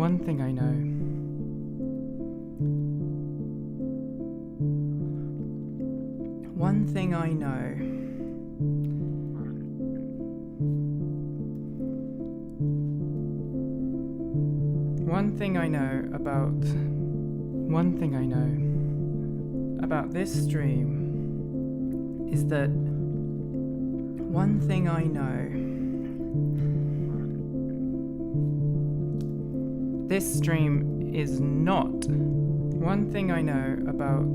One thing I know. One thing I know. One thing I know about... One thing I know about this stream is that one thing I know. This stream is not. One thing I know about.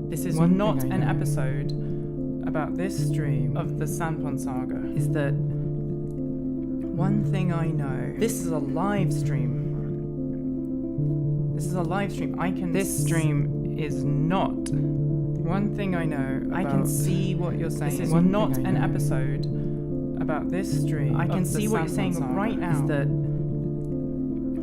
This is not an episode about this stream of the Cellpond saga. Is that one thing I know. This is a live stream. This is a live stream. This stream is not. One thing I know. I can see what you're saying. This is not an episode about this stream. I can see what you're saying right now. Is that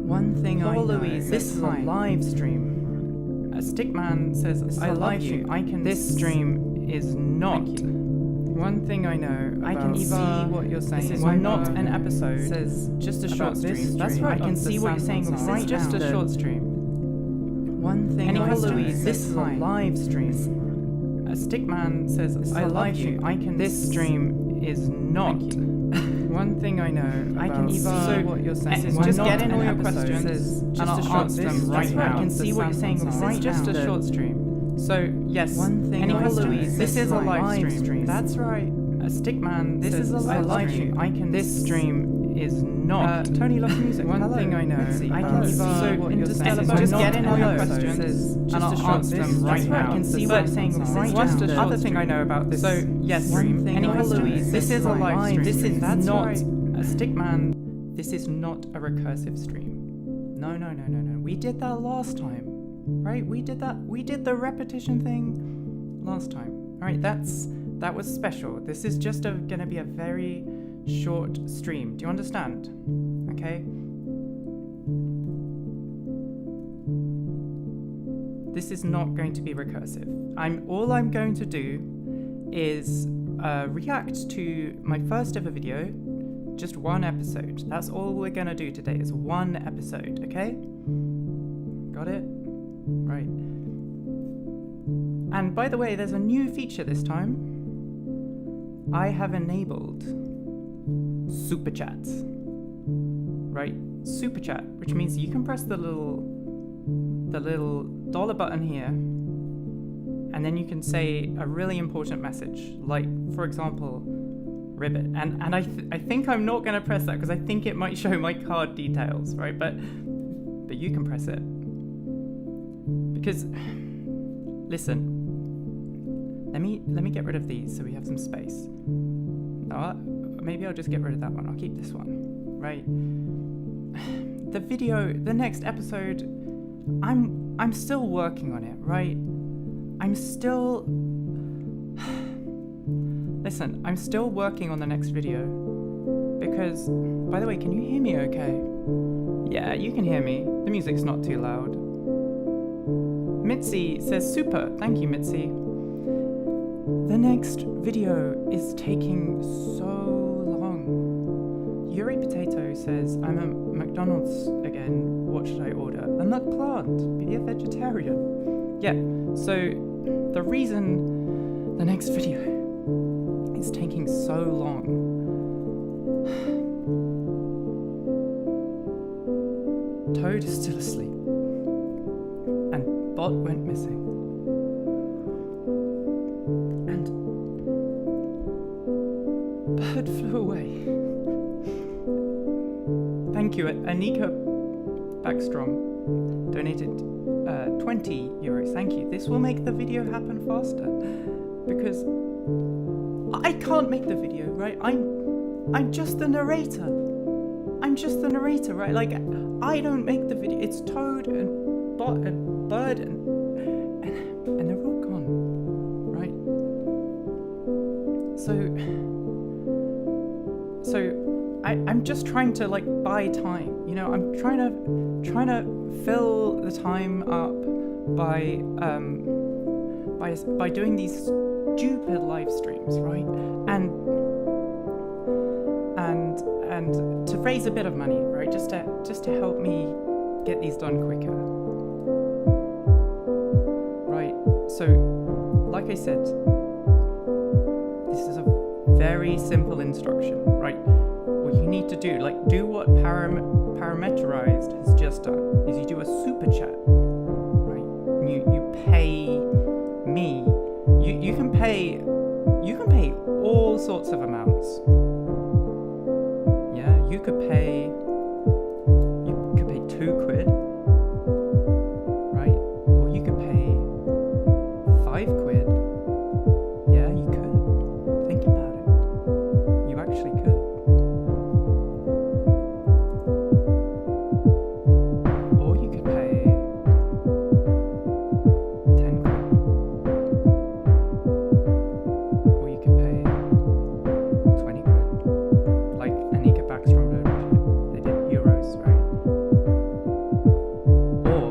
one thing I know. Louise, this is a live stream. A stickman says, "I love you." This stream is not. One thing I know. I can see what you're saying. This is not an episode. Says just a short stream. That's right. I can see what you're saying right now. Just a short stream. One thing I know. Louise, this is a live stream. A stickman says, "I love you." This stream is not. One thing I know. I can see what you're saying. Just get in all your questions. Just a short stream right now. I can see what you're saying right now. Just a short stream. So yes. One thing I know. This is a live stream. That's right. A stickman. This is a live stream. This stream is not. Tony loves music. One thing I know. I can see what you're saying. Just get in all your questions. Just a short stream right now. I can see what you're saying right now. Just other thing I know about this. So yes. This is a live stream. This is not a stickman. This is not a recursive stream. No. We did that last time. Right? We did that. We did the repetition thing last time. All right, that was special. This is just going to be a very short stream. Do you understand? Okay. This is not going to be recursive. All I'm going to do is react to my first ever video, just one episode. That's all we're going to do today is one episode. Okay? Got it? Right. And by the way, there's a new feature this time. I have enabled super chats. Right? Super chat, which means you can press the little dollar button here, and then you can say a really important message, like for example, ribbit. And I think I'm not going to press that because I think it might show my card details, right? But you can press it. Because, listen, let me get rid of these so we have some space. Maybe I'll just get rid of that one. I'll keep this one, right? The next episode, I'm still working on it, right? I'm still working on the next video because, by the way, can you hear me okay? Yeah, you can hear me. The music's not too loud. Mitzi says super. Thank you, Mitzi. The next video is taking so long. Yuri Potato says, I'm at McDonald's again. What should I order? A McPlant. Be a vegetarian. Yeah, so the reason the next video is taking so long. Toad is still asleep. Bot went missing. And bird flew away. Thank you. Anika Backstrom donated 20 euros. Thank you. This will make the video happen faster because I can't make the video, right? I'm just the narrator. Right? Like, I don't make the video. It's Toad and Bot and Bird and they're all gone, right? So I'm just trying to like buy time, you know. I'm trying to fill the time up by doing these stupid live streams, right? And to raise a bit of money, right? Just to help me get these done quicker. Right, so, like I said, this is a very simple instruction, right? What you need to do, do what Parameterized has just done, is you do a super chat, right? You pay me. You can pay all sorts of amounts. Yeah, you could pay 2 quid, right? Or you could pay 5 quid. Yeah, you could. Think about it. You actually could. Or you could pay 10 quid. Or you could pay 20 quid. Like Anika Backstrom did. They did euros, right? Or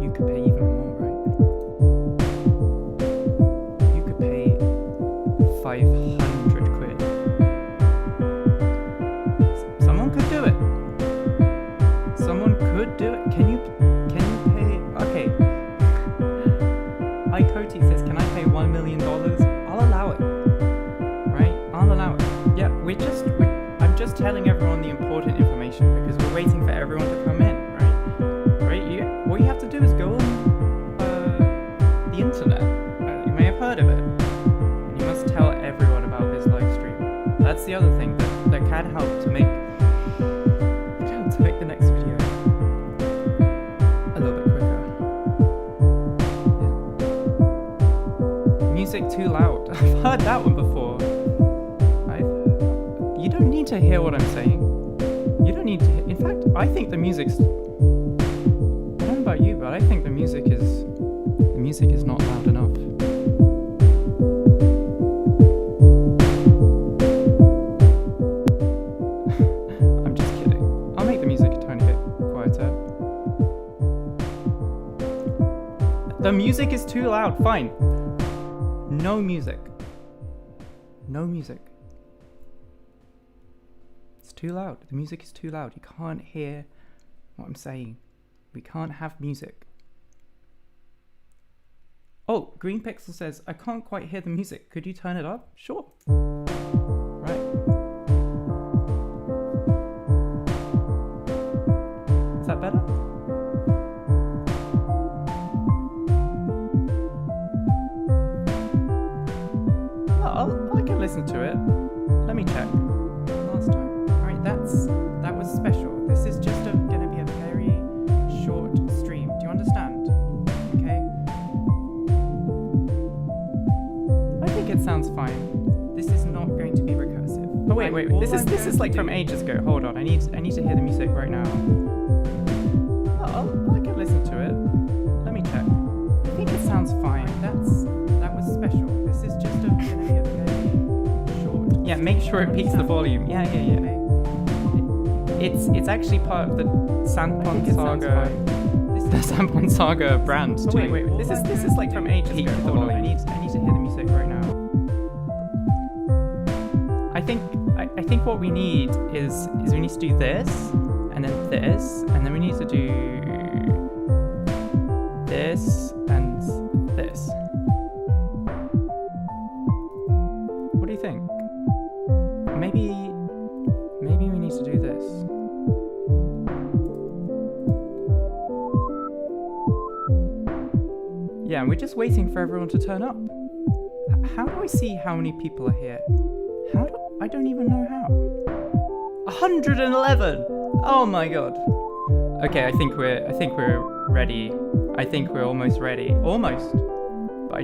you could pay even more, right? You could pay 500 quid. Someone could do it. Someone could do it. Can you pay? Okay. Ikoti says, can I pay $1 million? I'll allow it. Right? I'll allow it. Yeah, I'm just telling everyone the important information because we're waiting for everyone to come in, right? Right? What you have to do is go on the internet. You may have heard of it. And you must tell everyone about this live stream. That's the other thing that can help to make the next video a little bit quicker. Yeah. Music too loud. I've heard that one before. You don't need to hear what I'm saying. You don't need to. In fact, I think the music's. I don't know about you, but I think the music is not loud enough. I'm just kidding. I'll make the music a tiny bit quieter. The music is too loud. Fine. No music. No music. It's too loud. The music is too loud. You can't hear what I'm saying. We can't have music. Oh, Green Pixel says, I can't quite hear the music. Could you turn it up? Sure. Right. Is that better? I can listen to it. Let me check. Last time. Alright, that was special. This is just going to be a very short stream. Do you understand? Okay? I think it sounds fine. This is not going to be recursive. Oh wait. This is like from ages ago. Hold on. I need to hear the music right now. I can listen to it. Let me check. I think it sounds fine. That was special. This is just going to be a very short. Yeah, make sure it peaks the volume. Yeah. It's actually part of the Cellpond saga. The Cellpond saga brand too. Oh, wait. This is like from ages ago. Hold on. I need to hear the music right now. I think what we need is we need to do this, and then this, and then we need to do this and this. What do you think? Maybe we need to do this. Yeah, we're just waiting for everyone to turn up. How do I see how many people are here? I don't even know how. 111! Oh my god. Okay, I think we're ready. I think we're almost ready. Almost. But I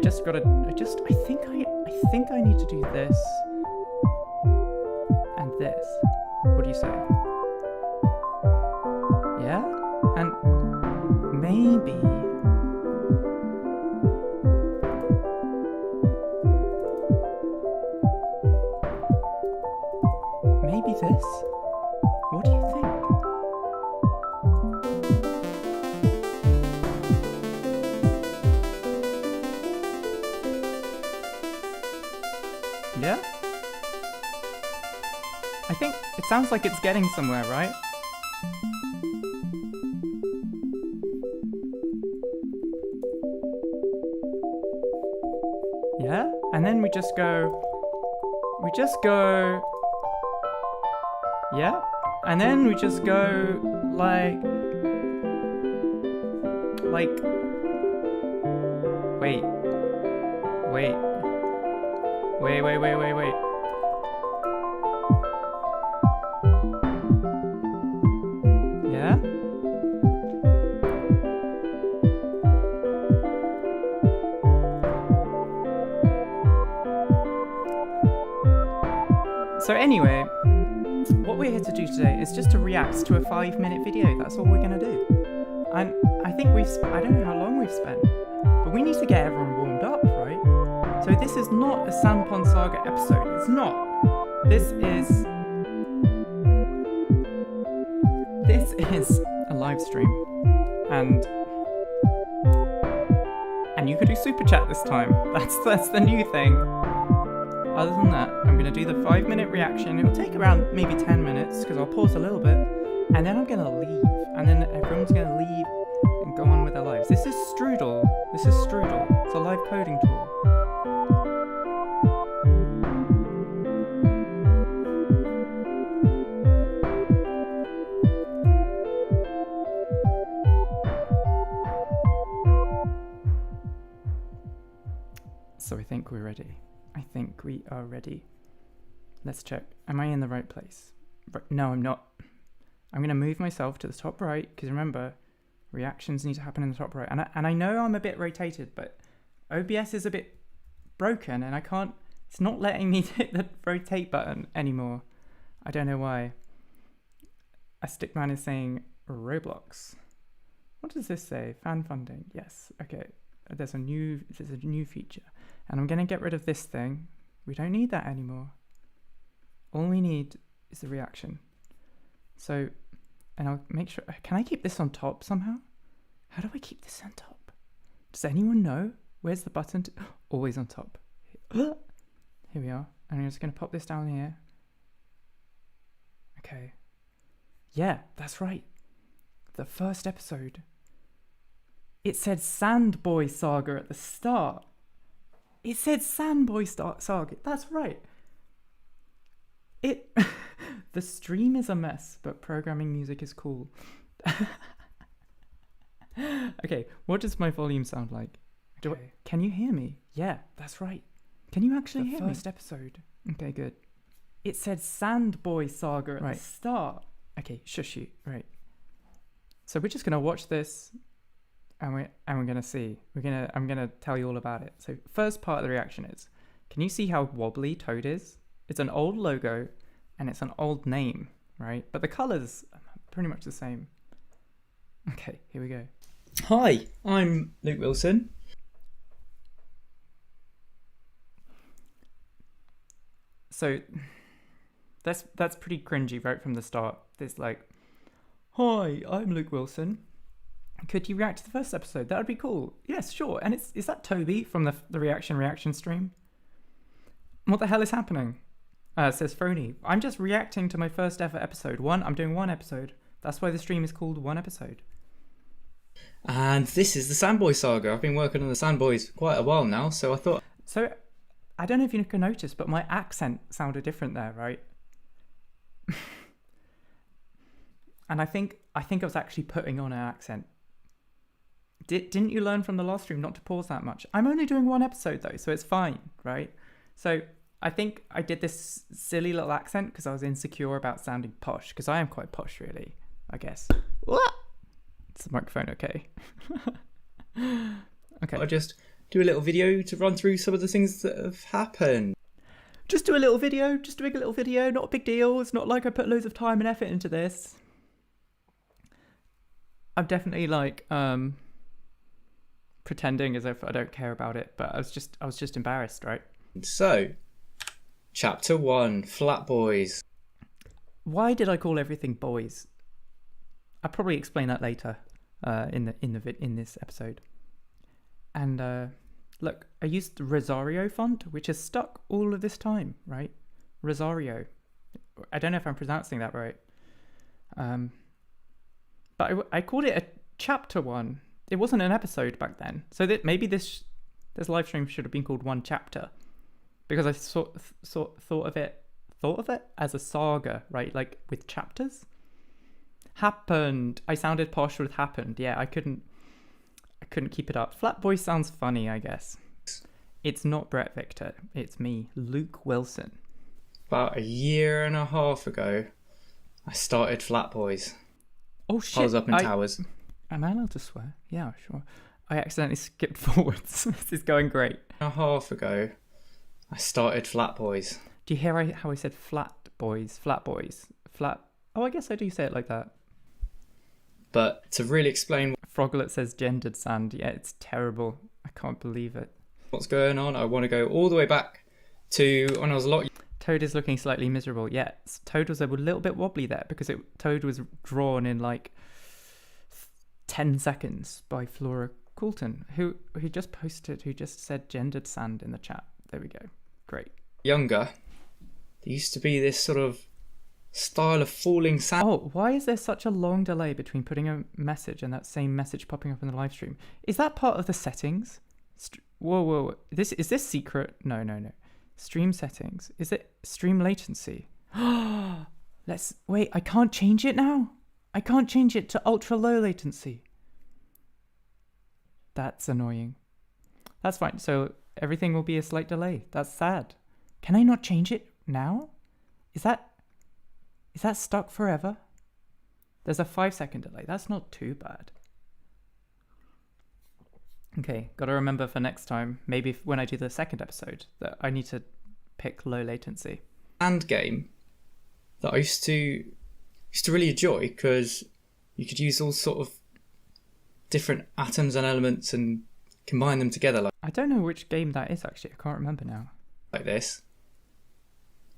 think I need to do this and this. What do you say? Yeah? And maybe this? What do you think? Yeah? I think it sounds like it's getting somewhere, right? just go, yeah, and then we just go like, wait. Yeah? So anyway, what we're here to do today is just to react to a 5-minute video. That's all we're going to do. And I think I don't know how long we've spent, but we need to get everyone warmed up, right? So this is not a Cellpond Saga episode. It's not. This is a live stream. And you could do super chat this time. That's the new thing. Other than that, I'm going to do the 5-minute reaction. It'll take around maybe 10 minutes because I'll pause a little bit, and then I'm going to leave, and then everyone's going to leave and go on with their lives. This is Strudel. It's a live coding tool. So I think we're ready. I think we are ready. Let's check. Am I in the right place? No, I'm not. I'm going to move myself to the top right, because remember, reactions need to happen in the top right. And I know I'm a bit rotated, but OBS is a bit broken, and it's not letting me hit the rotate button anymore. I don't know why. A stickman is saying Roblox. What does this say? Fan funding. Yes. Okay. There's a new feature. And I'm going to get rid of this thing. We don't need that anymore. All we need is the reaction. So, and I'll make sure, can I keep this on top somehow? How do I keep this on top? Does anyone know? Where's the button? Always on top. Here we are. And I'm just going to pop this down here. Okay. Yeah, that's right. The first episode. It said Sandboy Saga at the start. It said Sandboy Saga. That's right. The stream is a mess, but programming music is cool. Okay, what does my volume sound like? Can you hear me? Yeah, that's right. Can you actually hear me? The first episode. Okay, good. It said Sandboy Saga at the start. Okay, shush you. Right. So we're just gonna watch this. And we're gonna see. I'm gonna tell you all about it. So first part of the reaction is, can you see how wobbly Toad is? It's an old logo and it's an old name, right? But the colors are pretty much the same. Okay, here we go. Hi, I'm Luke Wilson. So that's pretty cringy right from the start. There's like, hi, I'm Luke Wilson. Could you react to the first episode? That would be cool. Yes, sure. And is that Toby from the reaction stream? What the hell is happening? Says Phony. I'm just reacting to my first ever episode. I'm doing one episode. That's why the stream is called One Episode. And this is the Sandboy Saga. I've been working on the Sandboys for quite a while now, so I thought... So, I don't know if you can notice, but my accent sounded different there, right? And I think I was actually putting on an accent. Didn't you learn from the last stream not to pause that much? I'm only doing one episode though, so it's fine, right? So I think I did this silly little accent because I was insecure about sounding posh, because I am quite posh really, I guess. What? Is the microphone okay? Okay. I'll just do a little video to run through some of the things that have happened. Just do a little video, not a big deal. It's not like I put loads of time and effort into this. I'm definitely like pretending as if I don't care about it, but I was just embarrassed, right? So, chapter 1, Flat Boys. Why did I call everything boys? I'll probably explain that later in this episode. And look, I used the Rosario font, which has stuck all of this time, right? Rosario. I don't know if I'm pronouncing that right. But I called it a chapter 1. It wasn't an episode back then. So that maybe this live stream should have been called One Chapter. because I thought of it as a saga, right? Like with chapters. Happened. I sounded posh with happened. Yeah, I couldn't keep it up. Flatboy sounds funny, I guess. It's not Brett Victor. It's me, Luke Wilson. About a year and a half ago, I started Flatboys. Oh shit! I was up in Towers. Am I allowed to swear? Yeah, sure. I accidentally skipped forwards. This is going great. A half ago, I started Flatboys. Do you hear how I said Flatboys? Flat. Oh, I guess I do say it like that. But to really explain... Froglet says gendered sand. Yeah, it's terrible. I can't believe it. What's going on? I want to go all the way back to when I was a lot... Toad is looking slightly miserable. Yeah, Toad was a little bit wobbly there because Toad was drawn in like 10 seconds by Flora Coulton, who just said gendered sand in the chat. There we go. Great. Younger, there used to be this sort of style of falling sand. Oh, why is there such a long delay between putting a message and that same message popping up in the live stream? Is that part of the settings? Whoa. Is this secret? No. Stream settings. Is it stream latency? Wait, I can't change it now. I can't change it to ultra low latency. That's annoying. That's fine. So everything will be a slight delay. That's sad. Can I not change it now? Is that stuck forever? There's a 5-second delay. That's not too bad. Okay, gotta remember for next time, maybe when I do the second episode, that I need to pick low latency. And game that I used to really enjoy because you could use all sort of different atoms and elements and combine them together. Like, I don't know which game that is actually. I can't remember now. Like this.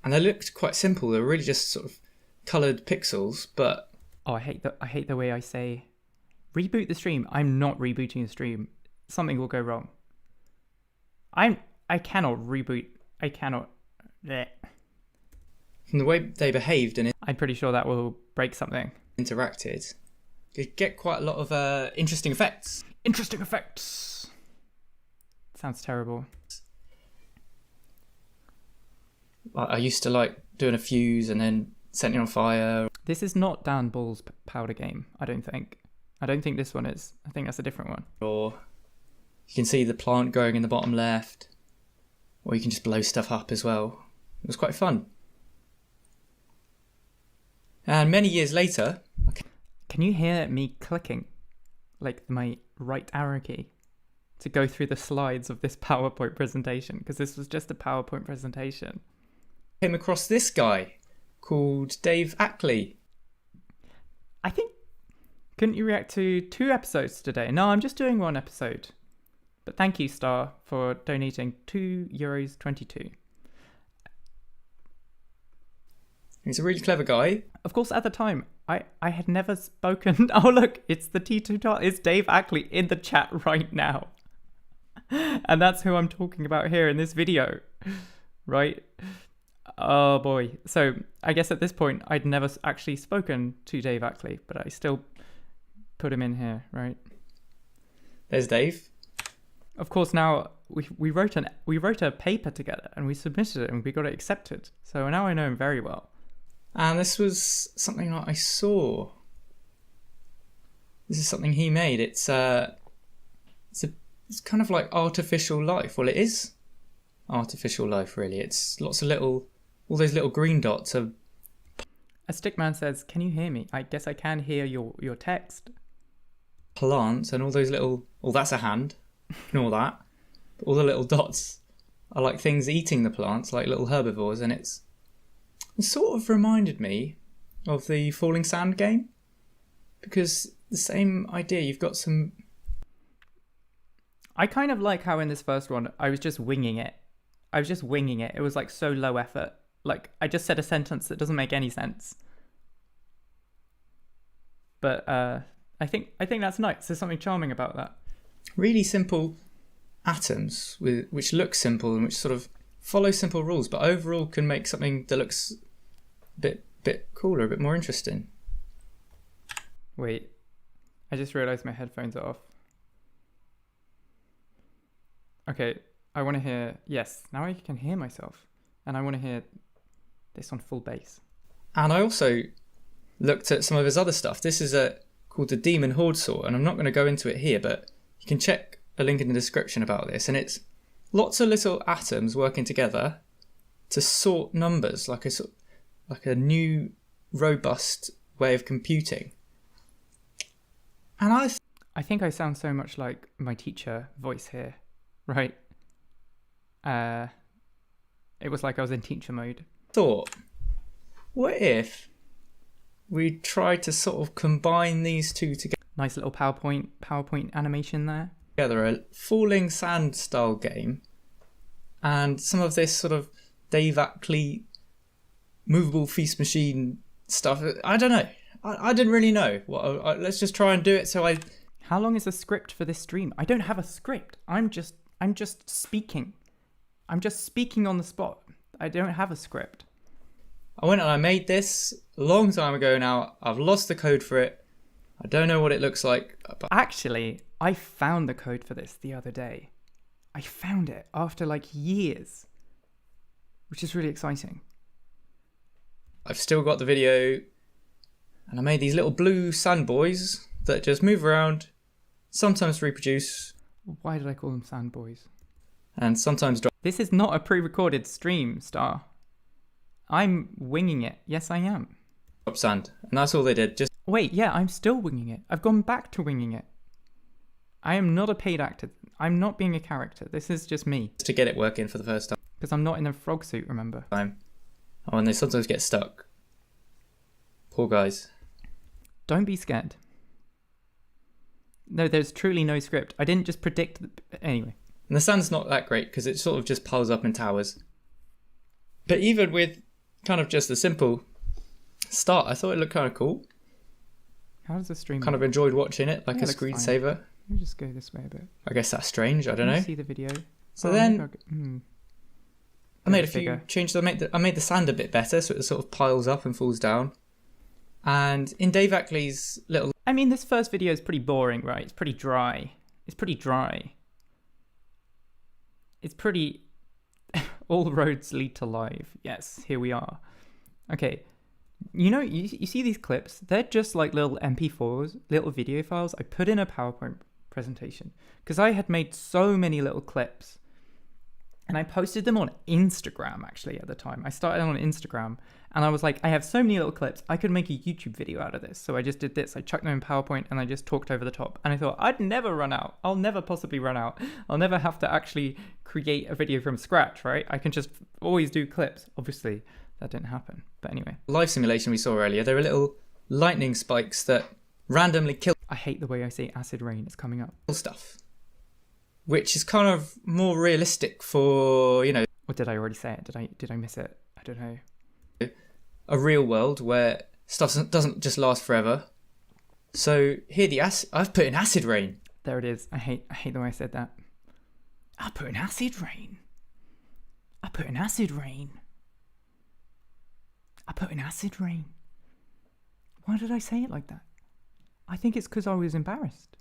And they looked quite simple. They were really just sort of coloured pixels, but... Oh, I hate the way I say, reboot the stream. I'm not rebooting the stream. Something will go wrong. I cannot reboot. I cannot. Bleh. From the way they behaved and I'm pretty sure that will break something. Interacted, you get quite a lot of interesting effects. Interesting effects. Sounds terrible. I used to like doing a fuse and then setting it on fire. This is not Dan Ball's powder game, I don't think. I don't think this one is. I think that's a different one. Or you can see the plant growing in the bottom left. Or you can just blow stuff up as well. It was quite fun. And many years later... Can you hear me clicking? Like my right arrow key to go through the slides of this PowerPoint presentation? Because this was just a PowerPoint presentation. Came across this guy called Dave Ackley. I think... Couldn't you react to 2 episodes today? No, I'm just doing 1 episode. But thank you, Star, for donating €2.22. He's a really clever guy. Of course, at the time, I had never spoken... Oh, look, it's the T2... It's Dave Ackley in the chat right now. And that's who I'm talking about here in this video. Right? Oh, boy. So, I guess at this point, I'd never actually spoken to Dave Ackley, but I still put him in here, right? There's Dave. Of course, now we wrote a paper together and we submitted it and we got it accepted. So now I know him very well. And this was something that I saw. This is something he made. It's kind of like artificial life. Well, it is artificial life, really. It's lots of all those little green dots are... A stickman says, "Can you hear me? I guess I can hear your text." Plants and all those little... Oh, that's a hand. And all that. But all the little dots are like things eating the plants, like little herbivores, and it sort of reminded me of the Falling Sand game. Because the same idea, you've got some... I kind of like how in this first one, I was just winging it. It was like so low effort. Like, I just said a sentence that doesn't make any sense. But I think that's nice. There's something charming about that. Really simple atoms, which look simple and which sort of follow simple rules, but overall can make something that looks a bit cooler, a bit more interesting. Wait, I just realised my headphones are off. Okay, I want to hear... Yes, now I can hear myself. And I want to hear this on full bass. And I also looked at some of his other stuff. This is called the Demon Horde Saw, and I'm not going to go into it here, but you can check a link in the description about this. And it's lots of little atoms working together to sort numbers, like a new, robust way of computing. And I think I sound so much like my teacher voice here, right? It was like I was in teacher mode. Thought, what if we tried to sort of combine these two together? Nice little PowerPoint animation there. Together, a falling sand style game, and some of this sort of Dave Ackley movable feast machine stuff. I don't know. I didn't really know. Let's just try and do it. How long is the script for this stream? I don't have a script. I'm just speaking. I'm just speaking on the spot. I don't have a script. I went and I made this a long time ago now. I've lost the code for it. I don't know what it looks like. But... Actually, I found the code for this the other day. I found it after like years, which is really exciting. I've still got the video, and I made these little blue sand boys that just move around, sometimes reproduce. Why did I call them sand boys? And sometimes drop. This is not a pre-recorded stream, Star. I'm winging it. Yes, I am. Drop sand, and that's all they did. Just wait, yeah, I'm still winging it. I've gone back to winging it. I am not a paid actor. I'm not being a character. This is just me. To get it working for the first time. Because I'm not in a frog suit, remember? Oh, and they sometimes get stuck. Poor guys. Don't be scared. No, there's truly no script. I didn't just predict... Anyway. And the sand's not that great because it sort of just piles up in towers. But even with kind of just a simple start, I thought it looked kind of cool. How does the stream kind look? of enjoyed watching it, like yeah, a screensaver. Let me just go this way a bit. I guess that's strange. I don't know. See the video. So then I made a few changes. I made the sand a bit better, so it sort of piles up and falls down. And in Dave Ackley's little... I mean, this first video is pretty boring, right? It's pretty dry. It's pretty dry. It's pretty... All roads lead to live. Yes, here we are. Okay. You know, you see these clips? They're just like little MP4s, little video files I put in a PowerPoint presentation. Because I had made so many little clips. And I posted them on Instagram, actually, at the time. I started on Instagram, and I was like, I have so many little clips, I could make a YouTube video out of this. So I just did this. I chucked them in PowerPoint, and I just talked over the top. And I thought, I'd never run out. I'll never possibly run out. I'll never have to actually create a video from scratch, right? I can just always do clips. Obviously, that didn't happen. But anyway. Live simulation we saw earlier, there were little lightning spikes that randomly kill... I hate the way I say acid rain. It's coming up. ...stuff. Which is kind of more realistic for, you know... Or did I already say it? Did I miss it? I don't know. A real world where stuff doesn't just last forever. So here I've put in acid rain. There it is. I hate the way I said that. I put in acid rain. I put in acid rain. I put in acid rain. Why did I say it like that? I think it's because I was embarrassed.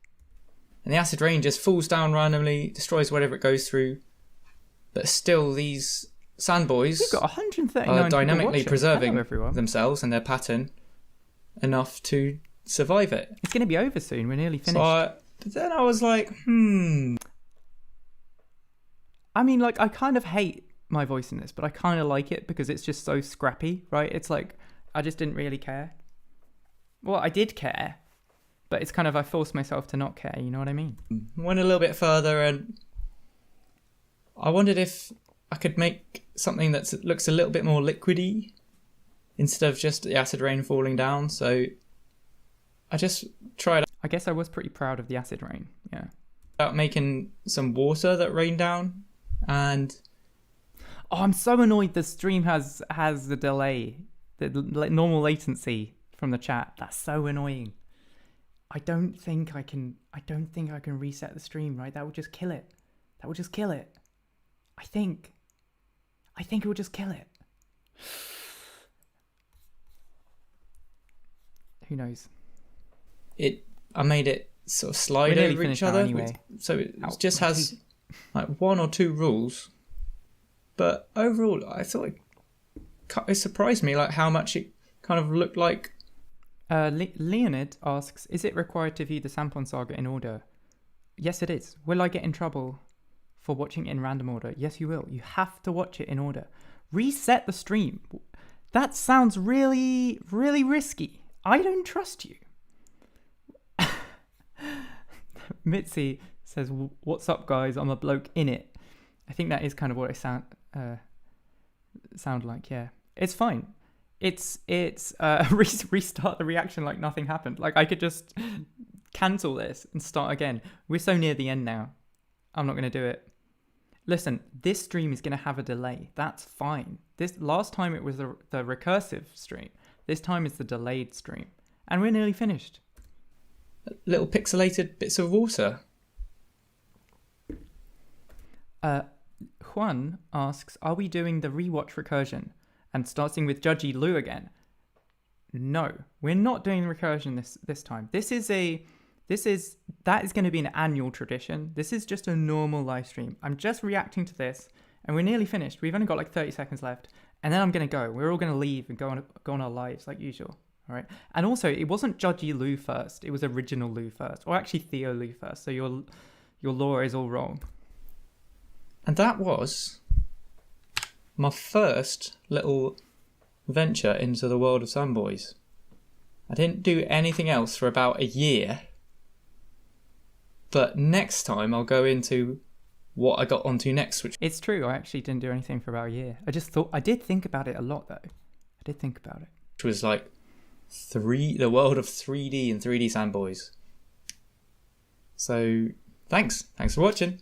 And the acid rain just falls down randomly, destroys whatever it goes through. But still, these sand boys We've got 139 are dynamically preserving Hello, themselves and their pattern enough to survive it. It's going to be over soon. We're nearly finished. But then I was like, I mean, like, I kind of hate my voice in this, but I kind of like it because it's just so scrappy, right? It's like, I just didn't really care. Well, I did care. But it's kind of, I forced myself to not care, you know what I mean? Went a little bit further and I wondered if I could make something that looks a little bit more liquidy instead of just the acid rain falling down. So I just tried... I guess I was pretty proud of the acid rain, yeah. About making some water that rained down and... Oh, I'm so annoyed the stream has the delay, the normal latency from the chat. That's so annoying. I don't think I can reset the stream, right? That would just kill it. I think it would just kill it. Who knows? I made it sort of slide over each other. Anyway. So it just has like 1 or 2 rules, but overall I thought it surprised me like how much it kind of looked like. Leonid asks, is it required to view the Cellpond saga in order? Yes, it is. Will I get in trouble for watching it in random order? Yes, you will. You have to watch it in order. Reset the stream. That sounds really, really risky. I don't trust you. Mitzi says, what's up, guys? I'm a bloke in it. I think that is kind of what I sound like, yeah. It's fine. It's restart the reaction like nothing happened. Like I could just cancel this and start again. We're so near the end now. I'm not going to do it. Listen, this stream is going to have a delay. That's fine. This last time it was the recursive stream. This time it's the delayed stream. And we're nearly finished. Little pixelated bits of water. Juan asks, are we doing the rewatch recursion and starting with Judgy Lou again? No, we're not doing recursion this time. That is going to be an annual tradition. This is just a normal live stream. I'm just reacting to this and we're nearly finished. We've only got like 30 seconds left and then I'm going to go. We're all going to leave and go on our lives like usual. All right. And also it wasn't Judgy Lou first. It was original Lou first, or actually Theo Lou first. So your lore is all wrong. And that was my first little venture into the world of Sandboys. I didn't do anything else for about a year. But next time I'll go into what I got onto next. It's true, I actually didn't do anything for about a year. I did think about it a lot though. I did think about it. Which was like the world of 3D and 3D Sandboys. So thanks for watching.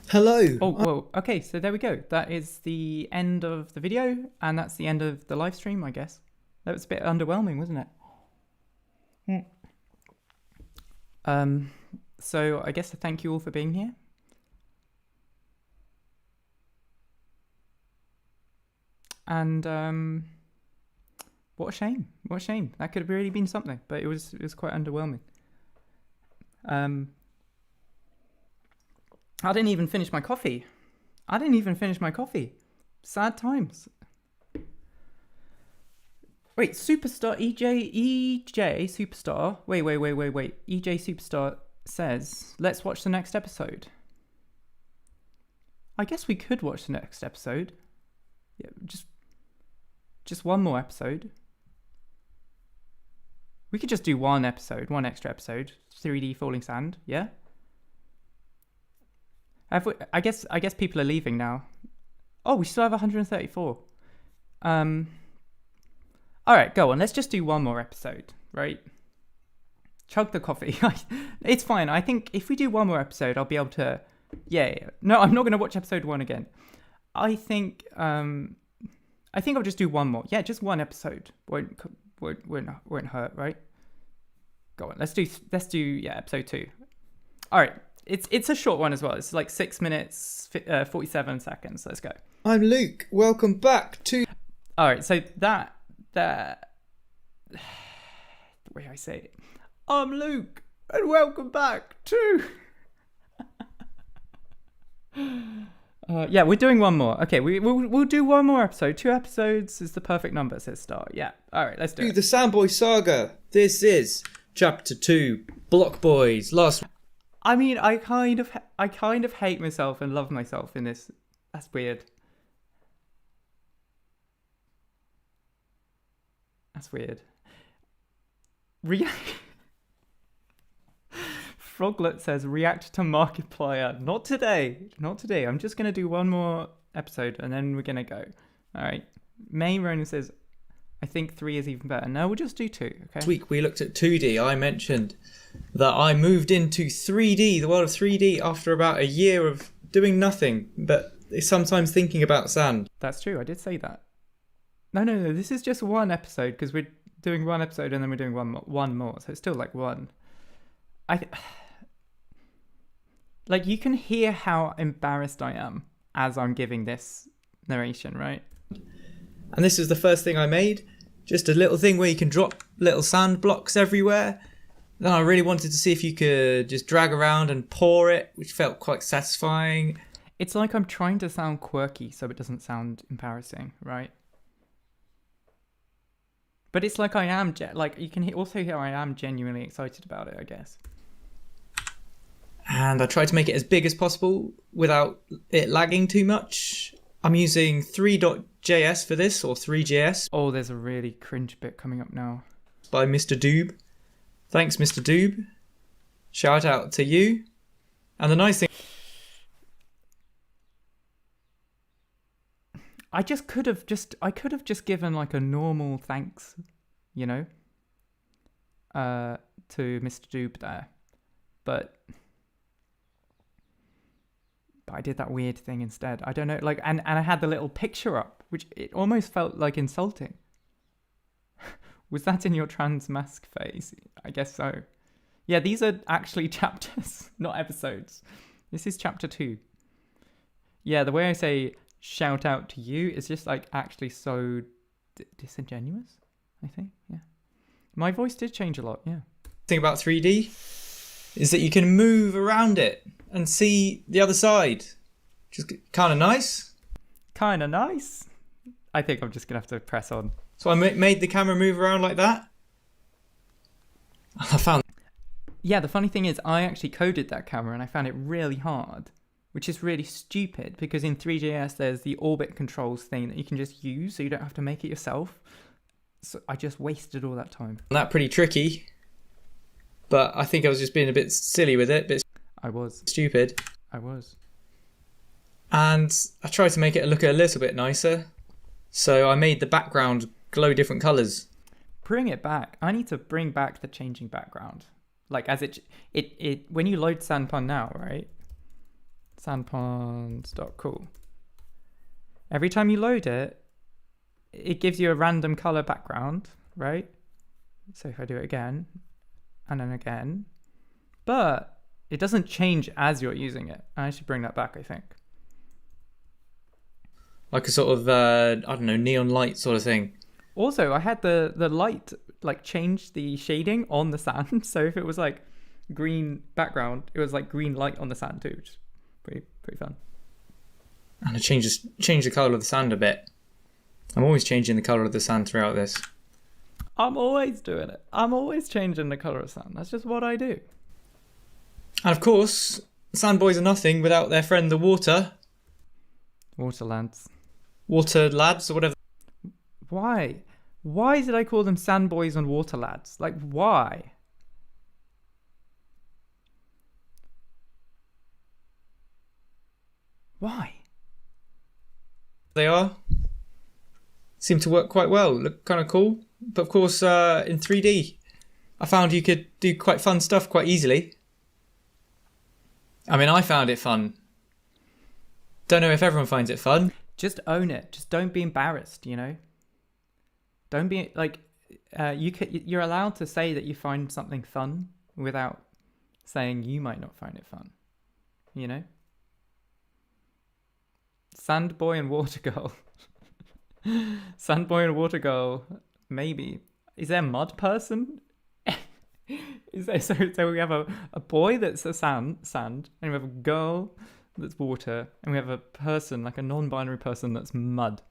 Hello. Oh, well, okay, so there we go. That is the end of the video, and that's the end of the live stream, I guess. That was a bit underwhelming, wasn't it? So I guess I thank you all for being here. And what a shame. What a shame. That could have really been something, but it was quite underwhelming. I didn't even finish my coffee. Sad times. Wait, Superstar EJ Superstar. Wait. EJ Superstar says, let's watch the next episode. I guess we could watch the next episode. Yeah, just one more episode. We could just do one extra episode. 3D Falling Sand, yeah? I guess people are leaving now. Oh, we still have 134. All right, go on. Let's just do one more episode, right? Chug the coffee. It's fine. I think if we do one more episode, I'll be able to. Yeah. No, I'm not going to watch episode 1 again. I think I'll just do one more. Yeah, just one episode. Won't hurt, right? Go on. Let's do episode 2. All right. It's a short one as well. It's like 6 minutes, 47 seconds. Let's go. I'm Luke. Welcome back to... All right, so that... The way I say it. I'm Luke, and welcome back to... yeah, we're doing one more. Okay, we'll do one more episode. 2 episodes is the perfect number, says Star. Yeah, all right, let's do it. The Sandboy Saga. This is Chapter 2, Block Boys. I mean, I kind of hate myself and love myself in this. That's weird. Froglet says, react to Markiplier. Not today. I'm just going to do one more episode and then we're going to go. All right. May Ronan says, I think 3 is even better. No, we'll just do 2. Okay. This week we looked at 2D. I mentioned that I moved into 3D, the world of 3D, after about a year of doing nothing, but sometimes thinking about sand. That's true. I did say that. No. This is just one episode because we're doing one episode and then we're doing one more. So it's still like one. Like you can hear how embarrassed I am as I'm giving this narration, right? And this is the first thing I made. Just a little thing where you can drop little sand blocks everywhere. Then I really wanted to see if you could just drag around and pour it, which felt quite satisfying. It's like I'm trying to sound quirky so it doesn't sound embarrassing, right? But it's like I am, like you can also hear I am genuinely excited about it, I guess. And I tried to make it as big as possible without it lagging too much. I'm using 3.js for this, or 3js. Oh, there's a really cringe bit coming up now. By Mr. Doob. Thanks, Mr. Doob. Shout out to you. And the nice thing... I could have just given like a normal thanks, you know, to Mr. Doob there. But I did that weird thing instead. I don't know, like, and I had the little picture up, which it almost felt like insulting. Was that in your trans mask phase? I guess so. Yeah, these are actually chapters, not episodes. This is chapter 2. Yeah, the way I say shout out to you is just like actually so disingenuous, I think. Yeah. My voice did change a lot, yeah. The thing about 3D is that you can move around it and see the other side. Just kind of nice. Kind of nice. I think I'm just going to have to press on. So I made the camera move around like that. I found... Yeah, the funny thing is I actually coded that camera and I found it really hard, which is really stupid because in 3JS there's the orbit controls thing that you can just use so you don't have to make it yourself. So I just wasted all that time. That pretty tricky. But I think I was just being a bit silly with it. I was. Stupid. I was. And I tried to make it look a little bit nicer. So I made the background glow different colours. Bring it back. I need to bring back the changing background. Like as it when you load cellpond now, right? Cellpond.cool. Every time you load it, it gives you a random colour background, right? So if I do it again, and then again, but it doesn't change as you're using it. I should bring that back, I think. Like a sort of, I don't know, neon light sort of thing. Also, I had the light, like, change the shading on the sand. So if it was, like, green background, it was, like, green light on the sand too, which is pretty fun. And I changed the colour of the sand a bit. I'm always changing the colour of the sand throughout this. I'm always doing it. I'm always changing the colour of sand. That's just what I do. And of course, sand boys are nothing without their friend the water. Water lads. Water lads or whatever. Why? Why did I call them sand boys and water lads? Like, why? Why? They are. Seem to work quite well. Look kind of cool. But of course, in 3D, I found you could do quite fun stuff quite easily. I mean, I found it fun. Don't know if everyone finds it fun. Just own it. Just don't be embarrassed, you know? Don't be, like, you're allowed to say that you find something fun without saying you might not find it fun, you know? Sand boy and water girl. Sand boy and water girl, maybe. Is there mud person? Is there, so we have a boy that's a sand, and we have a girl that's water, and we have a person, like a non-binary person that's mud.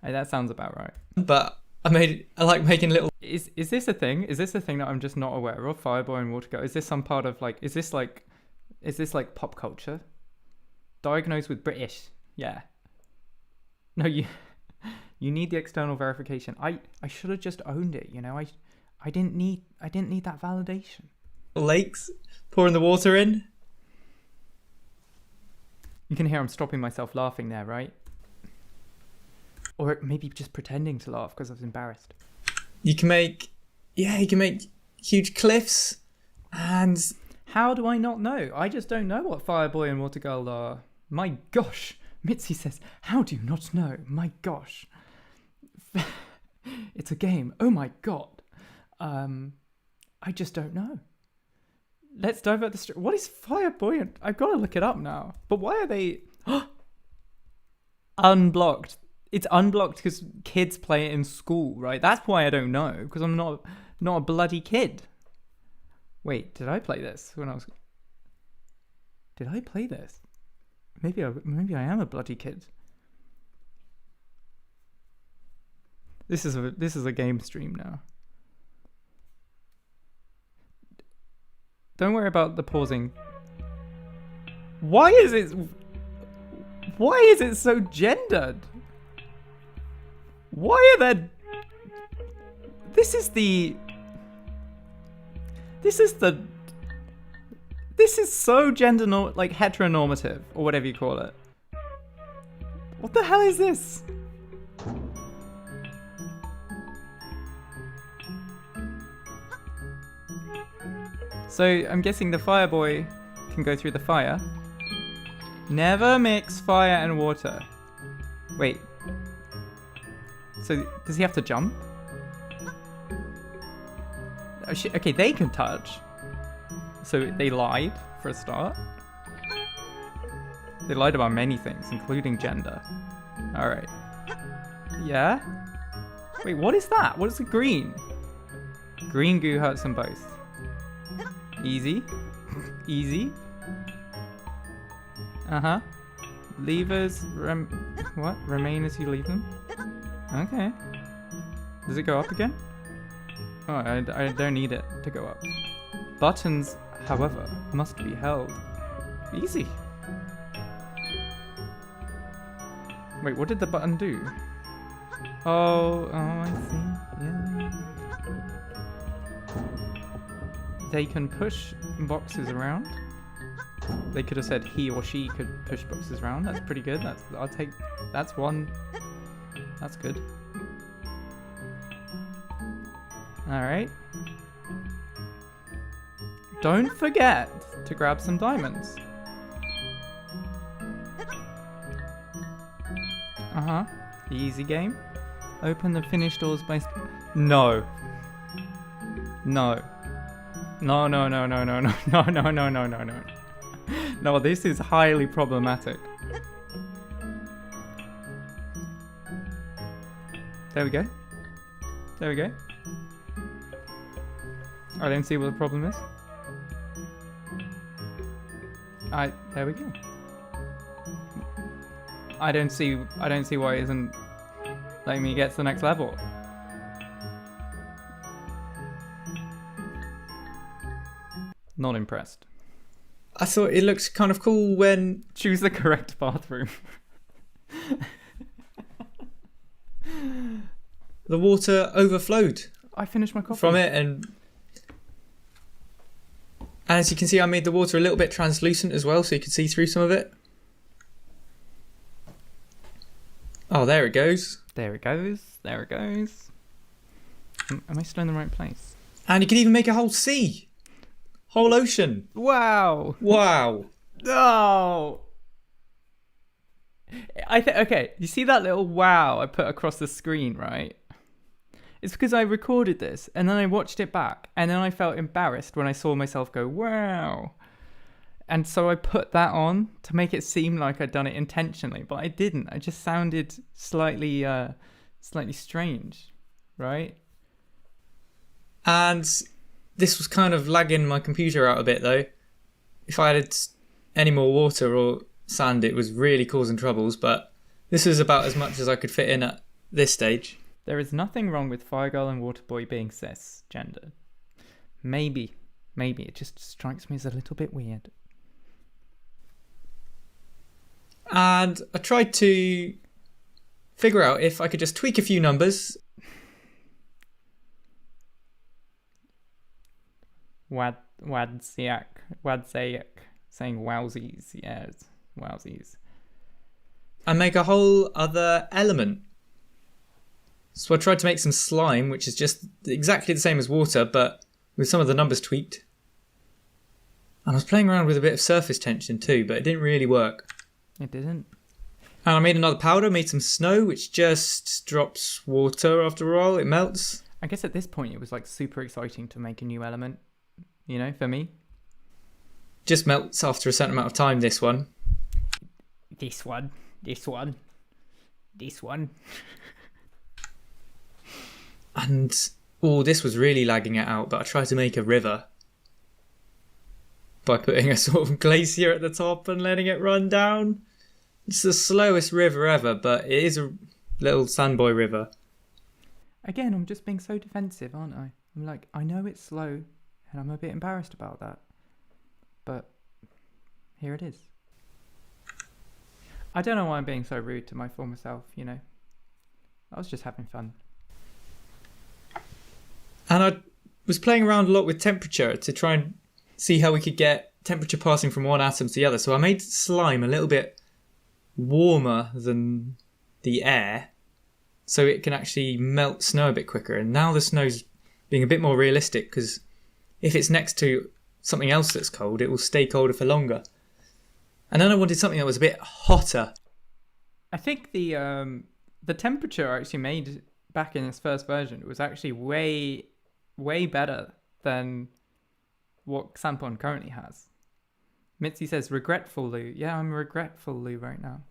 That sounds about right. But I like making little... Is this a thing? Is this a thing that I'm just not aware of? Fireboy and water girl? Is this some part of like, is this like pop culture? Diagnosed with British. Yeah. No, you need the external verification. I should have just owned it, you know? I didn't need that validation. Lakes, pouring the water in. You can hear I'm stopping myself laughing there, right? Or maybe just pretending to laugh because I was embarrassed. You can make huge cliffs, and... How do I not know? I just don't know what Fireboy and Water Girl are. My gosh. Mitzi says, how do you not know? My gosh. It's a game. Oh my god. I just don't know. Let's divert the story. What is Fireboy? I've got to look it up now. But why are they unblocked? It's unblocked because kids play it in school, right? That's why I don't know, because I'm not a bloody kid. Wait, did I play this when I was... Did I play this? Maybe I am a bloody kid. This is a game stream now. Don't worry about the pausing. Why is it so gendered? Why are there... This is so like heteronormative, or whatever you call it. What the hell is this? So I'm guessing the fire boy can go through the fire. Never mix fire and water. Wait. So does he have to jump? Oh, shit. Okay, they can touch. So they lied for a start. They lied about many things, including gender. Alright. Yeah? Wait, what is that? What is the green? Green goo hurts them both. Easy. Easy. Uh-huh. Levers what? Remain as you leave them? Okay. Does it go up again? Oh, I don't need it to go up. Buttons, however, must be held. Easy. Wait, what did the button do? Oh, I see. Yeah. They can push boxes around. They could have said he or she could push boxes around. That's pretty good. That's one. That's good. Alright. Don't forget to grab some diamonds. Uh-huh. Easy game. Open the finished doors by... No. No. No, no, no, no, no, no, no, no, no, no, no, no. No, this is highly problematic. There we go. There we go. I don't see what the problem is. There we go. I don't see why it isn't letting me get to the next level. Not impressed. I thought it looked kind of cool when... Choose the correct bathroom. The water overflowed. I finished my coffee. From it, and as you can see, I made the water a little bit translucent as well, so you can see through some of it. Oh, there it goes. There it goes. There it goes. Am I still in the right place? And you can even make a whole sea. Whole ocean. Wow. Wow. Oh. Okay, you see that little wow I put across the screen, right? It's because I recorded this and then I watched it back and then I felt embarrassed when I saw myself go, wow. And so I put that on to make it seem like I'd done it intentionally, but I didn't. I just sounded slightly strange, right? And this was kind of lagging my computer out a bit though. If I added any more water or sand, it was really causing troubles, but this is about as much as I could fit in at this stage. There is nothing wrong with Fire Girl and Water Boy being cisgender. Maybe it just strikes me as a little bit weird. And I tried to figure out if I could just tweak a few numbers. Wadzayak saying wowsies, yes, wowsies. And make a whole other element. So I tried to make some slime, which is just exactly the same as water, but with some of the numbers tweaked. And I was playing around with a bit of surface tension too, but it didn't really work. It didn't. And I made another powder, made some snow, which just drops water after a while. It melts. I guess at this point it was like super exciting to make a new element, you know, for me. Just melts after a certain amount of time, this one. This one. And, this was really lagging it out, but I tried to make a river. by putting a sort of glacier at the top and letting it run down. It's the slowest river ever, but it is a little sandboy river. Again, I'm just being so defensive, aren't I? I'm like, I know it's slow, and I'm a bit embarrassed about that. But here it is. I don't know why I'm being so rude to my former self, you know. I was just having fun. And I was playing around a lot with temperature to try and see how we could get temperature passing from one atom to the other. So I made slime a little bit warmer than the air so it can actually melt snow a bit quicker. And now the snow's being a bit more realistic because if it's next to something else that's cold, it will stay colder for longer. And then I wanted something that was a bit hotter. I think the temperature I actually made back in its first version was actually way better than what cellpond currently has. Mitzi says, regretful Lou. Yeah, I'm regretful Lou right now.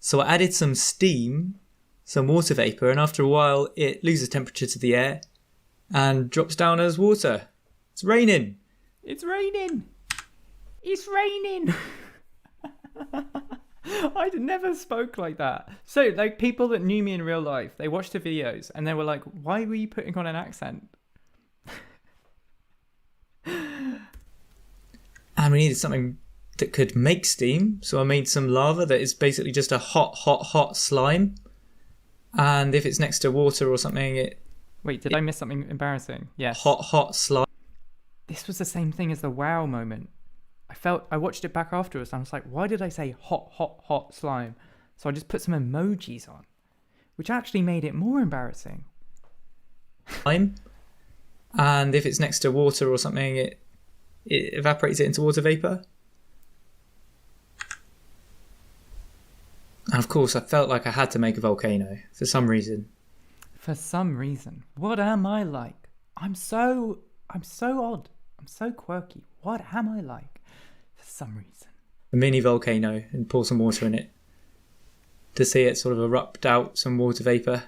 So I added some steam, some water vapour, and after a while it loses temperature to the air and drops down as water. It's raining. It's raining. It's raining. I never spoke like that. So, like, people that knew me in real life, they watched the videos and they were like, why were you putting on an accent? And we needed something that could make steam. So I made some lava that is basically just a hot slime. And if it's next to water or something, Wait, did I miss something embarrassing? Yes. Hot slime. This was the same thing as the wow moment. I watched it back afterwards and I was like, why did I say hot slime? So I just put some emojis on, which actually made it more embarrassing. And if it's next to water or something, it evaporates it into water vapour. And of course, I felt like I had to make a volcano for some reason. For some reason. What am I like? I'm so odd. I'm so quirky. What am I like? For some reason. A mini volcano and pour some water in it to see it sort of erupt out some water vapour.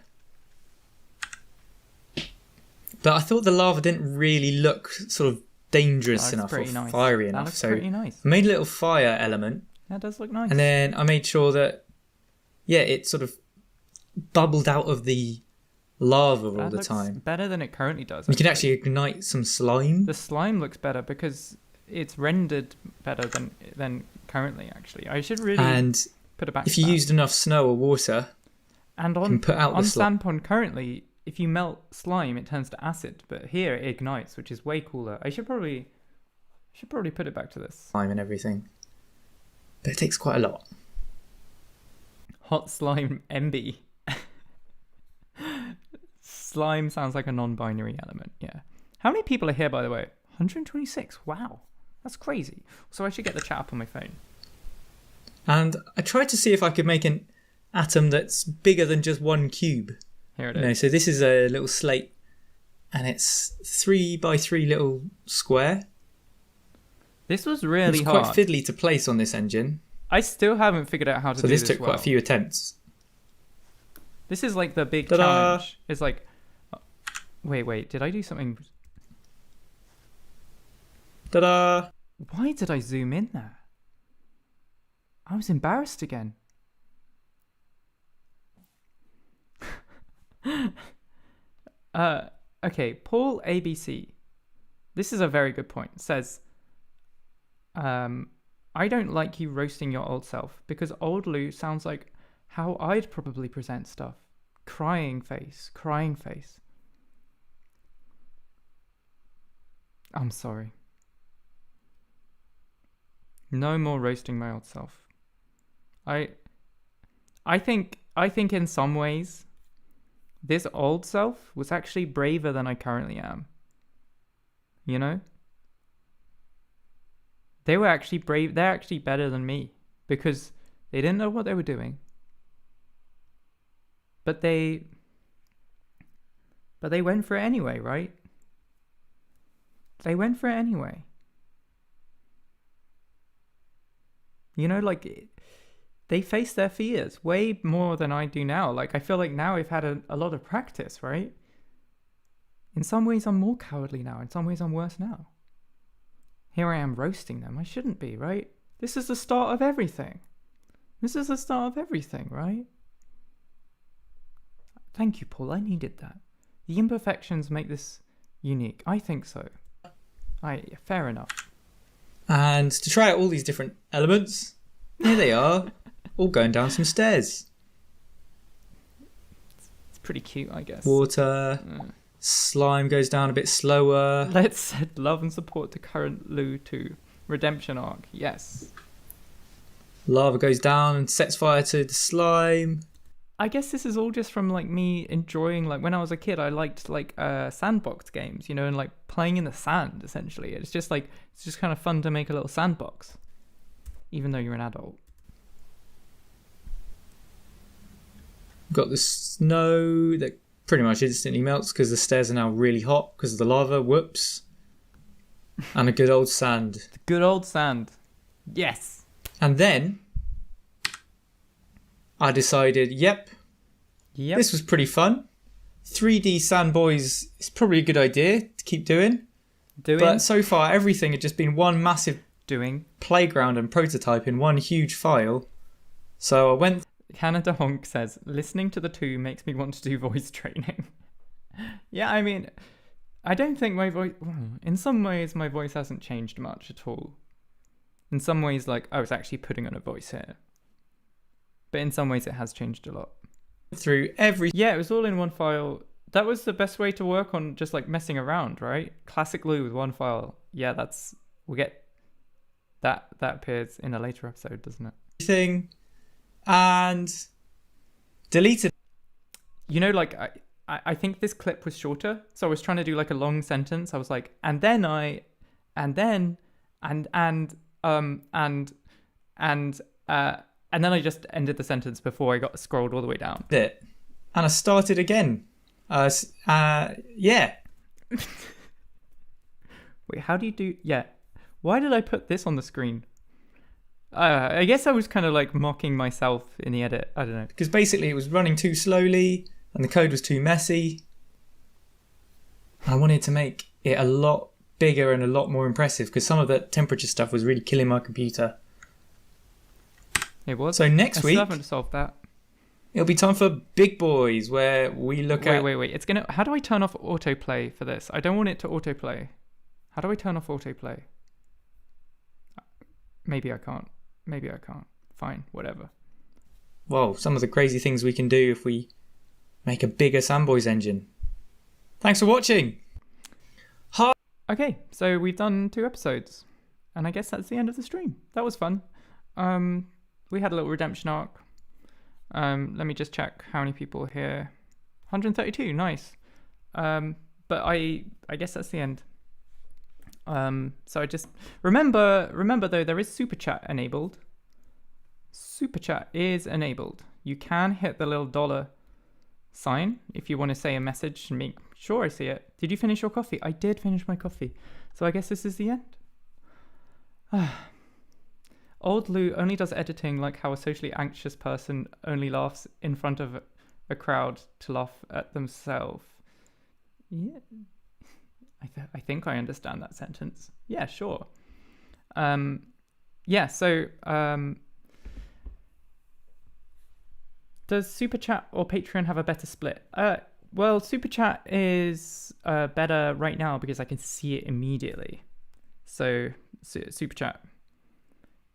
But I thought the lava didn't really look sort of dangerous enough or fiery enough. So I made a little fire element. That does look nice. And then I made sure that, it sort of bubbled out of the lava all the time. Better than it currently does. You can actually ignite some slime. The slime looks better because it's rendered better than currently, actually. I should really put it back. If you used enough snow or water, and on cellpond currently, if you melt slime, it turns to acid. But here it ignites, which is way cooler. I should probably put it back to this. Slime and everything. But it takes quite a lot. Hot slime MB. Slime sounds like a non-binary element, yeah. How many people are here, by the way? 126. Wow. That's crazy. So I should get the chat up on my phone. And I tried to see if I could make an atom that's bigger than just one cube. Here it is. So this is a little slate. And it's 3x3 little square. This was really hard. It's quite fiddly to place on this engine. I still haven't figured out how to do this. So this took quite a few attempts. This is like the big challenge. It's like... Wait, did I do something? Ta-da! Why did I zoom in there? I was embarrassed again. Okay, Paul ABC. This is a very good point. Says, I don't like you roasting your old self because old Lou sounds like how I'd probably present stuff. Crying face. I'm sorry. No more roasting my old self. I think in some ways this old self was actually braver than I currently am. You know? They were actually brave. They're actually better than me because they didn't know what they were doing. But they went for it anyway, right? They went for it anyway. You know, like, they face their fears way more than I do now. Like, I feel like now I've had a lot of practice, right? In some ways, I'm more cowardly now. In some ways, I'm worse now. Here I am roasting them. I shouldn't be, right? This is the start of everything. This is the start of everything, right? Thank you, Paul. I needed that. The imperfections make this unique. I think so. Fair enough. And to try out all these different elements, here they are, all going down some stairs. It's pretty cute, I guess. Water, slime goes down a bit slower. Let's send love and support to current Lou 2. Redemption arc, yes. Lava goes down and sets fire to the slime. I guess this is all just from like me enjoying, like when I was a kid, I liked like sandbox games, you know, and like playing in the sand essentially. It's just kind of fun to make a little sandbox, even though you're an adult. Got the snow that pretty much instantly melts because the stairs are now really hot because of the lava. Whoops. And a good old sand. The good old sand. Yes. And then I decided, yep, Yep. this was pretty fun. 3D Sand Boys is probably a good idea to keep doing. But so far, everything had just been one massive playground and prototype in one huge file. So I went... Canada Honk says, listening to the 2 makes me want to do voice training. Yeah, I mean, I don't think my voice... In some ways, my voice hasn't changed much at all. In some ways, like, I was actually putting on a voice here. But in some ways, it has changed a lot. Through every... Yeah, it was all in one file. That was the best way to work on just, like, messing around, right? Classic Lou with one file. Yeah, we'll get... That appears in a later episode, doesn't it? Thing and deleted. You know, like, I think this clip was shorter. So I was trying to do, like, a long sentence. I was like, and then I just ended the sentence before I got scrolled all the way down. It. And I started again. Yeah. Wait, how do you do... Yeah. Why did I put this on the screen? I guess I was kind of like mocking myself in the edit. I don't know. Because basically it was running too slowly and the code was too messy. I wanted to make it a lot bigger and a lot more impressive because some of the temperature stuff was really killing my computer. It was. So next week, I still haven't solved that. It'll be time for Big Boys, where we look at... Wait. It's gonna. How do I turn off autoplay for this? I don't want it to autoplay. How do I turn off autoplay? Maybe I can't. Fine, whatever. Well, some of the crazy things we can do if we make a bigger Sandboys engine. Thanks for watching. Hi. Okay, so we've done 2 episodes, and I guess that's the end of the stream. That was fun. We had a little redemption arc. Let me just check how many people are here. 132, nice. But I guess that's the end. So I just remember though, there is super chat enabled. Super chat is enabled. You can hit the little $ sign if you want to say a message and make sure I see it. Did you finish your coffee? I did finish my coffee. So I guess this is the end. Old Lou only does editing like how a socially anxious person only laughs in front of a crowd to laugh at themselves. Yeah. I think I understand that sentence. Yeah, sure. Yeah, so does Super Chat or Patreon have a better split? Well, Super Chat is better right now because I can see it immediately. So Super Chat.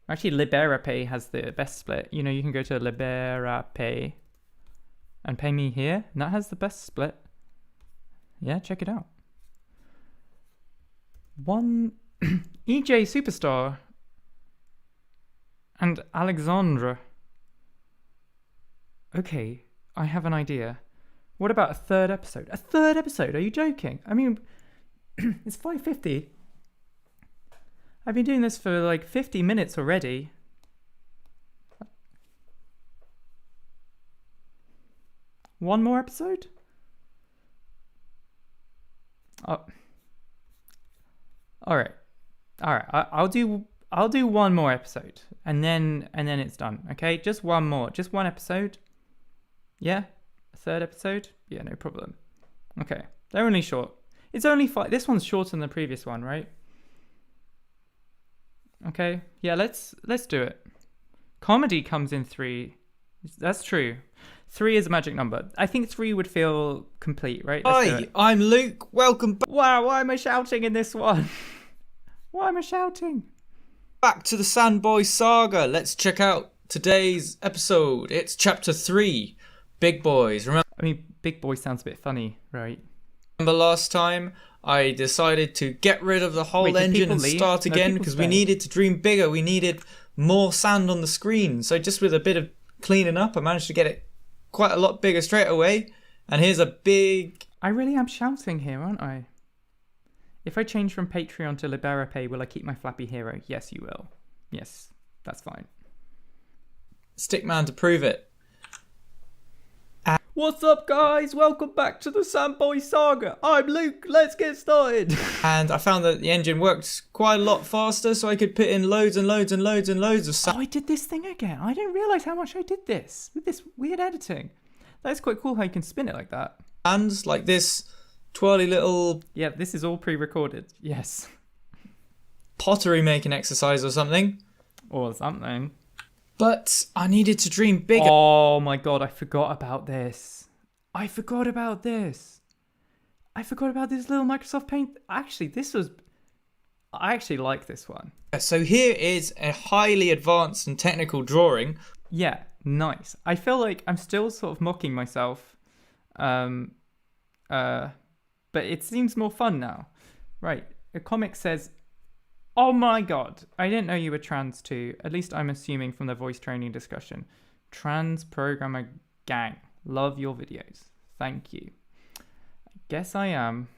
Actually, LiberaPay has the best split. You know, you can go to LiberaPay and pay me here, and that has the best split. Yeah, check it out. One EJ Superstar and Alexandra. Okay, I have an idea. What about a 3rd episode? A 3rd episode? Are you joking? I mean, it's 5:50. I've been doing this for like 50 minutes already. One more episode? Oh. All right. I'll do one more episode, and then it's done. Okay, just one more, just one episode. Yeah, a 3rd episode. Yeah, no problem. Okay, they're only short. It's only 5. This one's shorter than the previous one, right? Okay, yeah, let's do it. Comedy comes in 3. That's true. 3 is a magic number. I think 3 would feel complete, right? Hi, I'm Luke. Welcome Wow, why am I shouting in this one? Why am I shouting? back to the Sandboy Saga. Let's check out today's episode. It's chapter 3, Big Boys. I mean, Big Boy sounds a bit funny, right? Remember last time I decided to get rid of the whole engine and start again because we needed to dream bigger. We needed more sand on the screen. So just with a bit of cleaning up, I managed to get it quite a lot bigger straight away. And here's a big... I really am shouting here, aren't I? If I change from Patreon to LiberaPay, will I keep my flappy hero? Yes, you will. Yes, that's fine. Stickman to prove it. What's up, guys? Welcome back to the Sandboy Saga. I'm Luke. Let's get started. And I found that the engine worked quite a lot faster, so I could put in loads and loads and loads and loads of sand. Oh, I did this thing again. I didn't realise how much I did this with this weird editing. That's quite cool how you can spin it like that. Hands like this twirly little... Yeah, this is all pre-recorded. Yes. pottery making exercise or something. Or something. But I needed to dream bigger. Oh my god, I forgot about this. I forgot about this little Microsoft Paint. Actually, I actually like this one. So here is a highly advanced and technical drawing. Yeah, nice. I feel like I'm still sort of mocking myself. But it seems more fun now. Right, the comic says, oh my god, I didn't know you were trans too. At least I'm assuming from the voice training discussion. Trans programmer gang. Love your videos. Thank you. I guess I am.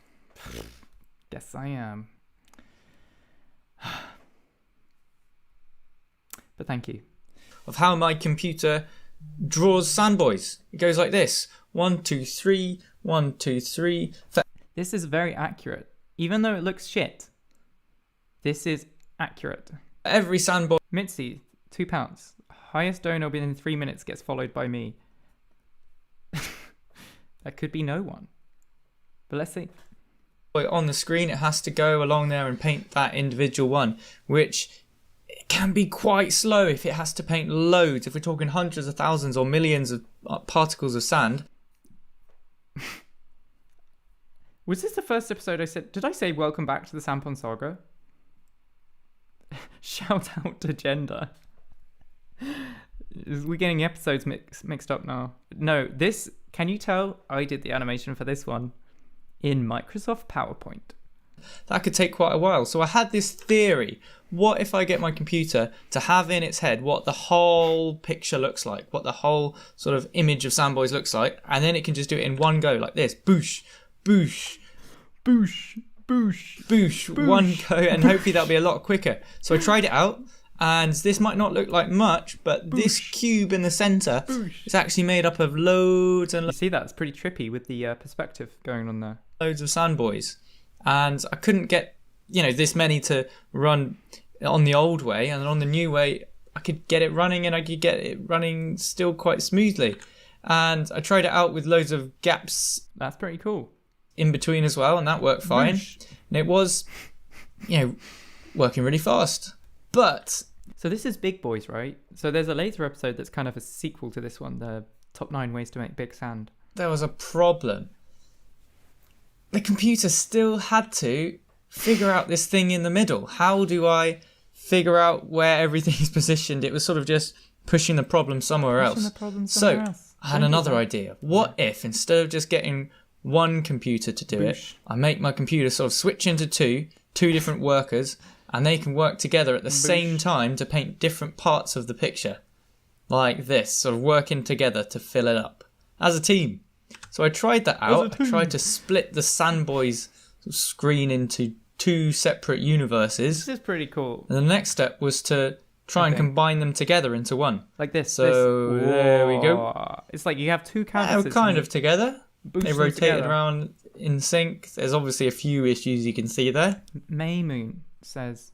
But thank you. Of how my computer draws sandboys. It goes like this. 1, 2, 3, 1, 2, 3. This is very accurate. Even though it looks shit, this is accurate. Every sandboy. Mitzi, £2. Highest donor within 3 minutes gets followed by me. That could be no one. But let's see. On the screen, it has to go along there and paint that individual one, which can be quite slow if it has to paint loads. If we're talking hundreds of thousands or millions of particles of sand. Was this the first episode I said? Did I say welcome back to the Cellpond Saga? Shout out to gender. We're getting episodes mixed up now. No, this, can you tell I did the animation for this one in Microsoft PowerPoint? That could take quite a while. So I had this theory. What if I get my computer to have in its head what the whole picture looks like, what the whole sort of image of Sandboys looks like, and then it can just do it in one go like this. Boosh, boosh, boosh, boosh, boosh, one go, and hopefully that'll be a lot quicker. So I tried it out, and this might not look like much, but this cube in the center is actually made up of loads and You see that? It's pretty trippy with the perspective going on there. loads of Sandboys. And I couldn't get, this many to run on the old way, and on the new way, I could get it running, and I could get it running still quite smoothly. And I tried it out with loads of gaps. That's pretty cool. In between as well, and that worked fine. And it was, working really fast. But so this is Big Boys, right? So there's a later episode that's kind of a sequel to this one, the top 9 ways to make big sand. There was a problem. The computer still had to figure out this thing in the middle. How do I figure out where everything is positioned? It was sort of just pushing the problem somewhere else. I had another idea. What if instead of just getting one computer to do it, I make my computer sort of switch into two different workers, and they can work together at the same time to paint different parts of the picture. Like this, sort of working together to fill it up. As a team. So I tried that out. I tried to split the Sandboys screen into 2 separate universes. This is pretty cool. And the next step was to try and combine them together into one. Like this. So there we go. It's like you have 2 canvases. They're kind of together. They rotated together. around in sync. There's obviously a few issues you can see there. May Moon says,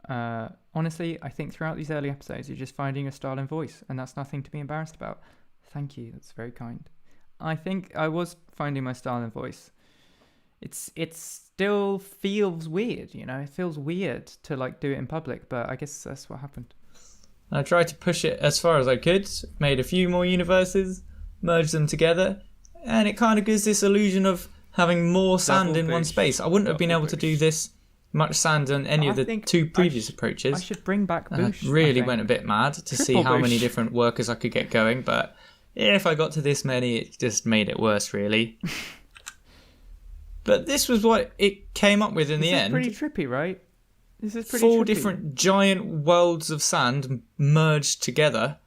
honestly, I think throughout these early episodes, you're just finding your style and voice, and that's nothing to be embarrassed about. Thank you. That's very kind. I think I was finding my style and voice. it still feels weird, you know. It feels weird to like do it in public, but I guess that's what happened. I tried to push it as far as I could, made a few more universes, merged them together, and it kind of gives this illusion of having more sand in one space. I wouldn't have been able to do this much sand on any of the two previous approaches. I should bring back Boosh. I really went a bit mad to see how many different workers I could get going, but if I got to this many, it just made it worse, really. But this was what it came up with in the end. This is pretty trippy, right? This is pretty 4 trippy. different giant worlds of sand merged together.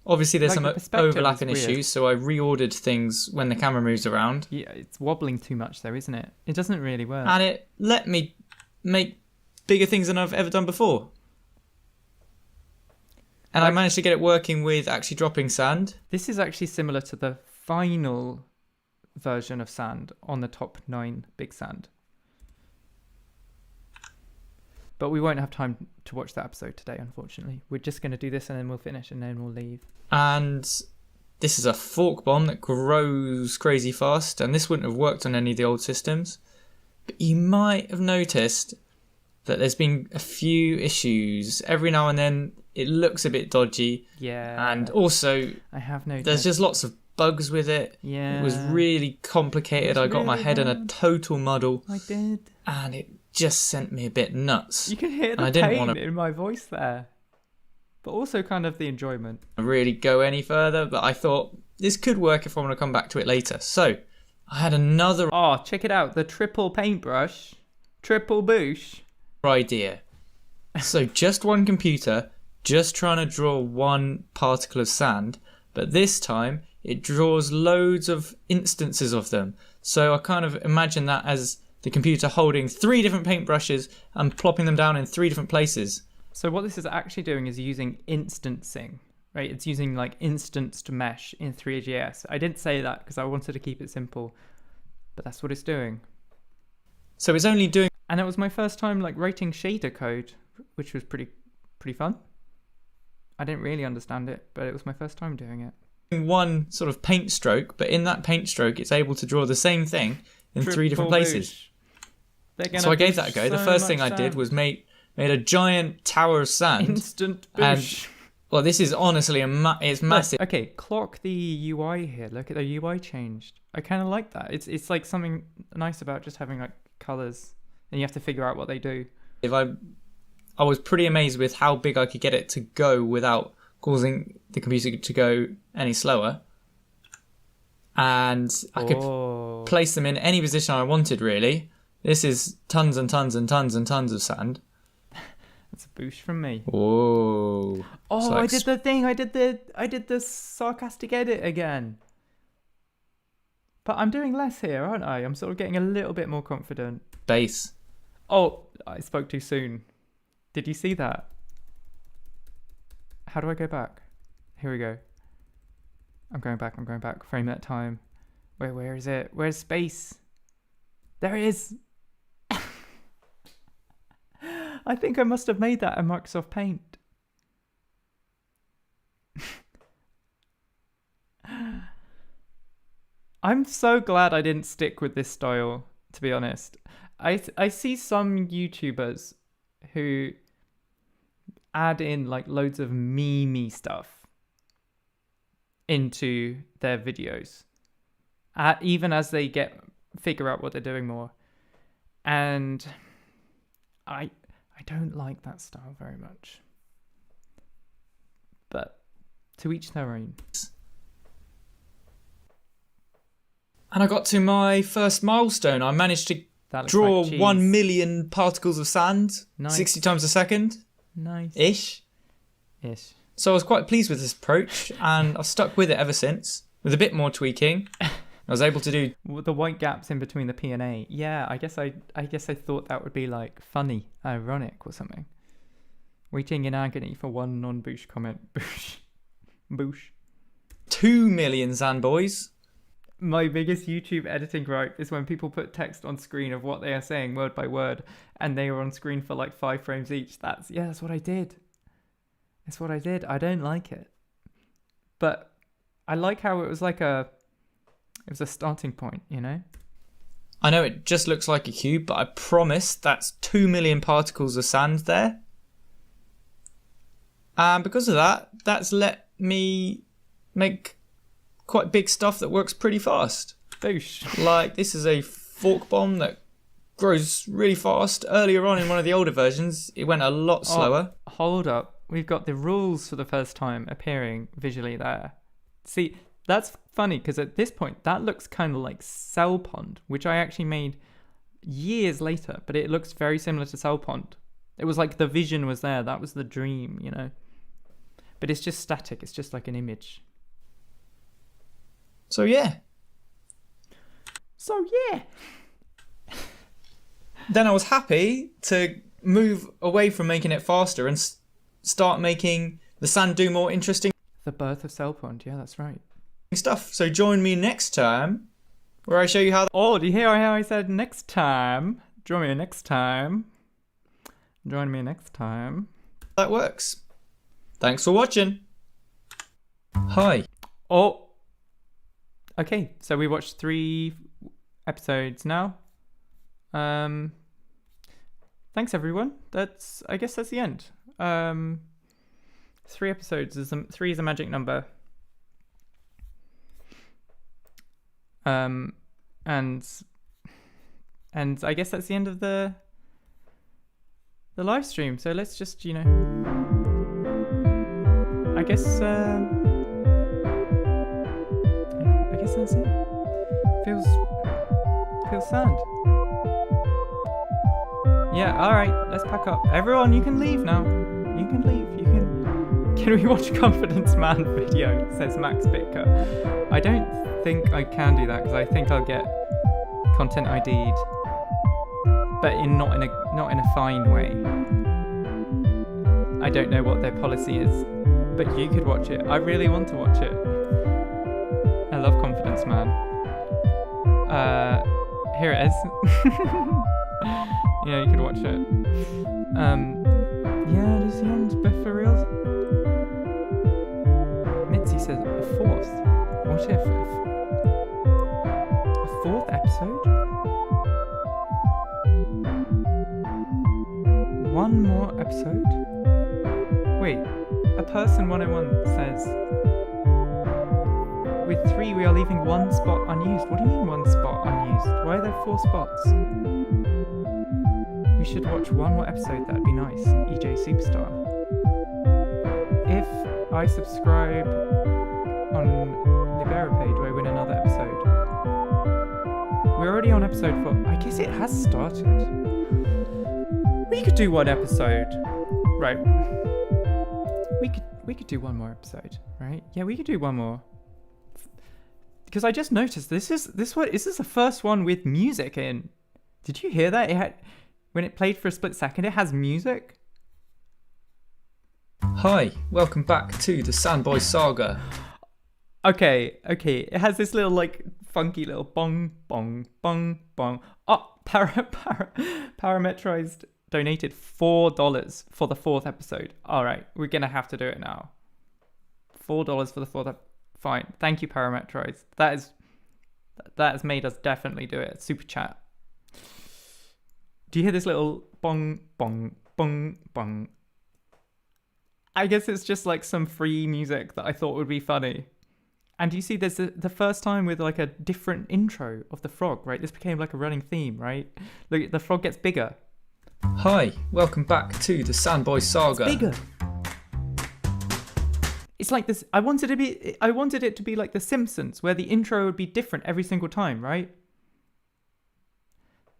Obviously, there's Like some overlapping issues, so I reordered things when the camera moves around. Yeah, it's wobbling too much though, isn't it? It doesn't really work. And it let me make bigger things than I've ever done before. And I managed to get it working with actually dropping sand. This is actually similar to the final version of sand on the top 9 big sand. But we won't have time to watch that episode today, unfortunately. We're just going to do this and then we'll finish and then we'll leave. And this is a fork bomb that grows crazy fast, and this wouldn't have worked on any of the old systems. But you might have noticed that there's been a few issues. Every now and then it looks a bit dodgy. Yeah. And also, I have noticed. there's just lots of bugs with it. Yeah. It was really complicated. I got my head in a total muddle. I did. And it just sent me a bit nuts. You can hear the pain in my voice there. But also kind of the enjoyment. I really go any further, but I thought this could work if I want to come back to it later. So I had another check it out. The triple paintbrush. Triple Boosh. idea. So just one computer, just trying to draw one particle of sand, but this time it draws loads of instances of them. So I kind of imagine that as the computer holding 3 different paintbrushes and plopping them down in 3 different places. So what this is actually doing is using instancing, right? It's using like instanced mesh in 3GS. I didn't say that because I wanted to keep it simple, but that's what it's doing. So it's only doing... And it was my first time like writing shader code, which was pretty fun. I didn't really understand it, but it was my first time doing it. One sort of paint stroke, but in that paint stroke it's able to draw the same thing in 3 different places. So I gave that a go. The first thing I did was made a giant tower of sand. Instant Boosh. And, well, this is honestly it's massive. Look, okay, clock the UI here. Look at the UI changed. I kind of like that. It's like something nice about just having like colors, and you have to figure out what they do. I was pretty amazed with how big I could get it to go without causing the computer to go any slower. And I could place them in any position I wanted, really. This is tons and tons and tons and tons of sand. That's a boost from me. Whoa. Oh, I did the thing. I did the sarcastic edit again. But I'm doing less here, aren't I? I'm sort of getting a little bit more confident. Base. Oh, I spoke too soon. Did you see that? How do I go back? Here we go. I'm going back. Frame at time. Where is it? Where's space? There it is. I think I must have made that in Microsoft Paint. I'm so glad I didn't stick with this style, to be honest. I see some YouTubers who add in like loads of meme stuff into their videos, even as they figure out what they're doing more. And I don't like that style very much. But to each their own. And I got to my first milestone. I managed to draw 1 million particles of sand, 60 times a second. Nice. Ish. So I was quite pleased with this approach, and I've stuck with it ever since, with a bit more tweaking. I was able to do the white gaps in between the P and A. Yeah, I guess I thought that would be like funny, ironic or something. Waiting in agony for one non-Boosh comment. Boosh. 2 million sand boys. My biggest YouTube editing gripe is when people put text on screen of what they are saying word by word, and they are on screen for like 5 frames each. That's what I did. That's what I did. I don't like it. But I like how it was a starting point, you know? I know it just looks like a cube, but I promise that's 2 million particles of sand there. And because of that, that's let me make quite big stuff that works pretty fast. Boosh. Like, this is a fork bomb that grows really fast. Earlier on in one of the older versions, it went a lot slower. Oh, hold up. We've got the rules for the first time appearing visually there. See, that's funny because at this point, that looks kind of like cellpond, which I actually made years later, but it looks very similar to cellpond. It was like the vision was there. That was the dream, you know. But it's just static. It's just like an image. So yeah. Then I was happy to move away from making it faster and start making the sand do more interesting The birth of cellpond. Yeah, that's right. stuff. So join me next time where I show you how Oh, do you hear how I said next time? Join me next time. Join me next time. that works. Thanks for watching. Hi. Oh. Okay, so we watched 3 episodes now. Thanks everyone. I guess that's the end. 3 episodes is 3 is a magic number. And I guess that's the end of the live stream. So let's just, I guess that's it. Feels sad. Yeah, alright, let's pack up. Everyone, you can leave now. You can leave. Can we watch Confidence Man video? Says Max Bitker. I don't think I can do that because I think I'll get content ID'd, but not in a fine way. I don't know what their policy is, but you could watch it. I really want to watch it. I love Confidence Man. Here it is. Yeah, you could watch it. Yeah, does he end for reals? Mitzi says a 4th. What if a 4th episode? 1 more episode? Wait, a person 101 says with 3 we are leaving 1 spot unused. What do you mean 1 spot unused? Why are there 4 spots? We should watch 1 more episode, that'd be nice. EJ Superstar. If I subscribe on Liberapay, do I win another episode? We're already on episode 4. I guess it has started. We could do 1 episode. Right. We could do 1 more episode, right? Yeah, we could do 1 more. Because I just noticed this is the first one with music in. Did you hear that? When it played for a split second, it has music. Hi, welcome back to the Sandboy Saga. Okay. It has this little funky little bong bong bong bong. Oh, Parametrized donated $4 for the 4th episode. All right, we're gonna have to do it now. $4 for the 4th. Fine, thank you, Parametrized. That has made us definitely do it. Super chat. Do you hear this little bong bong bong bong? I guess it's just like some free music that I thought would be funny. And you see there's the first time with like a different intro of the frog, right? This became like a running theme, right? Look, the frog gets bigger. Hi, welcome back to the Sandboy Saga. It's bigger. It's like this. I wanted it to be like The Simpsons, where the intro would be different every single time, right?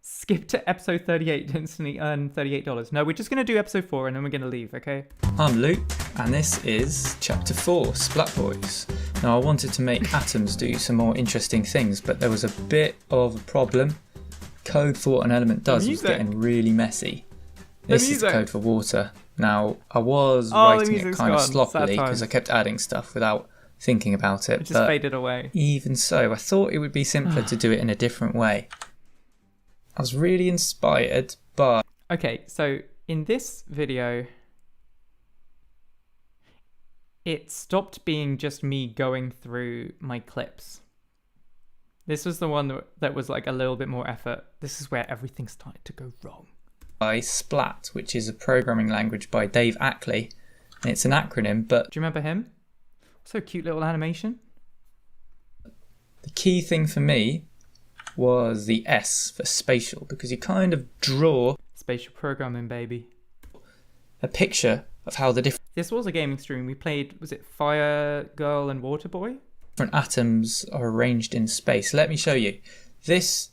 Skip to episode 38 to instantly earn $38. No, we're just going to do episode 4 and then we're going to leave, okay? I'm Luke, and this is chapter 4, Splat Boys. Now, I wanted to make atoms do some more interesting things, but there was a bit of a problem. Code for what an element does was getting really messy. This is the code for water. Now, I was writing it kind of sloppily because I kept adding stuff without thinking about it. It just faded away. Even so, I thought it would be simpler to do it in a different way. I was really inspired, but... Okay, so in this video, it stopped being just me going through my clips. This was the one that was like a little bit more effort. This is where everything started to go wrong. By Splat, which is a programming language by Dave Ackley. And it's an acronym, but Do you remember him? So cute little animation. the key thing for me was the S for spatial, because you kind of draw Spatial programming, baby. a picture of how the This was a gaming stream. We played, was it Fire Girl and Water Boy? different atoms are arranged in space. Let me show you. This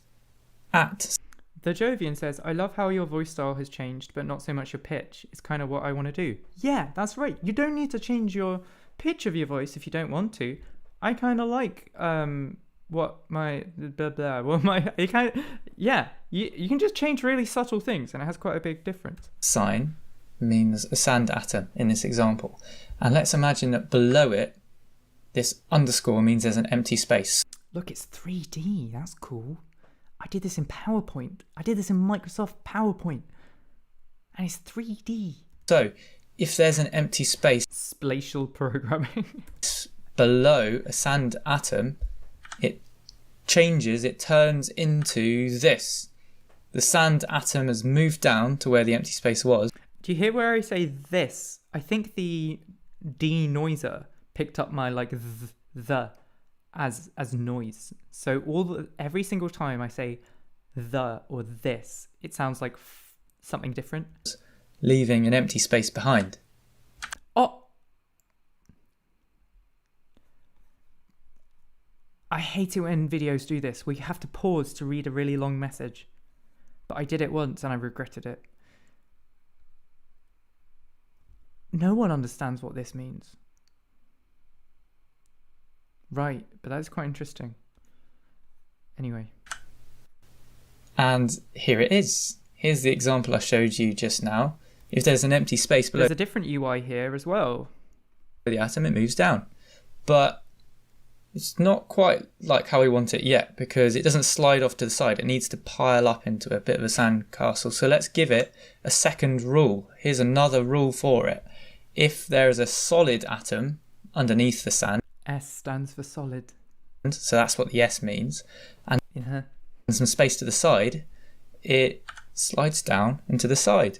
The Jovian says, I love how your voice style has changed, but not so much your pitch. It's kind of what I want to do. Yeah, that's right. You don't need to change your pitch of your voice if you don't want to. I kind of like what my blah blah. Well, my you kind of, yeah. You can just change really subtle things, and it has quite a big difference. sign means a sand atom in this example. And let's imagine that below it, this underscore means there's an empty space. Look, it's 3D. That's cool. I did this in PowerPoint. I did this in Microsoft PowerPoint. And it's 3D. So if there's an empty space Spatial programming. below a sand atom, it changes, it turns into this. The sand atom has moved down to where the empty space was. Do you hear where I say this? I think the denoiser picked up my like the as noise. So every single time I say the or this, it sounds like something different. Leaving an empty space behind. Oh! I hate it when videos do this. We have to pause to read a really long message. But I did it once and I regretted it. No one understands what this means. Right, but that's quite interesting. Anyway. And here it is. Here's the example I showed you just now. If there's an empty space below There's a different UI here as well. the atom, it moves down. But it's not quite like how we want it yet, because it doesn't slide off to the side. It needs to pile up into a bit of a sand castle. So let's give it a second rule. Here's another rule for it. If there is a solid atom underneath the sand, S stands for solid. so that's what the S means, and Yeah. some space to the side, it slides down into the side.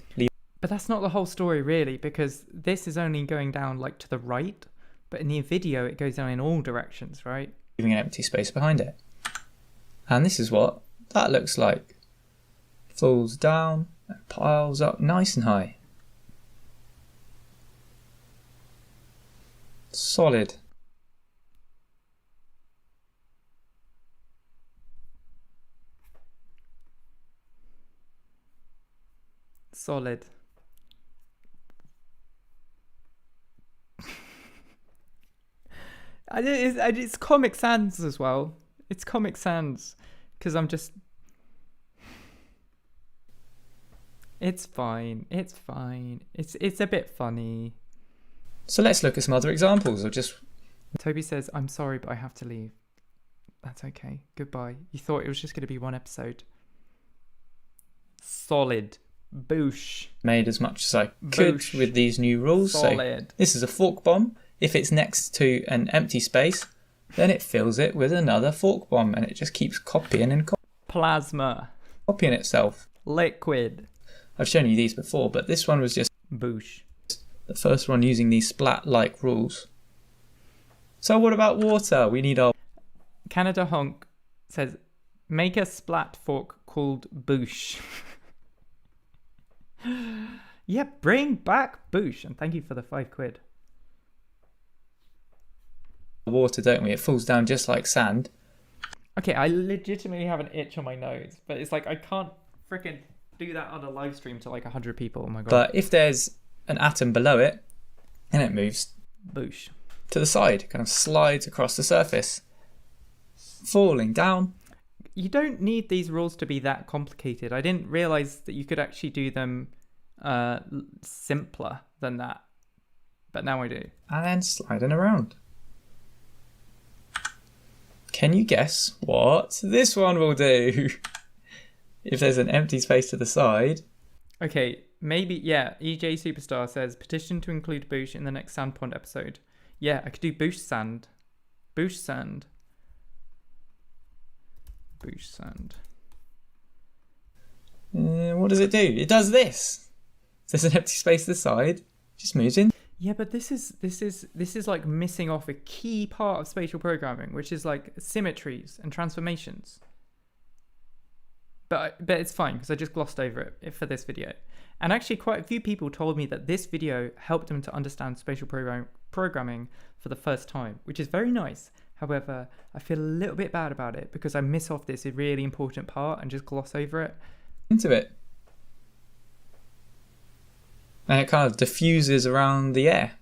But that's not the whole story really, because this is only going down like to the right, but in the video it goes down in all directions, right? Leaving an empty space behind it. And this is what that looks like. Falls down and piles up nice and high. Solid. Solid. It's Comic Sans as well. It's Comic Sans because I'm just. It's fine. It's fine. It's a bit funny. So let's look at some other examples of just. Toby says, "I'm sorry, but I have to leave." That's okay. Goodbye. You thought it was just going to be one episode. Solid. Boosh. Made as much as I could Boosh. with these new rules. Solid. So this is a fork bomb. If it's next to an empty space, then it fills it with another fork bomb, and it just keeps copying and Plasma. copying itself. Liquid. I've shown you these before, but this one was just Boosh. the first one using these splat-like rules. So what about water? We need our... Canada Honk says, make a splat fork called Boosh. Yeah, bring back Boosh. And thank you for the £5. water, don't we? It falls down just like sand. Okay, I legitimately have an itch on my nose, but it's like I can't freaking do that on a live stream to like 100 people. Oh my god. But if there's an atom below it, and it moves Boosh. to the side, kind of slides across the surface, falling down. You don't need these rules to be that complicated. I didn't realize that you could actually do them simpler than that, but now I do. And then sliding around. Can you guess what this one will do? If there's an empty space to the side. Okay, maybe, yeah. EJ Superstar says, petition to include Boosh in the next Sandpond episode. Yeah, I could do Boosh Sand. Boosh Sand. Boosh sand. What does it do? It does this. There's an empty space this side. Just moves in. Yeah, but this is like missing off a key part of spatial programming, which is like symmetries and transformations. But it's fine because I just glossed over it for this video. And actually quite a few people told me that this video helped them to understand spatial programming for the first time, which is very nice. However, I feel a little bit bad about it because I miss off this really important part and just gloss over it. Into it. And it kind of diffuses around the air.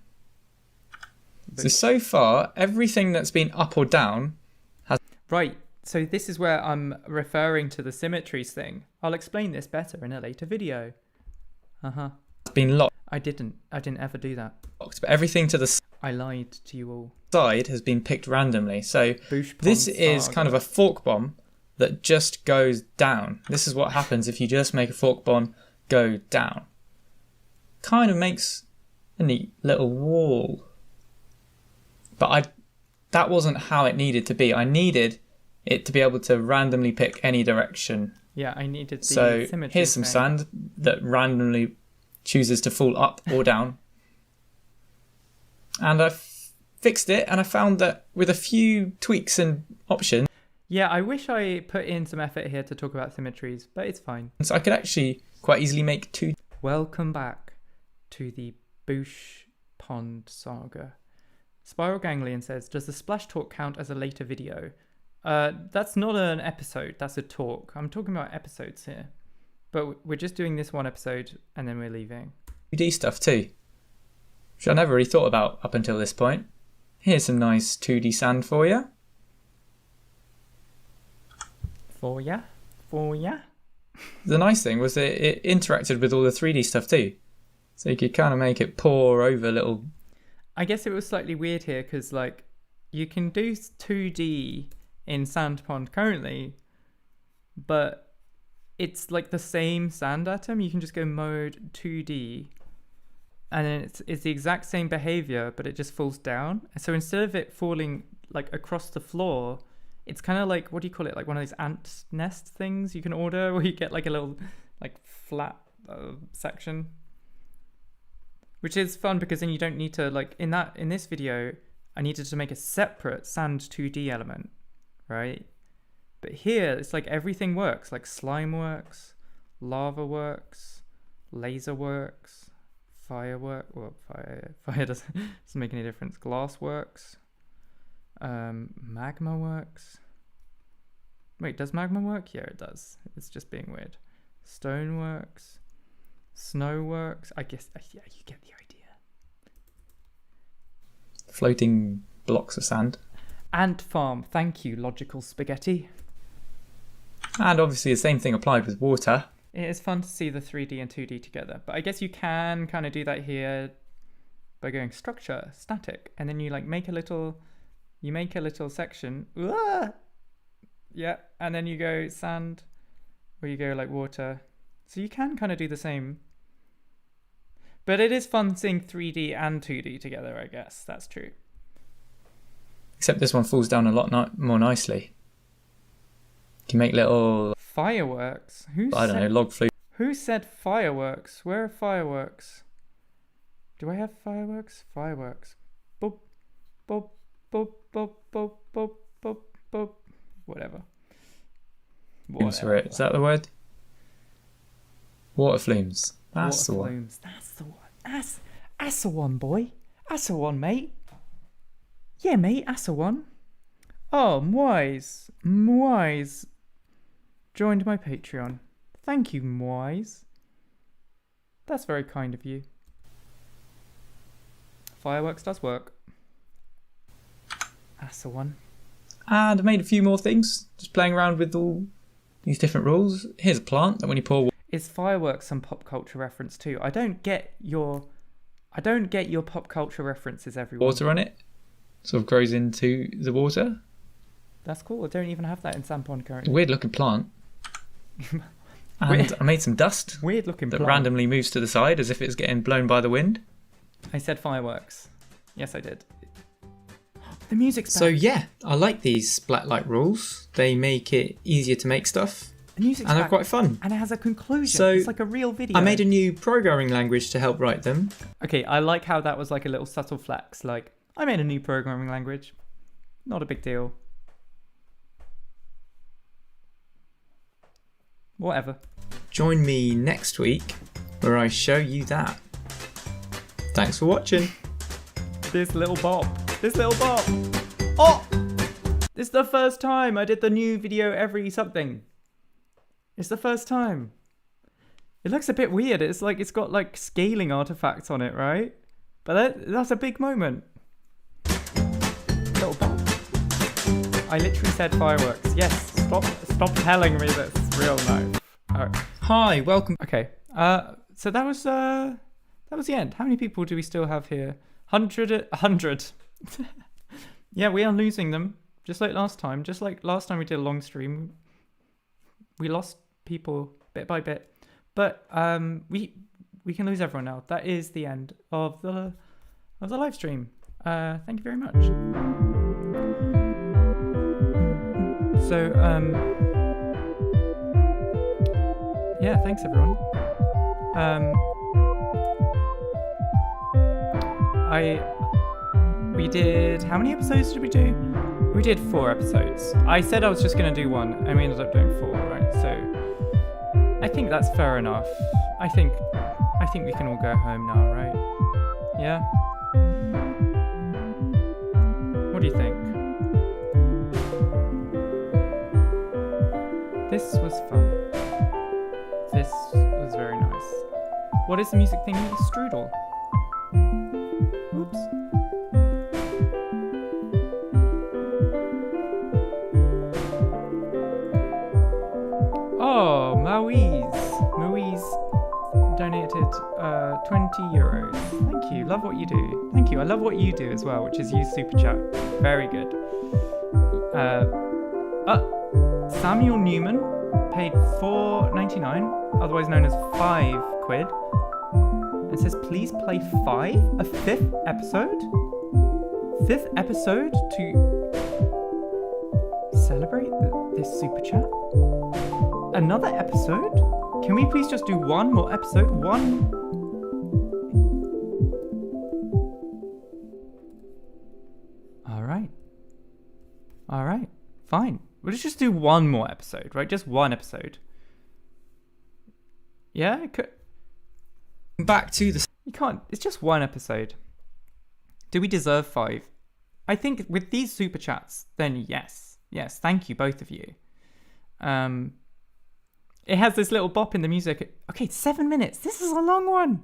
So far, everything that's been up or down has... Right, so this is where I'm referring to the symmetries thing. I'll explain this better in a later video. Been locked. I didn't ever do that. But everything to the I lied to you all. side has been picked randomly. So Boosh this pond is saga. kind of a fork bomb that just goes down. This is what happens if you just make a fork bomb go down. Kind of makes a neat little wall. But that wasn't how it needed to be. I needed it to be able to randomly pick any direction. Yeah, I needed the So symmetry here's some thing. sand that randomly chooses to fall up or down. And I fixed it, and I found that with a few tweaks and options, Yeah, I wish I put in some effort here to talk about symmetries, but it's fine. I could actually quite easily make two. Welcome back to the Boosh Pond saga. Spiral Ganglion says, does the splash talk count as a later video? That's not an episode, that's a talk. I'm talking about episodes here. But we're just doing this one episode and then we're leaving. 2D stuff too, which I never really thought about up until this point. Here's some nice 2D sand for you. For ya? The nice thing was that it interacted with all the 3D stuff too. So you could kind of make it pour over little... I guess it was slightly weird here because like you can do 2D in Sand Pond currently, but it's like the same sand atom. You can just go mode 2D and then it's the exact same behavior, but it just falls down. So instead of it falling like across the floor, it's kind of like, what do you call it? Like one of those ant nest things you can order where you get like a little like flat section. Which is fun because then you don't need to like in this video, I needed to make a separate sand 2D element, right? But here it's like everything works, like slime works, lava works, laser works, fire doesn't make any difference. Glass works, magma works. Wait, does magma work? Yeah, it does. It's just being weird. Stone works. Snow works. I guess, yeah, you get the idea. floating blocks of sand. Ant farm. Thank you, logical spaghetti. And obviously the same thing applied with water. It is fun to see the 3D and 2D together, but I guess you can kind of do that here by going structure, static, and then you like make a little section. Yeah, and then you go sand, or you go like water. So you can kind of do the same. But it is fun seeing 3D and 2D together, I guess. That's true. Except this one falls down a lot more nicely. You can make little... Fireworks? log flume. Who said fireworks? Where are fireworks? Do I have fireworks? Fireworks. Boop, boop, boop, boop, boop, boop, boop, boop. Whatever. Is that the word? Water flumes. That's the one. Flumes. That's the one. That's the one, boy. That's the one, mate. Yeah, mate, that's the one. Oh, Mwise. Mwise joined my Patreon. Thank you, Mwise. That's very kind of you. Fireworks does work. That's the one. And I made a few more things, just playing around with all these different rules. Here's a plant that when you pour... Is fireworks some pop culture reference too? I don't get your pop culture references, everyone. water on it, sort of grows into the water. That's cool. I don't even have that in Sand Pond currently. Weird looking plant. And I made some dust Weird looking that plant. randomly moves to the side as if it's getting blown by the wind. I said fireworks. Yes, I did. The music's back. So yeah, I like these splat-like rules. They make it easier to make stuff. The music's and they're back. quite fun. And it has a conclusion. So it's like a real video. I made a new programming language to help write them. Okay, I like how that was like a little subtle flex. Like, I made a new programming language. Not a big deal. Whatever. Join me next week where I show you that. Thanks for watching. This little bop. This little bop. Oh! This is the first time I did the new video every something. It's the first time. It looks a bit weird. It's like it's got like scaling artifacts on it, right? But that's a big moment. Little bop. I literally said fireworks. Yes. Stop telling me that's real life. All right. Hi, welcome. Okay. So that was the end. How many people do we still have here? 100. Yeah, we are losing them. Just like last time. Just like last time we did a long stream. We lost people bit by bit. But we can lose everyone now. That is the end of the live stream. Thank you very much. So yeah, thanks everyone. We did, how many episodes did we do? We did 4 episodes. I said I was just going to do 1 and we ended up doing 4, right? So I think that's fair enough. I think we can all go home now, right? Yeah? What do you think? This was fun. This was very nice. What is the music thingy? Strudel. Oops. Oh, Moise donated 20 euros. Thank you. Love what you do. Thank you. I love what you do as well, which is use Super Chat. Very good. Samuel Newman paid $4.99, otherwise known as 5 quid. It says, please play 5? A 5th episode? 5th episode to celebrate this Super Chat? Another episode? Can we please just do one more episode? One? Alright. Fine. Let's just do one more episode, right? Just one episode. Yeah? Back to the... You can't. It's just one episode. Do we deserve 5? I think with these Super Chats, then yes. Yes, thank you, both of you. It has this little bop in the music. Okay, 7 minutes. This is a long one.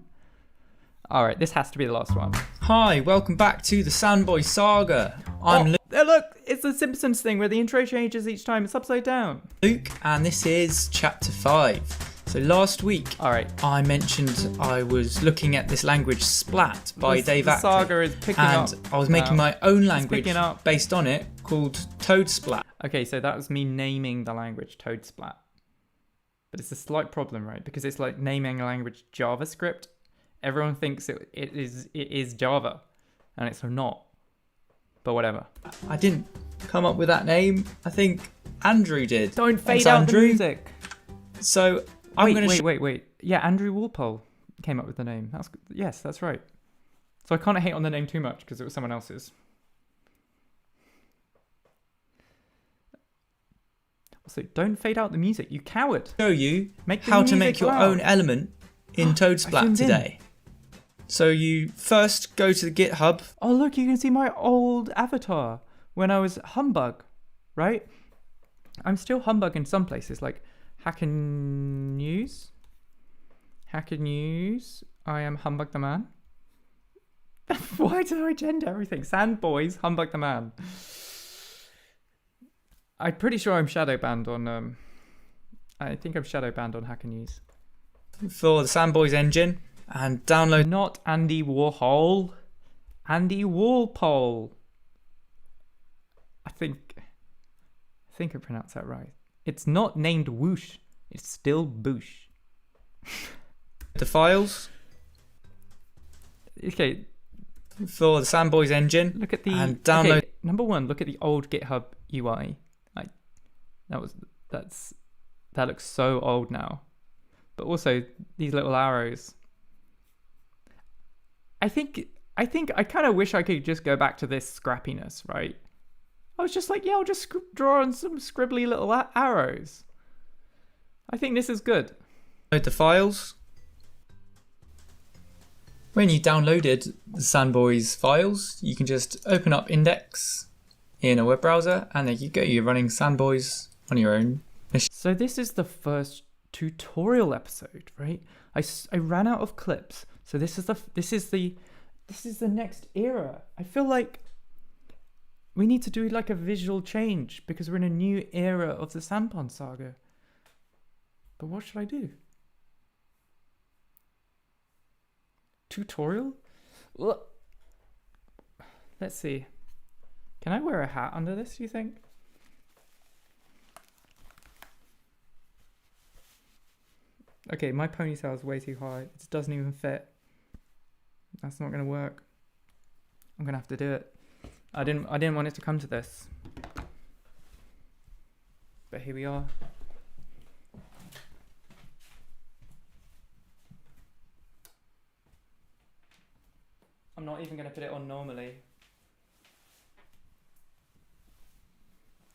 All right, this has to be the last one. Hi, welcome back to the Sandboy Saga. I'm look, it's the Simpsons thing where the intro changes each time. It's upside down. Luke, and this is Chapter 5. So last week, I mentioned I was looking at this language Splat by Dave Ackley. The saga is picking up. And I was making my own language based on it called Toad Splat. Okay, so that was me naming the language Toad Splat. But it's a slight problem, right? Because it's like naming a language JavaScript. Everyone thinks it is Java, and it's not. But whatever. I didn't come up with that name. I think Andrew did. Don't fade out the music. So I'm going to wait. Yeah, Andrew Walpole came up with the name. Yes, that's right. So I can't hate on the name too much because it was someone else's. So don't fade out the music, you coward. Show you how to make your own element in Toad Splat today. So you first go to the GitHub. Oh look, you can see my old avatar when I was Humbug, right? I'm still Humbug in some places, like Hacker News. I am Humbug the Man. Why did I gender everything? Sandboys, Humbug the Man. I'm pretty sure I'm shadow banned on. I think I'm shadow banned on Hacker News. For the Sandboys engine and download. Not Andy Warhol, Andy Walpole. I think I pronounced that right. It's not named Whoosh. It's still Boosh. The files. Okay. for the Sandboys engine. Look at the and download. Okay, number one, look at the old GitHub UI. Like that looks so old now. But also these little arrows. I think I kind of wish I could just go back to this scrappiness, right? I was just like, yeah, I'll just draw on some scribbly little arrows. I think this is good. Load the files. When you downloaded the Sandboys files, you can just open up Index in a web browser, and there you go. You're running Sandboys on your own machine. So this is the first tutorial episode, right? I ran out of clips, so this is the next era. I feel like we need to do like a visual change because we're in a new era of the cellpond saga. But what should I do? Tutorial? Well, let's see. Can I wear a hat under this, do you think? Okay, my ponytail is way too high. It doesn't even fit. That's not going to work. I'm going to have to do it. I didn't want it to come to this. But here we are. I'm not even going to put it on normally.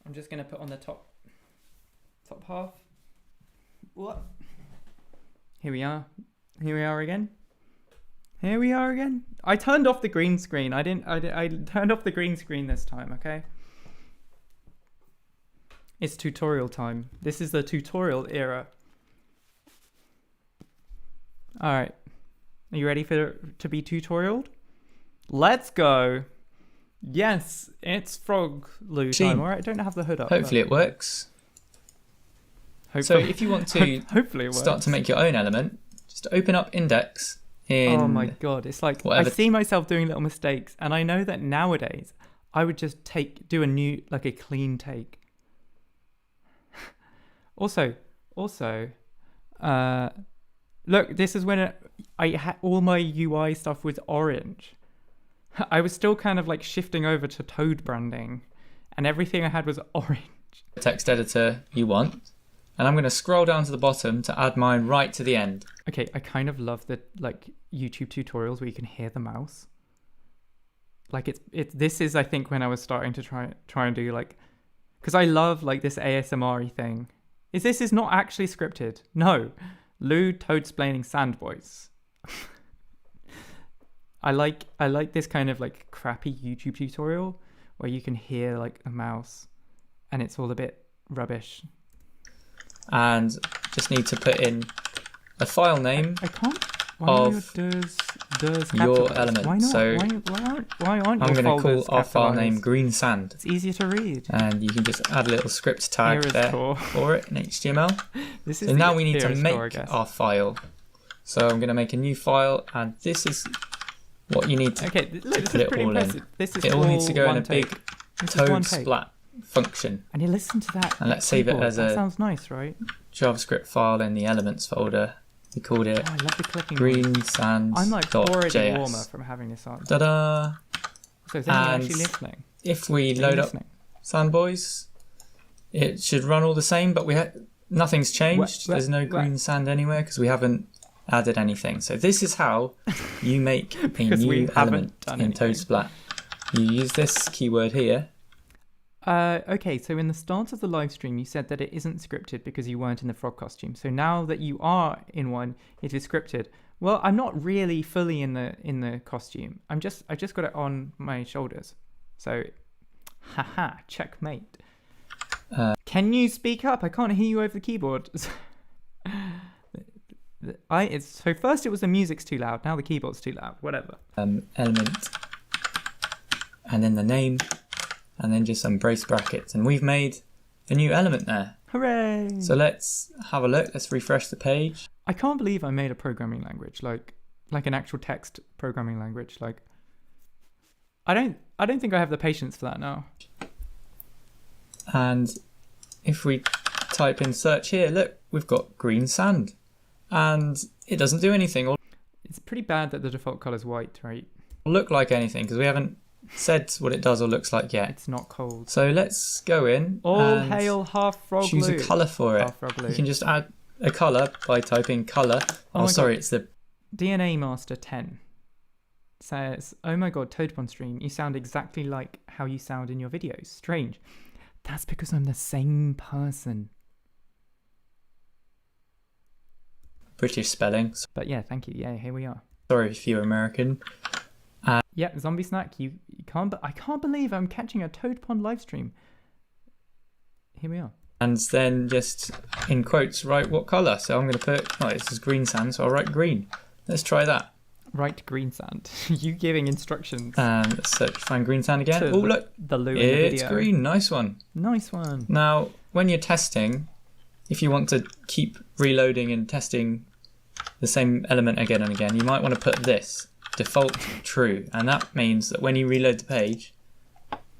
I'm just going to put on the top half. What? Here we are. Here we are again. Here we are again. I turned off the green screen. I turned off the green screen this time, okay? It's tutorial time. This is the tutorial era. All right. Are you ready to be tutorialed? Let's go. Yes, it's frog loo time. All right, I don't have the hood up. Hopefully it works. Hopefully. So if you want to hopefully it works. Start to make your own element, just open up Index in... Oh my god, it's like whatever. I see myself doing little mistakes, and I know that nowadays I would just do a new, like a clean take. Also, look, this is when I had all my UI stuff was orange. I was still kind of like shifting over to Toad branding, and everything I had was orange. Text editor you want, and I'm going to scroll down to the bottom to add mine right to the end. Okay, I kind of love the like YouTube tutorials where you can hear the mouse. Like this is I think when I was starting to try and do like, because I love like this ASMR-y thing. This is not actually scripted. No, Lou Toad-splaining Sandboys. I like this kind of like crappy YouTube tutorial where you can hear like a mouse and it's all a bit rubbish. And just need to put in a file name of your element. Why not? So why aren't I'm your going to call folders our file capitalized? name Green Sand. It's easier to read. And you can just add a little script tag there for it in HTML. This is so now we need to make our file. So I'm going to make a new file, and this is what you need to look, this put is pretty it all impressive. in. This is It all needs to go in a take. big This is one Toad take. splat function. And you listen to that. And let's save it as that a sounds nice, right? JavaScript file in the elements folder. We called it Oh, I love the clicking. Green Sand. I'm like already JS. warmer from having this on. Ta-da! So is anyone And actually listening? If we load up Sandboys, it should run all the same, but nothing's changed. There's no green sand anywhere because we haven't added anything. So this is how you make a new element in ToadSplat. You use this keyword here. Okay, so in the start of the live stream, you said that it isn't scripted because you weren't in the frog costume. So now that you are in one, it is scripted. Well, I'm not really fully in the costume. I just got it on my shoulders. So, haha, checkmate. Can you speak up? I can't hear you over the keyboard. So first it was the music's too loud. Now the keyboard's too loud. Whatever. Element, and then the name. And then just some brace brackets. And we've made a new element there. Hooray! So let's have a look. Let's refresh the page. I can't believe I made a programming language, like an actual text programming language. Like, I don't think I have the patience for that now. And if we type in search here, look, we've got green sand. And it doesn't do anything. It's pretty bad that the default color is white, right? look like anything because we haven't said what it does or looks like yet. It's not cold. So let's go in All and hail half frog choose blue. a colour for it. Half frog blue. You can just add a colour by typing colour. Oh sorry, God. it's the DNA Master 10 says, "Oh my God, Toadpond stream, you sound exactly like how you sound in your videos. Strange. That's because I'm the same person." British spelling. But yeah, thank you. Yeah, here we are. Sorry if you're American. Yeah, Zombie Snack, you can't. I can't believe I'm catching a Toadpond live stream. Here we are. And then just in quotes write what colour. So I'm going to put, this is green sand, so I'll write green. Let's try that. Right, green sand. You giving instructions. Let's find green sand again. Oh look, the Lou in the it's video. green. Nice one. Nice one. Now, when you're testing, if you want to keep reloading and testing the same element again and again, you might want to put this default true, and that means that when you reload the page,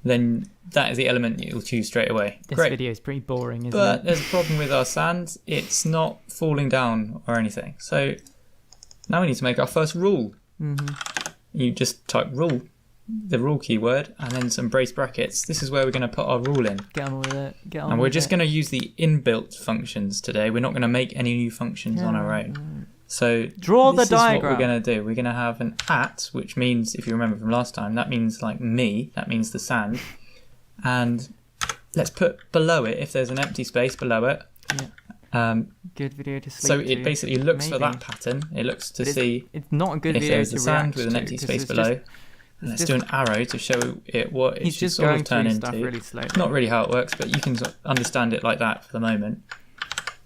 then that is the element you'll choose straight away. This Great. video is pretty boring, isn't But it? there's a problem with our sand. It's not falling down or anything. So now we need to make our first rule. You just type rule, the rule keyword, and then some brace brackets. This is where we're going to put our rule in. Get on with it. Get on And with we're just going to use the inbuilt functions today. We're not going to make any new functions on our own. So draw the this is what diagram. we're going to do. We're going to have an at, which means, if you remember from last time, that means like me. That means the sand. And let's put below it, if there's an empty space below it. Yeah. Good video to sleep So to. it basically looks for Maybe. that pattern. It looks to But see it's not a good if video there's to a sand react with an to, empty 'cause space it's below. just- And let's just- do an arrow to show it what it He's should just sort going of turn through into. stuff really slowly. Not really how it works, but you can sort of understand it like that for the moment.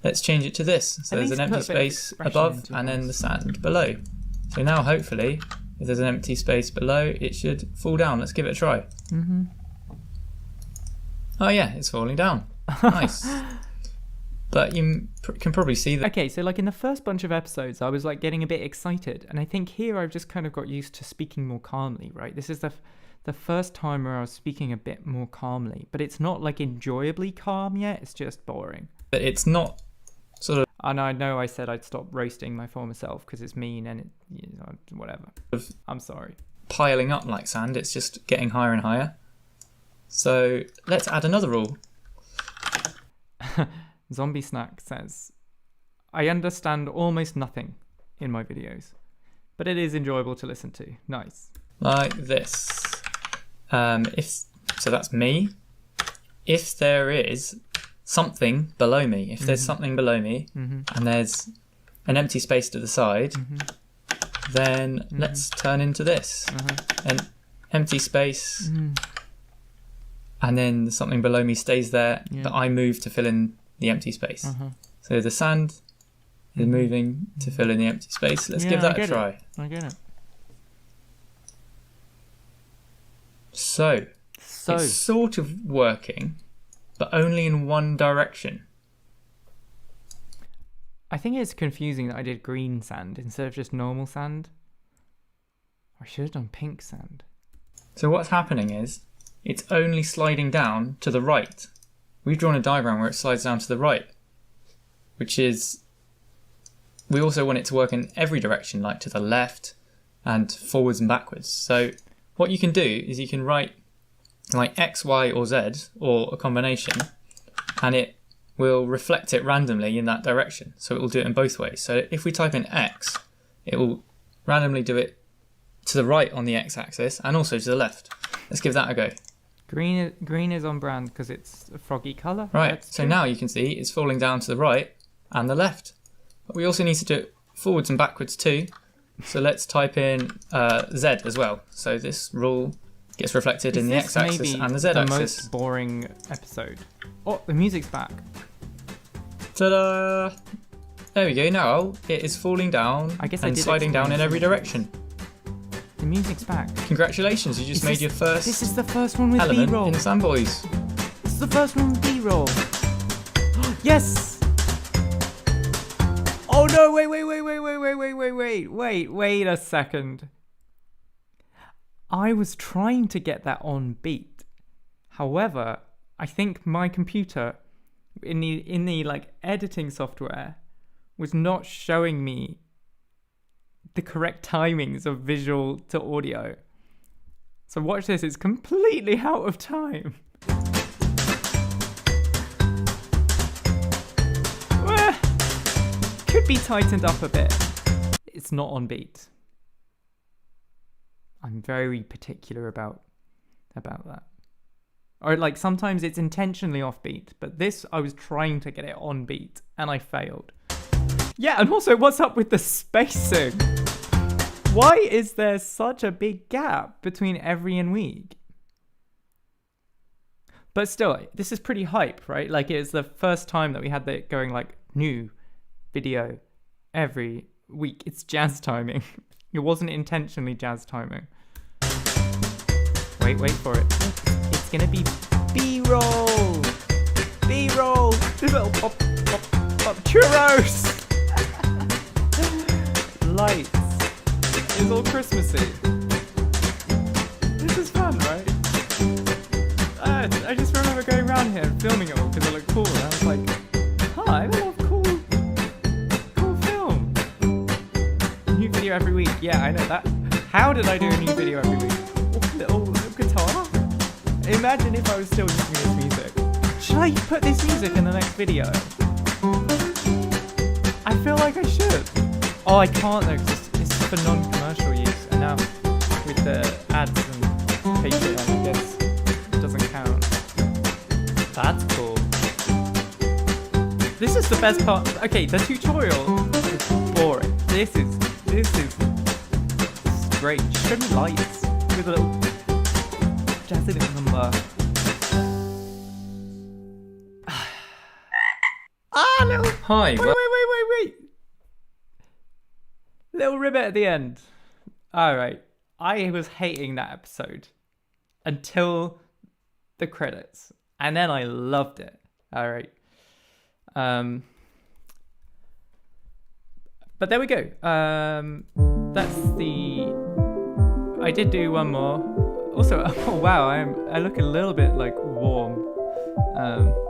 Let's change it to this. So At there's least an empty put a bit of space expression above into and then this. the sand below. So now hopefully, if there's an empty space below, it should fall down. Let's give it a try. Oh yeah, it's falling down. Nice. But you can probably see that. Okay, so like in the first bunch of episodes, I was like getting a bit excited, and I think here I've just kind of got used to speaking more calmly, right? This is the first time where I was speaking a bit more calmly, but it's not like enjoyably calm yet. It's just boring. But it's not sort of And I know I said I'd stop roasting my former self because it's mean and whatever. I'm sorry. piling up like sand. It's just getting higher and higher. So let's add another rule. Zombie Snack says, "I understand almost nothing in my videos, but it is enjoyable to listen to." Nice. Like this. So that's me. If there is something below me, if there's something below me, and there's an empty space to the side, then let's turn into this. An empty space, and then something below me stays there, but I move to fill in the empty space. So the sand is moving to fill in the empty space. Let's give that a try. I get it. So it's sort of working, but only in one direction. I think it's confusing that I did green sand instead of just normal sand. I should have done pink sand. So what's happening is it's only sliding down to the right. We've drawn a diagram where it slides down to the right, which is, we also want it to work in every direction, like to the left and forwards and backwards. So what you can do is you can write like X, Y or Z or a combination, and it will reflect it randomly in that direction. So it will do it in both ways. So if we type in X, it will randomly do it to the right on the X axis and also to the left. Let's give that a go. Green is on brand because it's a froggy colour. Right, That's so true. now you can see it's falling down to the right and the left. But we also need to do it forwards and backwards too. So let's type in Z as well. So this rule gets reflected in the Is this X-axis maybe and the the Z-axis. most boring episode? Oh, the music's back. Ta-da! There we go, now it is falling down I guess I and did sliding down in explain every direction. The music's back. Congratulations, you just made your This first is the first one with element B-roll. in Sandboys. This is the first one with B-roll. Yes! Oh no, wait a second. I was trying to get that on beat. However, I think my computer in the like editing software was not showing me the correct timings of visual to audio. So watch this, it's completely out of time. Well, could be tightened up a bit. It's not on beat. I'm very particular about that. Or like sometimes it's intentionally off beat, but this I was trying to get it on beat and I failed. Yeah, and also what's up with the spacing? Why is there such a big gap between every and week? But still, this is pretty hype, right? Like it's the first time that we had that going like new video every week. It's jazz timing. It wasn't intentionally jazz timing. Wait for it. It's gonna be B-roll. B-roll. This little pop churros. Lights. It's all Christmassy. This is fun, right? I just remember going around here and filming it all because it looked cool. And I was like, I love cool film. New video every week. Yeah, I know that. How did I do a new video every week? Little guitar? Imagine if I was still using this music. Should I put this music in the next video? I feel like I should. Oh, I can't though, because it's for non-commercial use. And now with the ads and Patreon, I guess it doesn't count. That's cool. This is the best part. Okay, the tutorial is boring. This is great. Show me lights with a little jazzy little number. Little. Hi. Wait. Little ribbit at the end. Alright. I was hating that episode until the credits. And then I loved it. Alright. But there we go. That's the... I did do one more. Also, oh wow, I look a little bit like warm.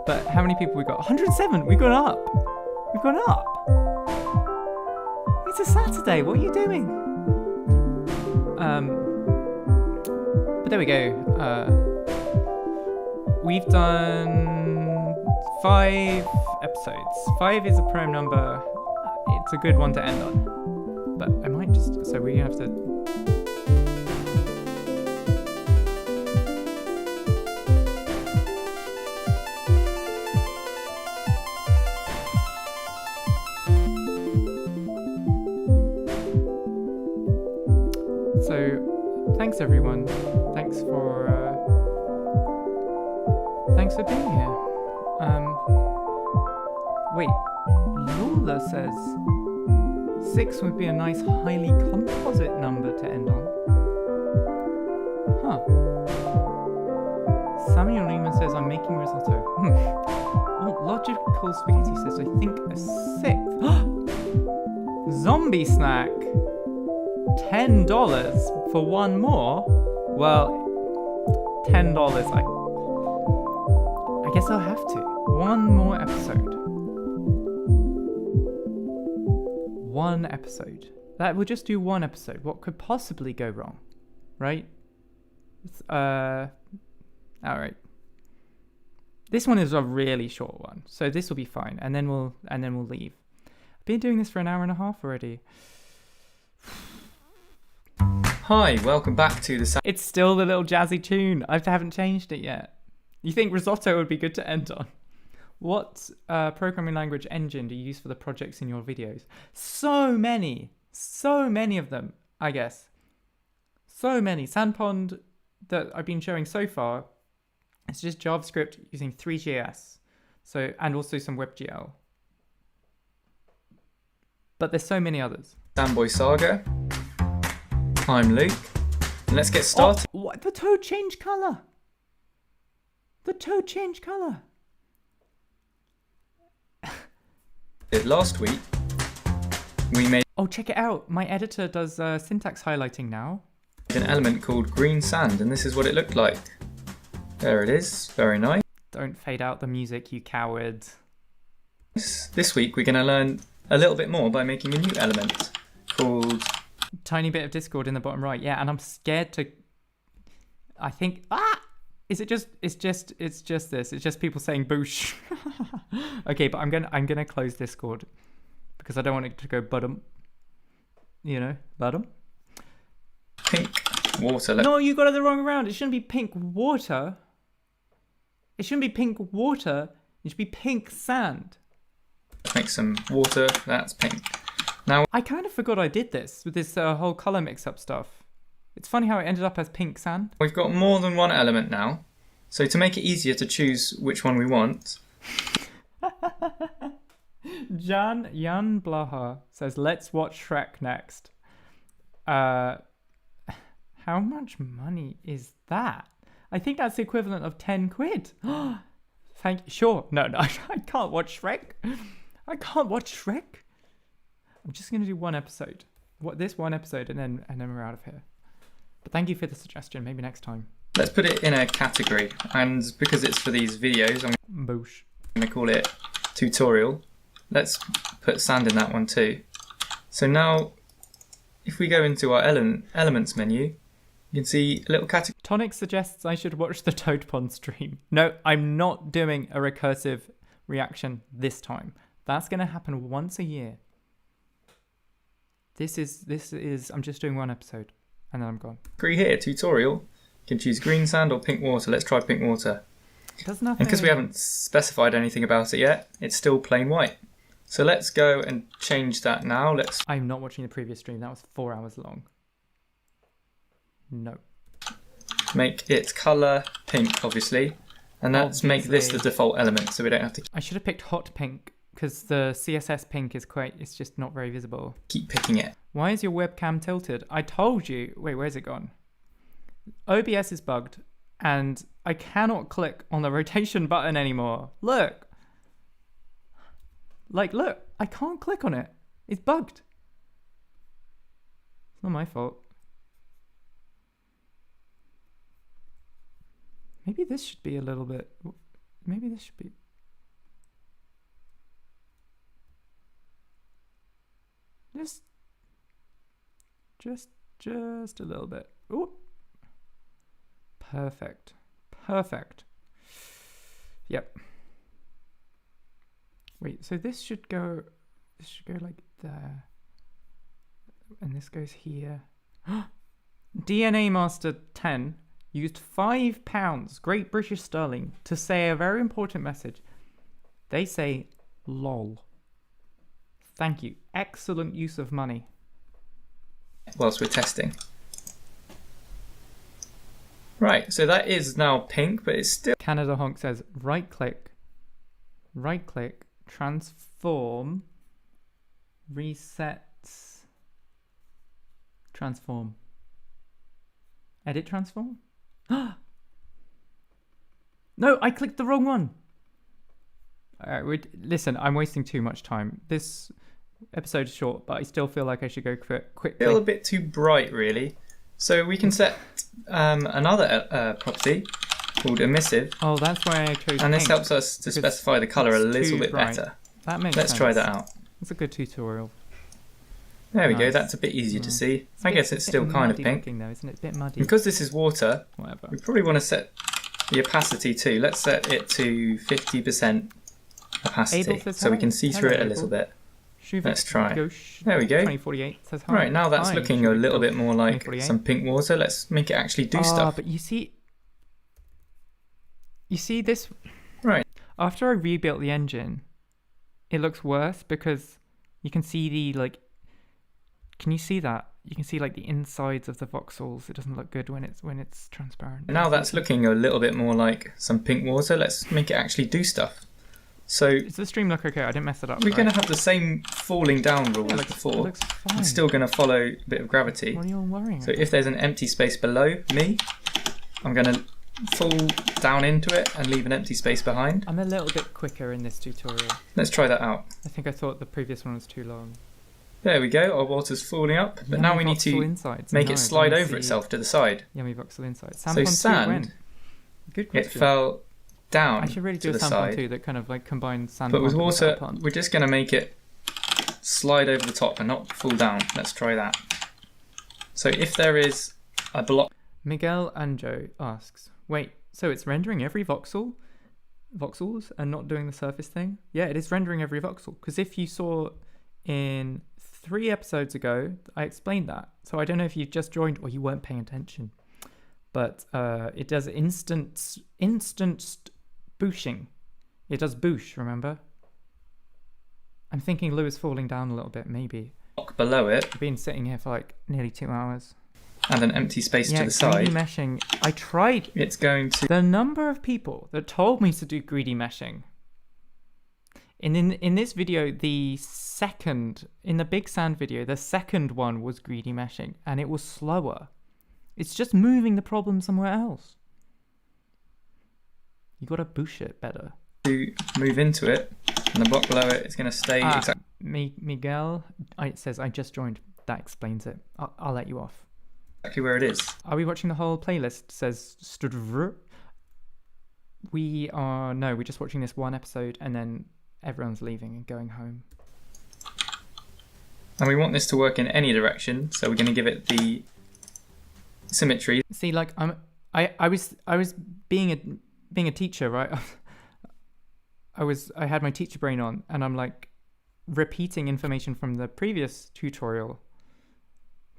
But how many people we got? 107! We've gone up! We've gone up! It's a Saturday, what are you doing? But there we go. We've done 5 episodes. 5 is a prime number. It's a good one to end on. But I might just... So we have to... So, thanks everyone. Thanks for being here. Wait, Lula says 6 would be a nice highly composite number to end on. Huh. Samuel Lehman says I'm making risotto. Oh, Logical Spaghetti says I think a 6th. Zombie snack. $10 for one more? Well, $10. I guess I'll have to. One more episode. One episode. We'll just do one episode. What could possibly go wrong? Right? Alright. This one is a really short one, so this will be fine, and then we'll leave. I've been doing this for an hour and a half already. Hi, welcome back to the... It's still the little jazzy tune. I haven't changed it yet. You think risotto would be good to end on? What programming language engine do you use for the projects in your videos? So many of them, I guess. So many. Cellpond that I've been showing so far, it's just JavaScript using 3JS. So, and also some WebGL. But there's so many others. Fanboy Saga. I'm Luke. And let's get started. Oh, what? The toad changed colour. The toad changed colour. Last week, we made... Oh, check it out. My editor does syntax highlighting now. An element called green sand, and this is what it looked like. There it is. Very nice. Don't fade out the music, you coward. This week, we're going to learn a little bit more by making a new element called... Tiny bit of Discord in the bottom right. Yeah, and I'm scared to I think is it just it's just this. It's just people saying boosh. Okay, but I'm gonna close Discord because I don't want it to go bottom. You know, bottom. Pink water. No, you got it the wrong around. It shouldn't be pink water. It shouldn't be pink water. It should be pink sand. Let's make some water. That's pink. Now I kind of forgot I did this with this whole color mix-up stuff. It's funny how it ended up as pink sand. we've got more than one element now. So to make it easier to choose which one we want, Jan Blaha says, let's watch Shrek next. How much money is that? I think that's the equivalent of 10 quid. Thank you. Sure. No, I can't watch Shrek. I can't watch Shrek. I'm just going to do one episode. This one episode and then we're out of here. But thank you for the suggestion. Maybe next time. let's put it in a category. And because it's for these videos, I'm Boosh. going to call it tutorial. Let's put sand in that one too. So now, if we go into our elements menu, you can see a little category. Tonic suggests I should watch the Toad Pond stream. No, I'm not doing a recursive reaction this time. That's going to happen once a year. This is I'm just doing one episode and then I'm gone. Here, tutorial. You can choose green sand or pink water. Let's try pink water. Does nothing. And because we haven't specified anything about it yet, it's still plain white. So let's go and change that now. I'm not watching the previous stream. That was 4 hours long. No. Make its colour pink, obviously. And let's make this the default element so we don't have to I should have picked hot pink because the CSS pink it's just not very visible. keep picking it. Why is your webcam tilted? I told you. Wait, where's it gone? OBS is bugged and I cannot click on the rotation button anymore. Look. Look, I can't click on it. It's bugged. It's not my fault. Maybe this should be a little bit... Maybe this should be... Just a little bit. Ooh. Perfect. Perfect. Yep. Wait, so this should go like there. And this goes here. DNA Master 10 used £5, Great British Sterling, to say a very important message. They say, lol. Thank you. Excellent use of money. Whilst we're testing. Right, so that is now pink, but it's still... Canada Honk says, right click, transform, resets, transform. Edit transform? No, I clicked the wrong one. Listen, I'm wasting too much time. This episode is short, but I still feel like I should go quickly. Still a bit too bright, really. So we can set another property called emissive. Oh, that's why I chose And this pink, helps us to specify the colour a little bit bright. better. That makes Let's sense. try that out. It's a good tutorial. There we go, Nice. that's a bit easier to see. I guess it's still kind of pink. Looking, though, isn't it? A bit muddy. Because this is water, Whatever. we probably want to set the opacity too. Let's set it to 50% opacity so we can see through it a little bit. Let's try. There we go. 2048 says hi. Right, now that's Hi, looking a little bit more like 2048. some pink water. Let's make it actually do stuff. But you see this? Right. After I rebuilt the engine, it looks worse because you can see can you see that? You can see like the insides of the voxels. It doesn't look good when it's transparent. Now that's looking a little bit more like some pink water. Let's make it actually do stuff. So does the stream look okay? I didn't mess it up. we're going to have the same falling down rule as It before. looks fine. It's still going to follow a bit of gravity. What are you all worrying So about? if there's an empty space below me, I'm going to fall down into it and leave an empty space behind. I'm a little bit quicker in this tutorial. Let's try that out. I think I thought the previous one was too long. There we go, our water's falling up, but now we need to make it slide over itself to the side. Yummy voxel insides. So sand, Good it question. fell down I should really to do a the sandpond side. too that kind of like combines sand. But with and water, cellpond. we're just going to make it slide over the top and not fall down. Let's try that. So if there is a block... Miguel Anjo asks, wait, so it's rendering every voxels and not doing the surface thing? Yeah, it is rendering every voxel. Because if you saw in 3 episodes ago, I explained that. So I don't know if you've just joined or you weren't paying attention. But it does instant booshing. It does boosh, remember? I'm thinking Lou is falling down a little bit, maybe. Below it. I've been sitting here for like nearly 2 hours. And an empty space to the side. Greedy meshing. I tried. It's going to... The number of people that told me to do greedy meshing. In this video, in the Big Sand video, the second one was greedy meshing. And it was slower. It's just moving the problem somewhere else. You gotta boosh it better. To move into it, and the block below it is going to stay exactly. Miguel, it says, I just joined. That explains it. I'll let you off. Exactly where it is. Are we watching the whole playlist? Says Studvr. We're just watching this one episode and then everyone's leaving and going home. And we want this to work in any direction, so we're going to give it the symmetry. See, like I was being a teacher, right? I had my teacher brain on and I'm like repeating information from the previous tutorial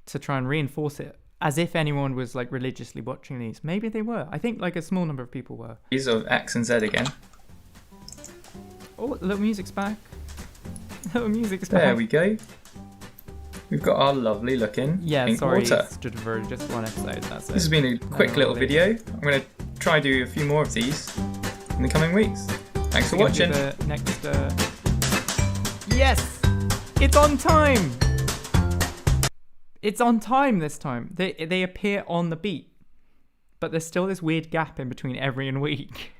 to try and reinforce it as if anyone was like religiously watching these. Maybe they were. I think like a small number of people were. These of X and Z again. Oh, little music's back. Little music's back. There back. we go. We've got our lovely looking pink water. Stood for just one episode, that's it. This has been a quick little video. I'm going to try do a few more of these in the coming weeks. Thanks for watching. Next, Yes! It's on time! It's on time this time. They appear on the beat. But there's still this weird gap in between every and week.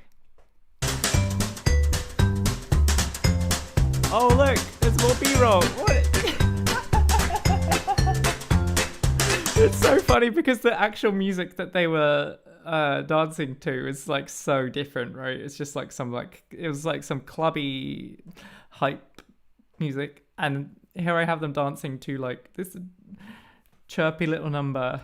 Oh look! There's more B-roll! What? It's so funny because the actual music that they were dancing to is like so different, right? It's just like it was like some clubby hype music, and here I have them dancing to like this chirpy little number.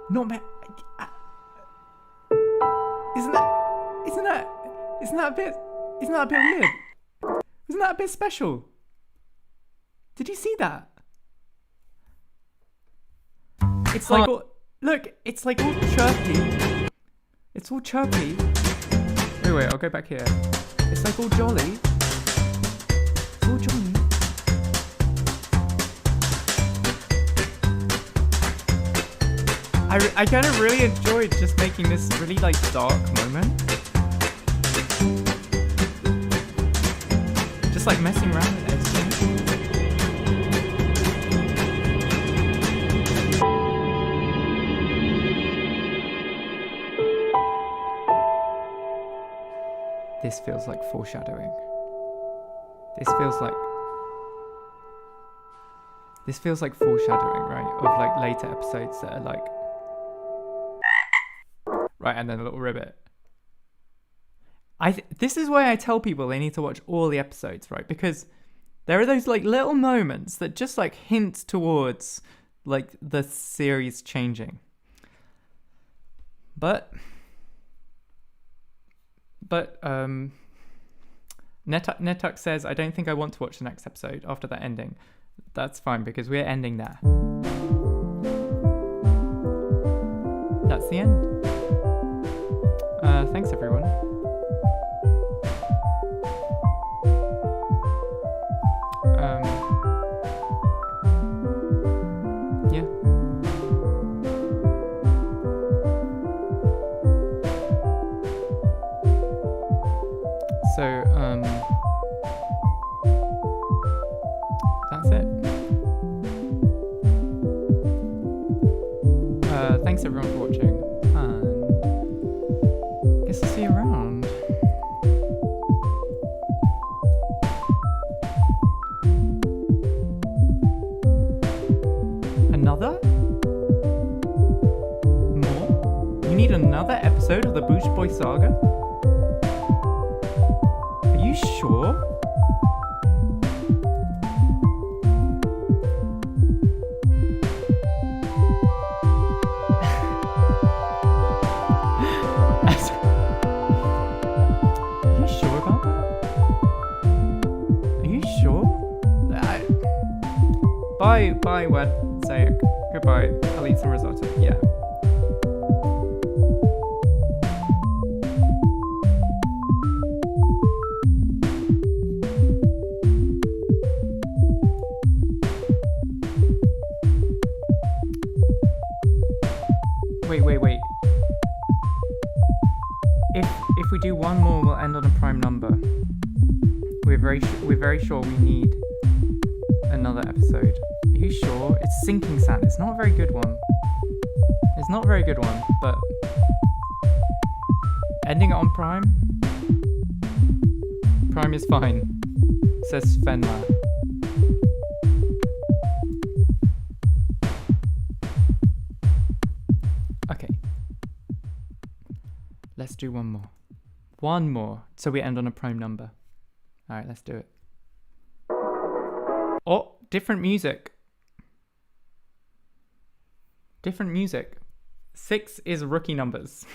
Not bad. Isn't that a bit weird? Isn't that a bit special? Did you see that? It's like look, it's like all chirpy. It's all chirpy. Wait, I'll go back here. It's like all jolly. It's all jolly. I kind of really enjoyed just making this really like dark moment. Just like messing around with everything. This feels like foreshadowing. This feels like foreshadowing, right? Of like later episodes that are like right, and then a little ribbit. This is why I tell people they need to watch all the episodes, right? Because there are those like little moments that just like hint towards like the series changing. But Netuk says, I don't think I want to watch the next episode after that ending. That's fine because we're ending there. That's the end. Thanks everyone. Yeah. So, that's it. Thanks everyone for watching, and guess I'll see you around. another episode of the Boosh Boy Saga? Are you sure? Are you sure about that? Are you sure? Bye, Wed. Say goodbye. I'll eat some risotto. Yeah. Wait. If we do one more, we'll end on a prime number. We're very sure we need another episode. Are you sure? It's sinking sand. It's not a very good one. It's not a very good one, but ending it on prime? Prime is fine, says Fenla. Okay. Let's do one more. One more, so we end on a prime number. Alright, let's do it. Oh, different music. Different music. 6 is rookie numbers.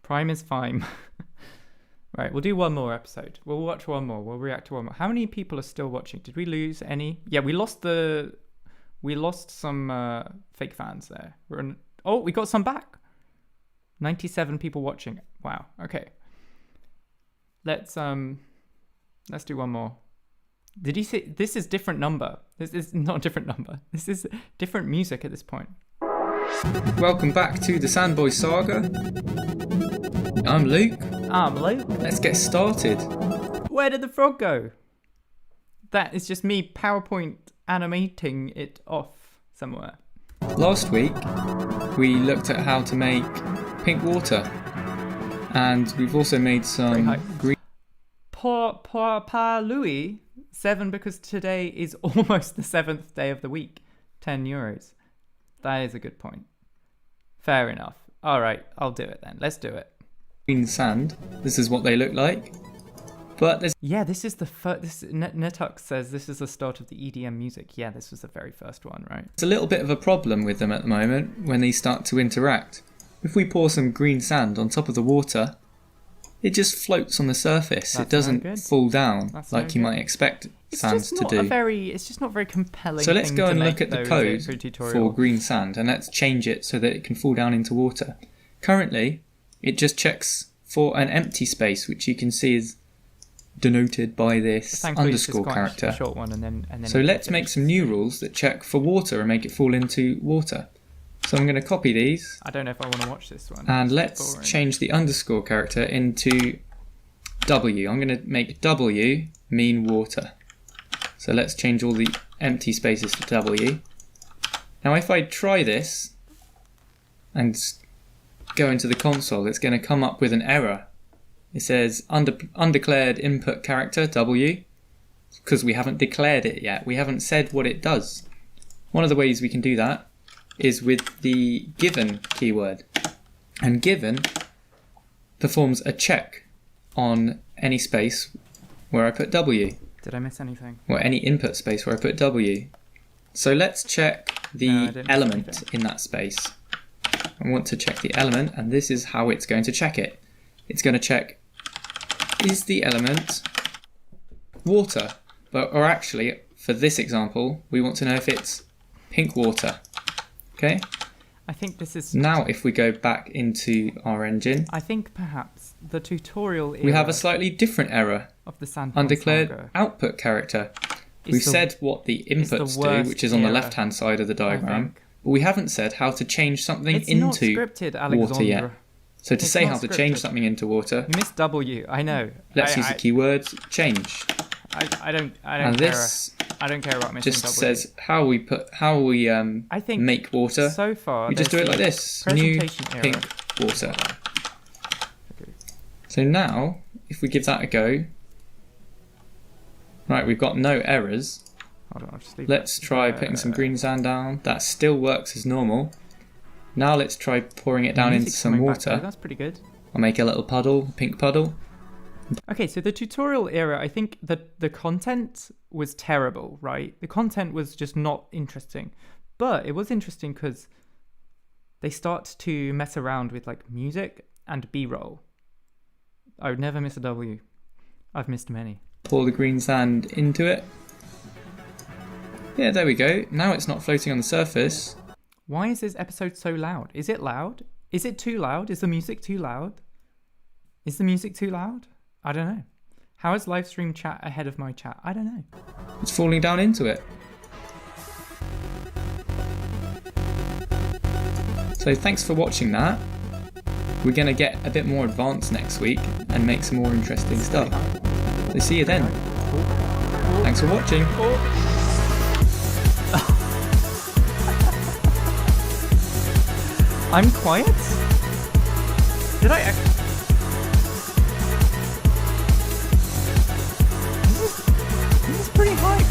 Prime is fine. Right, we'll do one more episode. We'll watch one more. We'll react to one more. How many people are still watching? Did we lose any? Yeah, we lost some fake fans there. We got some back. 97 people watching. Wow. Okay. Let's do one more. Did you say this is different number? This is not a different number. This is different music at this point. Welcome back to the Sandboy Saga. I'm Luke. I'm Luke. Let's get started. Where did the frog go? That is just me PowerPoint animating it off somewhere. Last week, we looked at how to make pink water. And we've also made some green... Pa Louis, 7 because today is almost the 7th day of the week. €10. That is a good point. Fair enough. All right, I'll do it then. Let's do it. Green sand. This is what they look like. But there's... Yeah, this is the first... Netux says this is the start of the EDM music. Yeah, this was the very first one, right? It's a little bit of a problem with them at the moment when they start to interact. If we pour some green sand on top of the water, it just floats on the surface. It doesn't fall down like you might expect sands to do. It's just not very compelling. So let's go and look at the code for green sand and let's change it so that it can fall down into water. Currently, it just checks for an empty space, which you can see is denoted by this underscore character. Short one and then so let's make some new rules that check for water and make it fall into water. So I'm going to copy these. I don't know if I want to watch this one. And let's change the underscore character into W. I'm going to make W mean water. So let's change all the empty spaces to W. Now if I try this and go into the console, it's going to come up with an error. It says undeclared input character W, because we haven't declared it yet. We haven't said what it does. One of the ways we can do that is with the given keyword. And given performs a check on any space where I put W. Did I miss anything? Or any input space where I put W. So let's check the element in that space. I want to check the element, and this is how it's going to check it. It's going to check, is the element water? Or actually, for this example, we want to know if it's pink water. Okay? I think this is... Now, if we go back into our engine... I think perhaps the tutorial we have a slightly different error. Of the Sandboy Undeclared Saga. Output character. We've said what the inputs do, which is on the left-hand side of the diagram. But we haven't said how to change something into water yet. So to say how to change something into water... You missed W, I know. Let's use the keyword change. I don't and care. This I don't care about missing just W. says how we I think make water. So far, we just do it like this. New pink water. Okay. So now, if we give that a go, right, we've got no errors. Hold on, I'll just leave Let's try putting some green sand down. That still works as normal. Now let's try pouring it down into some water. That's pretty good. I'll make a little puddle, pink puddle. Okay, so the tutorial era, I think that the content was terrible, right? The content was just not interesting. But it was interesting because they start to mess around with like music and B-roll. I would never miss a W. I've missed many. Pour the green sand into it. Yeah, there we go. Now it's not floating on the surface. Why is this episode so loud? Is it loud? Is it too loud? Is the music too loud? Is the music too loud? I don't know. How is live stream chat ahead of my chat? I don't know. It's falling down into it. So thanks for watching that. We're going to get a bit more advanced next week and make some more interesting stuff. So see you then. Thanks for watching. I'm quiet? Did I actually... This is pretty high.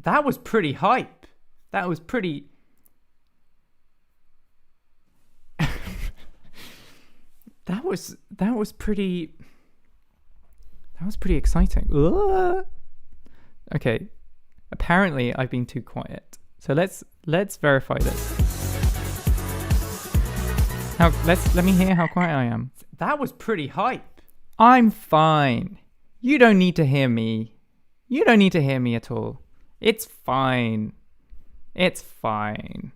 That was pretty hype. That was pretty... That was pretty exciting. Okay. Apparently I've been too quiet. So let's verify this. Let me hear how quiet I am. That was pretty hype. I'm fine. You don't need to hear me. You don't need to hear me at all. It's fine. It's fine.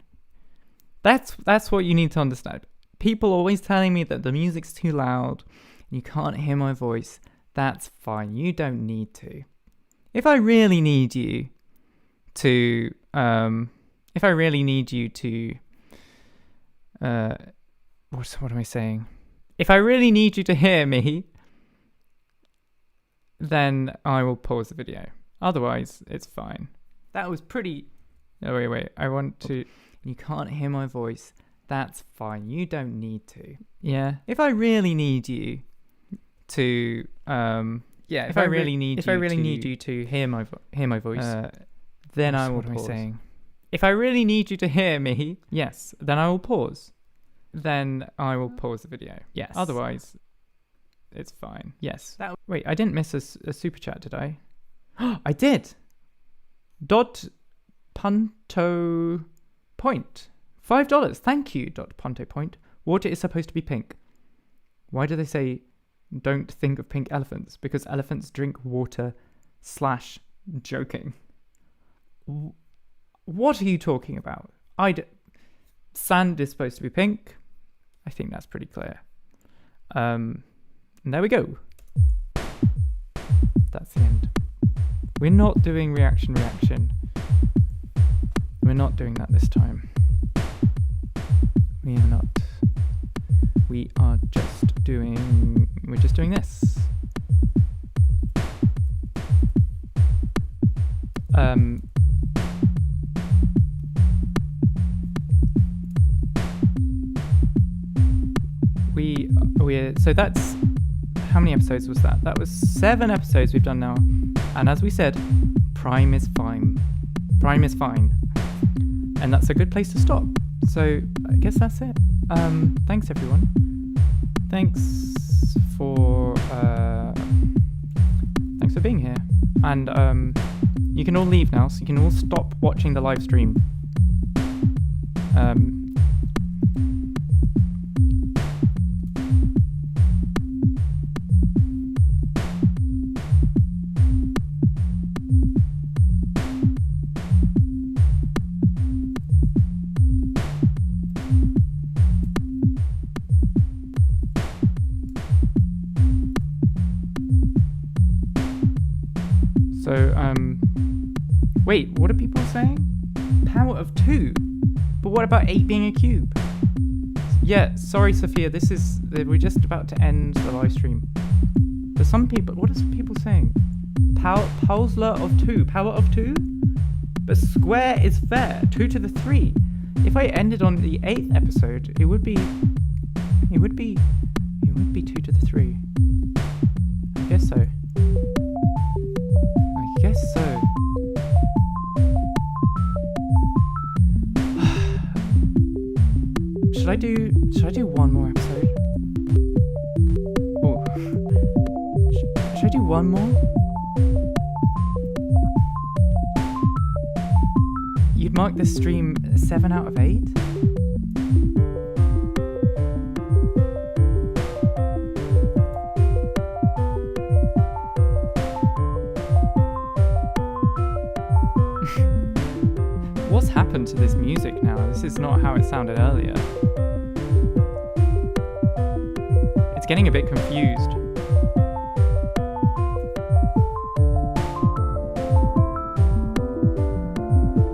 That's what you need to understand. People always telling me that the music's too loud and you can't hear my voice. That's fine. You don't need to. If I really need you to, what am I saying? If I really need you to hear me, then I will pause the video. Otherwise, it's fine. That was pretty... Oh, wait. I want to... You can't hear my voice. That's fine. You don't need to. Yeah. If I really need you to... If I really need you to hear my voice, then I will pause. What am I saying? If I really need you to hear me, yes, then I will pause. Then I will pause the video. Yes. Otherwise, it's fine. Yes. Wait, I didn't miss a super chat, did I? I did. Punto Point. $5. Thank you, Punto Point. Water is supposed to be pink. Why do they say don't think of pink elephants? Because elephants drink water / joking. What are you talking about? Sand is supposed to be pink. I think that's pretty clear. And there we go. That's the end. We're not doing reaction. We're not doing that this time. We are not. We're just doing this. So that's, how many episodes was that? That was 7 episodes we've done now. And as we said, Prime is fine. Prime is fine. And that's a good place to stop. So I guess that's it. Thanks everyone. Thanks for being here. And you can all leave now, so you can all stop watching the live stream. Wait, what are people saying? Power of 2? But what about 8 being a cube? Yeah, sorry Sophia, we're just about to end the live stream. There's some people, what are some people saying? Power of 2? But square is fair, 2 to the 3. If I ended on the 8th episode, it would be It would be 2 to the 3. I guess so. I guess so. Should I do one more episode? Oh. Should I do one more? You'd mark this stream 7 out of 8? What's happened to this music now? This is not how it sounded earlier. It's getting a bit confused.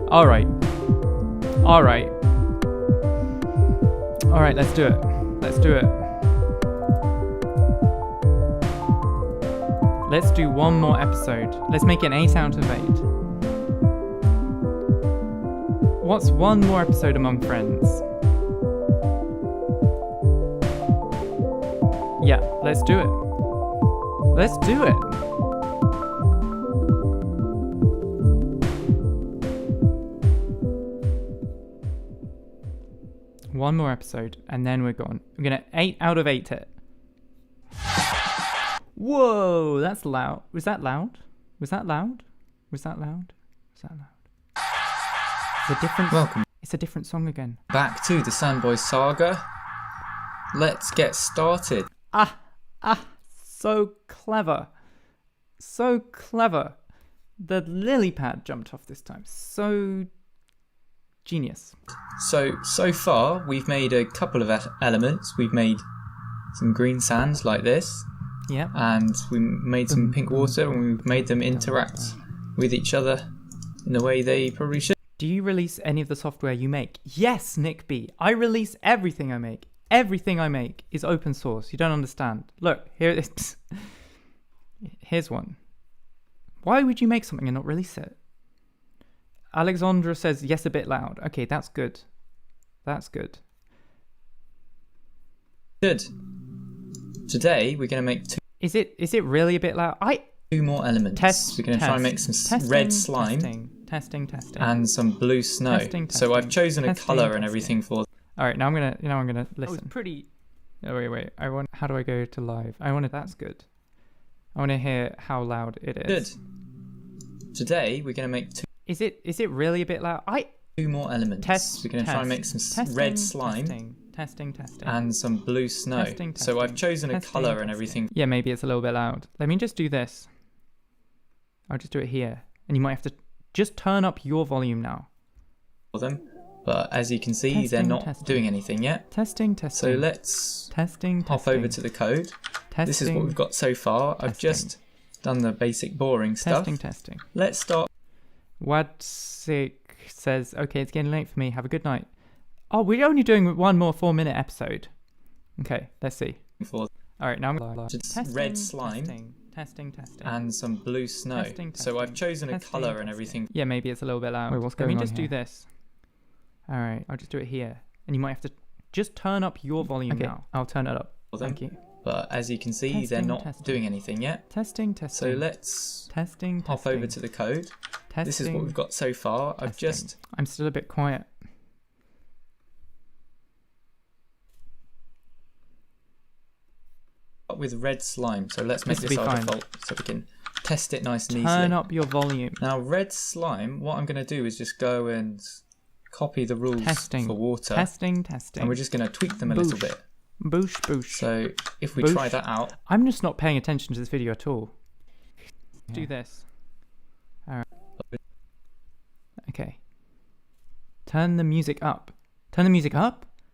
Alright. Alright. Alright, let's do it. Let's do it. Let's do one more episode. Let's make it an 8 out of 8. What's one more episode among friends? Yeah, let's do it. Let's do it. One more episode, and then we're gone. We're gonna 8 out of 8 it. Whoa, that's loud. Was that loud? Was that loud? Was that loud? Was that loud? It's a different. Welcome. It's a different song again. Back to the Sandboy saga. Let's get started. So clever. So clever. The lily pad jumped off this time. So genius. So far, we've made a couple of elements. We've made some green sands like this. Yep. And we made some pink water, and we've made them interact with each other in the way they probably should. Do you release any of the software you make? Yes, Nick B. I release everything I make. Everything I make is open source. You don't understand. Look, here it is. Here's one. Why would you make something and not release it? Alexandra says, yes, a bit loud. Okay, that's good. That's good. Good. Today, we're going to make two. Is it really a bit loud? Two more elements. We're going to try and make some red slime. Testing. And some blue snow. So I've chosen a colour and everything for. All right, now I'm gonna listen. Oh, pretty. Oh, wait. How do I go to live? That's good. I want to hear how loud it is. Good. Today we're going to make two. Is it really a bit loud? Two more elements. We're going to try and make some red slime. Testing. And some blue snow. So I've chosen a colour and everything. Yeah, maybe it's a little bit loud. Let me just do this. I'll just do it here, and you might have to just turn up your volume now. For them. But as you can see, they're not doing anything yet. Testing. So let's hop over to the code. This is what we've got so far. I've just done the basic boring stuff. Testing. Let's start. Wadsik says, okay, it's getting late for me. Have a good night. Oh, we're only doing one more 4-minute episode. Okay, let's see. All right, now I'm red slime. Testing. And some blue snow. So I've chosen a colour and everything. Yeah, maybe it's a little bit loud. Wait, what's going on? Let me just do this. All right, I'll just do it here. And you might have to just turn up your volume now. I'll turn it up. Thank you. But as you can see, they're not doing anything yet. Testing. So let's hop over to the code. This is what we've got so far. I'm still a bit quiet. With red slime. So let's make this our default so we can test it nice and easily. Turn up your volume. Now red slime, what I'm going to do is just go and copy the rules for water. Testing. And we're just going to tweak them a little bit. Boosh. So if we try that out. I'm just not paying attention to this video at all. Do this. All right. Okay. Turn the music up.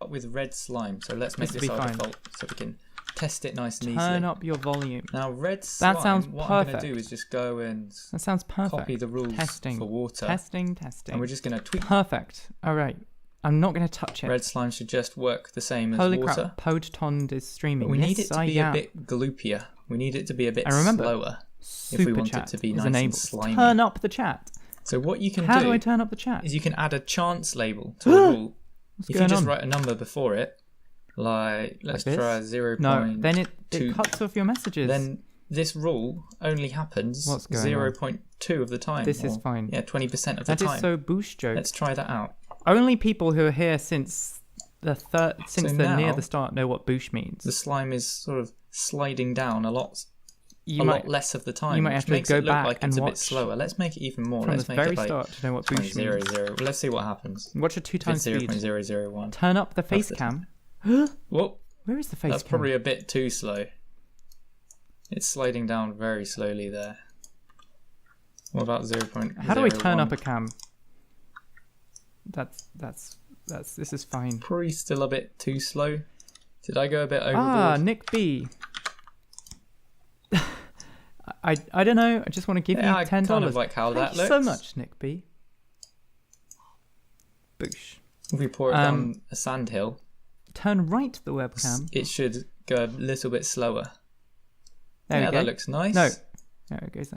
With red slime. So let's make this our default so we can test it nice and easily. Turn up your volume. Now red slime, that sounds what perfect. I'm going to do is just go and that sounds perfect. Copy the rules for water. Testing. And we're just going to tweak. Perfect. All right. I'm not going to touch it. Red slime should just work the same as Holy water. Crap, Podtond is streaming. But we need it to be a bit gloopier. We need it to be a bit slower if we want it to be nice and slimy. Turn up the chat. So what you can How do I turn up the chat? Is you can add a chance label to a rule. If you just write a number before it, Like, let's Like this? try 0.2. No, then it cuts off your messages. Then this rule only happens What's going on? 0.2 of the time. This is fine. Yeah, 20% of the That time. is so boost joke. Let's try that out. Only people who are here since now, near the start know what boosh means. The slime is sort of sliding down a lot Might less of the time. you might which have to makes go it look back like and it's a bit watch slower. Let's make it even more. from Let's the make very it like start to know what boosh means. 0.00. Let's see what happens. Watch a 2 times speed. 0.001. Turn up the face That's it. cam. Whoa, Where is the face that's cam? probably a bit too slow. It's sliding down very slowly there. What about 0.01? How do I turn up a cam? This is fine. Probably still a bit too slow. Did I go a bit overboard? Nick B. I don't know. I just want to give you $10. I kind of like how that Thank you so looks. much, Nick B. Boosh. If we pour it down a sand hill, Turn right the webcam. it should go a little bit slower. There we go. That looks nice. No. There it goes.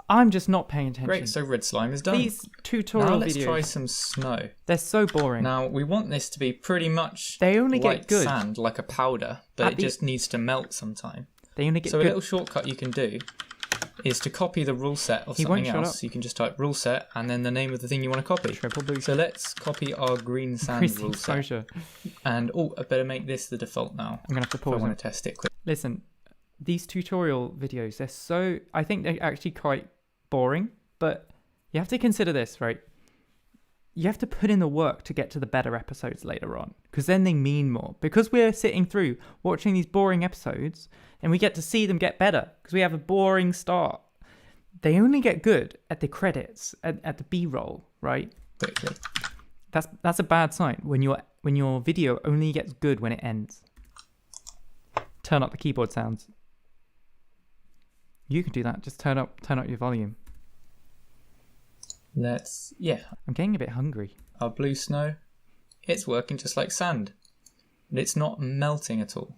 I'm just not paying attention. Great, so red slime is done. These tutorial now let's videos, try some snow. they're so boring. Now, we want this to be pretty much They only get like good. sand, like a powder, but At it the- just needs to melt sometime. They only get So a good. little shortcut you can do is to copy the rule set of He won't something shut else. up. You can just type rule set and then the name of the thing you want to copy. Triple boost. So let's copy our green sand Increase the rule set. exposure. And, I better make this the default now. I'm going to have to If I pause want it. to test it quick. Listen, these tutorial videos, they're so... I think they're actually quite boring, but you have to consider this, right? You have to put in the work to get to the better episodes later on, because then they mean more. Because we're sitting through watching these boring episodes, and we get to see them get better, because we have a boring start. They only get good at the credits, at the B-roll, right? Quickly. That's a bad sign when your video only gets good when it ends. Turn up the keyboard sounds. You can do that. Just turn up your volume. I'm getting a bit hungry. Our blue snow, it's working just like sand. But it's not melting at all.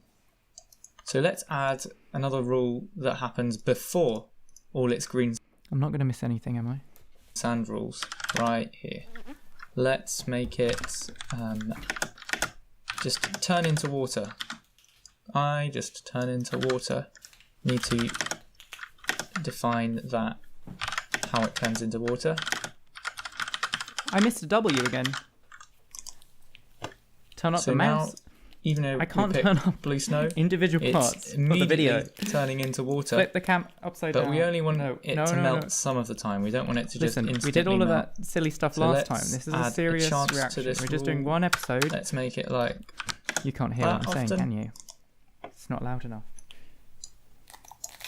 So let's add another rule that happens before all its green I'm not going to miss anything, am I? sand rules right here. Let's make it just turn into water. I just turn into water. Need to define that, how it turns into water. I missed a W again. Turn up So the now, mouse. even though I can't we pick turn up blue snow, individual parts it's of the immediately video. turning into water. Flip the cam upside down. But we only want it to melt No. some of the time. We don't want it to just Listen, instantly we did all of melt. that silly stuff So last time. let's This is add a a serious chance to reaction. this We're just doing rule. one episode. Let's make it like You can't hear what I'm saying, often. can you? It's not loud enough.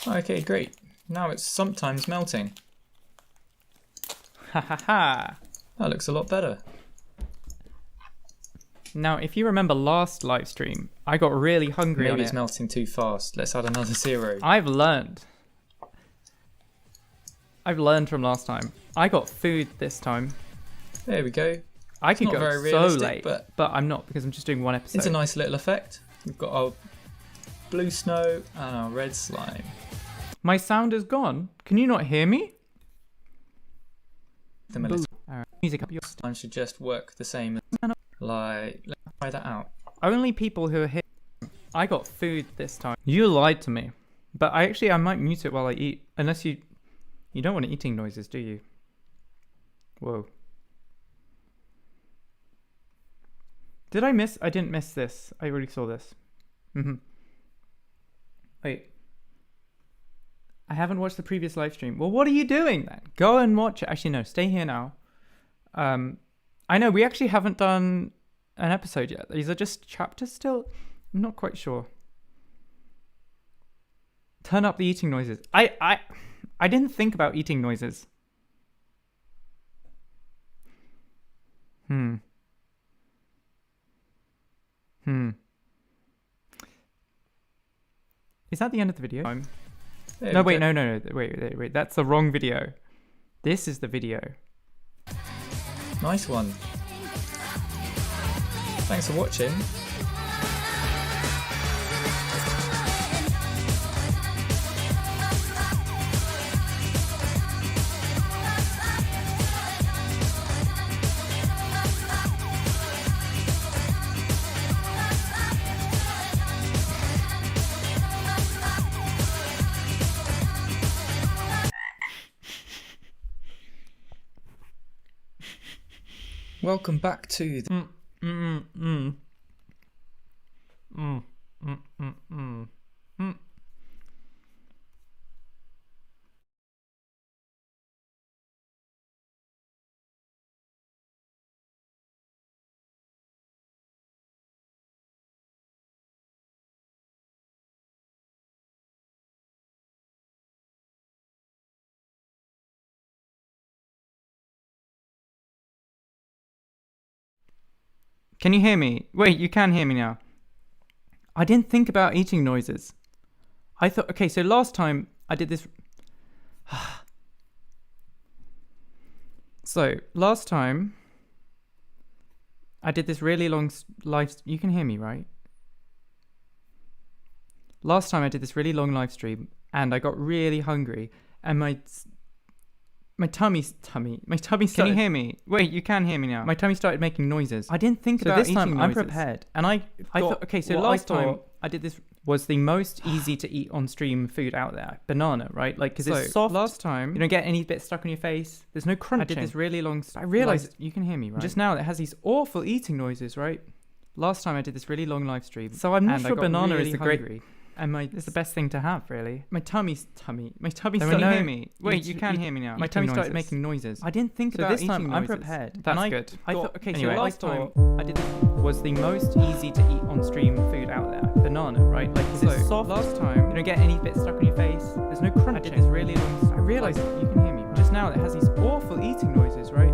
Okay, great. Now it's sometimes melting. Ha ha ha. That looks a lot better. Now, if you remember last live stream, I got really hungry on Maybe it's it. melting too fast. Let's add another 0. I've learned from last time. I got food this time. There we go. I could not go very so realistic, late, but I'm not because I'm just doing one episode. It's a nice little effect. We've got our blue snow and our red slime. My sound is gone. Can you not hear me? The melody Alright, music up your slime should just work the same. Like, let's try that out. Only people who are here. I got food this time. You lied to me. But I might mute it while I eat. Unless you don't want eating noises, do you? Whoa. Did I miss? I didn't miss this. I already saw this. Wait. I haven't watched the previous live stream. Well, what are you doing then? Go and watch it. Actually, no. Stay here now. I know we actually haven't done an episode yet. These are just chapters still. I'm not quite sure. Turn up the eating noises. I didn't think about eating noises. Is that the end of the video? No, wait, no. Wait. That's the wrong video. This is the video. Nice one. Thanks for watching. Welcome back to the... Can you hear me? Wait, you can hear me now. I didn't think about eating noises. I thought, okay, so last time I did this. So last time I did this really long live. You can hear me, right? Last time I did this really long live stream and I got really hungry and my tummy started... Can you hear me? Wait, you can hear me now. My tummy started making noises. I didn't think about eating noises. So this time I'm prepared. And I thought, okay, so last time I did this was the most easy to eat on stream food out there. Banana, right? Like, because it's soft. Last time, you don't get any bit stuck on your face. There's no crunching. I did this really long... I realized... You can hear me, right? Just now, it has these awful eating noises, right? Last time I did this really long live stream. So I'm not sure banana is the great... And it's the best thing to have, really. My tummy started... Can you hear me? Wait, you can hear me now. My tummy started making noises. I didn't think about eating noises. So this time I'm prepared. That's good. I thought, okay, so last time I did this was the most easy to eat on stream food out there. Banana, right? Like, because it's soft. Last time, you don't get any bit stuck on your face. There's no crunching. I did this really long... I realized you can hear me, right? Just now, it has these awful eating noises, right?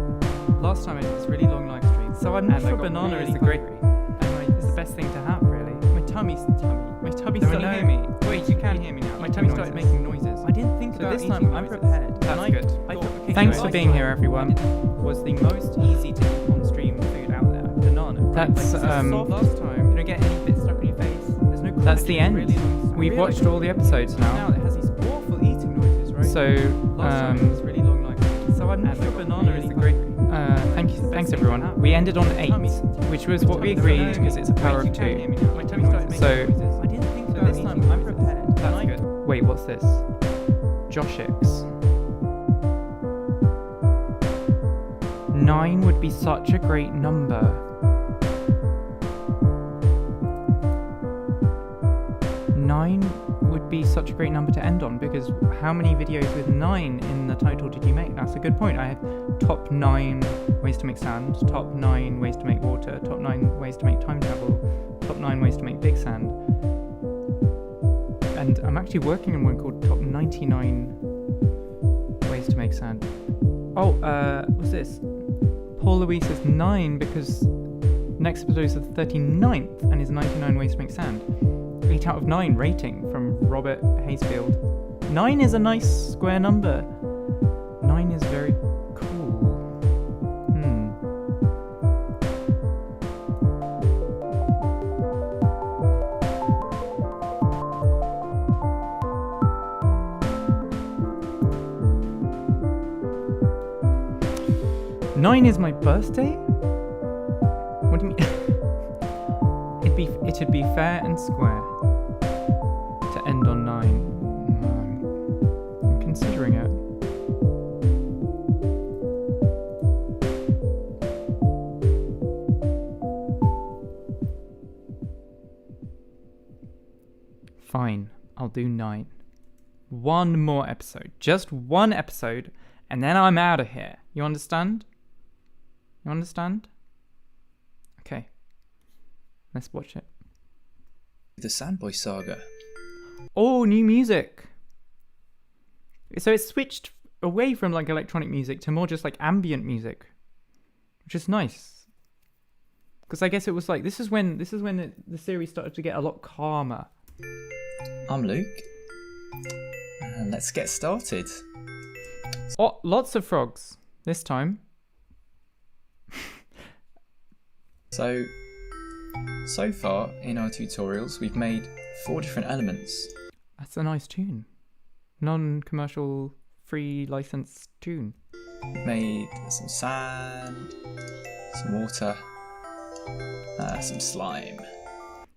Last time I did this really long live stream. So I'm not sure banana is the great... And it's the best thing to have, really. My tummy started... hear me? Wait, you can hear me now. My tummy started making noises. I didn't think about this time. I'm prepared. That's good. Thanks for being here, everyone. Was the most easy to eat on stream food out there. Banana. That's last time. You don't get any bit stuck on your face. There's no. That's the end. We've watched all the episodes now. Now it has these awful eating noises, right? So last time it was really long like that. So I'm not sure banana is the great. Thanks everyone. We ended on 8, which was what we agreed because it's a power of 2. My tummy started making noises. I didn't think about this time. I'm prepared. That's good. Wait, what's this? Joshix. 9 would be such a great number. 9 would be such a great number to end on because how many videos with 9 in the title did you make? That's a good point. I had top 9 ways to make sand, top 9 ways to make water, top 9 ways to make time travel, top 9 ways to make big sand. And I'm actually working on one called top 99 ways to make sand. Oh, what's this? Paul Louise is 9 because next episode is the 39th and is 99 ways to make sand. 8 out of 9 rating from Robert Haysfield. 9 is a nice square number. 9 is very cool. 9 is my birthday? What do you mean? It'd be fair and square to end on 9. I'm considering it. Fine, I'll do 9. One more episode. Just one episode, and then I'm out of here. You understand? You understand? Okay. Let's watch it. The Sandboy Saga. Oh, new music. So it's switched away from like electronic music to more just like ambient music, which is nice. Because I guess it was like this is when the series started to get a lot calmer. I'm Luke, and let's get started. Oh, lots of frogs this time. So far in our tutorials, we've made 4 different elements. That's a nice tune. Non-commercial, free license tune. We've made some sand, some water, some slime.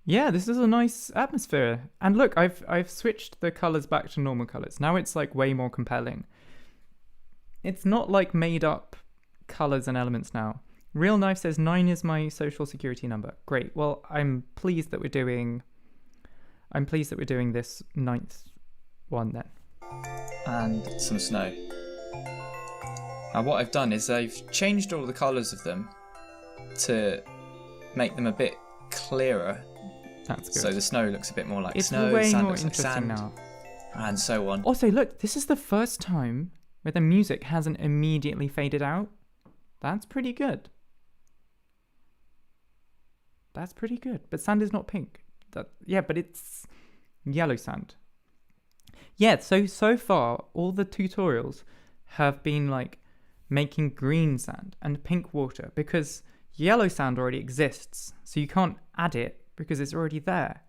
Yeah, this is a nice atmosphere. And look, I've switched the colours back to normal colours. Now it's like way more compelling. It's not like made up colours and elements now. Real Knife says 9 is my social security number. Great. Well, I'm pleased that we're doing this 9th one then. And some snow. And what I've done is I've changed all the colours of them to make them a bit clearer. That's good. So the snow looks a bit more like It's snow, way sand more looks like interesting sand, now. and so on. Also, look, this is the first time where the music hasn't immediately faded out. That's pretty good. That's pretty good. But sand is not pink. Yeah, but it's yellow sand. Yeah, so far, all the tutorials have been like making green sand and pink water because yellow sand already exists. So you can't add it because it's already there,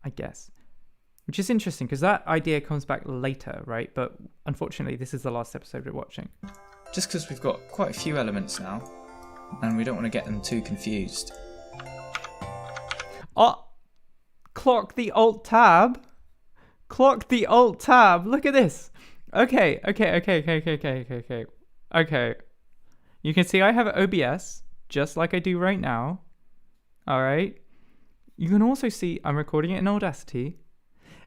I guess. Which is interesting because that idea comes back later, right? But unfortunately, this is the last episode we're watching. Just because we've got quite a few elements now, and we don't want to get them too confused. Oh, clock the alt tab. Clock the alt tab. Look at this. Okay. You can see I have OBS just like I do right now. All right. You can also see I'm recording it in Audacity.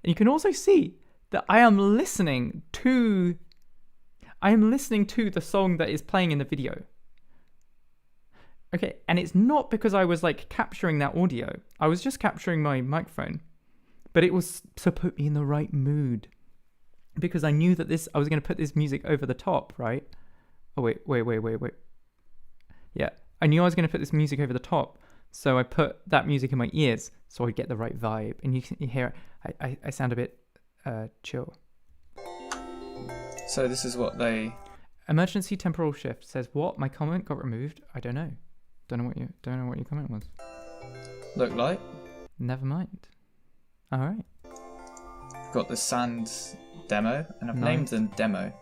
And you can also see that I am listening to the song that is playing in the video. Okay, and it's not because I was like capturing that audio. I was just capturing my microphone. But it was to put me in the right mood. Because I knew that I was going to put this music over the top, right? Oh, wait. Yeah, I knew I was going to put this music over the top. So I put that music in my ears so I'd get the right vibe. And you hear it. I sound a bit chill. So this is what they... Emergency temporal shift says, what? My comment got removed? I don't know. Don't know what your comment was. look like. Never mind. All right. I've got the sand demo, and I've named them demo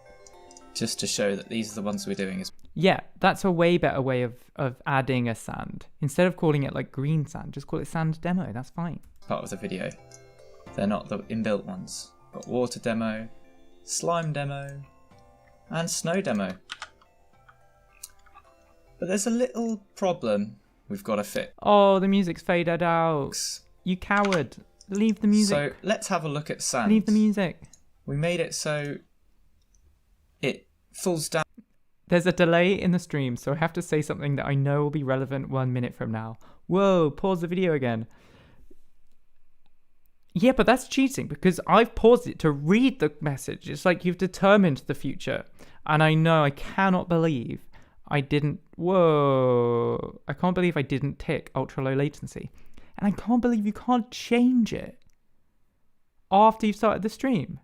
just to show that these are the ones we're doing. Yeah, that's a way better way of adding a sand. Instead of calling it like green sand, just call it sand demo. That's fine. Part of the video. They're not the inbuilt ones. Got water demo, slime demo, and snow demo. But there's a little problem we've got to fix. Oh, the music's faded out. You coward. Leave the music. So let's have a look at sand. Leave the music. We made it so it falls down. There's a delay in the stream, so I have to say something that I know will be relevant 1 minute from now. Whoa, pause the video again. Yeah, but that's cheating because I've paused it to read the message. It's like you've determined the future. And I know I cannot believe I didn't... Whoa. I can't believe I didn't tick ultra low latency. And I can't believe you can't change it after you've started the stream.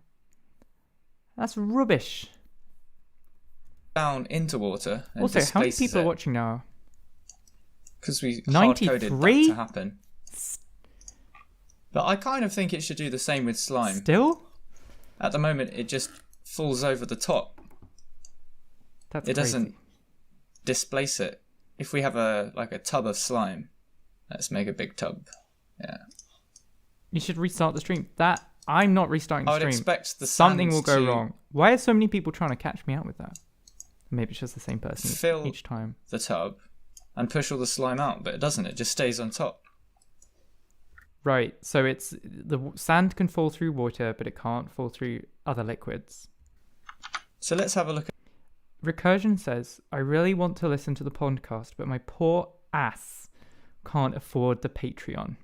That's rubbish. Down into water. And also, how many people are watching now? Because we hard-coded that 93? to happen. But I kind of think it should do the same with slime. Still? At the moment, it just falls over the top. That's it crazy. Doesn't displace it. If we have a tub of slime, let's make a big tub. Yeah. You should restart the stream. I'm not restarting the I would stream. expect the Something will sands go to wrong. Why are so many people trying to catch me out with that? Maybe it's just the same person fill each time. the tub and push all the slime out, but it doesn't. It just stays on top. Right, so it's the sand can fall through water, but it can't fall through other liquids. So let's have a look at... Recursion says, I really want to listen to the podcast, but my poor ass can't afford the Patreon.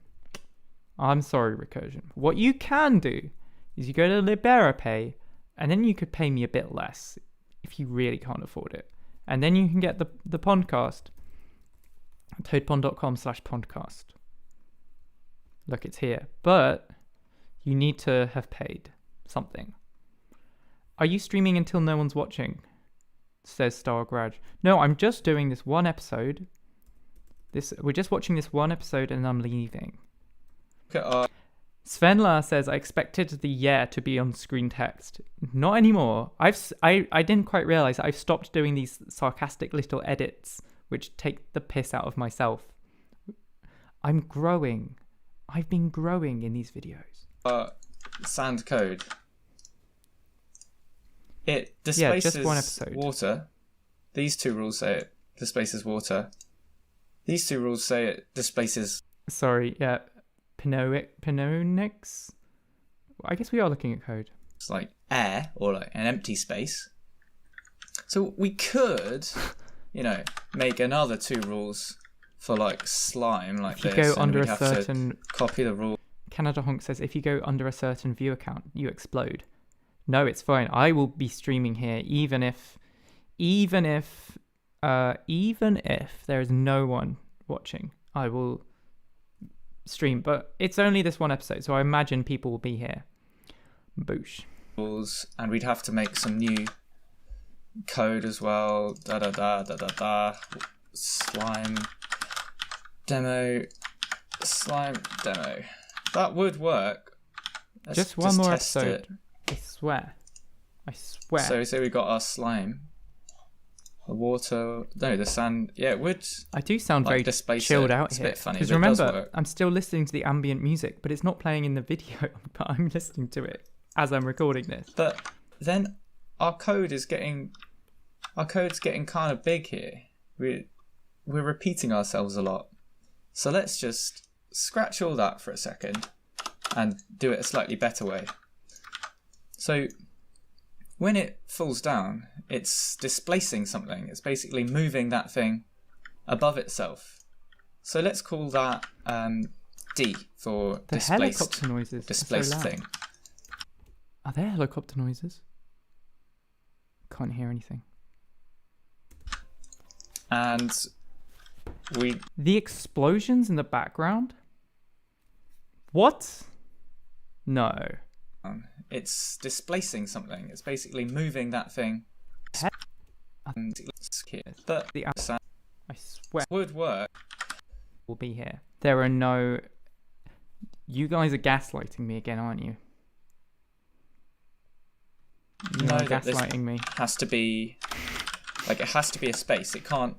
I'm sorry, Recursion. What you can do is you go to LiberaPay, and then you could pay me a bit less if you really can't afford it. And then you can get the podcast at toadpond.com/podcast. Look, it's here. But you need to have paid something. Are you streaming until no one's watching? Says Star Garage. No, I'm just doing this one episode. We're just watching this one episode and I'm leaving. Svenla says, I expected the yeah to be on screen text. Not anymore. I didn't quite realize I've stopped doing these sarcastic little edits which take the piss out of myself. I'm growing. I've been growing in these videos. Sand code. It displaces just one episode. water. These two rules say it displaces water. These two rules say it displaces... Sorry, yeah. Pinonix? I guess we are looking at code. It's like air or like an empty space. So we could, make another 2 rules for like slime like if you this. Go under a certain... Copy the rule. Canada Honk says, if you go under a certain view account, you explode. No, it's fine. I will be streaming here even if there is no one watching. I will stream, but it's only this one episode, so I imagine people will be here. Boosh. And we'd have to make some new code as well. Slime demo. That would work. Let's just one more test episode. It. I swear. So say we got our slime. The water, no, the sand. Yeah, it would. I do sound like, very chilled out it's here. A bit funny, because but remember, it does work. I'm still listening to the ambient music, but it's not playing in the video. But I'm listening to it as I'm recording this. But then our code's getting kind of big here. We're repeating ourselves a lot. So let's just scratch all that for a second and do it a slightly better way. So when it falls down, it's displacing something. It's basically moving that thing above itself. So let's call that D for the helicopter noises. Displaced so thing. Are there helicopter noises? Can't hear anything. And the explosions in the background? What? No. It's displacing something. It's basically moving that thing. But I swear would work. Will be here. There are no... You guys are gaslighting me again, aren't you? You are gaslighting me. Has to be... Like, it has to be a space. It can't...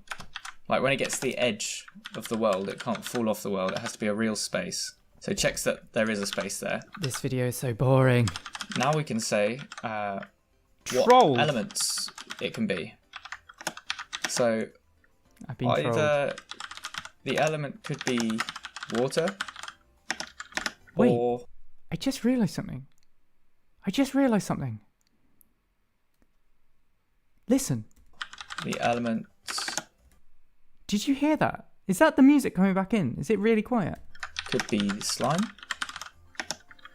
Like, when it gets to the edge of the world, it can't fall off the world. It has to be a real space. So it checks that there is a space there. This video is so boring. Now we can say what elements it can be. So I've been either the element could be water. Wait, or... I just realised something. Listen. The element... Did you hear that? Is that the music coming back in? Is it really quiet? Could be slime.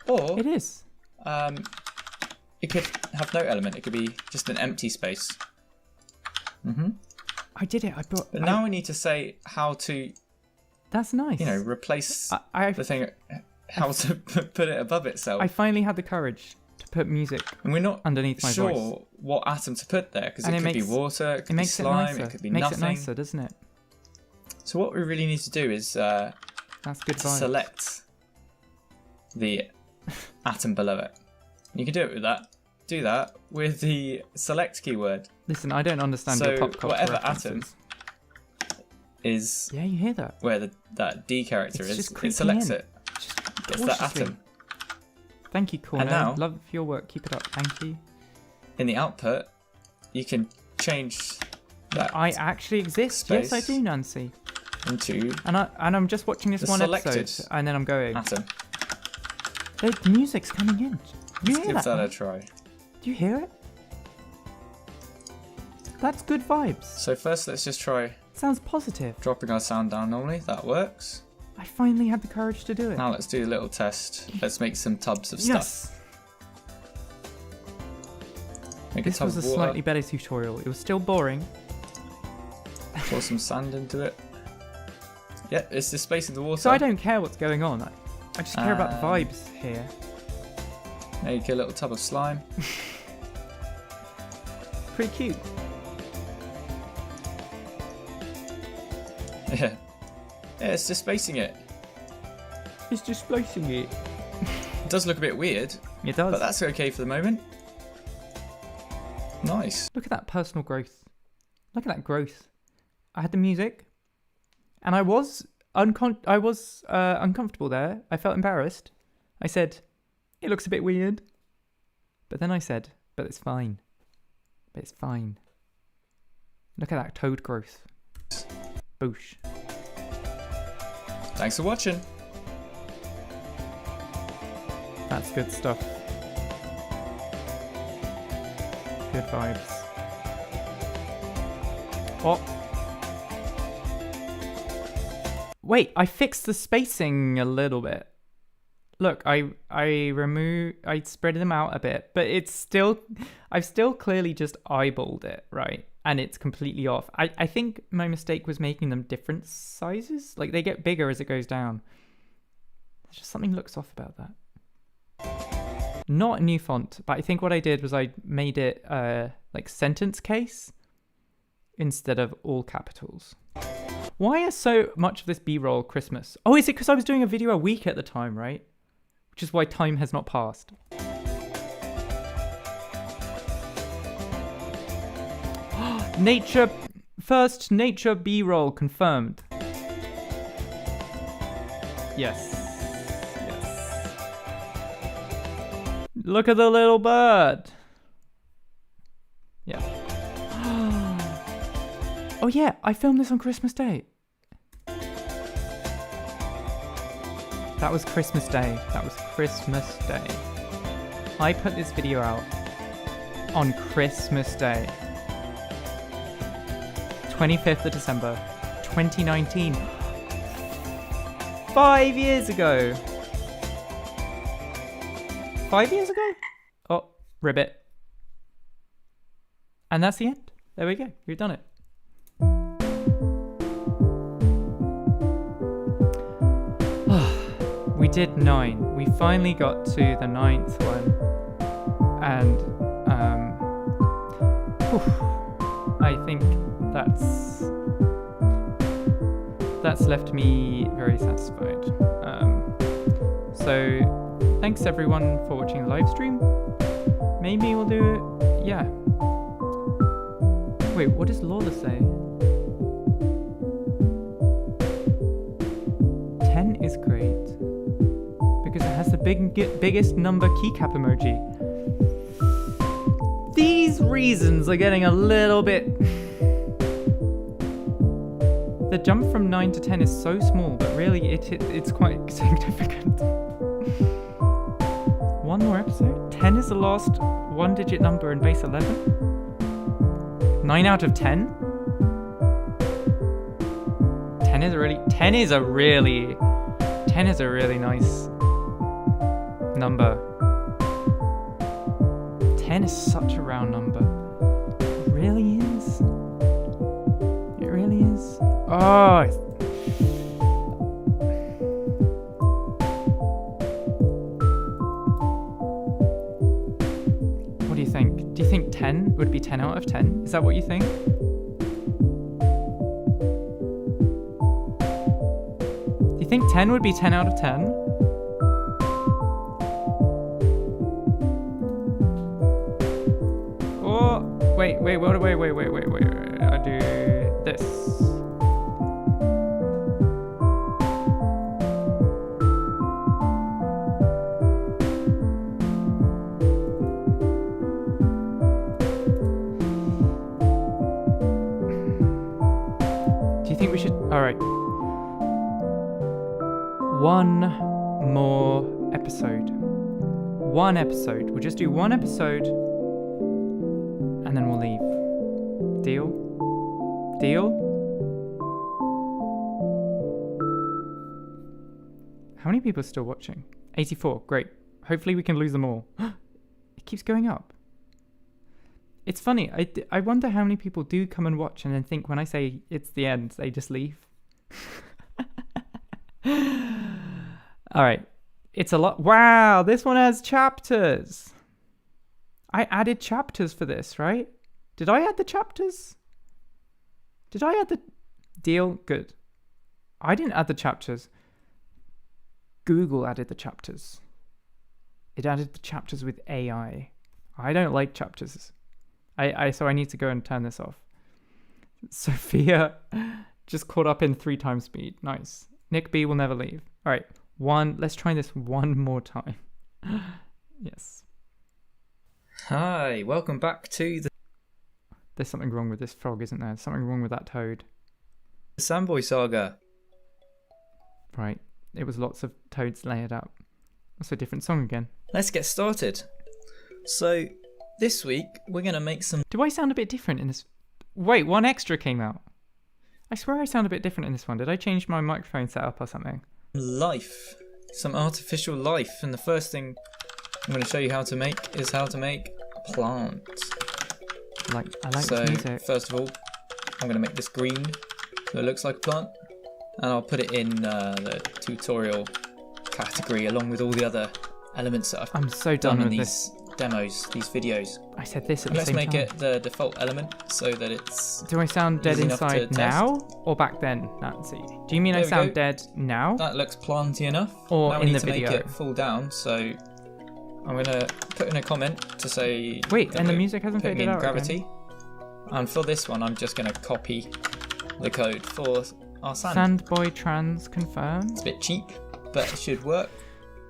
Or... It is. It could have no element. It could be just an empty space. Mm-hmm. I did it. But now we need to say how to... That's nice. Replace the thing... How to put it above itself. I finally had the courage to put music and we're not underneath my voice. Sure what atom to put there, because it could be water, it could be slime, it could be nothing. Makes it nicer, doesn't it? So what we really need to do is that's good select the atom below it. And you can do it with that. Do that with the select keyword. Listen, I don't understand your pop culture whatever references. atom is... Yeah, you hear that? Where that D character it's is, it selects it. It's that atom. Thank you, Corno. And now, love your work. Keep it up. Thank you. In the output, you can change that. I actually exist. Yes, I do, Nancy. Into and I'm just watching this one episode, and then I'm going. Atom. The music's coming in. Let's give that a try. Do you hear it? That's good vibes. So first, let's just try. Sounds positive. Dropping our sound down normally. That works. I finally had the courage to do it. Now let's do a little test. Let's make some tubs of stuff. Make this was a slightly better tutorial. It was still boring. Pour some sand into it. Yeah, it's displacing the water. So I don't care what's going on. I just care about the vibes here. Make a little tub of slime. Pretty cute. Yeah. Yeah, it's displacing it. It's displacing it. It does look a bit weird. It does. But that's okay for the moment. Nice. Look at that personal growth. Look at that growth. I had the music, and I was uncomfortable there. I felt embarrassed. I said, "It looks a bit weird," but then I said, "But it's fine. But it's fine." Look at that toad growth. Boosh. Thanks for watching. That's good stuff. Good vibes. Oh. Wait, I fixed the spacing a little bit. Look, I spread them out a bit, but I've still clearly just eyeballed it, right? And it's completely off. I think my mistake was making them different sizes. Like, they get bigger as it goes down. There's just something looks off about that. Not a new font, but I think what I did was I made it like sentence case instead of all capitals. Why is so much of this B-roll Christmas? Oh, is it because I was doing a video a week at the time, right? Which is why time has not passed. Nature B-roll confirmed. Yes. Look at the little bird. Yeah. Oh yeah, I filmed this on Christmas Day. That was Christmas Day. I put this video out on Christmas Day. 25th of December, 2019. 5 years ago. 5 years ago? Oh, ribbit. And that's the end. There we go. We've done it. We did 9. We finally got to the 9th one. And I think that's left me very satisfied. So thanks everyone for watching the live stream. Maybe we'll do it. Yeah. Wait, what does Lola say? 10 is great because it has the biggest number keycap emoji. These reasons are getting a little bit... The jump from 9 to 10 is so small, but really it's quite significant. One more episode? 10 is the last one-digit number in base 11? 9 out of 10? 10 is a really nice number. 10 is such a round number. It really is. It really is. Oh. What do you think? Do you think 10 would be 10 out of 10? Is that what you think? Do you think 10 would be 10 out of 10? Oh, wait. I do this. Do you think we should... Alright. One more episode. One episode. We'll just do one episode and then we'll leave. Deal? Deal? How many people are still watching? 84. Great. Hopefully we can lose them all. It keeps going up. It's funny. I wonder how many people do come and watch and then think when I say it's the end, they just leave. All right. It's a lot. Wow, this one has chapters. I added chapters for this, right? Did I add the chapters? Did I add the... Deal? Good. I didn't add the chapters. Google added the chapters. It added the chapters with AI. I don't like chapters. So I need to go and turn this off. Sophia just caught up in 3 times speed. Nice. Nick B will never leave. All right. Let's try this one more time. Yes. Hi, welcome back to the... There's something wrong with this frog, isn't there? Something wrong with that toad. The Sandboy Saga. Right. It was lots of toads layered up. That's a different song again. Let's get started. So, this week, we're going to make some... Do I sound a bit different in this? Wait, one extra came out. I swear I sound a bit different in this one. Did I change my microphone setup or something? life. Some artificial life. And the first thing I'm going to show you how to make is how to make a plant. I like so, this music. First of all, I'm going to make this green so it looks like a plant. And I'll put it in the tutorial category along with all the other elements that I'm so I've done done in with these demos, these videos. I said this at the Let's same make time. it the default element so that it's... Do I sound dead easy enough to inside test. now or back then, Nancy? Do you mean There I we sound go. dead now? That looks planty enough. Or now in we the need to video? make it full down, so I'm going to put in a comment to say... Wait, that and the we're music hasn't putting faded in out gravity. again. And for this one, I'm just going to copy the code for our sand. Sandboy trans confirmed. It's a bit cheap, but it should work.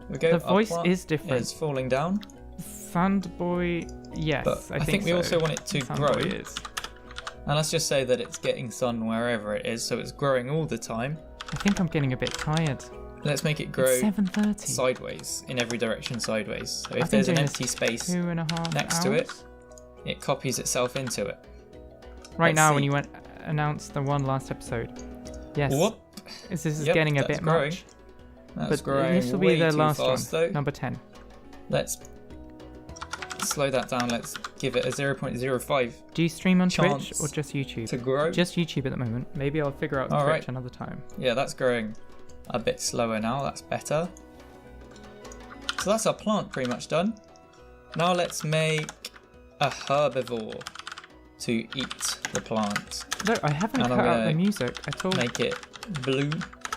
We go. The our voice plant is different. Is falling down. Sandboy, yes, But I think we so. also want it to Sandboy grow. is. And let's just say that it's getting sun wherever it is, so it's growing all the time. I think I'm getting a bit tired. Let's make it grow It's 7:30. sideways, in every direction sideways. So I've if been there's an doing empty this space 2.5 next hours. to it, it copies itself into it. Right Let's now, see. when you announced the one last episode. Yes. Whoop. This is Yep, getting a that's bit growing. much. That's But growing this will be way the too last fast, one, though. number 10. Let's slow that down. Let's give it a 0.05 Do you stream on Twitch chance or just YouTube? to grow. Just YouTube at the moment. Maybe I'll figure out All Twitch right. another time. Yeah, that's growing a bit slower now. That's better. So that's our plant pretty much done. Now let's make a herbivore to eat the plant. Look, I haven't And I'm cut out the gonna music at all. Make it blue.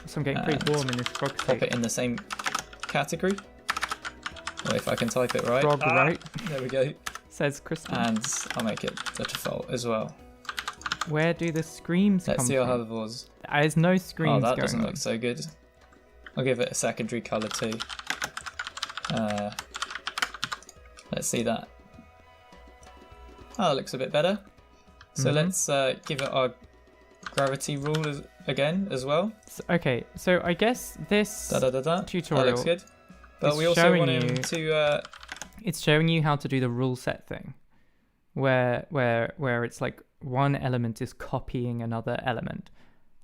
So I'm getting pretty and warm in this frog Pop state. it in the same category. Or if I can type it right. Frog right, There we go. says Kristen. And I'll make it the default as well. Where do the screams Let's come see our from? herbivores. There's no Oh, screams that going doesn't on. look so good. I'll give it a secondary colour too. Let's see that. Oh, it looks a bit better. So Mhm. let's give it our gravity rule again as well. Okay, so I guess this Da da da da. tutorial That looks good. But is we also showing want him you- to. it's showing you how to do the rule set thing, where it's like one element is copying another element.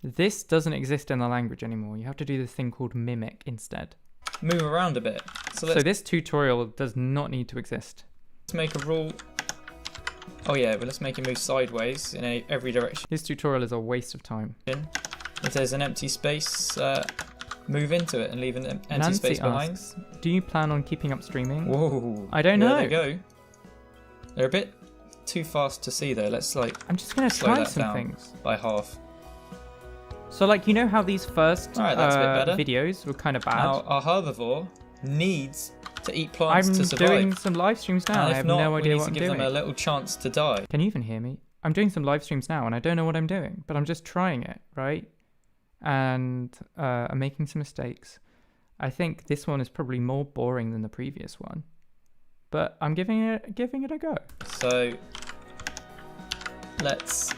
This doesn't exist in the language anymore. You have to do this thing called mimic instead. Move around a bit. So So let's this tutorial does not need to exist. make a rule. Oh yeah, but let's make it move sideways in every direction. This tutorial is a waste of time. If there's an empty space, move into it and leave an empty Nancy space behind. asks, do you plan on keeping up streaming? Whoa. I don't There know. they go. They're a bit too fast to see though. Let's like I'm just going to slow try that some down things. by half. So like, you know how these first Alright, that's a bit better. videos were kind of bad? Now our herbivore needs to eat plants I'm to survive. doing some live streams now. and I if have not, no we idea need what to I'm give doing. them a little chance to die. Can you even hear me? I'm doing some live streams now and I don't know what I'm doing, but I'm just trying it, right? And I'm making some mistakes. I think this one is probably more boring than the previous one, but I'm giving it a go. So let's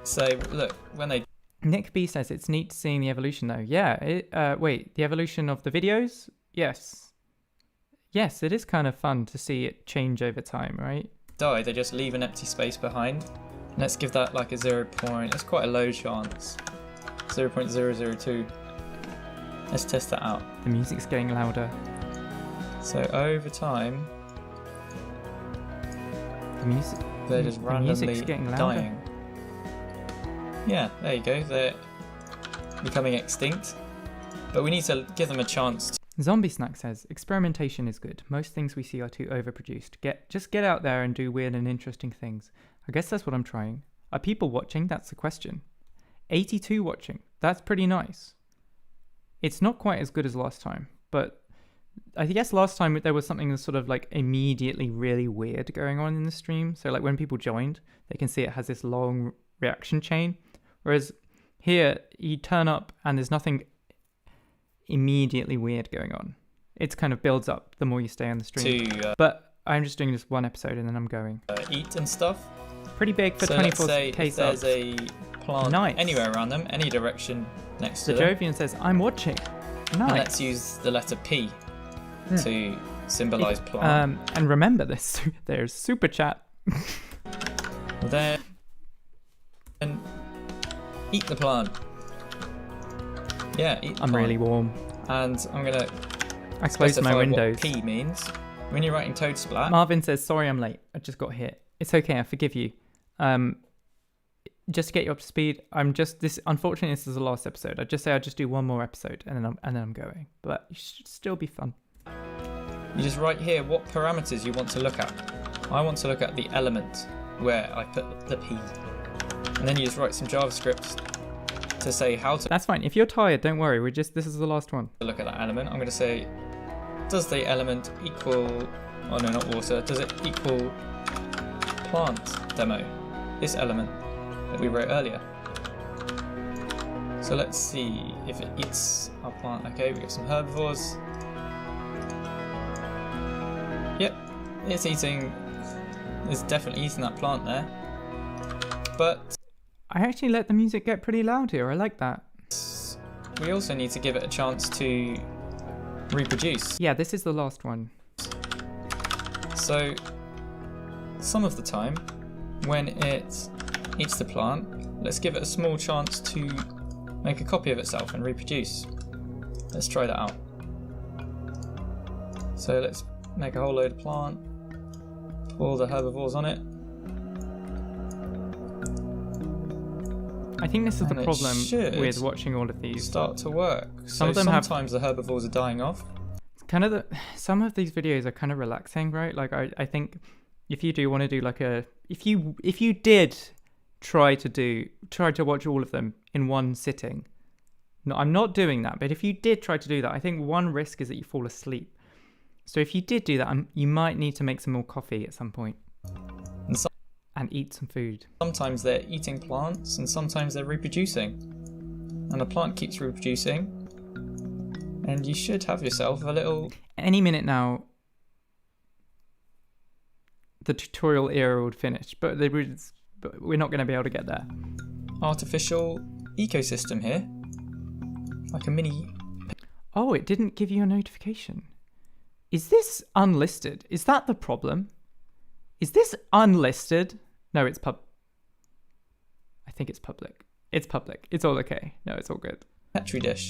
say, look, when they Nick B says it's neat seeing the evolution though. Yeah. Wait, the evolution of the videos? Yes. Yes, it is kind of fun to see it change over time, right? die, they just leave an empty space behind. Let's give that like a 0. That's quite a low chance. 0.002. Let's test that out. The music's getting louder. So over time, The music. they're just The music's randomly getting louder. dying. Yeah, there you go. They're becoming extinct. But we need to give them a chance. Zombie Snack says, experimentation is good. Most things we see are too overproduced. Just get out there and do weird and interesting things. I guess that's what I'm trying. Are people watching? That's the question. 82 watching. That's pretty nice. It's not quite as good as last time, but I guess last time there was something that's sort of like immediately really weird going on in the stream. So like when people joined, they can see it has this long reaction chain. Whereas here, you turn up and there's nothing immediately weird going on. It kind of builds up the more you stay on the stream. To But I'm just doing this one episode and then I'm going. eat and stuff. Pretty big for So let's 24K say if subs. there's a plant Nice. anywhere around them, any direction next The to them. Jovian says, I'm watching. And Nice. let's use the letter P to symbolise plant. And remember this, there's super chat. Then eat the plant. Yeah, eat the I'm plant. really warm. And I'm going to I closed my specify windows. what P means. When you're writing toad splat, Marvin says, sorry I'm late. I just got hit. It's okay, I forgive you. Just to get you up to speed, unfortunately this is the last episode. I'd just say I'd just do one more episode and then I'm going. But it should still be fun. you just write here what parameters you want to look at. I want to look at the element where I put the P. And then you just write some JavaScript to say how to That's fine. If you're tired, don't worry. This is the last one. look at that element. I'm going to say, does the element equal, oh no, not water, does it equal plant demo? This element that we wrote earlier. So let's see if it eats our plant. Okay, we got some herbivores. Yep, it's definitely eating that plant there. But I actually let the music get pretty loud here. I like that. we also need to give it a chance to reproduce. Yeah, this is the last one. So some of the time when it eats the plant, let's give it a small chance to make a copy of itself and reproduce. Let's try that out. So let's make a whole load of plant, pour the herbivores on it. I think this is And the it problem should with watching all of these. Start to work. Some of them have- sometimes the herbivores are dying off. Some of these videos are kind of relaxing, right? Like I think if you do want to do like if you did try to watch all of them in one sitting. No, I'm not doing that, but if you did try to do that, I think one risk is that you fall asleep. So if you did do that, you might need to make some more coffee at some point and eat some food. Sometimes they're eating plants and sometimes they're reproducing. And the plant keeps reproducing. And you should have yourself a little... Any minute now, the tutorial era would finish, but we're not going to be able to get there. artificial ecosystem here. Like a mini... Oh, it didn't give you a notification. Is this unlisted? Is that the problem? Is this unlisted? No, it's I think it's public. It's public. It's all okay. No, it's all good. Petri dish.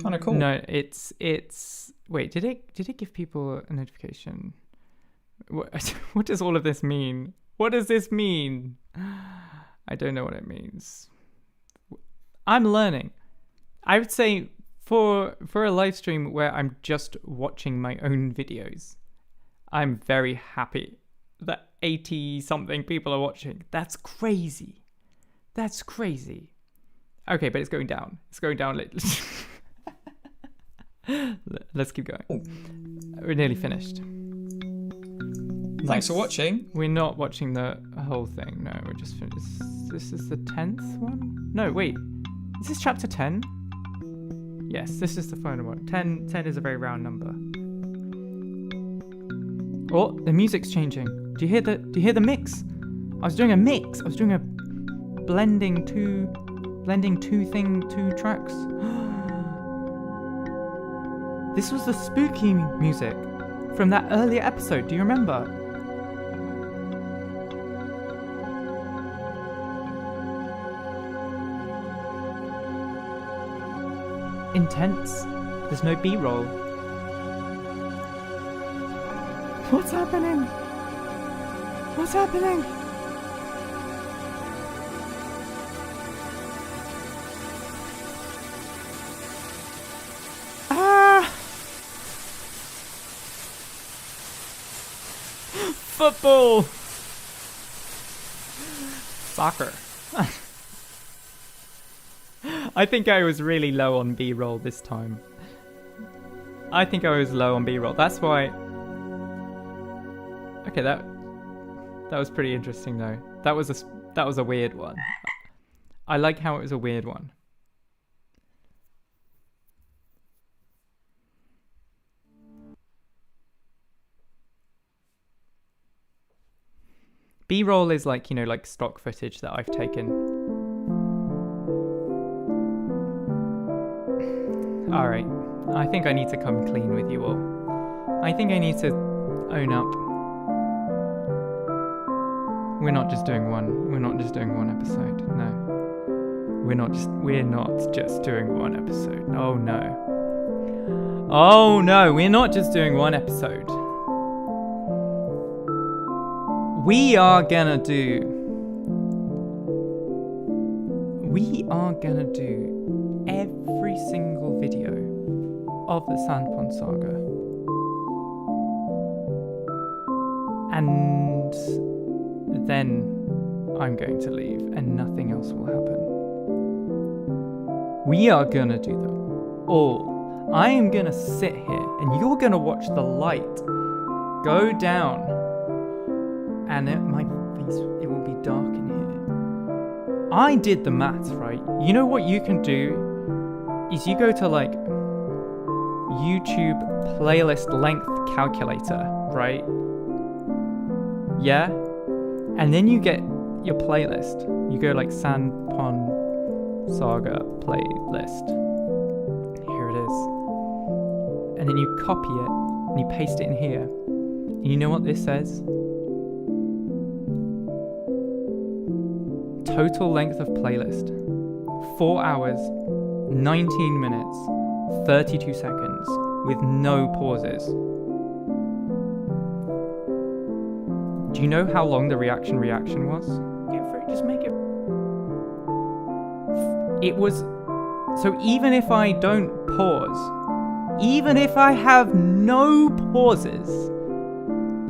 Kind of cool. No, it's. Wait, did it give people a notification? What does all of this mean? What does this mean? I don't know what it means. I'm learning. I would say for a live stream where I'm just watching my own videos, I'm very happy that 80 something people are watching. That's crazy. That's crazy. Okay, but it's going down. It's going down. Let's keep going. We're nearly finished. Thanks for watching. We're not watching the whole thing. No, we're just finished. This is the 10th one? No, wait. Is this chapter 10? Yes, this is the final one. 10 is a very round number. Oh, the music's changing. Do you hear the mix? I was doing a mix. I was doing a blending two tracks. This was the spooky music from that earlier episode. Do you remember? Intense. There's no B-roll. What's happening? What's happening? Ah! Football! Soccer. I think I was really low on B-roll this time. I think I was low on B-roll. That's why... Okay, that was pretty interesting though. That was a weird one. I like how it was a weird one. B-roll is like, like stock footage that I've taken. Alright, I think I need to come clean with you all. I think I need to own up. We're not just doing one episode, no. We're not just doing one episode. Oh no. Oh no, we're not just doing one episode. We are gonna do every single video of the Cellpond saga. And then I'm going to leave and nothing else will happen. We are gonna do them all. I am gonna sit here and you're gonna watch the light go down, and my face, it will be dark in here. I did the maths, right? You know what you can do is you go to like YouTube playlist length calculator, right? Yeah? And then you get your playlist. You go like Cellpond Saga playlist. Here it is. And then you copy it and you paste it in here. And you know what this says? Total length of playlist: 4 hours, 19 minutes, 32 seconds, with no pauses. Do you know how long the reaction was? Just make it. It was. So even if I don't pause, even if I have no pauses,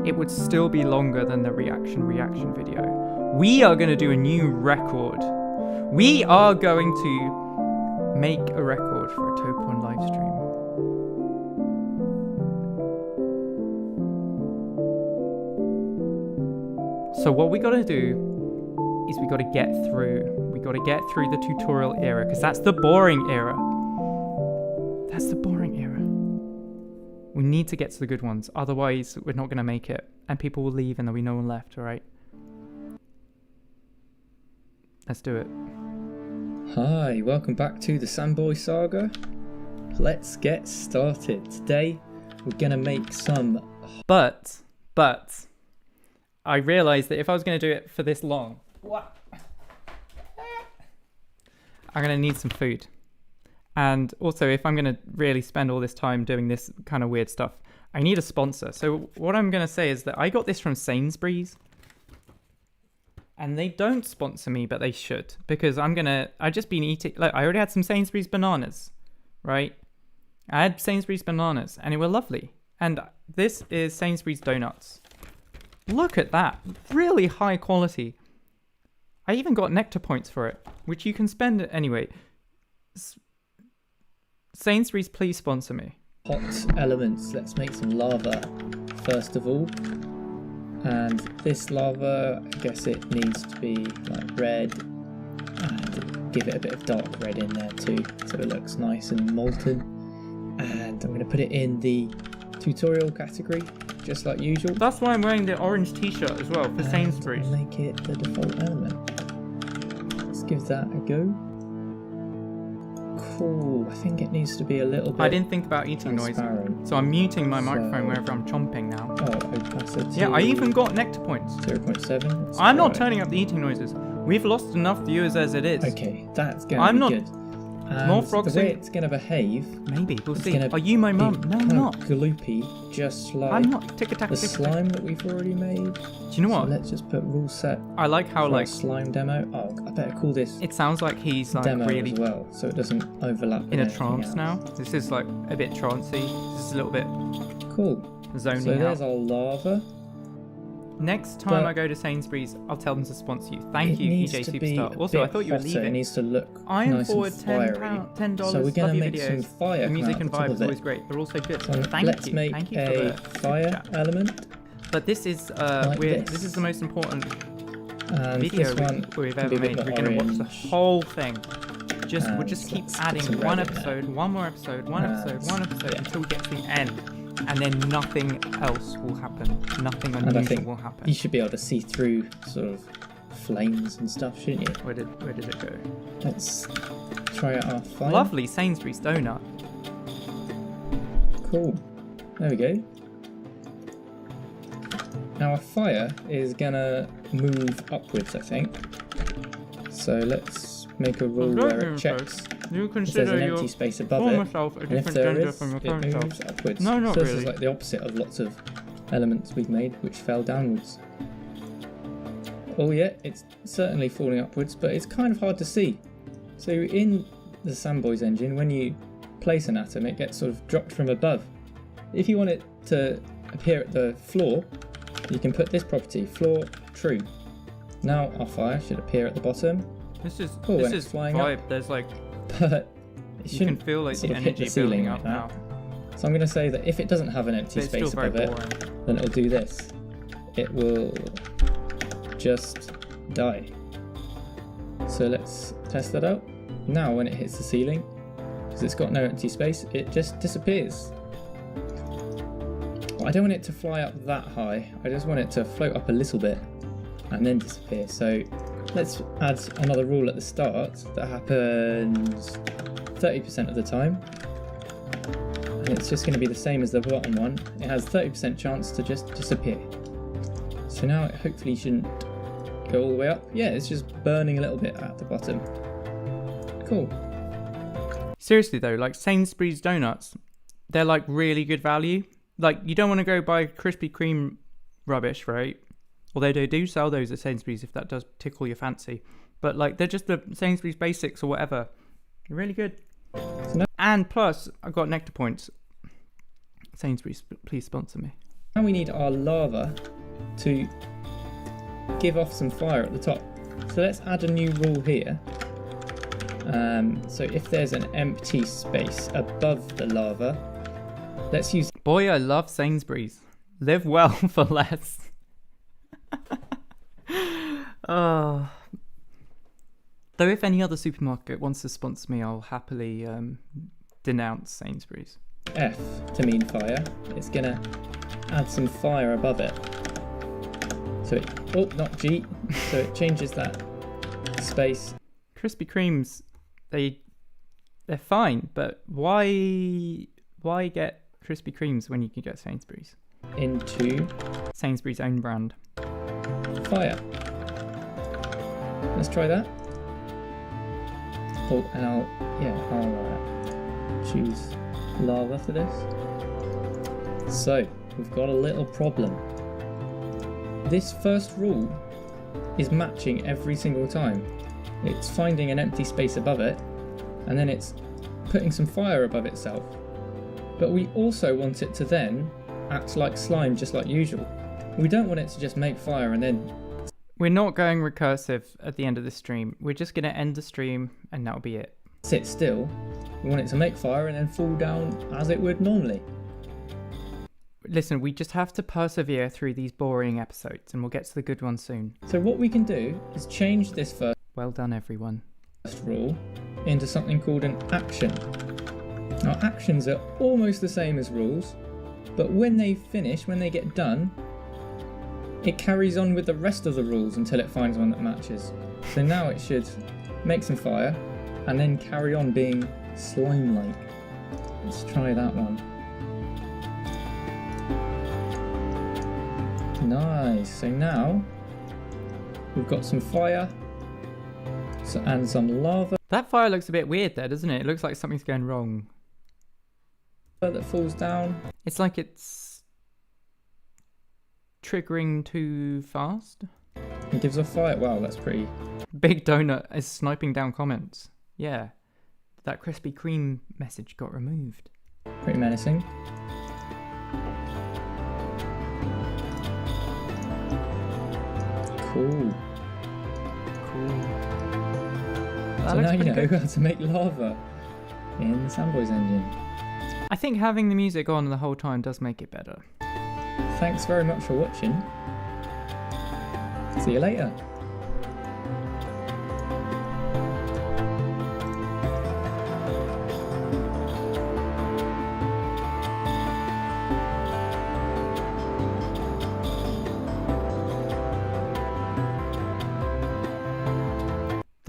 it would still be longer than the reaction video. We are going to do a new record. We are going to make a record for a Topon live stream. So what we got to do is we got to get through the tutorial era, because that's the boring era. We need to get to the good ones, otherwise we're not going to make it and people will leave and there'll be no one left. All right, let's do it. Hi, welcome back to the Sandboy Saga. Let's get started. Today we're gonna make some, but I realized that if I was going to do it for this long, I'm going to need some food. And also, if I'm going to really spend all this time doing this kind of weird stuff, I need a sponsor. So what I'm going to say is that I got this from Sainsbury's. And they don't sponsor me, but they should. Because I've just been eating, like, I already had some Sainsbury's bananas, right? I had Sainsbury's bananas and they were lovely. And this is Sainsbury's donuts. Look at that. Really high quality. I even got nectar points for it, which you can spend anyway. Sainsbury's, please sponsor me. hot elements. Let's make some lava first of all. And this lava, I guess it needs to be like red, and give it a bit of dark red in there too, so it looks nice and molten. And I'm going to put it in the tutorial category, just like usual. That's why I'm wearing the orange t-shirt as well, for Sainsbury's. Make it the default element. Let's give that a go. Cool, I think it needs to be a little bit. I didn't think about eating noise, so I'm muting my microphone wherever I'm chomping now. Oh, opacity. Yeah, I even got nectar points. 0.7. I'm not turning up the eating noises. We've lost enough viewers as it is. Okay, that's going to be good. More frogs. The way it's going to behave. Maybe we'll see. Are you my mum? No, I'm not. Gloopy, just like I'm not. Tick-a-tack, the slime that we've already made. Do you know what? So let's just put rule set. I like how like slime demo. Oh, I better call this. It sounds like he's like demo really as well, so it doesn't overlap. In with a trance else. now. This is like a bit trancey. This is a little bit cool. Zoning so there's out. our lava. Next time I go to Sainsbury's, I'll tell them to sponsor you. Thank you, EJ Superstar. Also, I thought you were leaving. It needs to look I am nice forward and $10. So we're going to make videos. some fire. The music come and out vibes of are always great. They're also good. So Thank let's you. make Thank you a for the fire element. But this is this is the most important And video this one we've ever made. We're going to watch the whole thing. We'll just keep adding one episode, one more episode, one episode, one episode until we get to the end. and then nothing else will happen. Nothing And I unusual think will happen. you should be able to see through sort of flames and stuff, shouldn't you? Where did it go? Let's try out our fire. Lovely Sainsbury's donut. Cool. There we go. Now our fire is gonna move upwards, I think. So let's make a rule where it checks You if there's consider an your empty space above former it. self a And if different there gender is, from your it current self. moves upwards. No, not so this really. is like the opposite of lots of elements we've made which fell downwards. Oh yeah, it's certainly falling upwards, but it's kind of hard to see. So in the Sandboys engine, when you place an atom, it gets sort of dropped from above. If you want it to appear at the floor, you can put this property, floor true. Now our fire should appear at the bottom, This is Cool, this and is it's flying vibe. There's like but it you can shouldn't feel like sort the of hit energy the ceiling building like up that. now. So I'm going to say that if it doesn't have an empty But it's still space very above it, boring. then it'll do this. It will just die. So let's test that out. Now when it hits the ceiling, because it's got no empty space, it just disappears. But I don't want it to fly up that high, I just want it to float up a little bit and then disappear. So let's add another rule at the start that happens 30% of the time. And it's just going to be the same as the bottom one. It has 30% chance to just disappear. So now it hopefully shouldn't go all the way up. Yeah, it's just burning a little bit at the bottom. Cool. Seriously though, like Sainsbury's donuts, they're like really good value. Like you don't want to go buy Krispy Kreme rubbish, right? Although they do sell those at Sainsbury's if that does tickle your fancy. But like they're just the Sainsbury's basics or whatever. They're really good. And plus, I've got nectar points. Sainsbury's, please sponsor me. Now we need our lava to give off some fire at the top. So let's add a new rule here. So if there's an empty space above the lava, let's use... Boy, I love Sainsbury's. Live well for less. Oh. Though if any other supermarket wants to sponsor me, I'll happily denounce Sainsbury's. F to mean fire. It's gonna add some fire above it. So it... Oh, not G. So it changes that space. Krispy Kremes, they're fine, but why get Krispy Kremes when you can get Sainsbury's? Into Sainsbury's own brand. fire. Let's try that. Oh, and I'll choose lava for this. So we've got a little problem. This first rule is matching every single time. It's finding an empty space above it, and then it's putting some fire above itself. But we also want it to then act like slime just like usual. We don't want it to just make fire and then... We're not going recursive at the end of the stream. We're just going to end the stream and that'll be it. sit still. We want it to make fire and then fall down as it would normally. Listen, we just have to persevere through these boring episodes and we'll get to the good ones soon. So what we can do is change this first Well done, everyone. rule into something called an action. Now actions are almost the same as rules, but when they finish, when they get done, it carries on with the rest of the rules until it finds one that matches. So now it should make some fire and then carry on being slime-like. Let's try that one. Nice. So now we've got some fire and some lava That fire looks a bit weird there, doesn't it? It looks like something's going wrong. that falls down. It's like it's triggering too fast. It gives off fire. Wow, that's pretty... Big Donut is sniping down comments. Yeah. That Krispy Kreme message got removed. pretty menacing. Cool. Cool. That So looks now you pretty know good. how to make lava in the Sandboys engine. I think having the music on the whole time does make it better. Thanks very much for watching. See you later.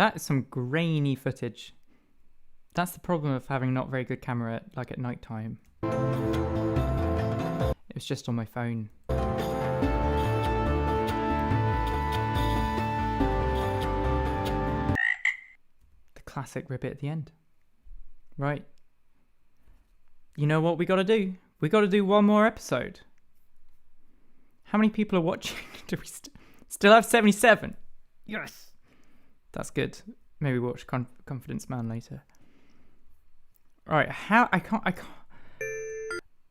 That is some grainy footage. That's the problem of having not very good camera at night time. It was just on my phone. The classic ribbit at the end. Right. You know what we gotta do? We gotta do one more episode. How many people are watching? Do we still have 77? Yes! That's good. Maybe watch Confidence Man later. Alright, I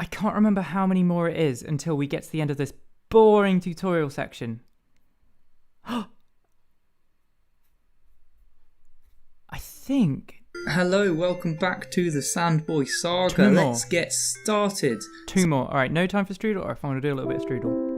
can't remember how many more it is until we get to the end of this boring tutorial section. I think... Hello, welcome back to the Sandboy Saga. Let's get started. 2 more. Alright, no time for strudel, or if I want to do a little bit of strudel.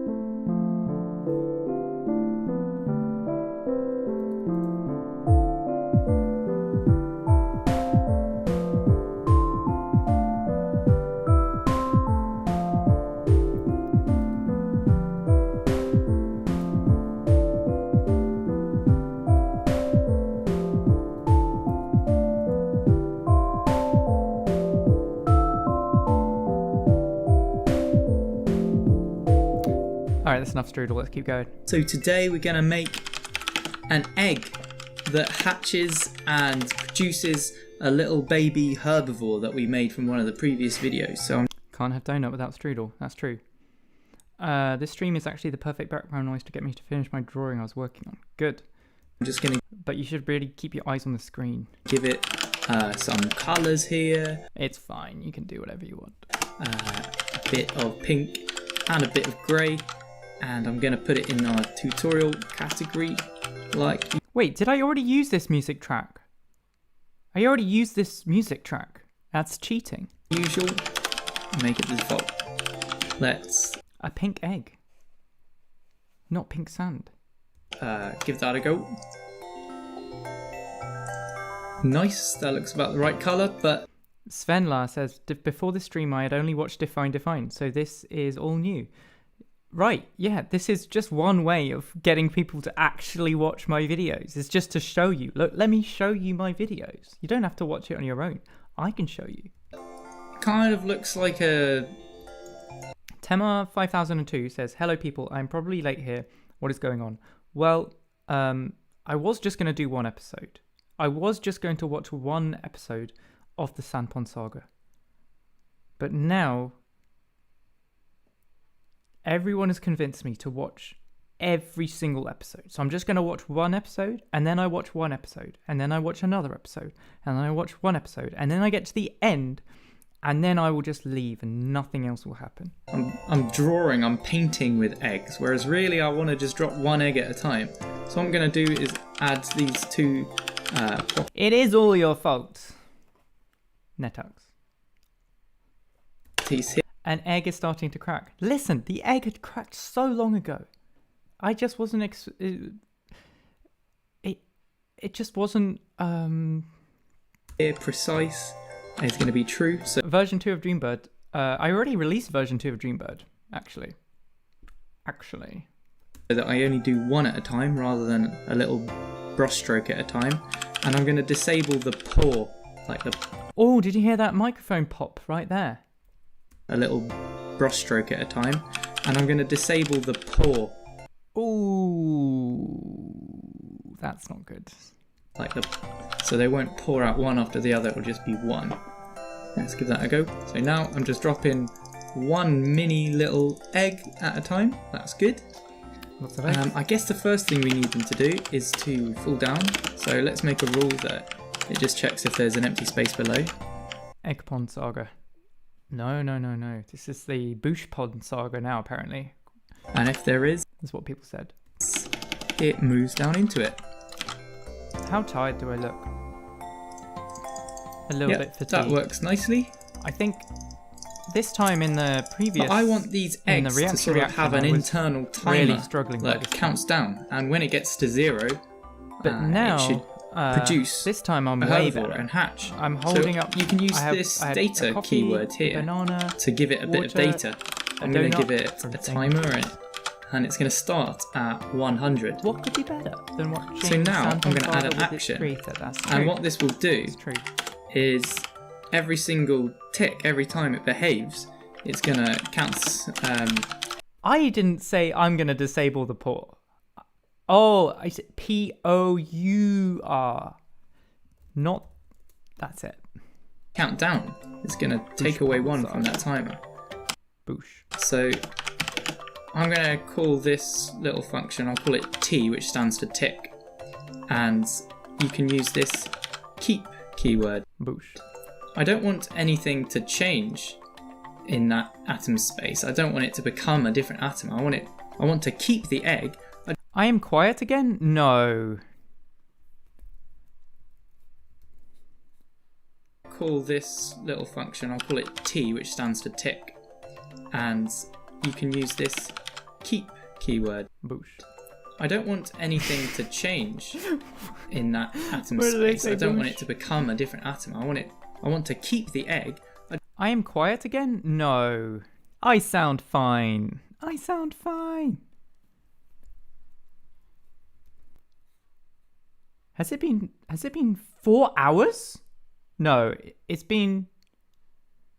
Alright, that's enough strudel, let's keep going. So today we're going to make an egg that hatches and produces a little baby herbivore that we made from one of the previous videos. So Can't have donut without strudel, that's true. This stream is actually the perfect background noise to get me to finish my drawing I was working on. Good. I'm just going to... But you should really keep your eyes on the screen. Give it some colours here. It's fine, you can do whatever you want. A bit of pink and a bit of grey. And I'm going to put it in our tutorial category, like... Wait, did I already use this music track? I already used this music track. That's cheating. Usual. Make it the default. Let's... A pink egg. Not pink sand. Give that a go. Nice, that looks about the right colour, but... Svenla says, before this stream I had only watched Define, so this is all new. Right, yeah, this is just one way of getting people to actually watch my videos. It's just to show you. Look, let me show you my videos. You don't have to watch it on your own. I can show you. Kind of looks like a... Temar5002 says, hello people, I'm probably late here. What is going on? Well, I was just going to do one episode. I was just going to watch one episode of the Cellpond Saga. But now... everyone has convinced me to watch every single episode. So I'm just going to watch one episode, and then I watch one episode, and then I watch another episode, and then I watch one episode, and then I get to the end, and then I will just leave and nothing else will happen. I'm drawing, I'm painting with eggs, whereas really I want to just drop one egg at a time. So what I'm going to do is add these two... It is all your fault. Netux. Here. An egg is starting to crack. Listen, the egg had cracked so long ago. I just wasn't... It just wasn't... Precise. It's going to be true. So version 2 of Dreambird. I already released version 2 of Dreambird, actually. So that I only do one at a time rather than a little brush stroke at a time. And I'm going to disable the pour. Like the... Oh, did you hear that microphone pop right there? A little brush stroke at a time, and I'm going to disable the pour. Ooh, that's not good. So they won't pour out one after the other, it'll just be one. Let's give that a go. So now I'm just dropping one mini little egg at a time. That's good. Lots of eggs. I guess the first thing we need them to do is to fall down. So let's make a rule that it just checks if there's an empty space below. Egg Pond Saga. No. This is the Boosh Pond Saga now, apparently. And if there is... That's what people said. It moves down into it. How tired do I look? A little bit fatigued. That works nicely. I think this time in the previous... But I want these eggs to sort of have an internal timer really struggling that counts down. And when it gets to 0, but now... it should produce this time I'm a way herbivore better. and hatch. I'm holding up. You can use this data keyword here banana, to give it a bit of data. I'm going to give it a timer and and it's going to start at 100. What could be better than watching? So now I'm going to add an with its action, creator? That's and true. what this will do That's true. is every single tick, every time it behaves, it's going to count. I didn't say I'm going to disable the port. Oh, I said POUR. Not. That's it. Count down. It's going to take away one from that timer. Boosh. So I'm going to call this little function, I'll call it T, which stands for tick. And you can use this keep keyword. Boosh. I don't want anything to change in that atom space. I don't want it to become a different atom. I want to keep the egg. I am quiet again? No. Call this little function, I'll call it T, which stands for tick. And you can use this keep keyword. Boosh. I don't want anything to change in that atom Where do they space. say I don't want boosh? it to become a different atom. I want to keep the egg. I am quiet again? No. I sound fine. I sound fine. Has it been 4 hours? No, it's been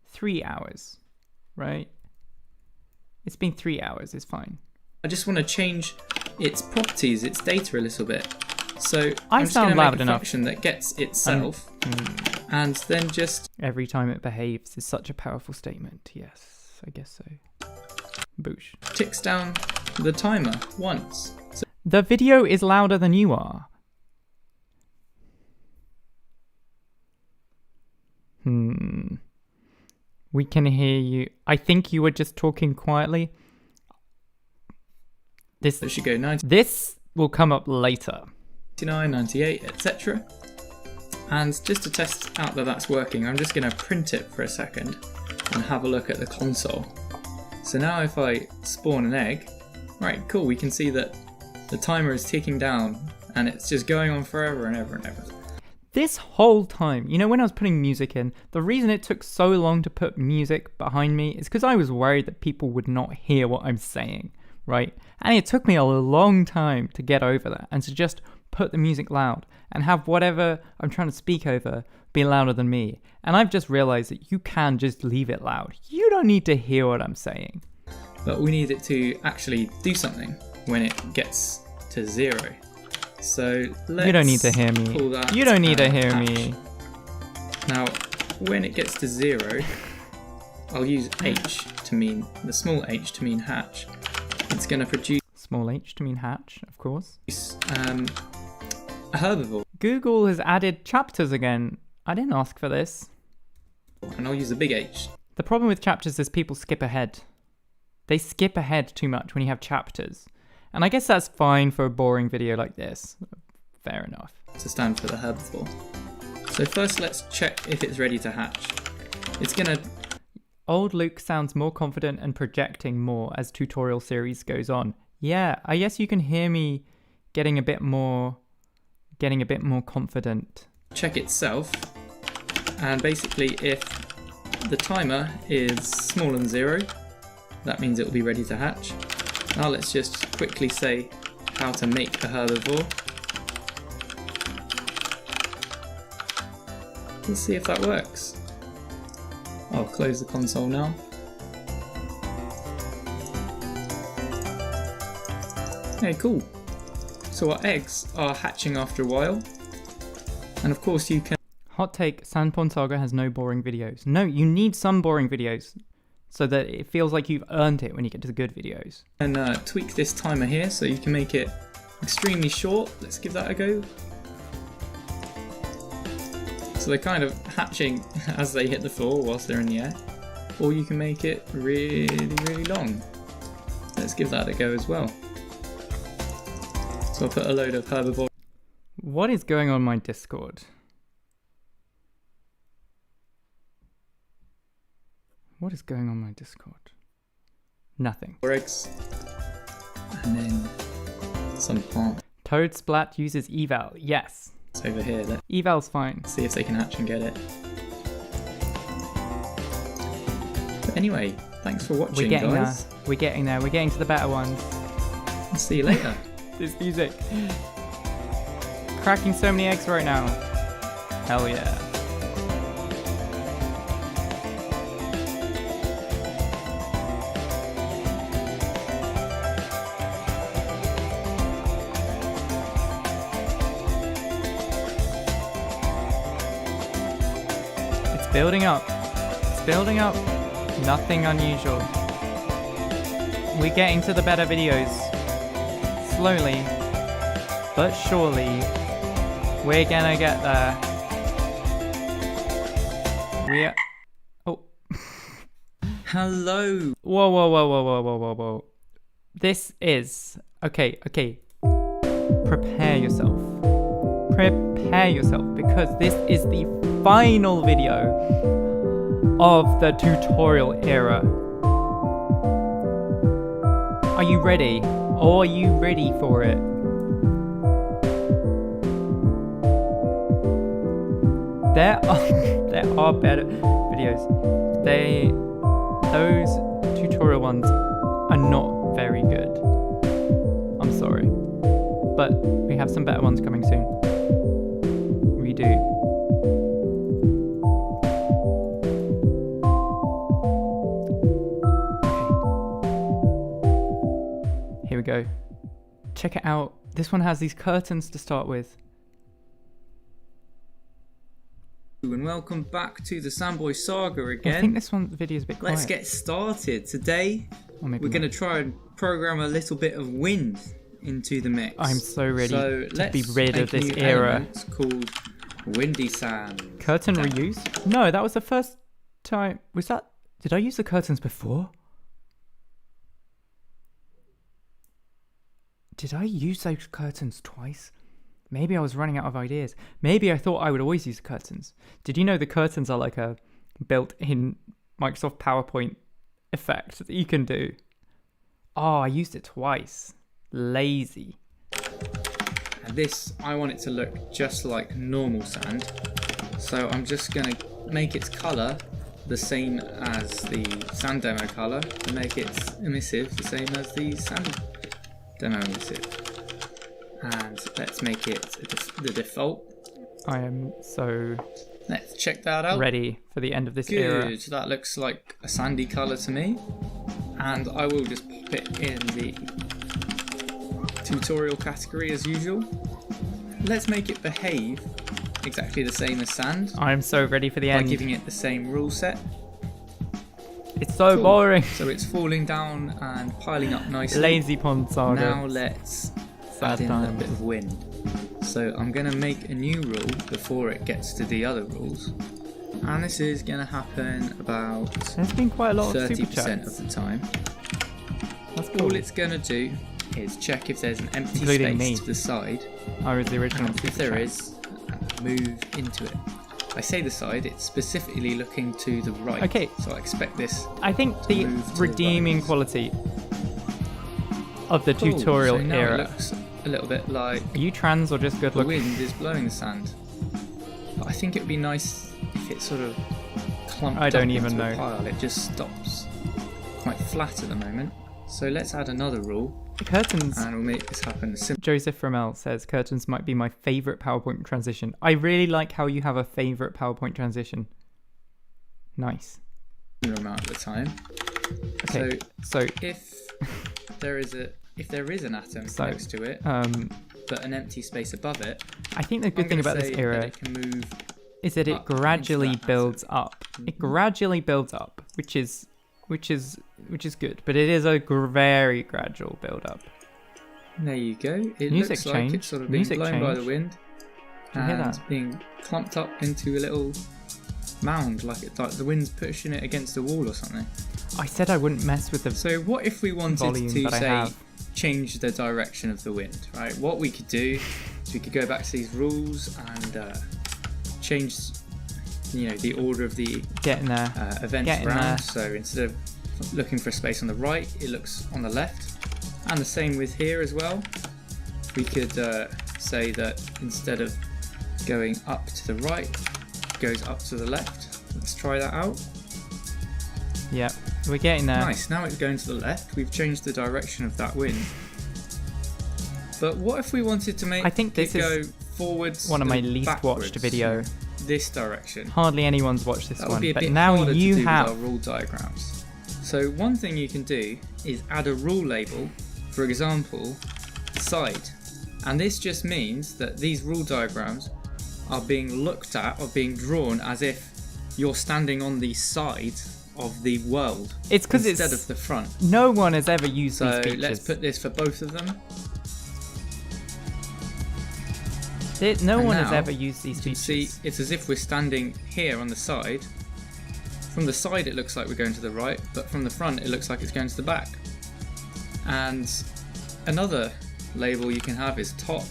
3 hours, right? It's been 3 hours, it's fine. I just want to change its properties, its data a little bit. So I I'm just sound going to loud make a enough. function that gets itself and then just Every time it behaves is such a powerful statement. Yes, I guess so. Boosh. ticks down the timer once. So The video is louder than you are. We can hear you. I think you were just talking quietly. it should go 99, This will come up later. 98, etc. And just to test out that that's working, I'm just going to print it for a second and have a look at the console. So now if I spawn an egg, right, cool, we can see that the timer is ticking down and it's just going on forever and ever and ever. This whole time, you know, when I was putting music in, the reason it took so long to put music behind me is because I was worried that people would not hear what I'm saying, right? And it took me a long time to get over that and to just put the music loud and have whatever I'm trying to speak over be louder than me. And I've just realized that you can just leave it loud. You don't need to hear what I'm saying. But we need it to actually do something when it gets to 0. So let's You don't need to hear call me. that, You don't need to hear hatch. me. Now, when it gets to 0, I'll use H to mean, the small h to mean hatch. It's going to produce Small h to mean hatch, of course. a herbivore, Google has added chapters again. I didn't ask for this. and I'll use a big H. The problem with chapters is people skip ahead. They skip ahead too much when you have chapters. And I guess that's fine for a boring video like this. Fair enough. To stand for the herbivore. So first let's check if it's ready to hatch. It's gonna... Old Luke sounds more confident and projecting more as tutorial series goes on. Yeah, I guess you can hear me getting a bit more confident. check itself, and basically if the timer is smaller than 0, that means it will be ready to hatch. Now let's just quickly say how to make a herbivore. Let's see if that works. I'll close the console now. Okay, cool. So our eggs are hatching after a while. And of course you can Hot take, Cellpond Saga has no boring videos. No, you need some boring videos so that it feels like you've earned it when you get to the good videos. tweak this timer here so you can make it extremely short. Let's give that a go. So they're kind of hatching as they hit the floor whilst they're in the air. Or you can make it really, really long. Let's give that a go as well. So I'll put a load of herbivore. What is going on my Discord? What is going on my Discord? Nothing. Eggs. And then some plants Toad Splat uses eval. Yes. over here. Let's Eval's fine. see if they can hatch and get it. But anyway, thanks for watching, We're getting guys. there. We're getting there. We're getting to the better ones. See you later. This music. Cracking so many eggs right now. Hell yeah. It's building up. It's building up. Nothing unusual. We're getting to the better videos. Slowly, but surely, we're gonna get there. We are... Oh. Hello. Whoa. This is... Okay. Prepare yourself. Prepare yourself, because this is the final video of the tutorial era. Are you ready? Or are you ready for it? There are better videos. Those tutorial ones are not very good. I'm sorry. But we have some better ones coming soon. We do. Here we go. Check it out. This one has these curtains to start with. And welcome back to the Sandboy Saga again. I think this one video is a bit quiet. Let's get started. Today, we're going to try and program a little bit of wind into the mix. I'm so ready to be rid of this era. It's called Windy Sand. Curtain reuse? No, that was the first time. Was that? Did I use the curtains before? Did I use those curtains twice? Maybe I was running out of ideas. Maybe I thought I would always use the curtains. Did you know the curtains are like a built-in Microsoft PowerPoint effect that you can do? Oh, I used it twice. Lazy. And this, I want it to look just like normal sand. So I'm just going to make its colour the same as the sand demo colour and make its emissive the same as the sand demo emissive. And let's make it the default. I am so Let's check that out. ready for the end of this era. Good, that looks like a sandy colour to me. And I will just pop it in the tutorial category as usual. Let's make it behave exactly the same as sand. I am so ready for the by end. giving it the same rule set. It's so Cool. boring. So it's falling down and piling up nicely. Lazy Pond Saga. Now let's add in a little times. bit of wind. So I'm going to make a new rule before it gets to the other rules. And this is going to happen about There's been quite a lot of super 30% chats. of the time. That's cool. All it's going to do is check if there's an empty Including space me. to the side. I was the original And super if there chat. is, move into it. I say the side, it's specifically looking to the right. Okay. So I expect this. I think the move to the redeeming right. quality of the Cool. tutorial So now era. it looks a little bit like Are you trans or just good the looking? wind is blowing the sand. But I think it would be nice if it sort of clumped I don't up even into a know. pile. It just stops quite flat at the moment. So let's add another rule Curtains. and we'll make this happen as Joseph Rommel says curtains might be my favourite PowerPoint transition. I really like how you have a favourite PowerPoint transition. Nice. similar amount of the time. Okay. So if there is an atom So, next to it, but an empty space above it, I think the good I'm thing gonna about this say that era it can move is that it up into gradually that atom. builds up. It gradually builds up, which is good, but it is a very gradual build up. There you go. It Music looks like change. it's sort of being Music blown by the change. wind Can you hear and that? being clumped up into a little mound, like the wind's pushing it against a wall or something. I said I wouldn't mess with the So what if we wanted volume to that I say have. change the direction of the wind, right? What we could do is we could go back to these rules and change, the order of the Getting there. events Getting around. there. So instead of looking for a space on the right, it looks on the left. And the same with here as well. We could say that instead of going up to the right, it goes up to the left. Let's try that out. Yeah, we're getting there. Nice, now it's going to the left. We've changed the direction of that wind. But what if we wanted to make I think this it go is forwards one of my and least backwards, watched video. This direction. Hardly anyone's watched this That would one, be a but bit now harder you to do have. with our rule diagrams. So one thing you can do is add a rule label, for example, side. And this just means that these rule diagrams are being looked at or being drawn as if you're standing on the side of the world. It's because instead of the front. No one has ever used So these features. let's put this for both of them. No And one has now ever used these You can features. see it's as if we're standing here on the side. From the side it looks like we're going to the right, but from the front it looks like it's going to the back. And another label you can have is top.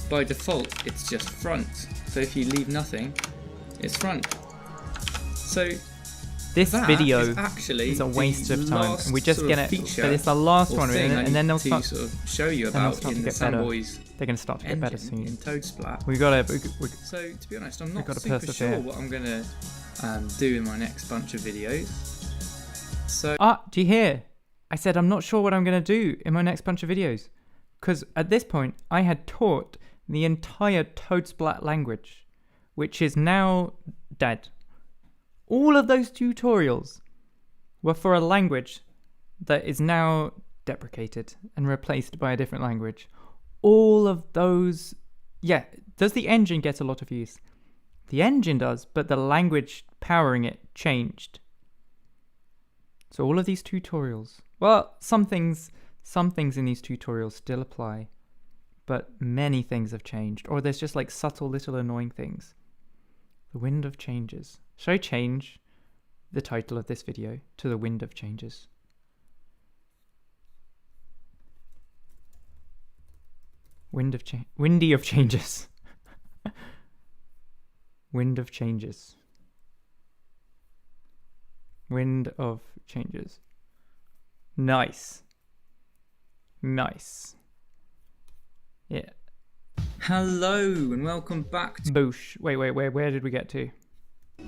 By default it's just front. So if you leave nothing, it's front. So This that video is actually is a waste the of time, last and we just sort get of it. feature But it's the last or one, thing I and then need they'll to start. sort of show you then they'll about start to in the get better. Sandboys They're going to start to get better engine soon. in Toadsplat. We gotta. We, So to be honest, I'm not gotta super persevere. sure what I'm gonna do in my next bunch of videos. So do you hear? I said I'm not sure what I'm going to do in my next bunch of videos. Because at this point, I had taught the entire Toadsplat language, which is now dead. All of those tutorials were for a language that is now deprecated and replaced by a different language. All of those... Yeah, does the engine get a lot of use? The engine does, but the language powering it changed. So all of these tutorials... Well, some things in these tutorials still apply, but many things have changed. Or there's just like subtle little annoying things. The Wind of Changes. Should I change the title of this video to The Wind of Changes? Windy of Changes. Wind of Changes. Wind of Changes. Nice. Yeah. hello and welcome back to Boosh. Wait, where did we get to?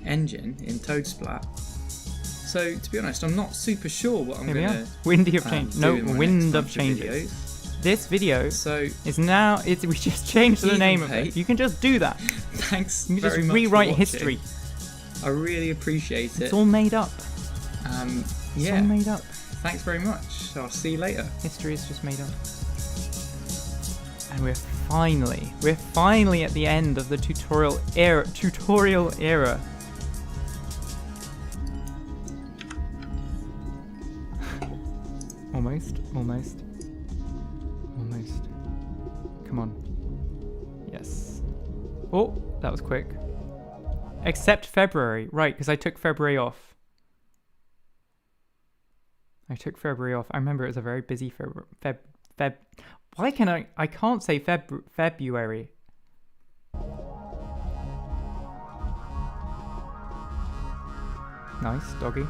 Engine in Toadsplat. So to be honest, I'm not super sure what I'm Here we gonna are. Windy of Change. do No, in my Wind next of bunch Changes. videos. This video So is now. We just changed the Even name of pay. it. You can just do that. thanks You can very just much for rewrite watching. history. I really appreciate it. It's all made up. It's Yeah, all made up. thanks very much. I'll see you later. History is just made up. And we're finally at the end of the tutorial era. Almost. Come on. Yes. Oh, that was quick. Except February. Right, because I took February off. I remember it was a very busy Feb. Why can I can't say February. Nice, doggy.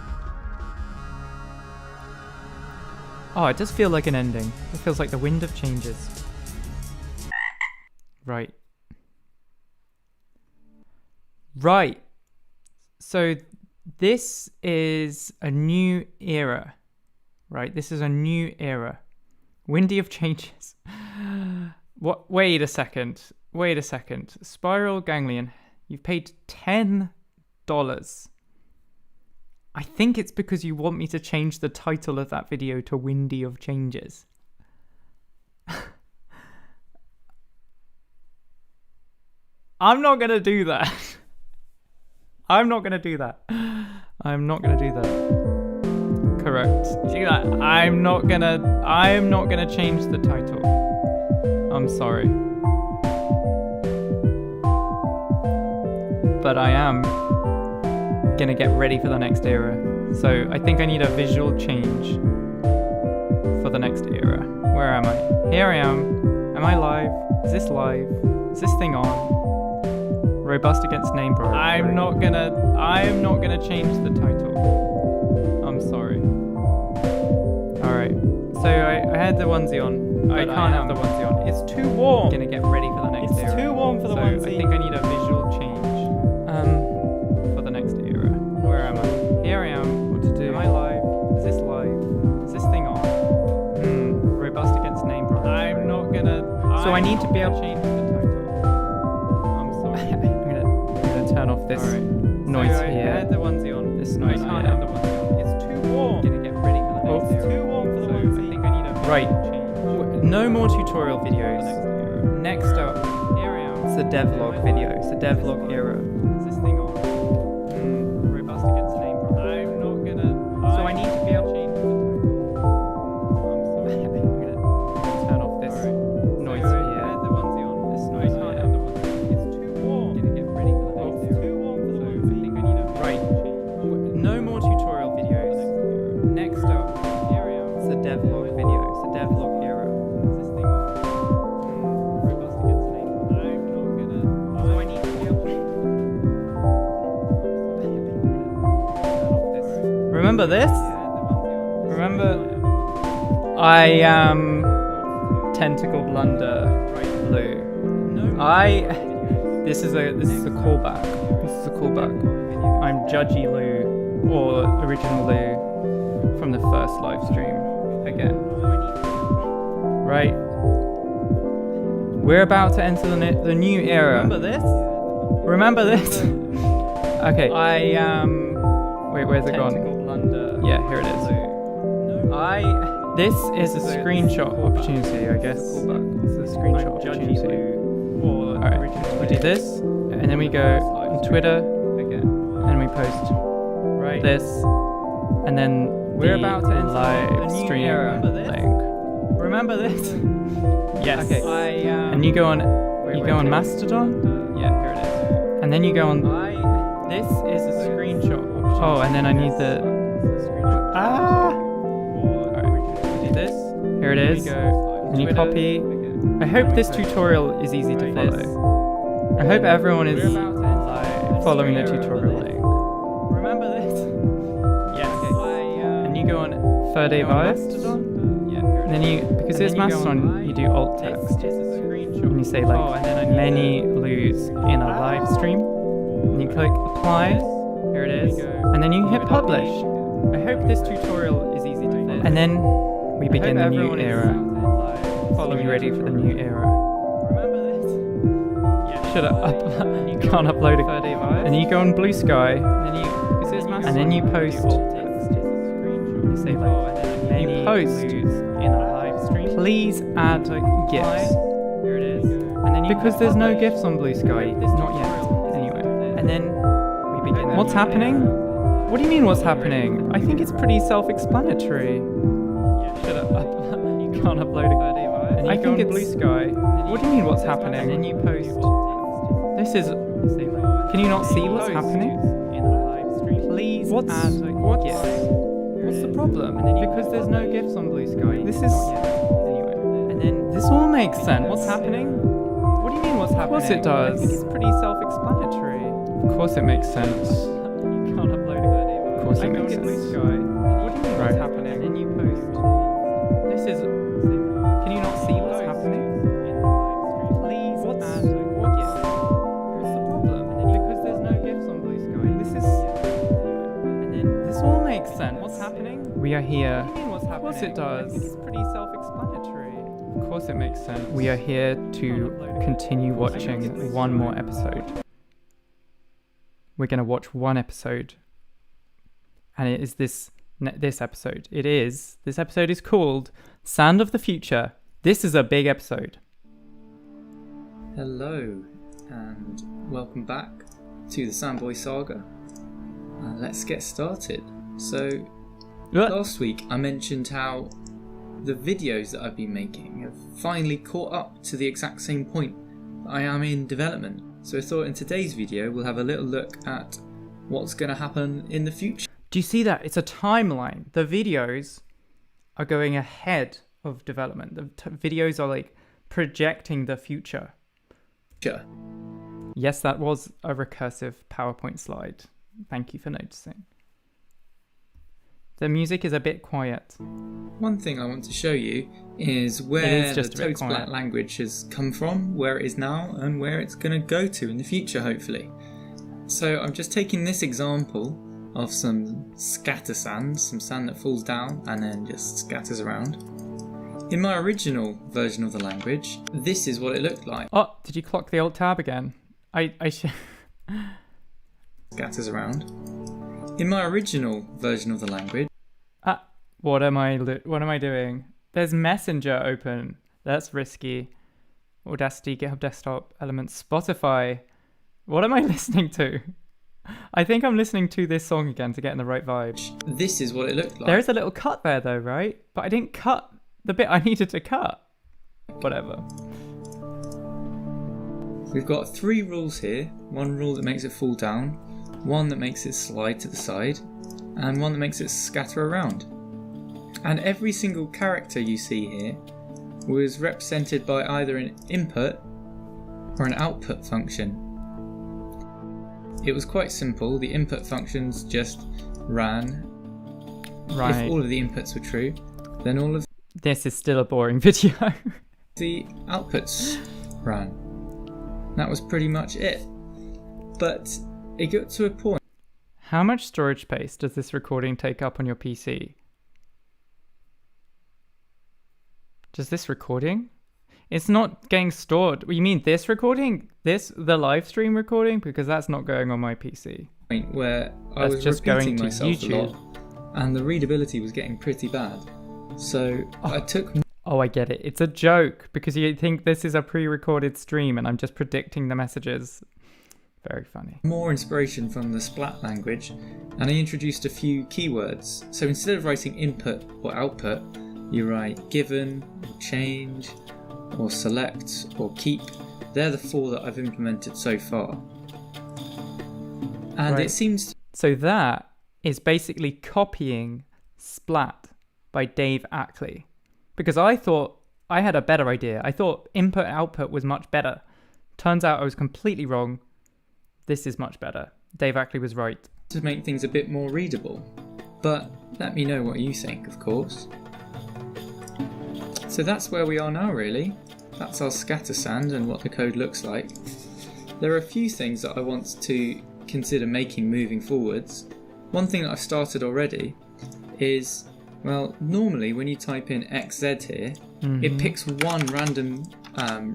Oh, it does feel like an ending. It feels like the Wind of Changes. Right. So this is a new era. Right, this is a new era. Windy of Changes. What? Wait a second. Spiral Ganglion. You've paid $10. I think it's because you want me to change the title of that video to Windy of Changes. I'm not gonna do that. Correct. See that? I'm not gonna change the title. I'm sorry. But I am gonna get ready for the next era. So I think I need a visual change for the next era. Where am I? Here I am. Am I live? Is this live? Is this thing on? Robust against name browser. I'm not gonna change the title. I'm sorry. Alright. So I had the onesie on. I can't have the onesie on. It's too warm. I'm gonna get ready for the next era. It's too warm for the onesie. I think I need a visual change. For the next era. Where am I? Here I am. What to do? Am I live? Is this live? Is this thing on? Robust against name browser. I'm not gonna need to be able to change the title. I'm sorry. I'm gonna turn off this noise here. The onesie on. This noise here. I can't have the onesie on. It's too warm. I'm gonna get ready for the next era. It's too warm for the onesie. I think I need a change. No more tutorial videos. Next up, it's the devlog video. It's the devlog era. Is this thing on? Robust against name. I'm not gonna. So I need to be able to change the title. I'm sorry. I'm gonna turn off this noise here. The onesie on. This noise. I can't have the onesie on. It's too warm. I'm gonna get ready for the next era. It's too warm for the onesie. I think I need a change. No more tutorial videos. Next up, it's the devlog video. It's the devlog era. Is this thing on? Robust against name. I'm not gonna. So I need to be able to. Remember this? Remember? I am tentacle blunder blue. This is a callback. This is a callback. I'm Judgy Lou, or original Lou, from the first live stream again. Right. We're about to enter the new era. Remember this? Remember this? Okay. Wait, where's it gone? Yeah, here it is. This is a screenshot opportunity, I guess. It's a screenshot opportunity. Alright, we do this, and then we go on Twitter, and we post this, and then we're about to enter live stream link. Remember this? Yes. Okay. And you go on Mastodon. Yeah, here it is. And then you go on. This is a screenshot. Oh, and then I need the. Alright, do this. Here it is. And you copy. I hope this tutorial is easy to follow. I hope everyone is following the tutorial link. Remember this? Yes. And you go on Furday Vibes. And then you, because there's Mastodon, you do alt text. And you say like many Loos in a live stream. And you click apply. Here it is. And then you hit publish. I hope this tutorial is easy to follow. And then we begin the new era. Are you ready for the new era? Remember this? Should I you can't upload it. And you go on Blue Sky. And then you post. You say like, you post in a live stream. Please add GIFs. Here it is. And then because there's no GIFs on Blue Sky, not yet. Anyway, and then we begin. What's happening? What do you mean what's happening? I think it's pretty self-explanatory. You can't upload it. I think it's Blue Sky. What do you mean what's happening? And then you post. This is. Can you not see what's happening? Please add GIFs. What's the problem? Because there's no GIFs on Blue Sky. This is. Anyway, and then this all makes sense. What's happening? What do you mean what's happening? Of course it does. I think it's pretty self-explanatory. Of course it makes sense. You can't upload it. Of course it makes sense. Blue Sky. What do you mean what's happening? And then you post. This is. Can you not see what's happening? Please add GIFs. What's the problem? Because there's no GIFs on Blue Sky. This is. And then this all makes sense. What's happening? We are here. What do you mean what's happening? Of course it does. I think it's pretty self-explanatory. Of course it makes sense. We are here to continue watching one more episode. We're going to watch one episode. And it is this episode. This episode is called Sand of the Future. This is a big episode. Hello, and welcome back to the Sandboy Saga. Let's get started. So, last week I mentioned how the videos that I've been making have finally caught up to the exact same point that I am in development. So I thought in today's video we'll have a little look at what's going to happen in the future. Do you see that? It's a timeline. The videos are going ahead of development. The videos are like projecting the future. Sure. Yes, that was a recursive PowerPoint slide. Thank you for noticing. The music is a bit quiet. One thing I want to show you is where the Toad's Black language has come from, where it is now, and where it's going to go to in the future, hopefully. So I'm just taking this example of some scatter sand, some sand that falls down and then just scatters around. In my original version of the language, this is what it looked like. Oh, did you clock the Alt Tab again? Scatters around. In my original version of the language. What am I doing? There's Messenger open. That's risky. Audacity, GitHub Desktop, Elements, Spotify. What am I listening to? I think I'm listening to this song again to get in the right vibe. This is what it looked like. There is a little cut there though, right? But I didn't cut the bit I needed to cut. Whatever. We've got 3 rules here. One rule that makes it fall down, one that makes it slide to the side, and one that makes it scatter around. And every single character you see here was represented by either an input or an output function. It was quite simple. The input functions just ran. Right. If all of the inputs were true, then all of This is still a boring video. the outputs ran. That was pretty much it. But it got to a point. How much storage space does this recording take up on your PC? Does this recording? It's not getting stored. You mean this recording? The live stream recording? Because that's not going on my PC. Where I was just repeating going to myself YouTube. a lot, and the readability was getting pretty bad. So I took Oh, I get it. It's a joke because you think this is a pre-recorded stream and I'm just predicting the messages. Very funny. more inspiration from the Splat language, and I introduced a few keywords. So instead of writing input or output, you write given, or change, or select, or keep. They're the 4 that I've implemented so far. And Right. it seems So that is basically copying Splat by Dave Ackley. Because I thought I had a better idea. I thought input output was much better. Turns out I was completely wrong. This is much better. Dave Ackley was right. to make things a bit more readable. But let me know what you think, of course. So that's where we are now, really. That's our scatter sand and what the code looks like. There are a few things that I want to consider making moving forwards. One thing that I've started already is, well, normally when you type in XZ here, it picks one random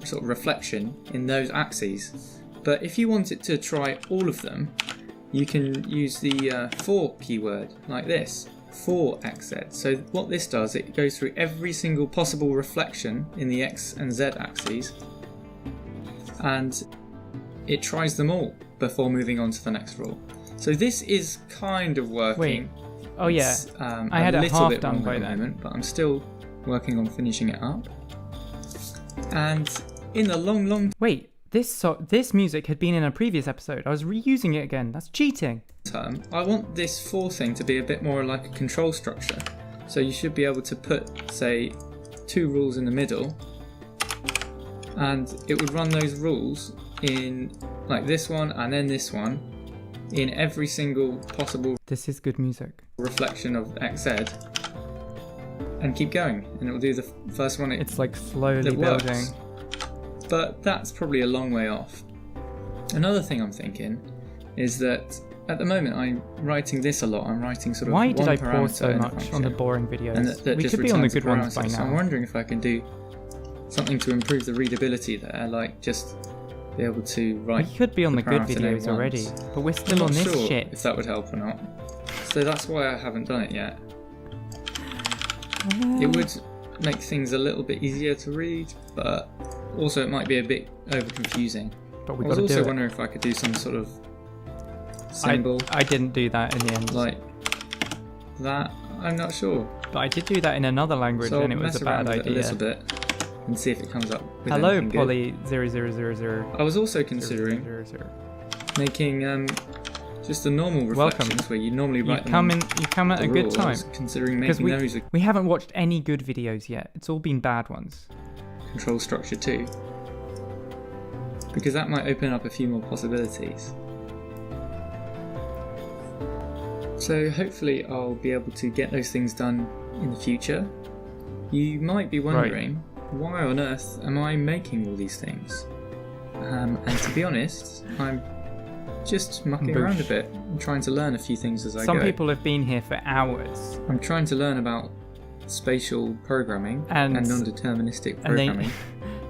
sort of reflection in those axes. But if you want it to try all of them, you can use the for keyword like this, for XZ. So what this does, it goes through every single possible reflection in the X and Z axes, and it tries them all before moving on to the next rule. So this is kind of working. Wait. Oh yeah. It's, I had a it little half bit done wrong by at the then. moment, but I'm still working on finishing it up. And in the long Wait, this music had been in a previous episode. I was reusing it again. That's cheating. term, I want this for thing to be a bit more like a control structure. So you should be able to put, say, 2 rules in the middle, and it would run those rules in like this one and then this one in every single possible This is good music. reflection of XZ, and keep going, and it will do the first one. It's like slowly that building. works. But that's probably a long way off. Another thing I'm thinking is that at the moment I'm writing this a lot. I'm writing sort of Why one did I parameter pause so in a much on function, the boring videos? and that We just could be on the returns a good ones by parameter. So I'm now. wondering if I can do something to improve the readability there, like just be able to We write. could be on the good parameter name videos already, once. but we're I'm still not on this sure shit. if that would help or not. So that's why I haven't done it yet. It would make things a little bit easier to read, but also it might be a bit over confusing. But we I got was to also do it. wondering if I could do some sort of symbol I didn't do that in the end, like that. I'm not sure. but I did do that in another language, So and I'll it was mess a around bad with it a idea. little bit and see if it comes up with Hello, anything good. Polly 0000. I was also considering making just the normal Welcome. reflections where you normally You write them come on in. You come at the a good rule. I time was considering because making those a we haven't watched any good videos yet. It's all been bad ones. control structure too, because that might open up a few more possibilities. So hopefully I'll be able to get those things done in the future. You might be wondering, why on earth am I making all these things? And to be honest, I'm just mucking around a Boosh. bit and trying to learn a few things as I Some go. people have been here for hours. I'm trying to learn about spatial programming And- non-deterministic and they- programming.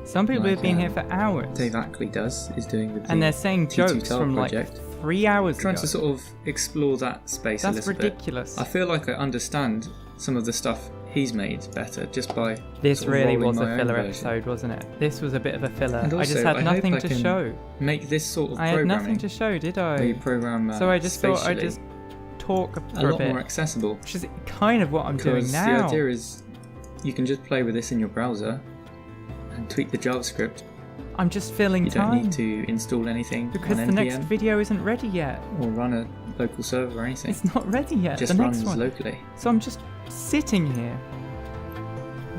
Some people have been here for hours. Dave Ackley is doing with And the they're saying T2 jokes Tile from project. like 3 hours Trying ago. to sort of explore that space a That's little ridiculous. bit. I feel like I understand some of the stuff he's made better just by This sort of really rolling was a my own filler version. episode, wasn't it? This was a bit of a filler. And I just also, had I nothing hope I to can show. Make this sort of I had programming nothing to show, did I? where you program So I just thought I'd spatially just talk a for a lot bit, more accessible. which is kind of what I'm doing Because now. the idea is you can just play with this in your browser and tweak the JavaScript. I'm just filling You time don't need to install anything because on the NPM next video isn't ready yet. or run a local server or anything. It's not ready yet. Just the next runs one. locally. So I'm just sitting here,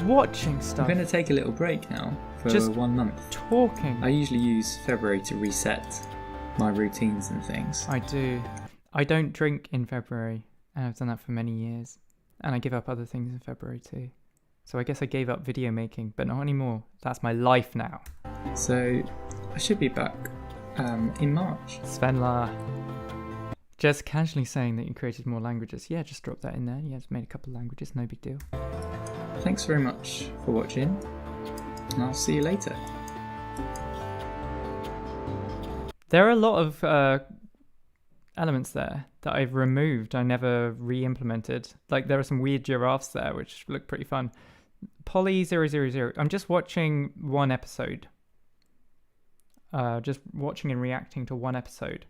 watching I'm stuff, going to take a little break now for Just 1 month. talking. I usually use February to reset my routines and things. I do. I don't drink in February, and I've done that for many years. And I give up other things in February too. So I guess I gave up video making, but not anymore. That's my life now. So I should be back in March. Svenla. Just casually saying that you created more languages. Yeah, just drop that in there. Yeah, just made a couple of languages, no big deal. Thanks very much for watching, and I'll see you later. There are a lot of elements there that I've removed. I never re-implemented. Like there are some weird giraffes there, which look pretty fun. Poly 000. I'm just watching one episode. Just watching and reacting to one episode.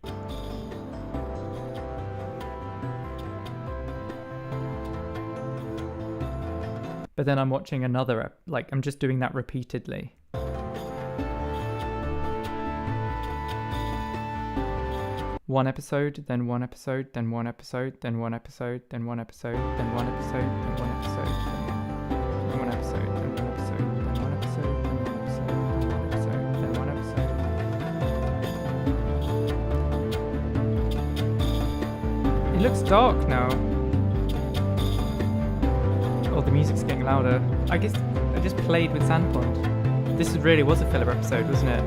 But then I'm watching another, like I'm just doing that repeatedly. One episode, then one episode, then one episode, then one episode, then one episode, then one episode, then one episode, then one episode, then one episode, then one episode, then one episode, then one episode. It looks dark now. Oh, the music's getting louder. I guess I just played with Sandpond. This really was a filler episode, wasn't it?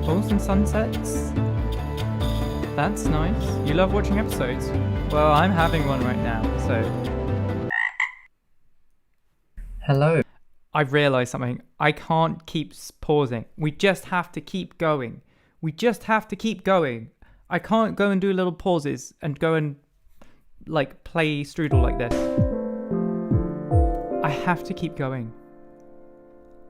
Falls and sunsets. That's nice. You love watching episodes. Well, I'm having one right now, so... Hello. I've realised something. I can't keep pausing. We just have to keep going. We just have to keep going. I can't go and do little pauses and go and, like, play Strudel like this. I have to keep going.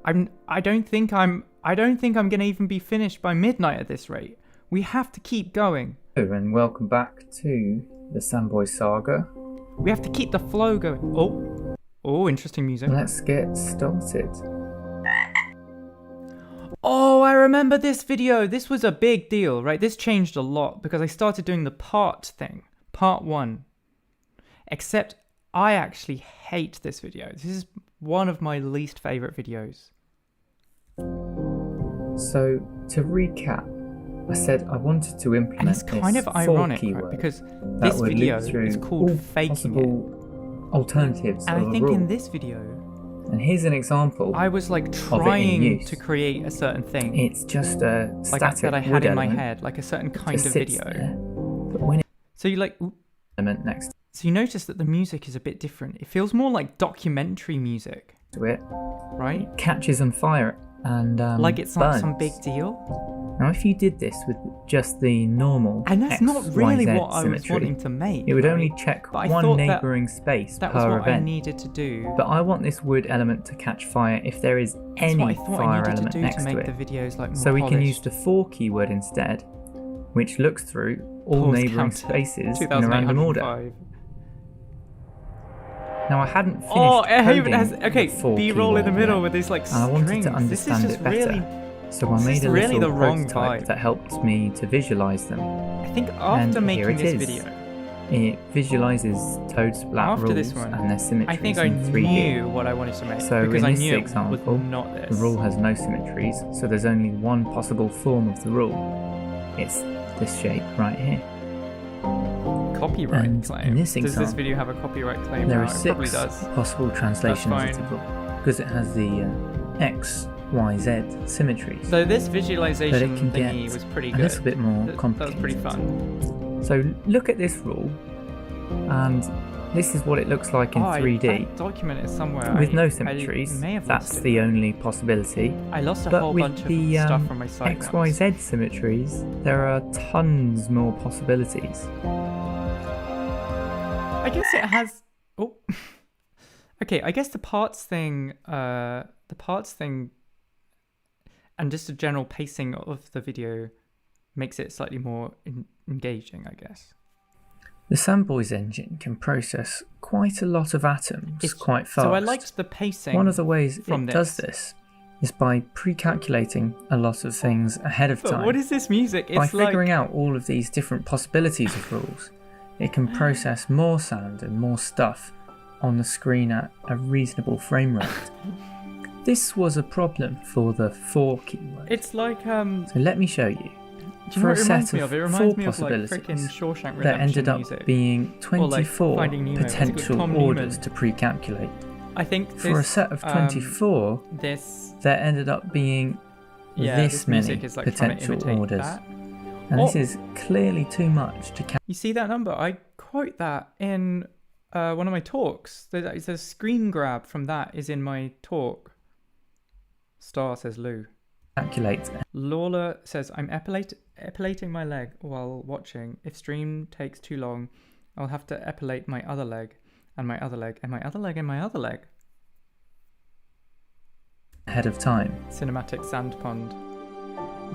I don't think I'm gonna even be finished by midnight at this rate. We have to keep going. Hello and welcome back to the Sandboy Saga. We have to keep the flow going. Oh, interesting music. Let's get started. Oh, I remember this video. This was a big deal, right? This changed a lot because I started doing the part thing. Part 1. Except I actually hate this video. This is one of my least favourite videos. So, to recap, I said I wanted to implement And it's kind of ironic, right? Because this video is called Faking It. Alternatives And of I a think rule. in this video, And here's an example. I was like it in trying use. to create a certain thing. It's just a Like I static said, I had wood in my element head, like a certain that kind just of sits video. there. But when it's So you like, element next so you notice that the music is a bit different. It feels more like documentary music, to it, right? it catches on fire and Like it's not burns. some big deal. Now, if you did this with just the normal And that's X, not really Y, Z what I was symmetry, wanting to make. it would right? only check But I one thought that- neighbouring space That was per what I event. needed to do. But I want this wood element to catch fire if there is That's any what I thought I fire needed element to do next to make to the it. videos like more So we can use polished. the for keyword instead, which looks through all Pause neighbouring count, spaces in a random order. 2805. Now, I hadn't finished Oh, it coding even has the for B-roll in the keyword middle yet, with these like and I wanted strings. to This is understand just it better. really. So I This made is a really little the wrong prototype vibe. that helped me to visualise them. I think And after here making it this is. video, It visualises toad splat After rules this one, and their symmetries I think I in 3D. knew what I wanted to make So because in I this knew it example, was not this. The rule has no symmetries, so there's only one possible form of the rule. It's this shape right here. Copyright And claim. in this Does this example, video have a copyright claim? There now? are It probably 6 does. possible translations fine. of the rule because it has the X, Y, Z symmetries. So this But visualization it can get thingy was pretty a good. little bit more That was complicated. pretty fun. So look at this rule, and This is what it looks like in 3D. That document is somewhere. With no symmetries, that's the only possibility. I lost a but whole with bunch the, of stuff from my site. XYZ symmetries, there are tons more possibilities. I guess it has... Oh. Okay, I guess the parts thing and just the general pacing of the video makes it slightly more engaging, I guess. The Sandboys engine can process quite a lot of atoms quite fast. So I liked the pacing. One of the ways it does this is by pre-calculating a lot of things ahead of time. What is this music? By figuring out all of these different possibilities of rules, it can process more sound and more stuff on the screen at a reasonable frame rate. This was a problem for the for keyword. It's like So let me show you. Do you know what it reminds me of? It reminds me of like freaking Shawshank Redemption there ended up music. being 24 Nemo. potential orders to pre-calculate. I think for a set of 24, there ended up being this many like potential orders. And this is clearly too much to count. You see that number? I quote that in one of my talks. There's a screen grab from that is in my talk. Star says Lou. Calculate. Lawler says, I'm epilating my leg while watching. If stream takes too long, I'll have to epilate my other leg, and my other leg, and my other leg, and my other leg. Ahead of time. Cinematic sand pond.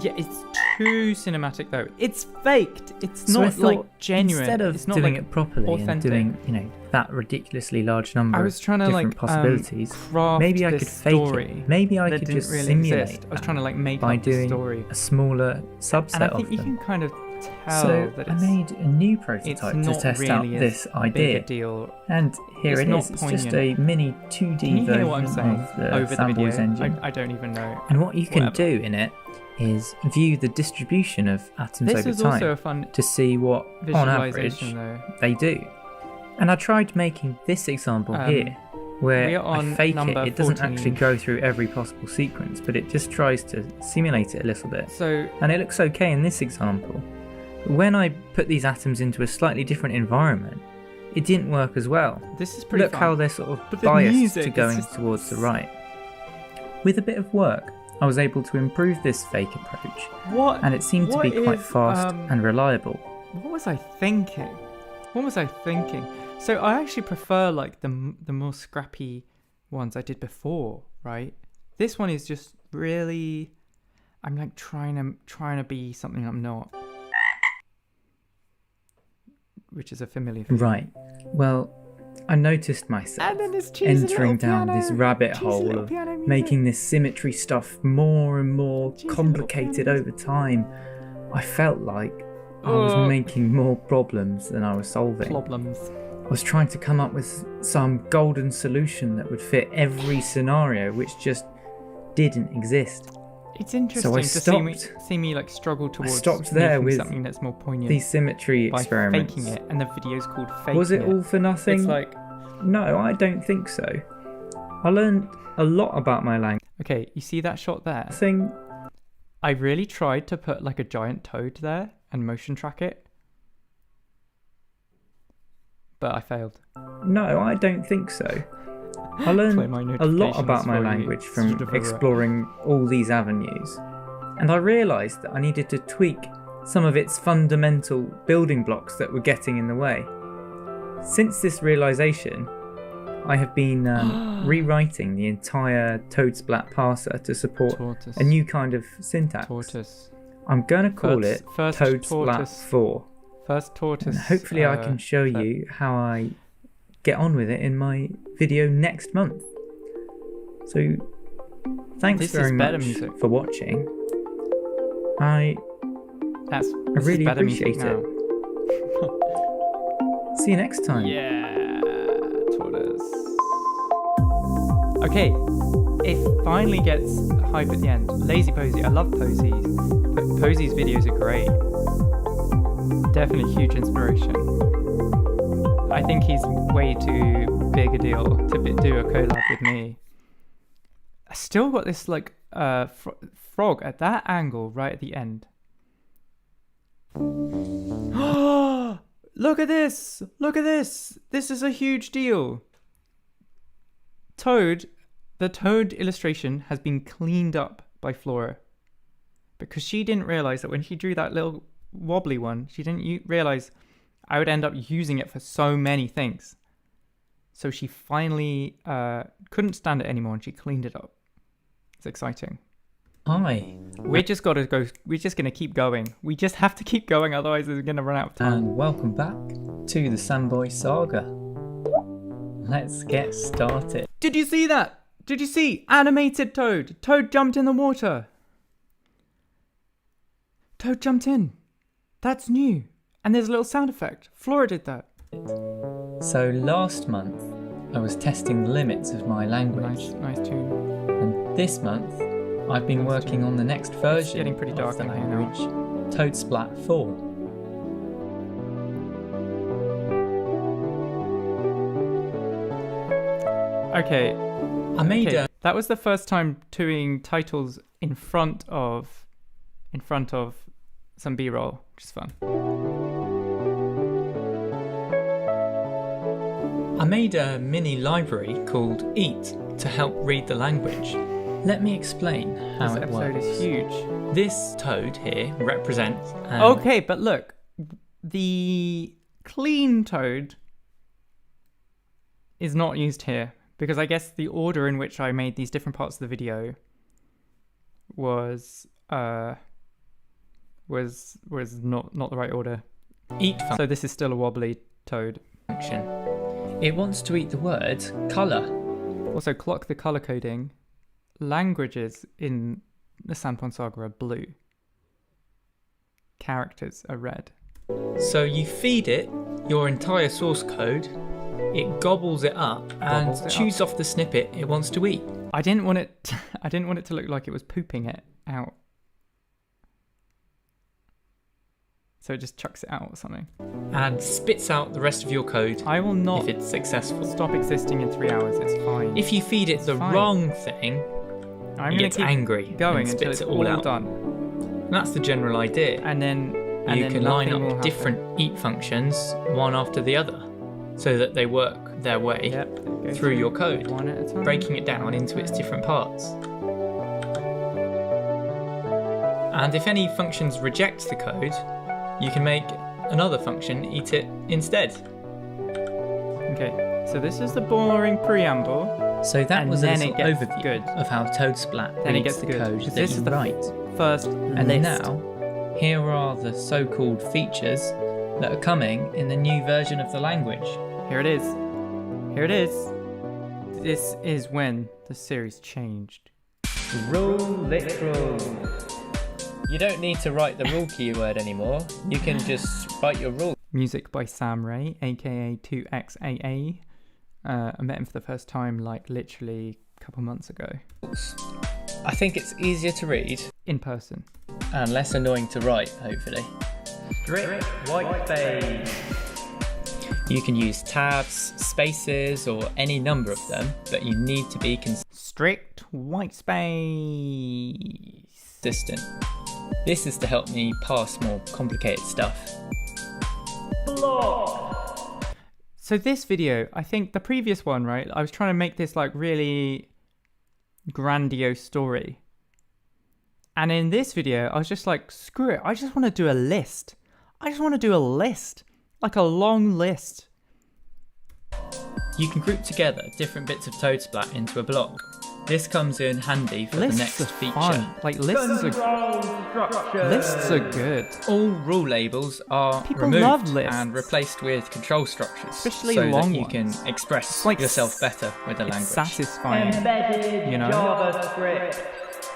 Yeah, it's too cinematic though. It's faked. It's not like genuine. Instead of it's not doing like it properly authentic. And doing, that ridiculously large number I was trying to of different possibilities, maybe I could fake it. Maybe I could just simulate exist. I was trying to make by up doing the story. a smaller subset and I think of you them. can kind of tell So that I made a new prototype to test out this idea. And here it is. It's just a mini 2D can you hear what I'm saying of the over the Sandboys video? engine. I don't even know. And what you can do in it is view the distribution of atoms over time also a fun to see what, on average, they do. And I tried making this example here, where I fake it. It doesn't 14. actually go through every possible sequence, but it just tries to simulate it a little bit. And it looks okay in this example. But when I put these atoms into a slightly different environment, it didn't work as well. This is pretty Look fun. how they're sort of biased to going towards the right. With a bit of work, I was able to improve this fake approach, and it seemed to be quite fast and reliable. What was I thinking? So I actually prefer like the more scrappy ones I did before, right? This one is just really, I'm like trying to be something I'm not, which is a familiar feeling. Right. Well, I noticed myself entering down this rabbit hole of making this symmetry stuff more and more complicated over time. I felt like I was making more problems than I was solving. I was trying to come up with some golden solution that would fit every scenario, which just didn't exist. It's interesting to see me like struggle towards something that's more poignant. These symmetry experiments. Faking it, and the video's called Faking It. Was it all for nothing? It's like, no, I don't think so. I learned a lot about my language. Okay, you see that shot there? I really tried to put like a giant toad there and motion track it, but I failed. No, I don't think so. I learned a lot about my language from exploring all these avenues, and I realised that I needed to tweak some of its fundamental building blocks that were getting in the way. Since this realisation, I have been rewriting the entire ToadSplat parser to support a new kind of syntax. I'm going to call it ToadSplat 4. First tortoise. And hopefully I can show you how I get on with it in my video next month. So thanks very much for watching. I really appreciate it. See you next time. Yeah, tortoise. Okay, it finally gets hype at the end. Lazy Posey, I love Posey's. Posey's videos are great. Definitely huge inspiration. I think he's way too big a deal to do a collab with me. I still got this like frog at that angle right at the end. Look at this! Look at this! This is a huge deal. The Toad illustration has been cleaned up by Flora because she didn't realize that when she drew that little wobbly one, she didn't realize I would end up using it for so many things. So she finally couldn't stand it anymore and she cleaned it up. It's exciting. Hi. We're just going to keep going. We just have to keep going, otherwise we're going to run out of time. And welcome back to the Sandboy Saga. Let's get started. Did you see that? Did you see? Animated Toad. Toad jumped in the water. Toad jumped in. That's new. And there's a little sound effect. Flora did that. So last month, I was testing the limits of my language. Nice tune. And this month, I've been working on the next version getting pretty dark of the in here now. language, Toad Splat 4. Okay. That was the first time doing titles in front of some B-roll, which is fun. I made a mini library called Eat to help read the language. Let me explain how it works. This episode is huge. This toad here represents... Okay, but look, the clean toad is not used here because I guess the order in which I made these different parts of the video was not the right order. So this is still a wobbly toad function. It wants to eat the word colour. Also, clock the colour coding. Languages in the Cellpond Saga are blue. Characters are red. So you feed it your entire source code, it gobbles it up and chews off the snippet it wants to eat. I didn't want it to look like it was pooping it out. So it just chucks it out or something. And spits out the rest of your code. I will not if it's successful. Stop existing in 3 hours, it's fine. If you feed it the wrong thing, it gets angry going and spits until it all it's out. Done. And that's the general idea. And then you can line up different eat functions one after the other so that they work their way through your code, one at a time, breaking it down into its different parts. And if any functions reject the code, you can make another function eat it instead. Okay, so this is the boring preamble. So that was a little overview good. of how Toad Splat then reads the code that this you is the write. First and list. Now, here are the so-called features that are coming in the new version of the language. Here it is. Here it is. This is when the series changed. Rule literal. You don't need to write the rule keyword anymore. You can just write your rule. Music by Sam Ray, aka 2XAA. I met him for the first time like literally a couple months ago. I think it's easier to read. In person. And less annoying to write, hopefully. Strict white space. You can use tabs, spaces, or any number of them, but you need to be strict white space. Consistent. This is to help me pass more complicated stuff. Block. So this video, I think the previous one, right? I was trying to make this like really grandiose story. And in this video, I was just like, screw it. I just want to do a list. I just want to do a list. Like a long list. You can group together different bits of Toad Splat into a block. This comes in handy for lists the next feature. Fun. Like lists are good. All rule labels are People love removed lists. and replaced with control structures, especially so long that you ones. can express like yourself better with the language. Satisfying. Embedded JavaScript.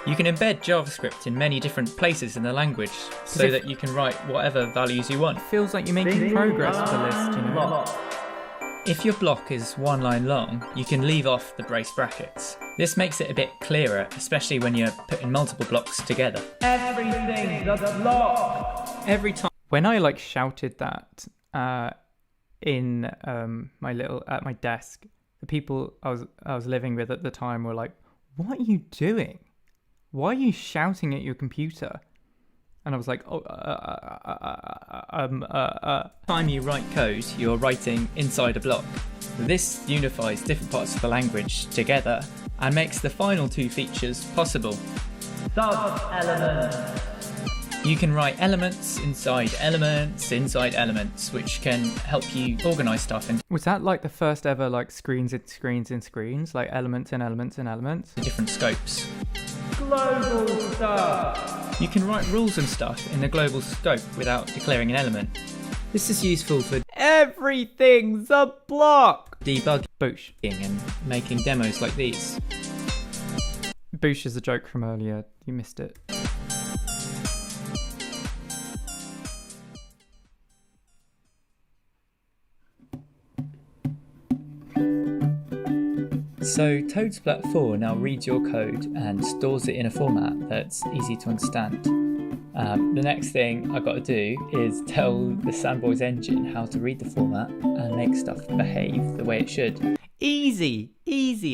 You can embed JavaScript in many different places in the language, so that you can write whatever values you want. It feels like you're making progress with the list, you know. If your block is one line long, you can leave off the brace brackets. This makes it a bit clearer, especially when you're putting multiple blocks together. Everything's a block. Every time. When I like shouted that in my little at my desk, the people I was living with at the time were like, "What are you doing? Why are you shouting at your computer?" And I was like, Time you write code, you're writing inside a block. This unifies different parts of the language together and makes the final two features possible. Sub-elements. You can write elements, which can help you organize stuff into was that like the first ever like screens in screens in screens, like elements and elements and elements? different scopes. Global stuff. You can write rules and stuff in the global scope without declaring an element. This is useful for Everything's a block. debugging Boosh. and making demos like these. Boosh is a joke from earlier. You missed it. So Toadsplat 4 now reads your code and stores it in a format that's easy to understand. The next thing I've got to do is tell the Sandboys engine how to read the format and make stuff behave the way it should. Easy.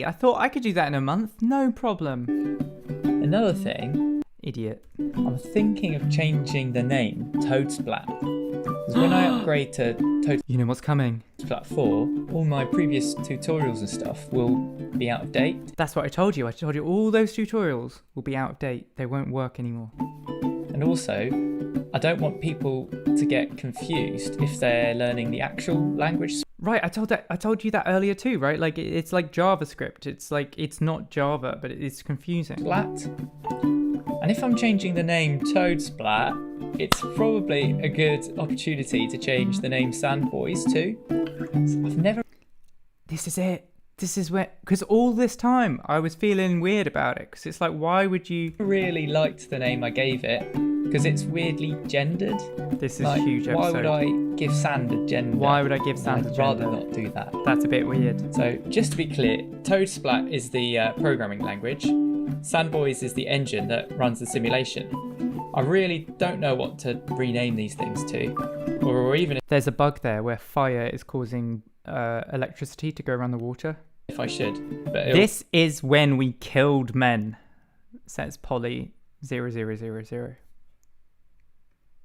I thought I could do that in a month. No problem. Another thing, Idiot. I'm thinking of changing the name Toadsplat. Because when I upgrade to You know what's coming. Toadsplat 4, all my previous tutorials and stuff will be out of date. That's what I told you. I told you all those tutorials will be out of date. They won't work anymore. And also, I don't want people to get confused if they're learning the actual language. Right, I told you that earlier too, right? Like it's like JavaScript. It's like it's not Java, but it's confusing. Splat. And if I'm changing the name Toadsplat, it's probably a good opportunity to change the name Sandboys too. I've never. This is it. This is where, because all this time I was feeling weird about it. Because it's like, why would you? Really liked the name I gave it because it's weirdly gendered. This is Like, a huge why episode. would I give Sand a gender? Why would I give Sand a I'd rather gender? not do that. That's a bit weird. So just to be clear, Toadsplat is the programming language. Sandboys is the engine that runs the simulation. I really don't know what to rename these things to, or even There's a bug there where fire is causing electricity to go around the water. if I should. But This is when we killed men, says Polly 0000.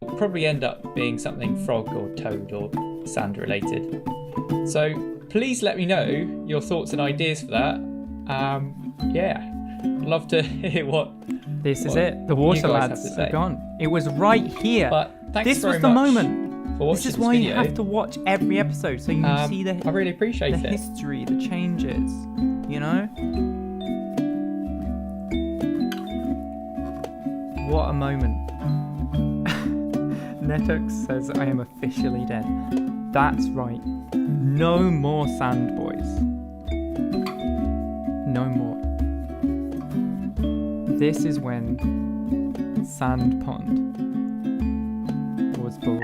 it'll probably end up being something frog or toad or sand related. So please let me know your thoughts and ideas for that. Yeah, I'd love to hear what. This is What it. The you water guys have lads to are say. gone. It was right here. But thanks This very was the much moment. for watching This is this why video. you have to watch every episode so you see I the really appreciate it. history, the changes, you know? What a moment. Netux says I am officially dead. That's right. No more Sand Boys. No more. This is when Sand Pond was born.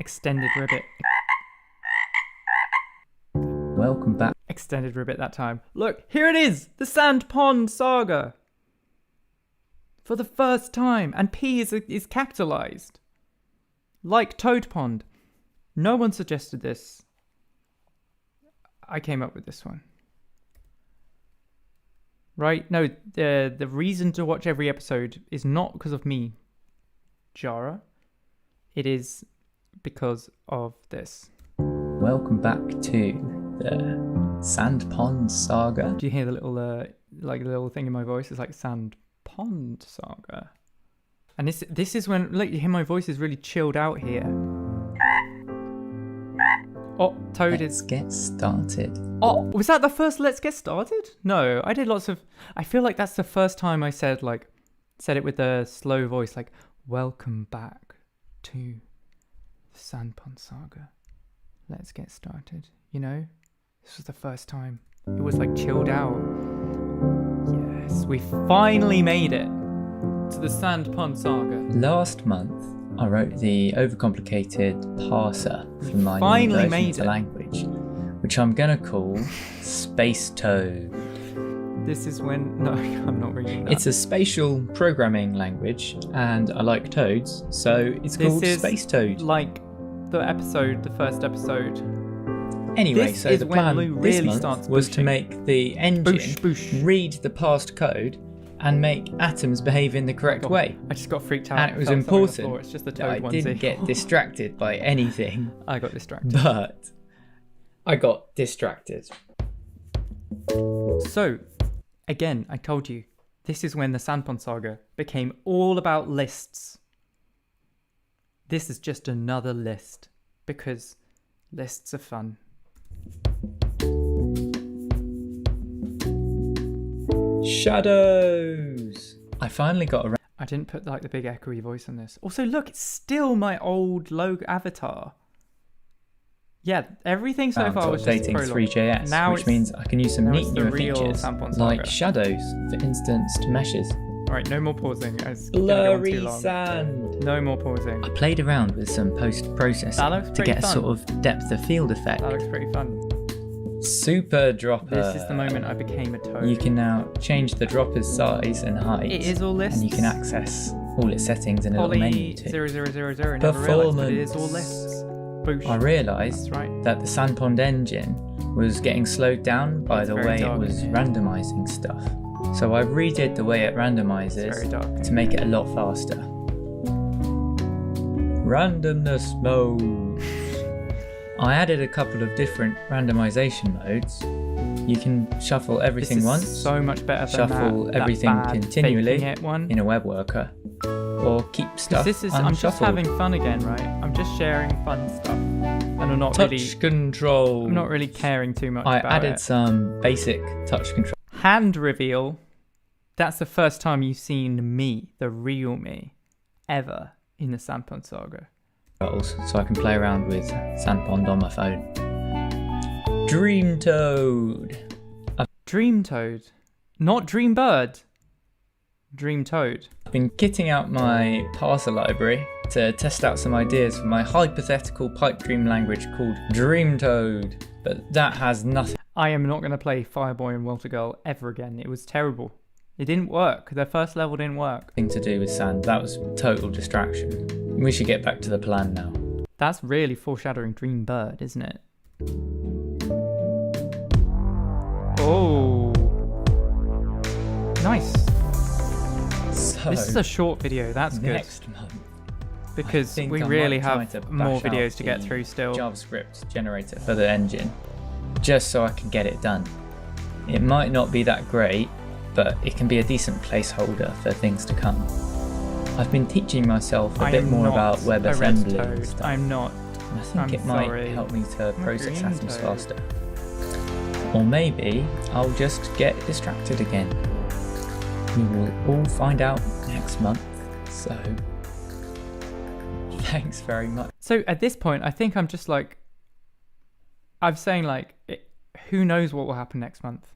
Extended Ribbit. Welcome back. Extended Ribbit that time. Look, here it is! The Sand Pond Saga! For the first time, and P is capitalized. Like Toad Pond. No one suggested this. I came up with this one. Right? No, the reason to watch every episode is not because of me, Jara. It is because of this. Welcome back to the Sand Pond Saga. Do you hear the little little thing in my voice? It's like Sand Pond Saga. And this is when, look, you hear my voice is really chilled out here. Oh, Toad Let's is... get started. Oh, was that the first Let's Get Started? No, I did lots of... I feel like that's the first time I said it with a slow voice, like, welcome back to the Sand Pond Saga. Let's get started. You know? This was the first time. It was like chilled out. Yes, we finally made it to the Sand Pond Saga. Last month, I wrote the overcomplicated parser for my finally new version made of the it. language, which I'm going to call Space Toad. This is when... No, I'm not reading that. It's a spatial programming language, and I like toads, so it's This called is Space Toad. like the first episode. Anyway, this so is the when plan Lou this really month starts was to booshing. make the engine Boosh. read the past code and make atoms behave in the correct way. I just got freaked out. And it was Felt something on the important floor. It's just the that I toad didn't onesie. get distracted by anything. I got distracted. But I got distracted. So, again, I told you, this is when the Sandpond saga became all about lists. This is just another list, because lists are fun. Shadows! I finally got around. I didn't put like the big echoey voice on this. Also, look, it's still my old logo avatar. Yeah, everything so far was just updating prologue. 3JS, Now which it's- means I can use some now neat it's the newer real features, Sandpond like saga. shadows for instanced meshes. Alright, no more pausing. It's gonna go on too Blurry long. sand. No more pausing. I played around with some post-processing That looks to pretty get a fun. sort of depth of field effect. That looks pretty fun. Super dropper. This is the moment I became a toad. You can now change the dropper's size and height. It is all lists. And you can access all its settings in a little menu Poly too. 0000. Never realised, but it is all lists. Boosh. I realised That's right. that the Sandpond engine was getting slowed down by It's the very way it dark was in here. randomising stuff. So I redid the way it It's very randomises dark. to make it a lot faster. Randomness mode. I added a couple of different randomization modes. You can shuffle everything This is once, so much better than shuffle that everything bad continually faking it one. in a web worker, or keep stuff This is I'm just unshuffled. having fun again, right? I'm just sharing fun stuff, and I'm not Touch really, control. I'm not really caring too much I about added it. some basic touch control. Hand reveal. That's the first time you've seen me, the real me, ever in the Sandpond saga. So I can play around with Sandpond on my phone. Dream Toad. Dream Toad, not Dream Bird. Dream Toad. I've been kitting out my parser library to test out some ideas for my hypothetical pipe dream language called Dream Toad, but that has nothing I am not going to play Fireboy and Walter Girl ever again. It was terrible. It didn't work. The first level didn't work. to do with sand. That was total distraction. We should get back to the plan now. That's really foreshadowing Dream Bird, isn't it? Oh. Nice. So This is a short video. That's good. next month, Because think we I really might try have to more bash out videos to get the through still. JavaScript generator for the engine, just so I can get it done. It might not be that great, but it can be a decent placeholder for things to come. I've been teaching myself a I bit am more not about a red WebAssembly and toad. stuff. I'm not. And I think I'm it might sorry. help me to I'm a process green atoms toad. faster. Or maybe I'll just get distracted again. We will all find out next month, so thanks very much. So at this point, I think I'm just like, I'm saying like, who knows what will happen next month?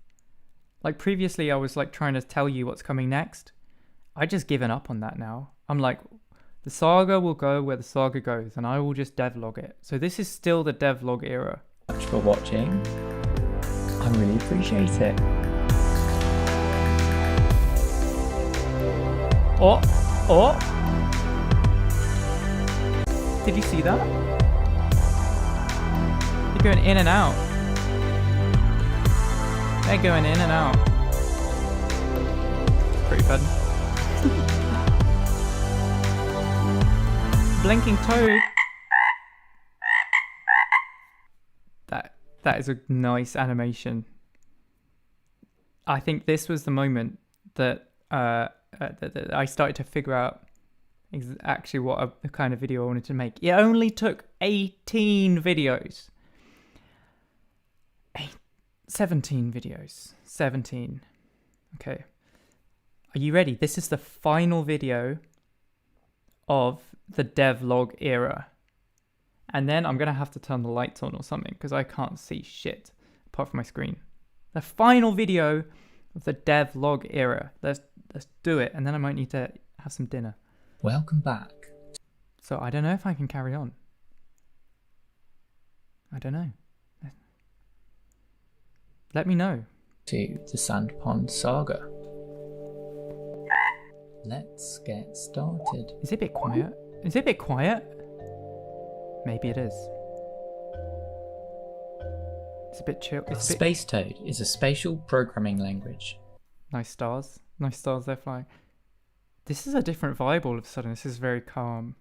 Like previously I was like trying to tell you what's coming next. I just given up on that now. I'm like, the saga will go where the saga goes and I will just devlog it. So this is still the devlog era. Much for watching. I really appreciate it. Oh, oh. Did you see that? They're going in and out. They're going in and out. Pretty fun. Blinking toad. That is a nice animation. I think this was the moment that that I started to figure out actually what a kind of video I wanted to make. It only took 18 videos. 17 videos. 17. Okay. Are you ready? This is the final video of the devlog era. And then I'm going to have to turn the lights on or something because I can't see shit apart from my screen. The final video of the devlog era. Let's do it. And then I might need to have some dinner. Welcome back. So I don't know if I can carry on. I don't know. Let me know. To the Sandpond saga. Let's get started. Is it a bit quiet? Is it a bit quiet? Maybe it is. It's a bit chill. It's a bit Space Toad is a spatial programming language. nice stars. Nice stars they're flying. This is a different vibe all of a sudden. This is very calm.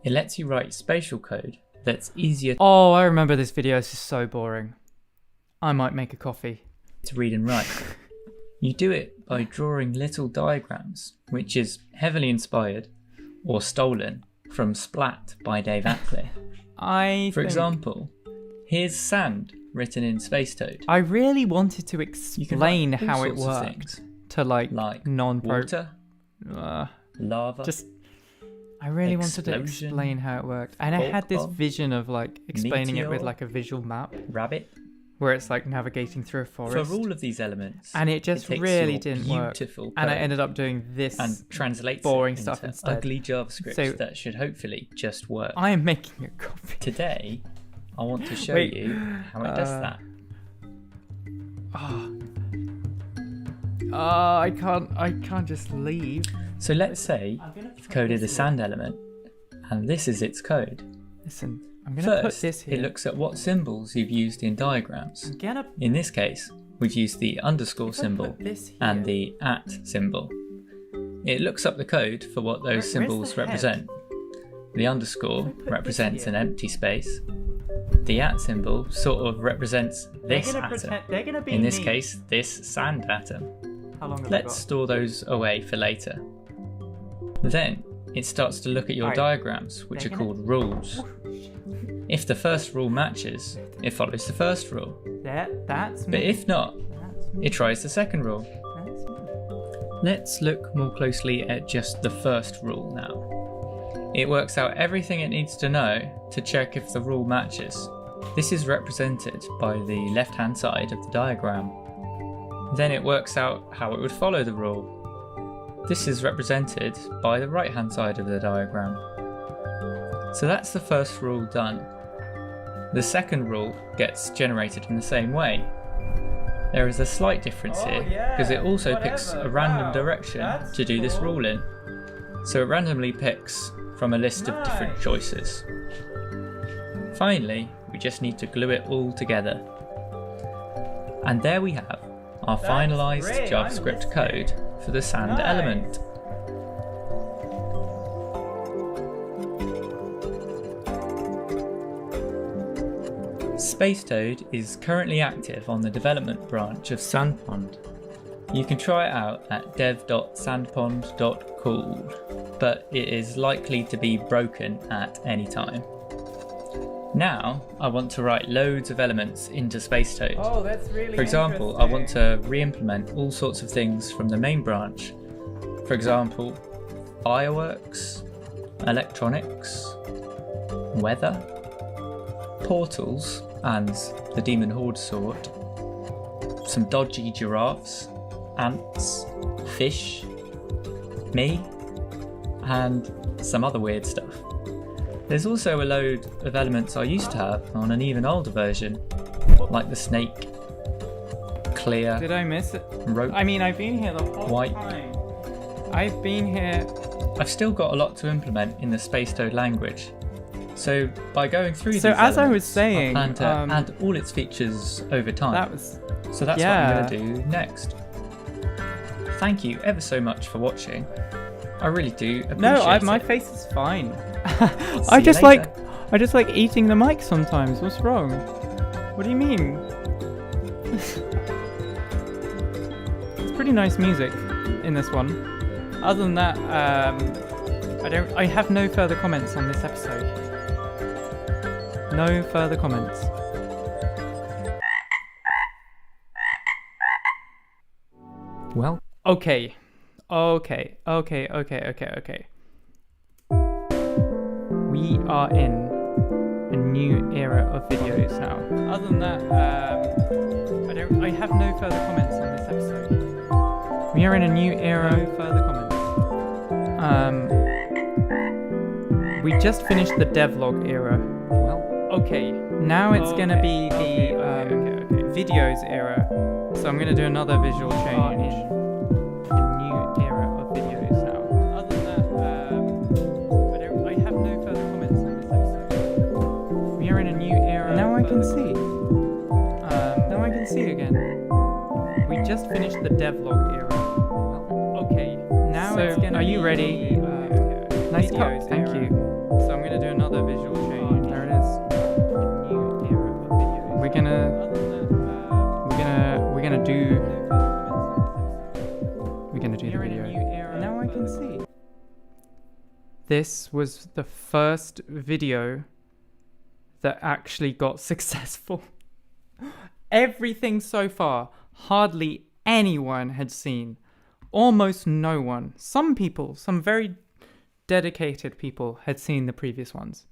It lets you write spatial code that's easier Oh, I remember this video. This is so boring. I might make a coffee. to read and write. You do it by drawing little diagrams, which is heavily inspired or stolen from Splat by Dave Ackley. For example, here's sand written in Spacetoad. I really wanted to You can write explain all how it sorts of worked things, to like like non-pro. water, lava, Just, I really wanted to explosion, explain how it worked, and I had this volcano, vision of like explaining it with meteor, like a visual map rabbit. where it's like navigating through a forest. For all of these elements, And it just takes really your didn't work. beautiful And I code ended up doing this. and translates boring it stuff into instead. ugly JavaScript So- that should hopefully just work. I am making a coffee. Today, I want to show Wait, you how it does that. I can't just leave. So let's say you've coded a sand element, and this is its code. Listen, I'm gonna put First, this here. it looks at what symbols you've used in diagrams. I'm gonna In this case, we've used the underscore symbol put this here. and the @ symbol. It looks up the code for what those Where's symbols the head? represent. The underscore put this represents here? an empty space. The @ symbol sort of represents this they're gonna atom. pretend, they're gonna be In this me. case, this sand atom. How long have I Let's got? store those away for later. Then it starts to look at your Right. diagrams, which are They're gonna- called rules. If the first rule matches, it follows the first rule. That's me. But if not, That's me. it tries the second rule. That's me. Let's look more closely at just the first rule now. It works out everything it needs to know to check if the rule matches. This is represented by the left-hand side of the diagram. Then it works out how it would follow the rule. This is represented by the right-hand side of the diagram. So that's the first rule done. The second rule gets generated in the same way. There is a slight difference here, because it also picks a random direction to do this rule in. So it randomly picks from a list of different choices. Finally, we just need to glue it all together. And there we have our finalized great, JavaScript code for the sand element. Spacetoad is currently active on the development branch of Sandpond. You can try it out at dev.sandpond.cool, but it is likely to be broken at any time. Now, I want to write loads of elements into Spacetoad. Oh, that's really For example, I want to re-implement all sorts of things from the main branch. For example, fireworks, electronics, weather, portals and the demon horde sort, some dodgy giraffes, ants, fish, me, and some other weird stuff. There's also a load of elements I used to have on an even older version, like the snake, clear, Did I miss it? rope, I mean, I've been here the whole White. time. I've been here. I've still got a lot to implement in the Spacetoad language. So by going through So these as I was elements, saying, I plan to add all its features over time. That was. So that's yeah. what I'm going to do next. Thank you ever so much for watching. I really do appreciate No, my it. face is fine. See I you just later. I just like eating the mic sometimes. What's wrong? What do you mean? It's pretty nice music in this one. Other than that, I have no further comments on this episode. No further comments. Well, Okay. We are in a new era of videos now. Other than that, I have no further comments on this episode. We are in a new era. No further comments. We just finished the devlog era. well, Okay, now it's gonna be the videos era. So I'm gonna do another visual change. A new era of videos now. Other than that, I have no further comments on this episode. We are in a new era. Now I can see. Now I can see again. We just finished the devlog era. do another visual change. There it is. New era of videos. We're gonna do the video. Now I can see. This was the first video that actually got successful. Everything so far, hardly anyone had seen. Almost no one. Some people, some very dedicated people had seen the previous ones.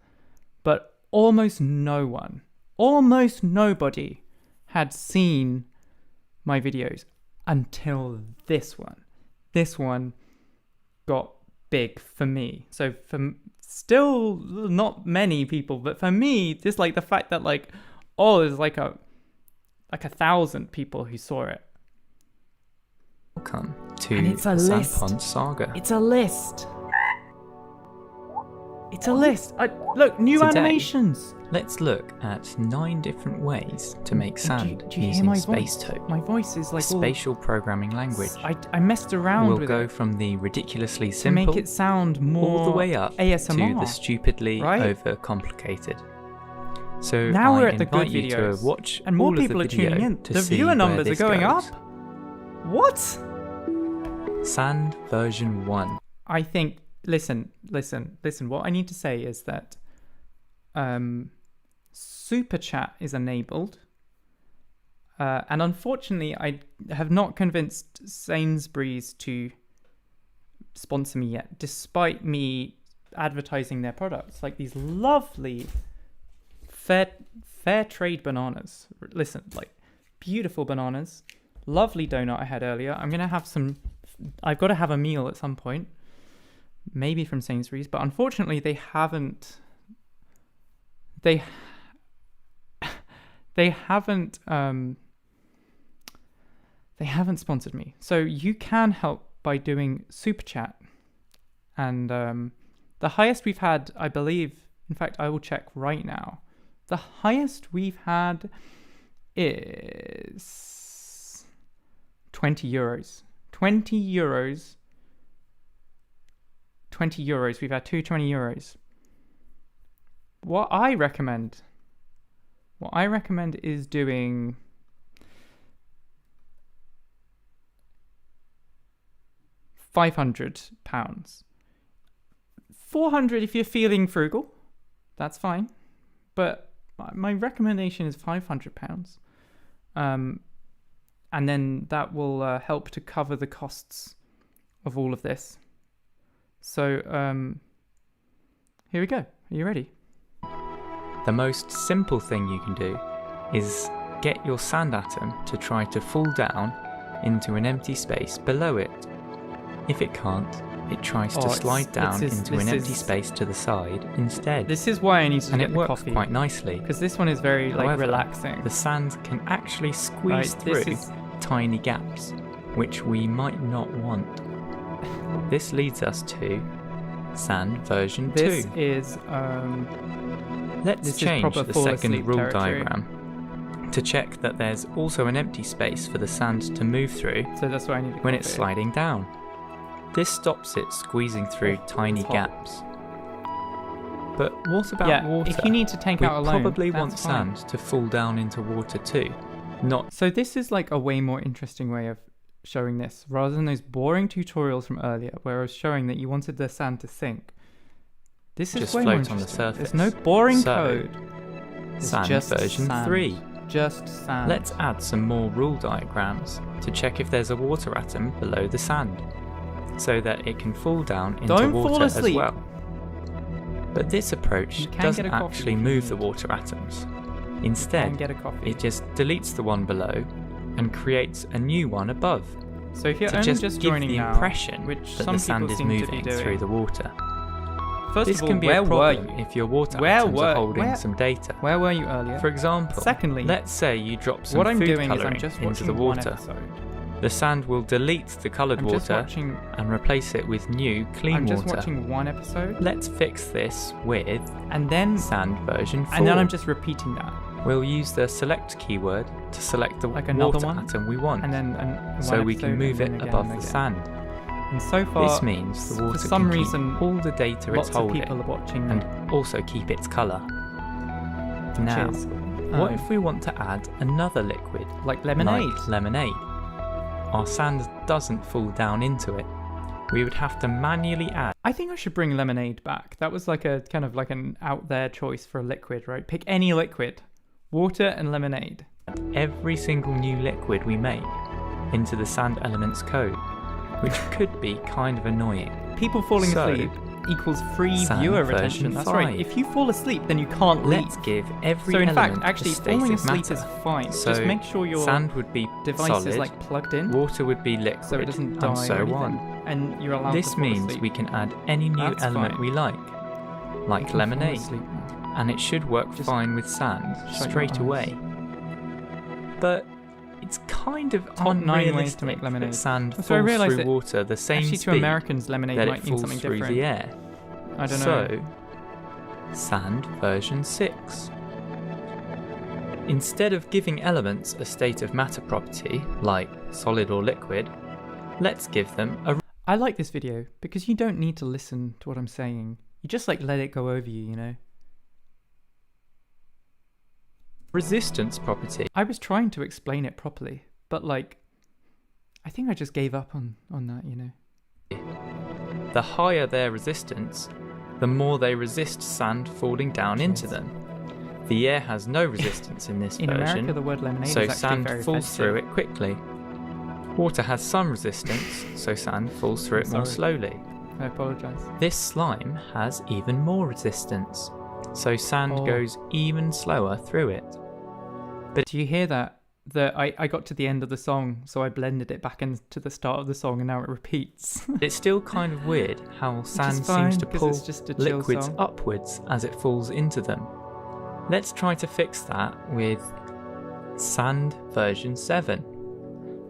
But almost no one, almost nobody had seen my videos until this one. This one got big for me. So for still not many people, but for me, just like the fact that like, oh, there's like 1,000 people who saw it. Welcome to And it's a the list. Cellpond Saga. It's a list. It's a list. Look, new Today, animations. Let's look at 9 different ways to make sand Do you hear using my voice? Spatial, My voice is like all... spatial programming language. I messed around We'll with go it from the ridiculously to simple make it sound more all the way up ASMR. to the stupidly right? overcomplicated. So Now I we're at the good invite you videos, to watch and more all people of are the video tuning in. to The see viewer where numbers are this going goes. up. What? Sand version 1. I think. Listen. What I need to say is that Super Chat is enabled, and unfortunately, I have not convinced Sainsbury's to sponsor me yet, despite me advertising their products, like these lovely fair trade bananas. Listen, like beautiful bananas, lovely donut I had earlier. I'm gonna have some. I've got to have a meal at some point, maybe from Sainsbury's, but unfortunately they haven't. They haven't sponsored me. So you can help by doing Super Chat, and the highest we've had, I believe, in fact I will check right now, the highest we've had is 20 euros. 20 euros. We've had 220 euros. What I recommend is doing £500. 400 if you're feeling frugal, that's fine. But my recommendation is £500. And then that will help to cover the costs of all of this. So here we go. Are you ready? The most simple thing you can do is get your sand atom to try to fall down into an empty space below it. If it can't, it tries to slide down into an empty space to the side instead. This is why I need to and get it the works coffee. quite nicely. Because this one is very However, relaxing. The sand can actually squeeze through tiny gaps, which we might not want. This leads us to sand version 2. This is Let's change the fall second asleep rule territory. diagram to check that there's also an empty space for the sand to move through So that's why I need the when it's coffee. sliding down. This stops it squeezing through tiny it's hot. gaps. But what about Yeah, water? if you need to tank we out alone, probably that's want fine. sand to fall down into water too, not So this is like a way more interesting way of showing this, rather than those boring tutorials from earlier where I was showing that you wanted the sand to sink. This is just way more float on the interesting. surface. There's no boring So, code. It's sand just version sand. 3. Just sand. Let's add some more rule diagrams to check if there's a water atom below the sand, so that it can fall down into Don't water fall asleep. as well. But this approach You can doesn't get a coffee actually if you move the need. water atoms. and Instead, get a coffee. it just deletes the one below and creates a new one above, So if you're to only just just give joining the now, impression which that some the sand people is seem to be moving doing. through the water. First This of all, can be where a problem were you? if your water Where atoms were- are holding where- some data. Where were you earlier? For example, Secondly, let's say you drop some what I'm food doing is colouring I'm just into watching the one water. episode. The sand will delete the coloured I'm just water watching. and replace it with new, clean I'm just water. watching one episode, Let's fix this with and then sand version 4. I'm just repeating that, We'll use the select keyword to select the Like another water one, atom we want, and then so one we can episode, move and it then again above and the again. sand. And so far, This means the water for some can reason, keep all the data lots it's of holding people are watching and also keep its colour. Now, Cheers. what if we want to add another liquid? Like lemonade. Like lemonade. Our sand doesn't fall down into it. We would have to manually add. I think I should bring lemonade back. That was like a kind of like an out there choice for a liquid, right? Pick any liquid. Water and lemonade. Every single new liquid we make into the sand elements code, which could be kind of annoying. People falling asleep equals free sand viewer version retention. That's 5. right. If you fall asleep, then you can't leave. Let's give every So in element fact, actually, a state falling of asleep matter. is fine. So Just make sure your sand would be device solid, is like plugged in, water would be liquid, so it doesn't die and so or anything. on. And you're allowed This to fall means asleep. we can add any new That's element fine. we like You can fall lemonade, asleep now. and it should work Just fine with sand shut your straight eyes. away. But it's kind of Top 9 ways unrealistic to make lemonade. that sand So I falls realised through that water the same Actually, to speed Americans, lemonade that might it mean falls something through different. the air. I don't know. So, sand version 6. Instead of giving elements a state of matter property, like solid or liquid, let's give them a I like this video because you don't need to listen to what I'm saying. You just like let it go over you, you know? resistance property. I was trying to explain it properly, but like, I think I just gave up on that, you know? The higher their resistance, the more they resist sand falling down into them. The air has no resistance in this In version, America, the word lemonade so is actually sand very falls offensive. through it quickly. Water has some resistance, so sand falls through it more Sorry. slowly. I apologise. This slime has even more resistance, so sand Oh. goes even slower through it. Do you hear that? I got to the end of the song, so I blended it back into the start of the song, and now it repeats. It's still kind of weird how sand fine, seems to 'cause pull it's just a chill liquids song. upwards as it falls into them. Let's try to fix that with sand version 7.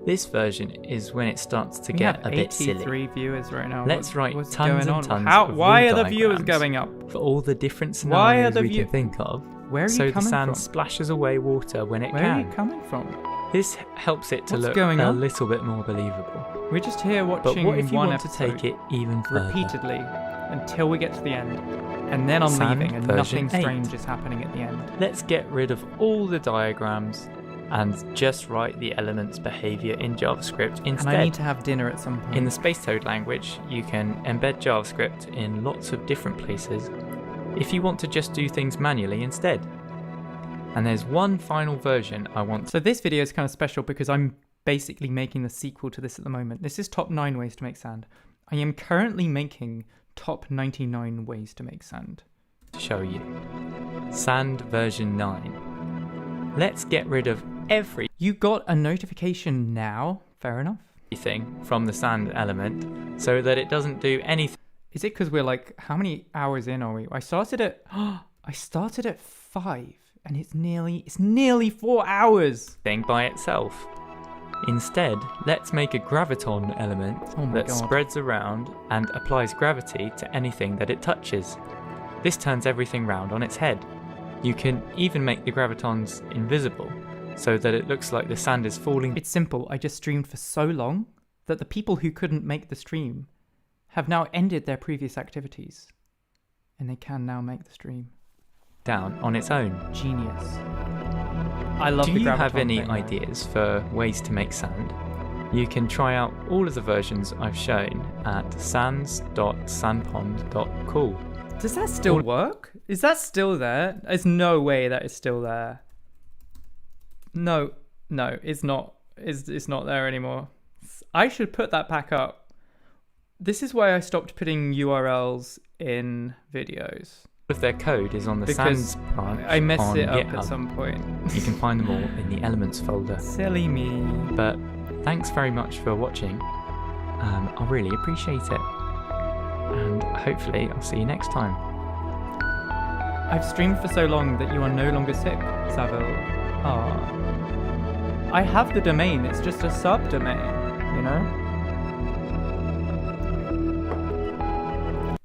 This version is when it starts to We get have a bit silly. 83 viewers right now. Let's write what's tons going and on? tons How? of Why rule are the viewers diagrams going up? for all the different Why are scenarios the we view- can think of. Where are So you the coming sand from? splashes away water when it Where are can. you coming from? This helps it to What's look going a on? little bit more believable. We're just here But watching what if you one want to episode take it even further? repeatedly until we get to the end, and then I'm Sand leaving, and version nothing 8. strange is happening at the end. Let's get rid of all the diagrams and just write the element's behavior in JavaScript And I instead. need to have dinner at some point. In the Spacetoad language, you can embed JavaScript in lots of different places if you want to just do things manually instead. And there's one final version I want to. So this video is kind of special because I'm basically making the sequel to this at the moment. This is top 9 ways to make sand. I am currently making top 99 ways to make sand. show you. Sand version 9. Let's get rid of You got a notification now? Fair enough. everything from the sand element so that it doesn't do anything Is it because we're like, how many hours in are we? I started at 5, and it's nearly 4 hours. by itself. Instead, let's make a graviton element Oh my that God. spreads around and applies gravity to anything that it touches. This turns everything round on its head. You can even make the gravitons invisible so that it looks like the sand is falling It's simple. I just streamed for so long that the people who couldn't make the stream have now ended their previous activities, and they can now make the stream. down on its own. Genius. I love Do the you have graviton any thing, though. ideas for ways to make sand? You can try out all of the versions I've shown at sands.sandpond.cool. Does that still work? Is that still there? There's no way that is still there. No, it's not. It's not there anymore. I should put that back up. This is why I stopped putting URLs in videos. All of their code is on the Because Sands branch I messed on it up GitHub. at some point. You can find them all in the Elements folder. Silly me. But thanks very much for watching. I really appreciate it. And hopefully I'll see you next time. I've streamed for so long that you are no longer sick, Saville. Ah. I have the domain, it's just a subdomain, you know?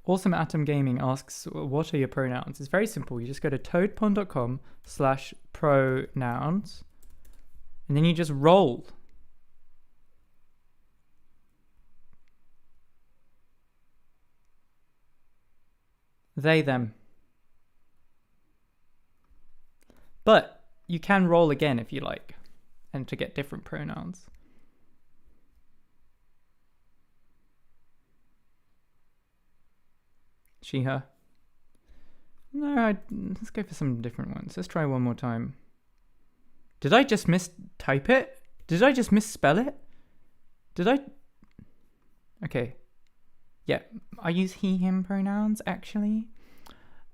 Awesome Atom Gaming asks, what are your pronouns? It's very simple. You just go to toadpond.com/pronouns, and then you just roll. They, them. But you can roll again if you like, and to get different pronouns. She, her. No, let's go for some different ones. Let's try one more time. Did I just mistype it? Did I just misspell it? Did I? Okay. Yeah, I use he, him pronouns actually.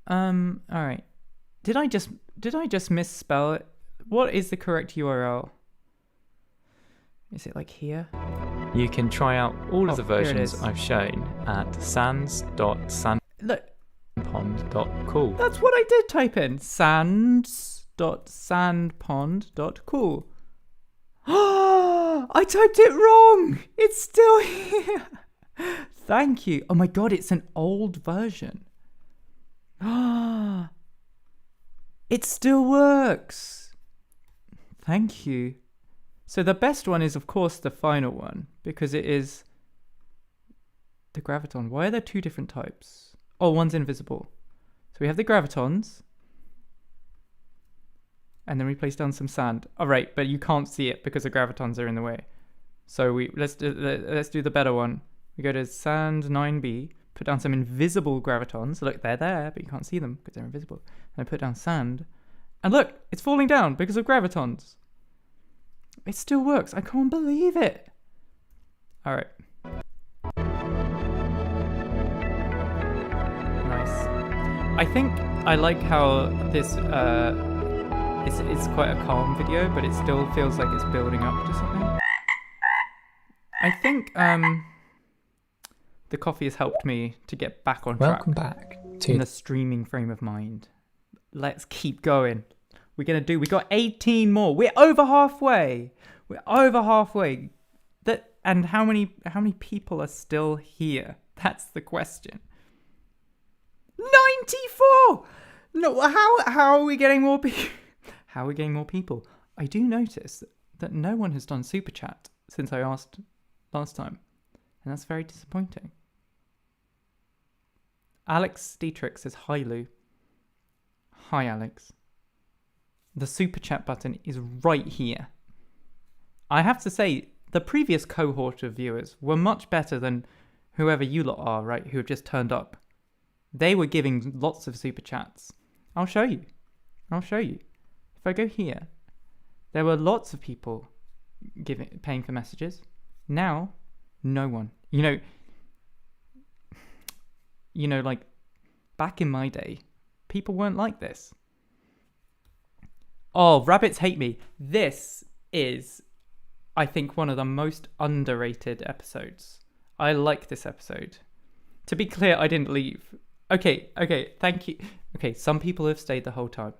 All right. Did I just misspell it? What is the correct URL? Is it like here? You can try out all of the here it versions is. I've shown at sans.sandpond.cool. That's what I did type in. Sands.sandpond.cool. I typed it wrong. It's still here. Thank you. Oh my god, it's an old version. It still works. Thank you. So the best one is, of course, the final one, because it is the graviton. Why are there two different types? Oh, one's invisible. So we have the gravitons, and then we place down some sand. All right, but you can't see it because the gravitons are in the way. So let's do the better one. We go to sand 9b, put down some invisible gravitons. Look, they're there, but you can't see them because they're invisible. And I put down sand, and look, it's falling down because of gravitons. It still works. I can't believe it. All right. Nice. I think I like how this it's quite a calm video, but it still feels like it's building up to something. I think the coffee has helped me to get back on track. Welcome back to in the streaming frame of mind. Let's keep going. We got 18 more. We're over halfway. And how many people are still here? That's the question. 94. No, how are we getting more people? How are we getting more people? I do notice that no one has done super chat since I asked last time, and that's very disappointing. Alex Dietrich says hi, Lou. Hi, Alex. The super chat button is right here. I have to say, the previous cohort of viewers were much better than whoever you lot are, right, who have just turned up. They were giving lots of super chats. I'll show you. If I go here, there were lots of people paying for messages. Now, no one. You know, like, back in my day, people weren't like this. Oh, rabbits hate me. This is, I think, one of the most underrated episodes. I like this episode. To be clear, I didn't leave. Okay, thank you. Okay, some people have stayed the whole time.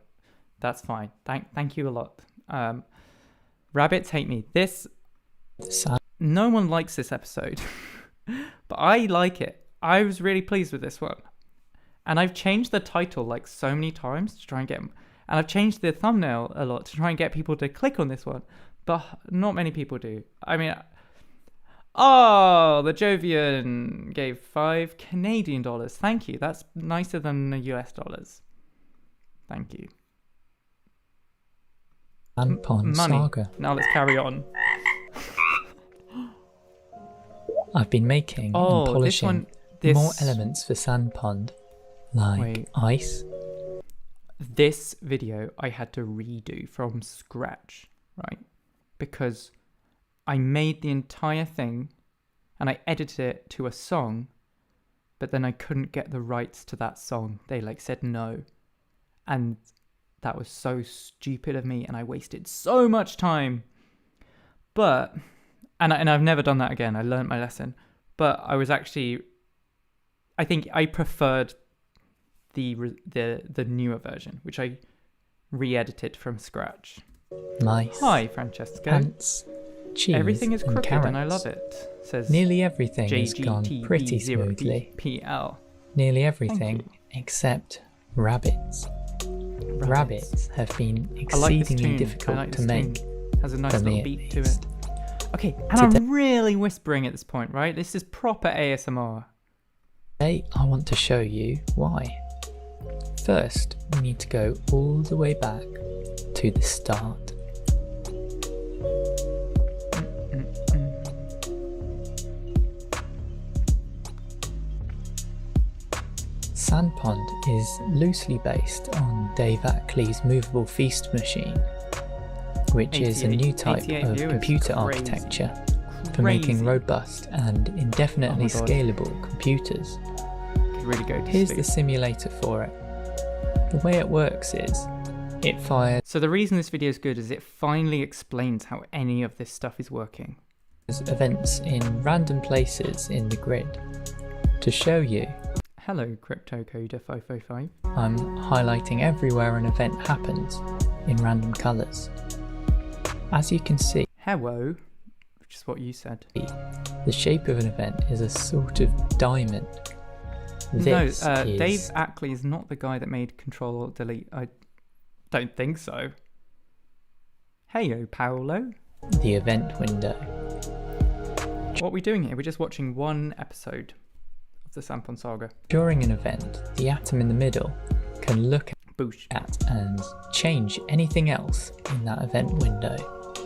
That's fine. Thank you a lot. Rabbits hate me. No one likes this episode, but I like it. I was really pleased with this one. And I've changed the title like so many times to try and get them. And I've changed the thumbnail a lot to try and get people to click on this one. But not many people do. I mean, the Jovian gave $5 Canadian. Thank you. That's nicer than the US dollars. Thank you. Sandpond Money. Saga. Now let's carry on. I've been making and polishing more elements for Sandpond, like ice. This video I had to redo from scratch, right? Because I made the entire thing and I edited it to a song, but then I couldn't get the rights to that song. They said no. And that was so stupid of me and I wasted so much time. But, and I've never done that again. I learned my lesson. But I think I preferred the newer version, which I re-edited from scratch. Nice. Hi, Francesca. Ants, cheese, Everything is crooked carrots. and I love it. Says Nearly everything has gone pretty smoothly. PL. Nearly everything except rabbits. Rabbits have been exceedingly difficult to make. Has a nice for little me, beat at to it. least. Okay, and I'm really whispering at this point, right? This is proper ASMR. Today I want to show you why. First, we need to go all the way back to the start. Cellpond is loosely based on Dave Ackley's movable feast machine, which is a new type of computer architecture for making robust and indefinitely scalable computers. Here's the simulator for it. The way it works is, it fires So the reason this video is good is it finally explains how any of this stuff is working. events in random places in the grid. To show you, Hello, CryptoCoder505. I'm highlighting everywhere an event happens in random colours. As you can see, Hello, which is what you said. the shape of an event is a sort of diamond. This is Dave Ackley is not the guy that made Control-Delete. I don't think so. Heyo, Paolo. the event window. What are we doing here? We're just watching one episode of the Cellpond Saga. During an event, the atom in the middle can look Boosh. at and change anything else in that event window.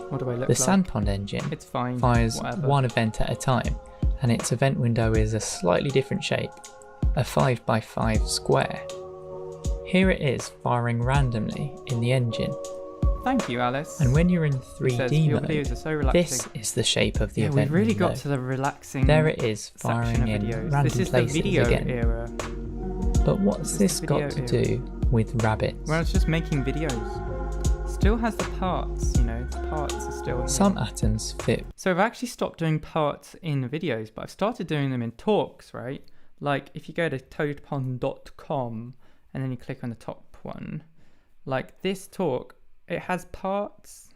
What do I look The like? Cellpond engine It's fine. fires whatever. one event at a time, and its event window is a slightly different shape, a 5x5 square. Here it is firing randomly in the engine, Thank you, Alice. and when you're in It says, 3D your mode, videos are so relaxing. this is the shape of the yeah, event we've really window. got to the relaxing There it is section firing of in videos. random This is the places video again. era. But what's This this is got video to do with rabbits? Well, it's just making videos. Still has the parts, you know, the parts are still here. Some atoms fit So I've actually stopped doing parts in videos, but I've started doing them in talks, right? Like if you go to toadpond.com and then you click on the top one, like this talk, it has parts.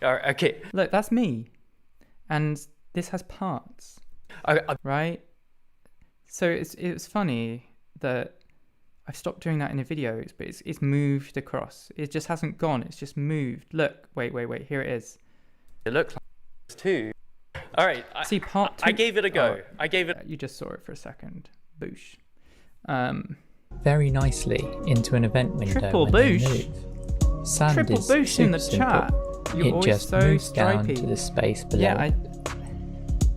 Okay. Look, that's me. And this has parts, right? So it's funny that I've stopped doing that in the videos, but it's moved across. It just hasn't gone, it's just moved. Look, wait, here it is. It looks like this too. All right. See, part two. I gave it a go. Oh, I gave it. You just saw it for a second. Boosh. very nicely into an event window Triple when they boosh. move. Sand Triple is boosh in the super chat. simple. You're It always just so moves down stripy. to the space below. Yeah,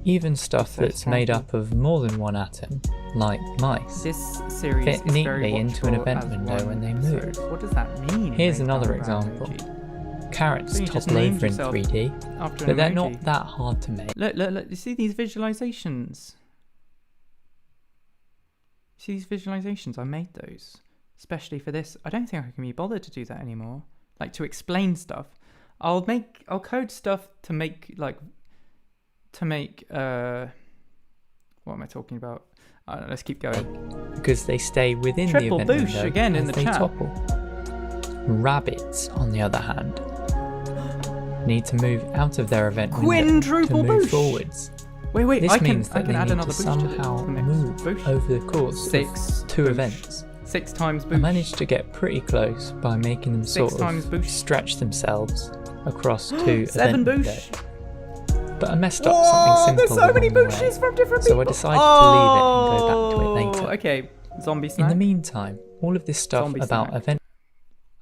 Even stuff So that's made small. up of more than one atom, like mice, this series fit is very neatly into an watchable event as window one when they episode. move. What does that mean? Here's Make another down brown example. emoji? Carrots So you just topple named over in yourself 3D, After but an they're emoji. not that hard to make. Look, you see these visualizations? See these visualizations? I made those especially for this. I don't think I can be bothered to do that anymore. Like to explain stuff. I'll code stuff to make what am I talking about? I don't know, let's keep going. Because they stay within Triple the event boosh window again in as the they chat. topple. Rabbits, on the other hand, need to move out of their event window to Quintuple move boosh. forwards. Wait, This I can means that they add need another to boosh to this somehow to mix. move Boosh. over the course Six of two boosh. events. 6 times I boosh. managed to get pretty close by making them Six sort times of boosh. stretch themselves across two 7 event boosh. windows. But I messed up something simple There's so many along the way, bushes from different so people. I decided to leave it and go back to it later. Okay, zombie In snack. the meantime, all of this stuff Zombie about snack. event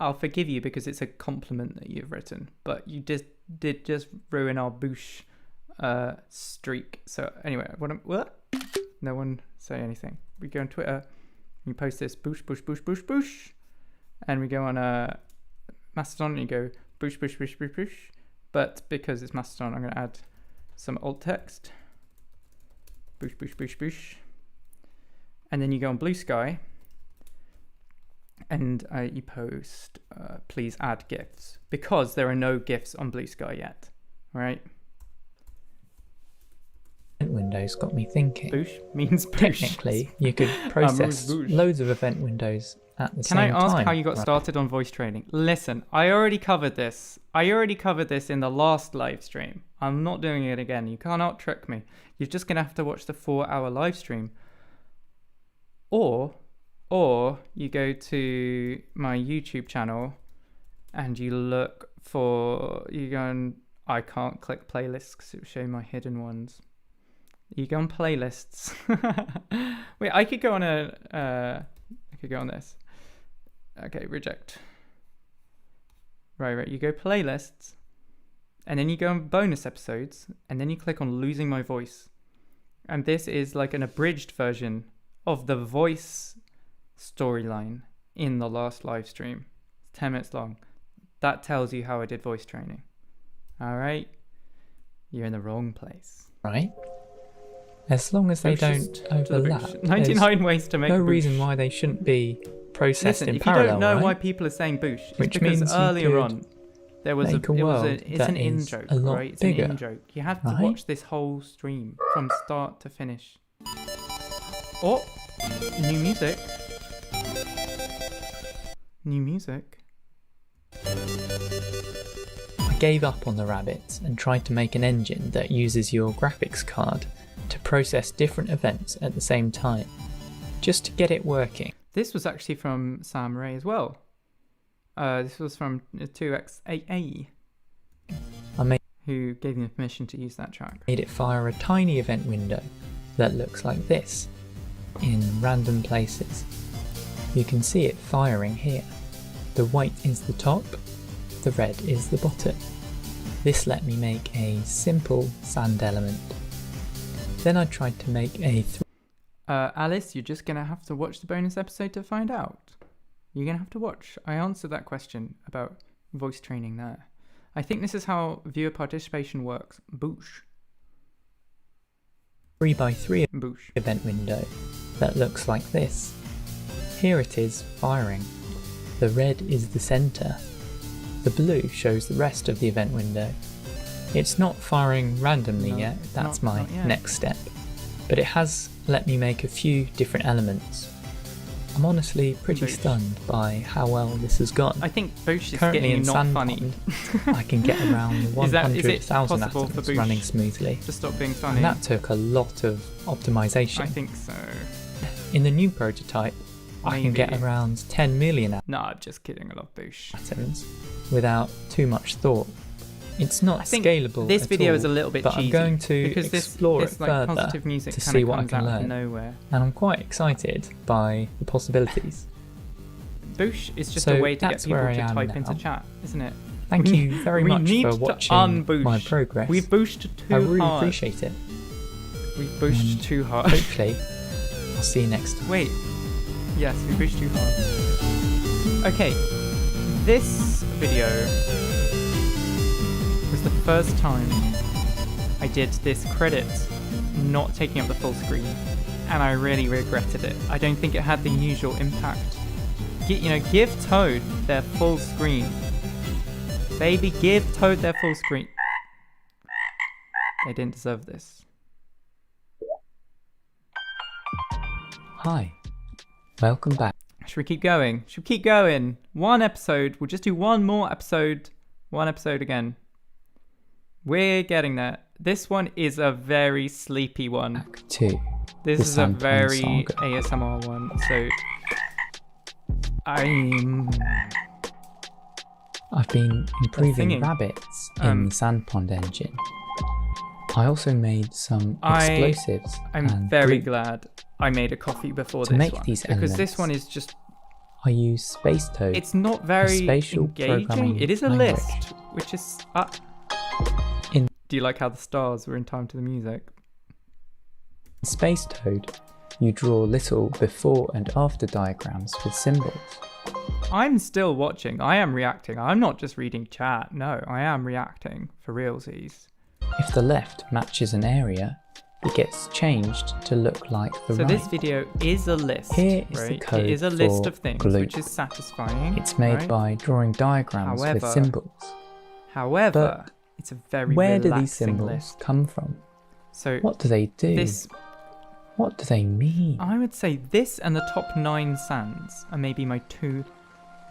I'll forgive you because it's a compliment that you've written, but you did just ruin our boosh streak. So anyway, what? No one say anything. We go on Twitter, you post this boosh, and we go on Mastodon and you go boosh. But because it's Mastodon, I'm going to add some alt text. Boosh. And then you go on Blue Sky. And you post, please add GIFs, because there are no GIFs on Blue Sky yet, right? windows got me thinking. Boosh means boosh. Technically, you could process boosh. loads of event windows at the Can same I time. ask how you got started on voice training? Listen, I already covered this. in the last live stream. I'm not doing it again. You cannot trick me. You're just going to have to watch the 4-hour live stream. Or you go to my YouTube channel and you look for, I can't click playlists because it will show my hidden ones. You go on playlists. Wait, I could go on I could go on this. Okay, reject. Right. You go playlists, and then you go on bonus episodes, and then you click on losing my voice. And this is like an abridged version of the voice storyline in the last live stream. It's 10 minutes long. That tells you how I did voice training. All right? You're in the wrong place. Right? As long as they don't overlap. 99 ways to make no boosh. reason why they shouldn't be processed in if parallel, you don't know right? why people are saying boosh, it's Which because means you earlier could on there was make a world it's that an is in-joke, a lot right? It's bigger, an in-joke. You have to right? watch this whole stream from start to finish. Oh, new music. New music. I gave up on the rabbits and tried to make an engine that uses your graphics card to process different events at the same time, just to get it working. This was actually from Sam Ray as well. This was from 2x8A, who gave me permission to use that track. Made it fire a tiny event window that looks like this, in random places. You can see it firing here. The white is the top, the red is the bottom. This let me make a simple sand element. Then I tried to make a Alice, you're just going to have to watch the bonus episode to find out. You're going to have to watch. I answered that question about voice training there. I think this is how viewer participation works. Boosh. 3x3 Boosh. event window that looks like this. Here it is firing. The red is the center. The blue shows the rest of the event window. It's not firing randomly yet, that's my next step. But it has let me make a few different elements. I'm honestly pretty stunned by how well this has gone. I think Boosh is Currently getting in not funny. I can get around 100,000 possible for atoms Boosh running smoothly. to stop being funny? And that took a lot of optimization. I think so. In the new prototype, I can get around 10 million No, I'm just kidding. I love Boosh. atoms without too much thought. It's not scalable this at video all, is a little bit but cheesy I'm going to because explore this it like further positive music to kinda see what I comes can out of learn. nowhere. And I'm quite excited by the possibilities. Boosh is just So a way to get that's people where I to am type now. into chat, isn't it? Thank you very we much need for to watching unboosh. my progress. We've booshed too I really hard. appreciate it. We've booshed too hard. Hopefully, I'll see you next time. Wait. Yes, we booshed too hard. Okay. This video was the first time I did this credit not taking up the full screen, and I really regretted it. I don't think it had the usual impact. Give Toad their full screen. Baby, give Toad their full screen. They didn't deserve this. Hi, welcome back. Should we keep going? Should we keep going? One episode. We'll just do one more episode. One episode again. We're getting there. This one is a very sleepy one. Back to This the is a Cellpond very saga. ASMR one. So I've been improving singing. rabbits in the sandpond engine. I also made some explosives. I'm and very glue. glad I made a coffee before To this make one. these because this elements, one is just, I use Space Toad. it's not very spatial engaging. programming It is a language. list, which is... In Do you like how the stars were in time to the music? Space Toad, you draw little before and after diagrams with symbols. I'm still watching. I am reacting. I'm not just reading chat. No, I am reacting for realsies. If the left matches an area, it gets changed to look like the So right. this video is a list. Here is the right? code It is a list for of things, glue. which is satisfying. It's made right? by drawing diagrams with However, symbols. However, But it's a very where do relaxing these symbols list. come from? So What do they do? What do they mean? I would say this and the top 9 sands are maybe my 2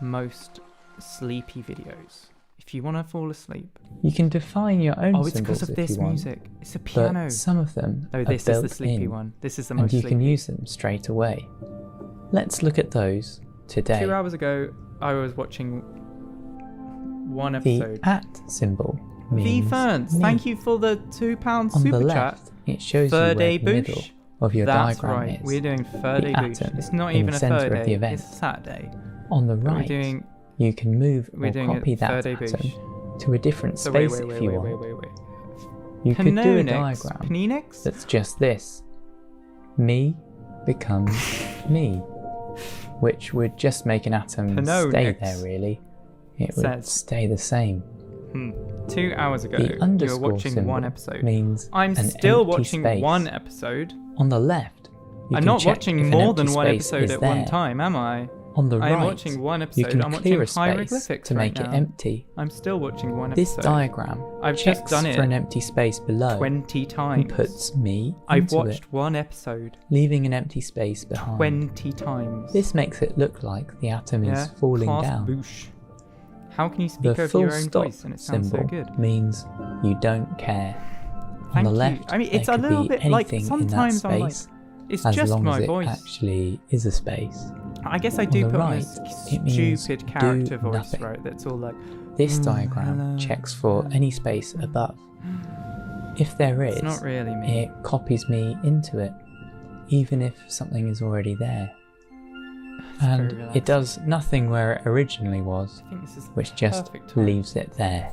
most sleepy videos. If you want to fall asleep. You can define your own Oh, it's symbols because of if this you want, music. It's a piano. but some of them No, are this is built the sleepy in, one. This is the and most you sleepy. can use them straight away. Let's look at those today. 2 hours ago, I was watching one The episode. @ symbol V means Ferns, me. thank you for the £2 On super the chat. left, it shows Third you where day the middle boosh. of your That's diagram right. is. We're doing third The day boosh. atom It's not in even the a centre third of the day. event. It's a Saturday. On the We're right, doing You can move We're or doing copy it that third atom boosh. to a different So space wait. if you want. You could do a Panonix. diagram Panenix? that's just this. Me becomes me, which would just make an atom stay Panonix. there really. It would Says. stay the same. 2 hours ago, The you were underscore watching symbol one episode. means I'm an still empty watching space. one episode. On the left, you I'm can not check watching if an more empty than one space episode is at one there. time, am I? On the I'm right, watching one you episode. can I'm clear watching a space hieroglyphics to make right it now. empty. I'm still watching one This episode. diagram I've checks just done it for an empty space below 20 times. and puts me I've into watched it, one episode leaving an empty space behind. 20 times. This makes it look like the atom yeah? is falling Class down. boosh. How can you speak The over full your own stop voice and it sounds so symbol good? means you don't care. Thank On the you. left, I mean, it's there a could little be bit like anything in that sometimes I'm like, space, it's as just long my as it voice. actually is a space. I guess I On do the put on right, this it means stupid do character voice, nothing. right? That's all like. This diagram hello. checks for any space above. If there is, It's not really me. it copies me into it, even if something is already there. And very it does nothing where it originally was, I think this is which just perfect time leaves it there.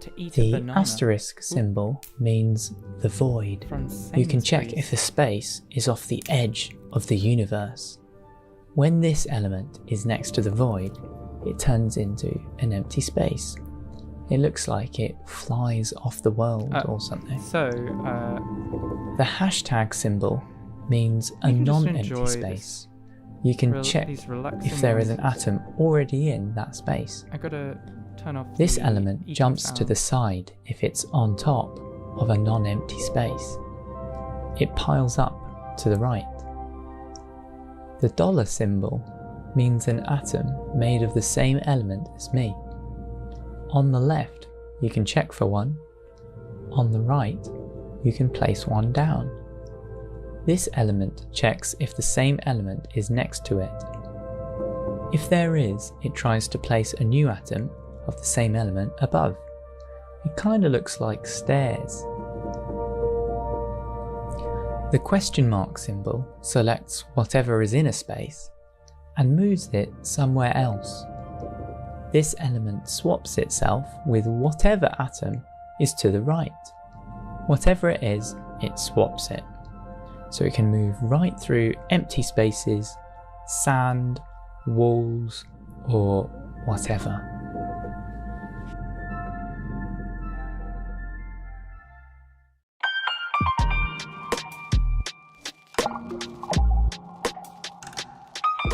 to eat a The banana asterisk symbol means the void. from You can check Sainsbury's. if a space is off the edge of the universe. When this element is next to the void, it turns into an empty space. It looks like it flies off the world or something. So, The hashtag symbol means a You can just non-empty enjoy space. You can check these relaxing if there is an noises. atom already in that space. I gotta turn off This the element eating jumps to sound. the side if it's on top of a non-empty space. It piles up to the right. The dollar symbol means an atom made of the same element as me. On the left, you can check for one. On the right, you can place one down. This element checks if the same element is next to it. If there is, it tries to place a new atom of the same element above. It kind of looks like stairs. The question mark symbol selects whatever is in a space and moves it somewhere else. This element swaps itself with whatever atom is to the right. Whatever it is, it swaps it. So it can move right through empty spaces, sand, walls, or whatever.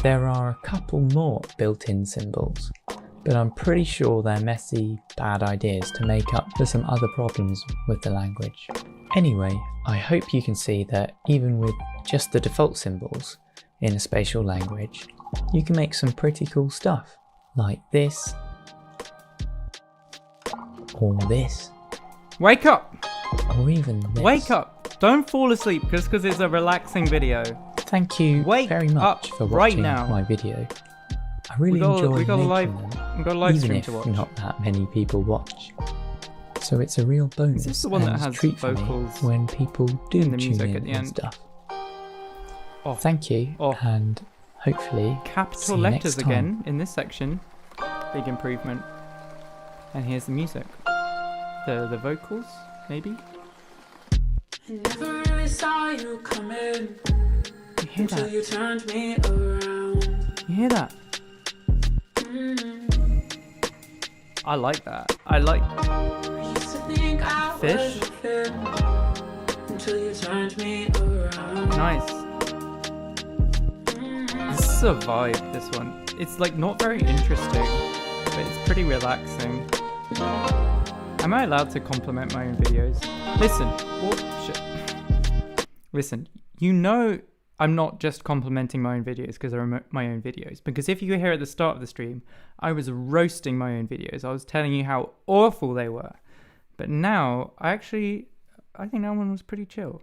There are a couple more built-in symbols, but I'm pretty sure they're messy, bad ideas to make up for some other problems with the language. Anyway, I hope you can see that even with just the default symbols in a spatial language, you can make some pretty cool stuff, like this, or this, Wake up! or even this. Wake up! Don't fall asleep just because it's a relaxing video. Thank you Wake very much up for right watching now. my video. I really We got a enjoy live- making them, We've got a live even stream if to watch. not that many people watch. So it's a real bonus this the one and that has treat for me vocals when people do and the tune music in at the and end? stuff. Oh, Thank you, Oh. and hopefully see capital you letters next time. again in this section. Big improvement. And here's the music. The vocals, maybe? I never really saw you coming You hear until that? you turned me around. You hear that? I like that. I like. I used to think I Fish? was a kid until you turned me around. Nice. This is a vibe, this one. It's like not very interesting, but it's pretty relaxing. Am I allowed to compliment my own videos? Listen. Oh, shit. Listen, you know I'm not just complimenting my own videos because they're my own videos. Because if you were here at the start of the stream, I was roasting my own videos. I was telling you how awful they were. But now, I think that one was pretty chill.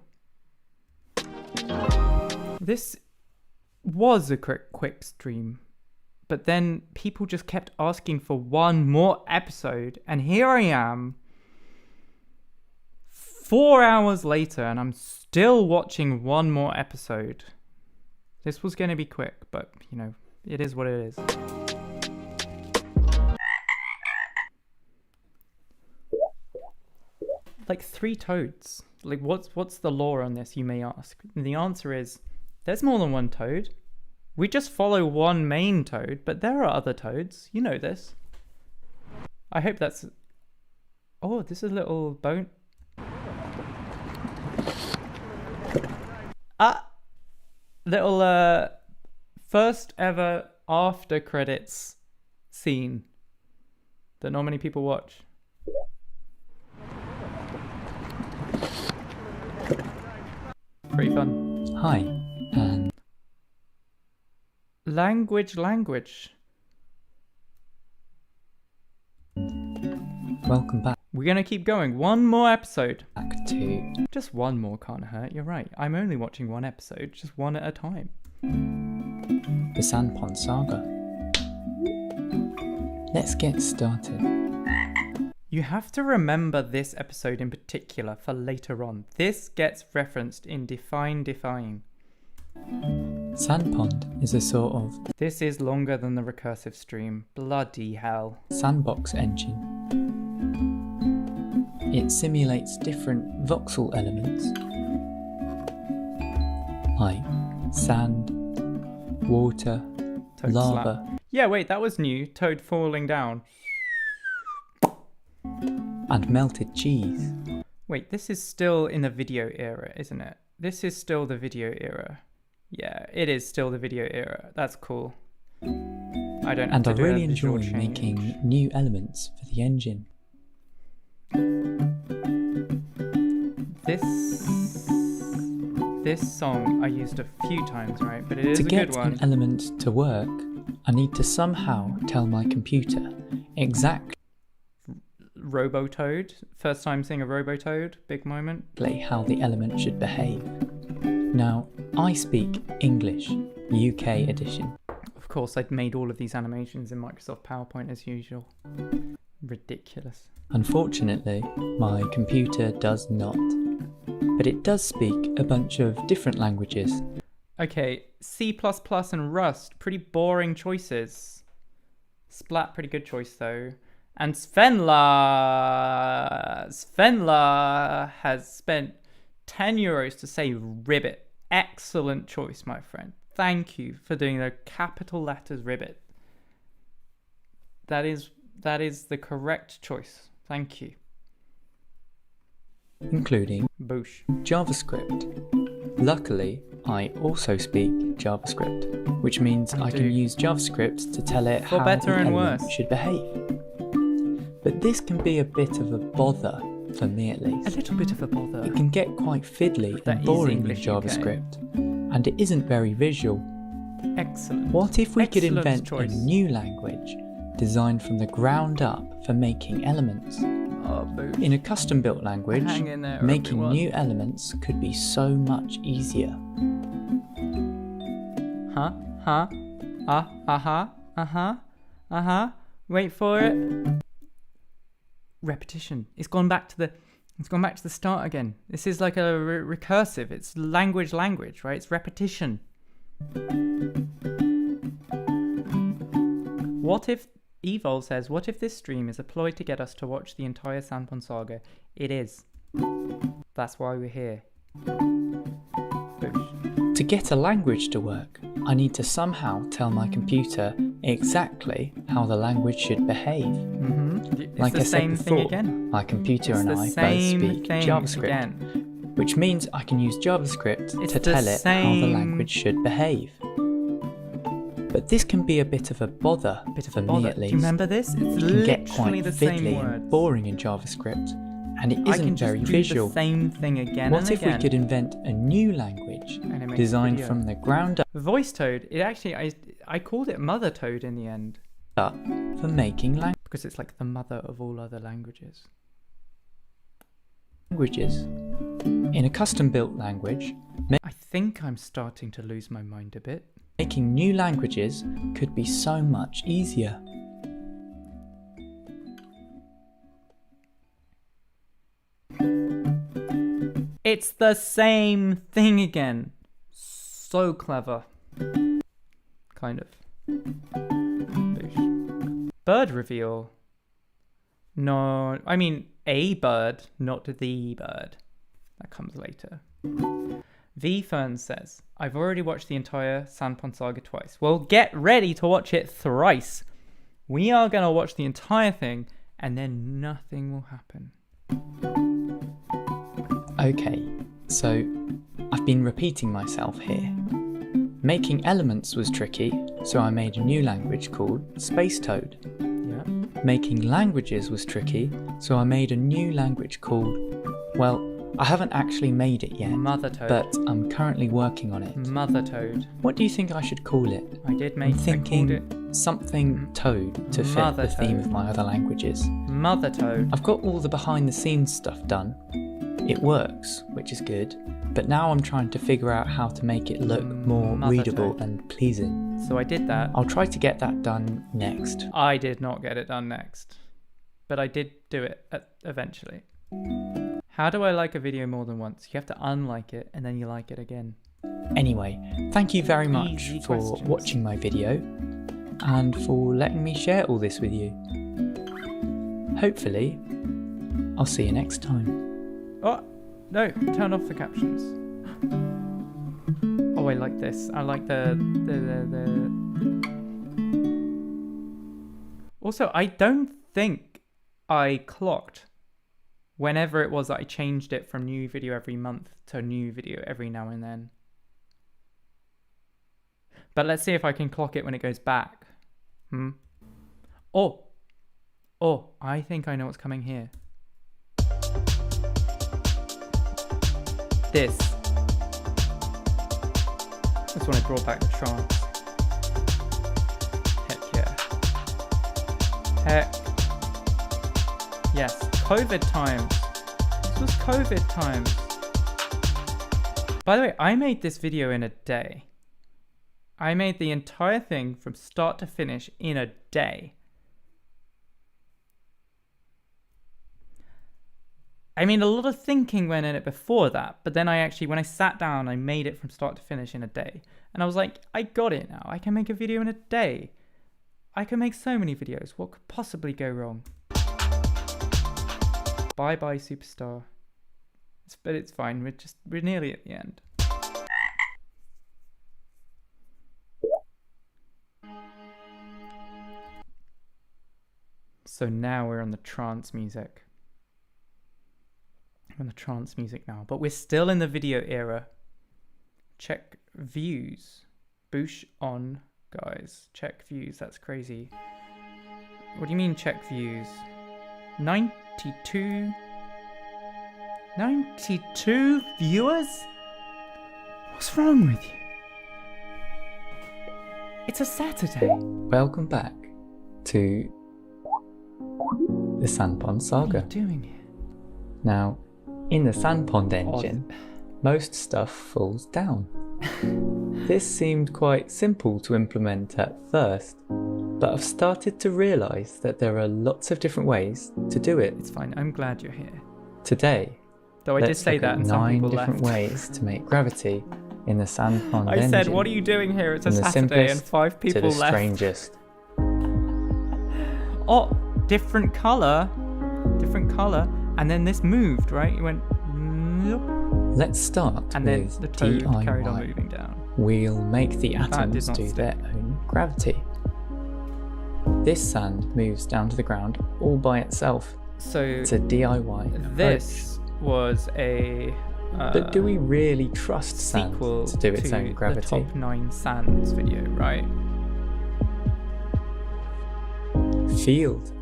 This was a quick stream. But then people just kept asking for one more episode. And here I am, 4 hours later, and I'm still watching one more episode. This was going to be quick, but, you know, it is what it is. like 3 toads? Like, what's the lore on this, you may ask? And the answer is, there's more than one toad. We just follow one main toad, but there are other toads. You know this. I hope that's... Oh, this is a little bone... Little, first ever after credits scene that not many people watch. Pretty fun. Hi, and Language. welcome back We're gonna keep going. One more episode. to Just one more can't hurt. You're right. I'm only watching one episode, just one at a time. the Cellpond saga. Let's get started. You have to remember this episode in particular for later on. This gets referenced in Defying. Cellpond is a sort of This is longer than the recursive stream. Bloody hell. sandbox engine. It simulates different voxel elements like sand, water, Toad lava, slap. Yeah, wait, that was new. Toad falling down. and melted cheese. Wait, this is still in the video era, isn't it? This is still the video era. Yeah, it is still the video era. That's cool. I don't have And to I do a really visual enjoy change. making new elements for the engine. This song I used a few times, right? But it is To a get good one. an element to work, I need to somehow tell my computer exactly Robotoad. First time seeing a Robotoad. Big moment. how the element should behave. Now, I speak English, UK edition. Of course, I'd made all of these animations in Microsoft PowerPoint as usual. Ridiculous. Unfortunately, my computer does not. But it does speak a bunch of different languages. Okay, C++ and Rust. Pretty boring choices. Splat, pretty good choice though. And Svenla has spent €10 to say ribbit. Excellent choice, my friend. Thank you for doing the capital letters ribbit. That is the correct choice. Thank you. Including Boosh. JavaScript. Luckily, I also speak JavaScript, which means I can use JavaScript to tell it For how better the and element worse. should behave. But this can be a bit of a bother, for me at A least. little bit of a bother. It can get quite fiddly That and is boring in English UK. JavaScript, and it isn't very visual. Excellent. What if we could Excellent invent choice. a new language designed from the ground up for making elements? Oh, boosh. In a custom-built language, Hang in there, making everyone. new elements could be so much easier. Wait for it. Repetition. It's gone back to the start again. This is like a recursive. It's language, right? It's repetition. What if Evol says, what if this stream is a ploy to get us to watch the entire Cellpond saga? It is. That's why we're here. Boosh. To get a language to work, I need to somehow tell my computer exactly how the language should behave. It's Like the I said same thing before, again. my computer It's and the I both same speak thing JavaScript, again. which means I can use JavaScript It's to the tell it how the same- language should behave. But this can be a bit of a bother, Bit of for a me bother. at Do least. you remember this? It's It can get quite literally the same fiddly words. and boring in JavaScript, and it I isn't can just very do visual. the same thing again What and if again. we could invent a new language And it makes designed video. from the ground Voice Toad, it actually, I called it Mother Toad in the end. up for making Because it's like the mother of all other languages. languages? In a custom-built language, I think I'm starting to lose my mind a bit. making new languages could be so much easier. It's the same thing again. So clever. Kind of. Boosh. Bird reveal. No, I mean, a bird, not the bird. That comes later. V Fern says, I've already watched the entire Cellpond saga twice. Well, get ready to watch it thrice. We are going to watch the entire thing, and then nothing will happen. Okay, so I've been repeating myself here. Making elements was tricky, so I made a new language called Spacetoad. Yeah. Making languages was tricky, so I made a new language called, well, I haven't actually made it yet, Mother Toad. but I'm currently working on it. Mother Toad. What do you think I should call it? I did I'm make thinking I called it something toad to fit Mother the theme Toad. of my other languages. Mother Toad. I've got all the behind the scenes stuff done. It works, which is good, but now I'm trying to figure out how to make it look more Mother readable Toad. and pleasing. So I did that. I'll try to get that done next. I did not get it done next, but I did do it eventually. How do I like a video more than once? You have to unlike it and then you like it again. Anyway, thank you very much Easy for questions. watching my video and for letting me share all this with you. Hopefully, I'll see you next time. Oh, no, turn off the captions. Oh, I like this. I like the... Also, I don't think I clocked whenever it was that I changed it from new video every month to new video every now and then. But let's see if I can clock it when it goes back. Oh, I think I know what's coming here. This. Just want to draw back the trance. Heck yeah. Heck. Yes, COVID times. This was COVID times. By the way, I made this video in a day. I made the entire thing from start to finish in a day. I mean, a lot of thinking went in it before that, but then when I sat down, I made it from start to finish in a day. And I was like, I got it now. I can make a video in a day. I can make so many videos. What could possibly go wrong? Bye-bye, superstar. But it's fine. We're nearly at the end. So now we're on the trance music. I'm on the trance music now, but we're still in the video era. Check views. Boosh on, guys. Check views. That's crazy. What do you mean check views? 92 viewers? What's wrong with you? It's a Saturday. Welcome back to the Cellpond saga. What are you doing here? Now, in the Cellpond engine, most stuff falls down. This seemed quite simple to implement at first, but I've started to realise that there are lots of different ways to do it. It's fine. I'm glad you're here. Today, Though I did let's say look that at and some 9 people different left. ways to make gravity in the Cellpond I engine. said, what are you doing here? It's a From the Saturday and simplest 5 people to the left. strangest. Oh, different colour. Different colour. And then this moved, right? It went... nope. Let's start And then with the toad DIY. carried on moving down. We'll make the atoms not do stick. their own gravity. This sand moves down to the ground all by itself. So It's a DIY approach. this was a But do we really trust sand sequel to do its to own gravity? the top 9 sands video, right? Field.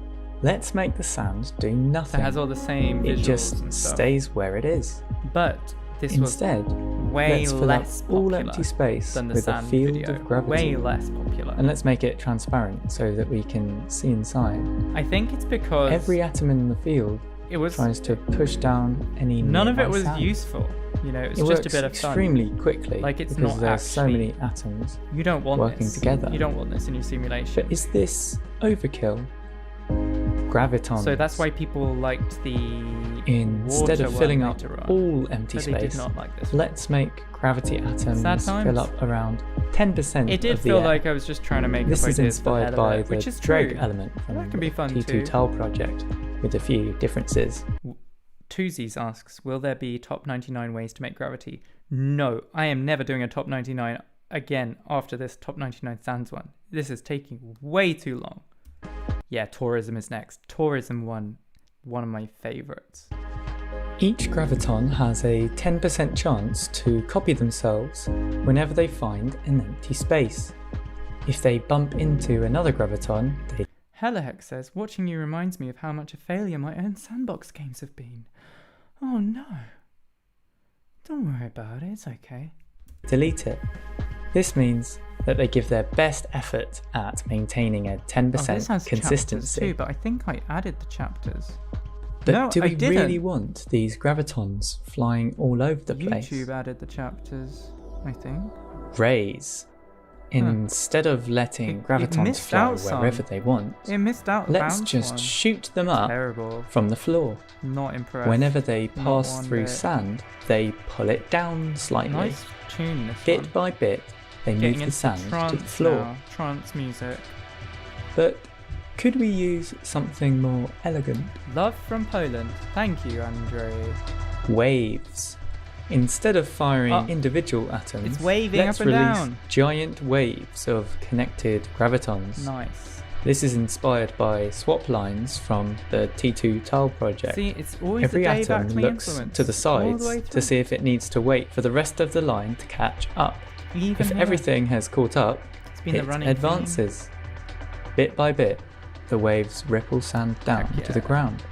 Let's make the sand do So nothing. it has all the same It visuals just and stuff. stays where it is. But this Instead, was way let's fill up less all popular empty space than the with a sand field video. of gravity. Way less popular. And let's make it transparent so that we can see inside. I think it's because Every atom in the field it was tries to push down any none of it nearby was sand. useful. You know, it's It just works a bit of fun. extremely quickly Like, it's because not there's so actually- many atoms. You don't want working this. together. You don't want this in your simulation. But is this overkill? Graviton. So that's why people liked the Instead water of filling one up later on. all empty But they did space, not like this. let's make gravity atoms Sad times. fill up around 10% It did of the feel air. like I was just trying to make This up is ideas for the inspired hell of by it, the which is dreg true. element from That can be fun the too. T2 TAL project. with a few differences. Toozies asks, will there be top 99 ways to make gravity? No, I am never doing a top 99 again after this top 99 sands one. This is taking way too long. Yeah, tourism is next. Tourism one of my favourites. Each graviton has a 10% chance to copy themselves whenever they find an empty space. If they bump into another graviton, they... Helahex says, watching you reminds me of how much a failure my own sandbox games have been. Oh no. Don't worry about it, it's okay. delete it. This means that they give their best effort at maintaining a 10% this has consistency. chapters too, but I think I added the chapters. But No, do I we didn't. really want these gravitons flying all over the place? YouTube added the chapters, I think. Rays. Instead of letting It gravitons missed fly out some. wherever they want, It missed out. let's bounce just one. shoot them up Terrible. from the floor. Not impressed. Whenever they Not pass one through bit. sand, they pull it down slightly. Nice tune this Bit one. by bit, they Getting move the into sand to the trance floor. now. Trance music. But could we use something more elegant? Love from Poland. Thank you, Andre. Waves. Instead of firing individual atoms, It's waving let's up and release down. giant waves of connected gravitons. Nice. This is inspired by swap lines from the T2 tile project. See, it's always Every the Dave atom Acme looks influence. to the all the sides way to through. see if it needs to wait for the rest of the line to catch up. Even If here. everything has caught up, It's been the it running advances. Bit by bit, the waves ripple sand down Heck to the yeah. ground.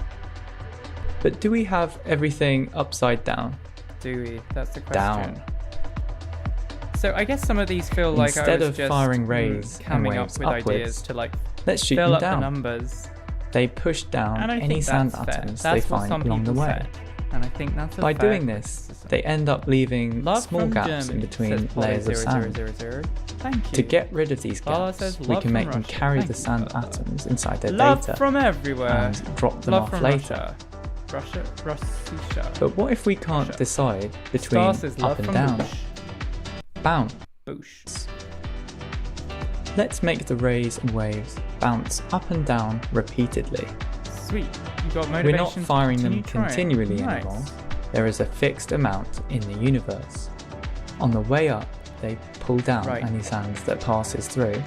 But do we have everything upside down? theme. Do we? That's the Down. question. So I guess some of these feel like I Instead was of just firing rays and coming up waves with upwards, ideas to like Let's shoot fill them up the down. numbers. They push down And I any think sand that's fair. atoms That's they what find some along the people way. said. And I think that's a By fair doing this, criticism. they end up leaving Love small from gaps Germany, in between says Polly layers of sand. 0000. Thank you. To get rid of these Lala gaps, says we love can from make them Russia. carry Thank the you, sand Lala. atoms inside their Love data from everywhere. and drop them Love off from later. Russia. Russia. But what if we can't Russia. decide between Star says love up and from down? Bush. Bounce. Boosh. Let's make the rays and waves bounce up and down repeatedly. Sweet. You got motivation. We're not firing to them continue trying. continually Nice. anymore. There is a fixed amount in the universe. On the way up, they pull down Right. any sand that passes through.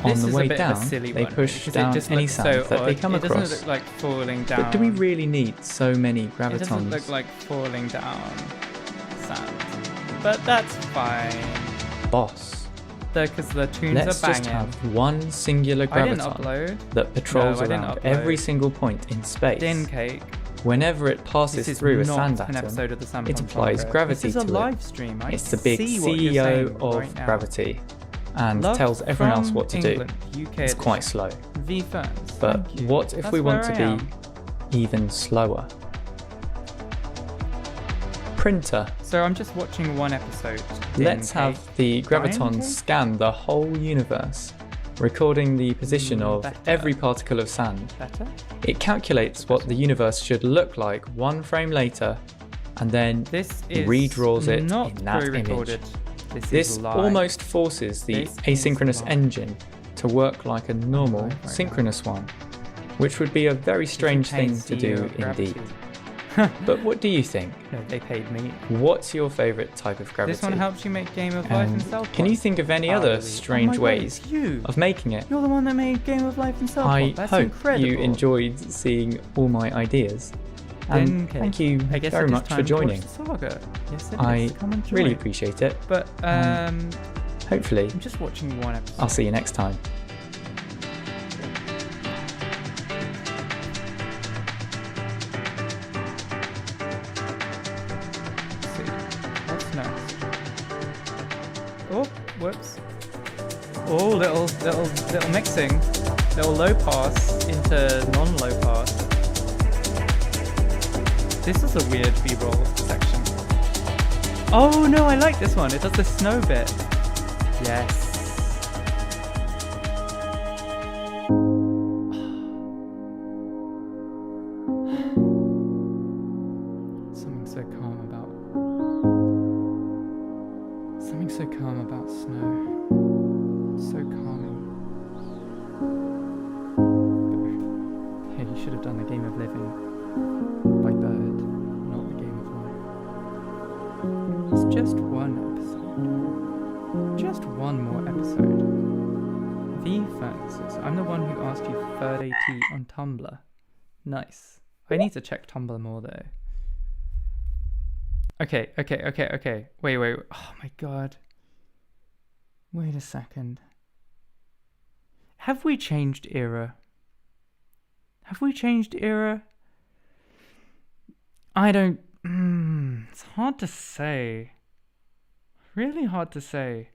On This the is a way bit of down, a silly they one, push because down it just any looks sand so that they odd. come it across. doesn't look like falling down. But do we really need so many It doesn't gravitons? look like falling down sand. But that's fine. Boss. Because the tunes Let's are just banging. have one singular I didn't graviton upload. that patrols No, I didn't around upload. every single point in space. Din cake. Whenever it This passes is through a not sand an atom, episode of the Sandpond it applies Saga. gravity This is a to live it. stream. I It's the big see what you're CEO saying of right now. gravity and Love tells everyone else from what to England, do. UK It's quite edition. slow. V Ferns. But thank you. what if That's we want where to I be am. even slower? Printer. So I'm just watching one episode. Din Let's cake. have the Brian gravitons cake? scan the whole universe, recording the position of better. every particle of sand. Better? It calculates what the universe should look like one frame later, and then This is redraws it not in that pre-recorded. image. This is This live. almost forces the This is asynchronous live. engine to work like a normal live right synchronous one, which would be a very strange Paying thing to CEO do of gravity. indeed. But what do you think? No, they paid me. What's your favourite type of gravity? This one helps you make Game of Life and And Cellpond. can you think of any Oh, other really? strange Oh my God, ways it's you. of making it? You're the one that made Game of Life and Cellpond. I That's hope incredible. you enjoyed seeing all my ideas. Then, And thank you I guess very it is much time for to watch joining. the saga. Yes, it I is. Come and join. really appreciate it. But Hopefully, I'm just watching one episode. I'll see you next time. Let's see. What's next? Oh, whoops. Oh, little mixing. Little low pass into non-low pass. This is a weird B-roll section. Oh no, I like this one. It does the snow bit. Yes. Something so calm about. Something so calm about snow. So calming. Hey, should have done the Game of Living by Bird, not the Game of Life. It's just one episode. Just one more episode. V Francis, I'm the one who asked you for third AT on Tumblr. Nice. I need to check Tumblr more though. Okay. Wait. Oh my god. Wait a second. Have we changed era? Have we changed era? I don't... it's hard to say. Really hard to say.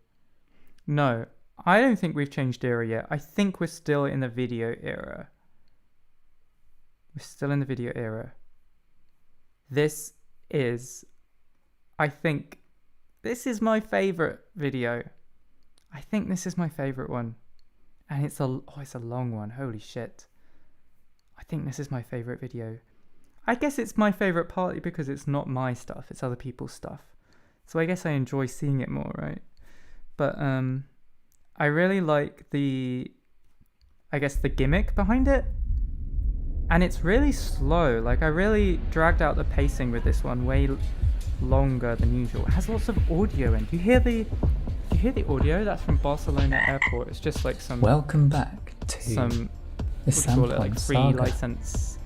No, I don't think we've changed era yet. I think we're still in the video era. We're still in the video era. This is... I think... This is my favourite video. I think this is my favourite one. And it's a long one. Holy shit. I think this is my favourite video. I guess it's my favourite partly because it's not my stuff, it's other people's stuff. So I guess I enjoy seeing it more, right? But I really like the gimmick behind it. And it's really slow. Like I really dragged out the pacing with this one way longer than usual. It has lots of audio in. Do you hear the audio? That's from Barcelona Airport. It's just like some... Welcome back to some... the Called it, like Cellpond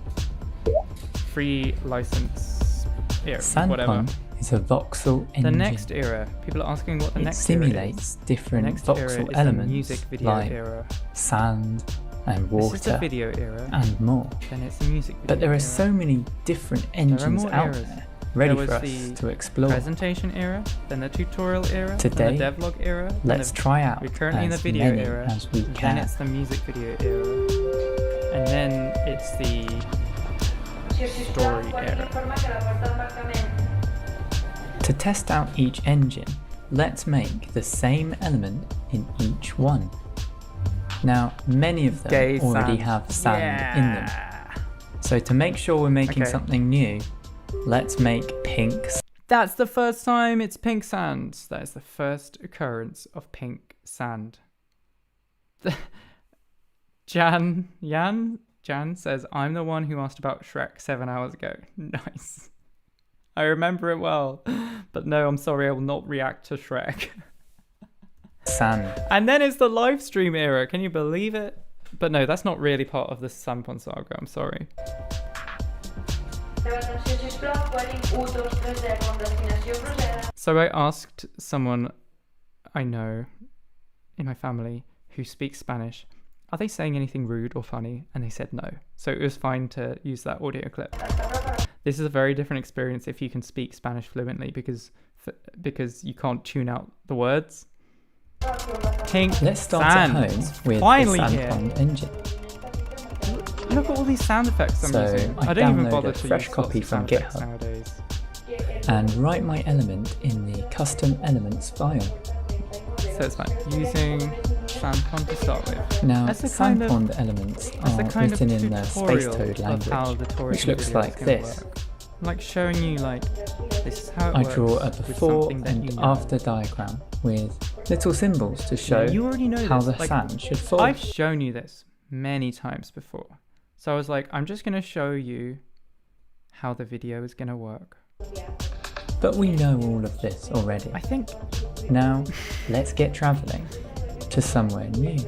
free license yeah, whatever. Cellpond is a voxel engine. The next era, people are asking what the It next era simulates is. different The next era voxel is the elements music video like era. sand and This is the water video era, and more. then it's the music video But there are era. so many different engines more out eras. there ready There for was us the to explore. Presentation era, then the tutorial era, Today, then the devlog era. then Let's try out we're currently in the as video many era, as we then can. it's the music video era, and then it's the story era. To test out each engine, let's make the same element in each one. Now, many of them Gay already sand. have sand in them. So to make sure we're making Okay. something new, let's make pink That's the first time it's pink sand. That is the first occurrence of pink sand. Jan says, I'm the one who asked about Shrek 7 hours ago. Nice. I remember it well. But no, I'm sorry, I will not react to Shrek. sand. And then it's the live stream era. Can you believe it? But no, that's not really part of the Cellpond saga. I'm sorry. So I asked someone I know in my family who speaks Spanish, are they saying anything rude or funny? And they said no. So it was fine to use that audio clip. This is a very different experience if you can speak Spanish fluently because you can't tune out the words. Pink Let's start sand. at home with Finally the here. Cellpond engine. Look at all these sound effects I'm So using. I don't even download bother a to fresh use copy lots of from sound effects GitHub. nowadays. And write my element in the custom elements file. So it's like using Cellpond to start with. Now, That's the kind of- Cellpond elements That's the are kind of written in the tutorial Spacetoad of how language, the tutorial which looks video is like gonna this. work. I'm like showing you like this is how it I works draw a with before something that and you know. after diagram with little symbols to show You already know how this. the Like, sand should fall. I've shown you this many times before. So I was like, I'm just gonna show you how the video is gonna work. But we know all of this already. I think Now, let's get travelling to somewhere new.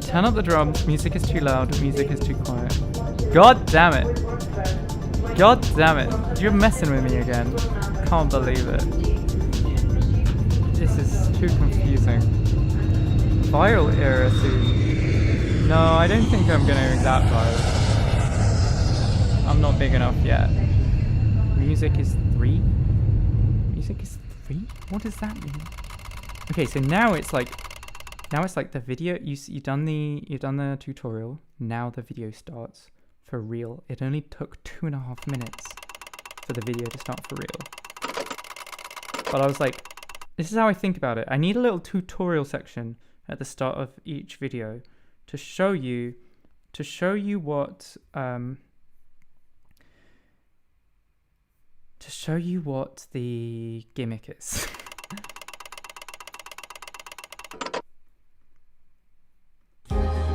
turn up the drums, music is too loud, music is too quiet. God damn it. God damn it. You're messing with me again. Can't believe it. This is too confusing. Viral era soon. No, I don't think I'm gonna go that viral. I'm not big enough yet. Music is 3? Music is 3? What does that mean? Okay, so now it's like the video. You've done the tutorial. Now the video starts for real. It only took 2.5 minutes for the video to start for real. But I was like, this is how I think about it. I need a little tutorial section at the start of each video to show you what the gimmick is.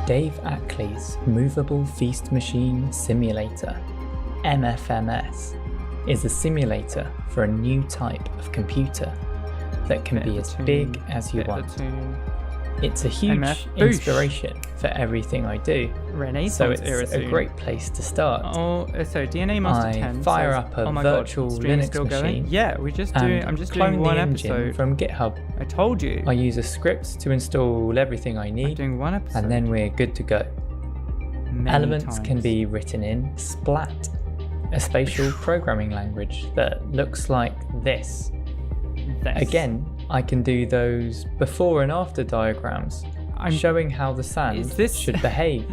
Dave Ackley's Movable Feast Machine Simulator, MFMS, is a simulator for a new type of computer that can be as big as you want. It's a huge inspiration for everything I do, so it's a great place to start. Oh, so DNA Master 10 fire says, up a oh my virtual God, Linux still machine. Going? Yeah, I'm just doing clone one the engine episode from GitHub. I told you. I use a script to install everything I I'm need, doing one episode. and then we're good to go. Many Elements can times. be written in Splat, a spatial programming language that looks like this. Again, I can do those before and after diagrams, showing how the sand should behave.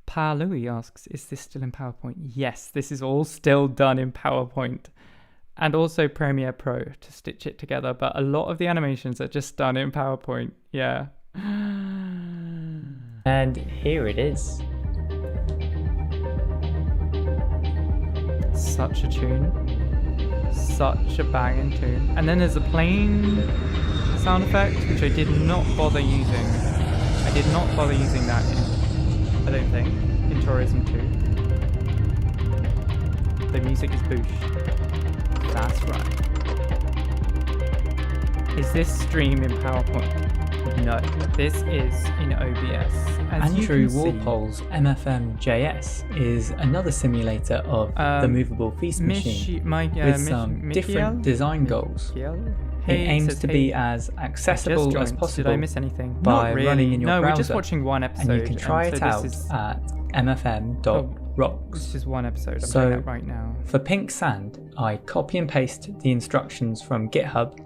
Pa Louis asks, is this still in PowerPoint? Yes, this is all still done in PowerPoint. And also Premiere Pro to stitch it together, but a lot of the animations are just done in PowerPoint. Yeah. And here it is. Such a tune. Such a banging tune. And then there's a plane sound effect, which I did not bother using. I did not bother using that in, I don't think, in Tourism 2. The music is boosh. That's right. Is this stream in PowerPoint? No, this is in OBS. As Andrew you can Walpole's MFM.js is another simulator of the movable feast machine with some different design goals. It aims to be as accessible as possible. Did I miss anything? By running in your browser. No, we're just watching one episode. And you can try it out at mfm.rocks. This is one episode. I'm doing that right now. For pink sand, I copy and paste the instructions from GitHub.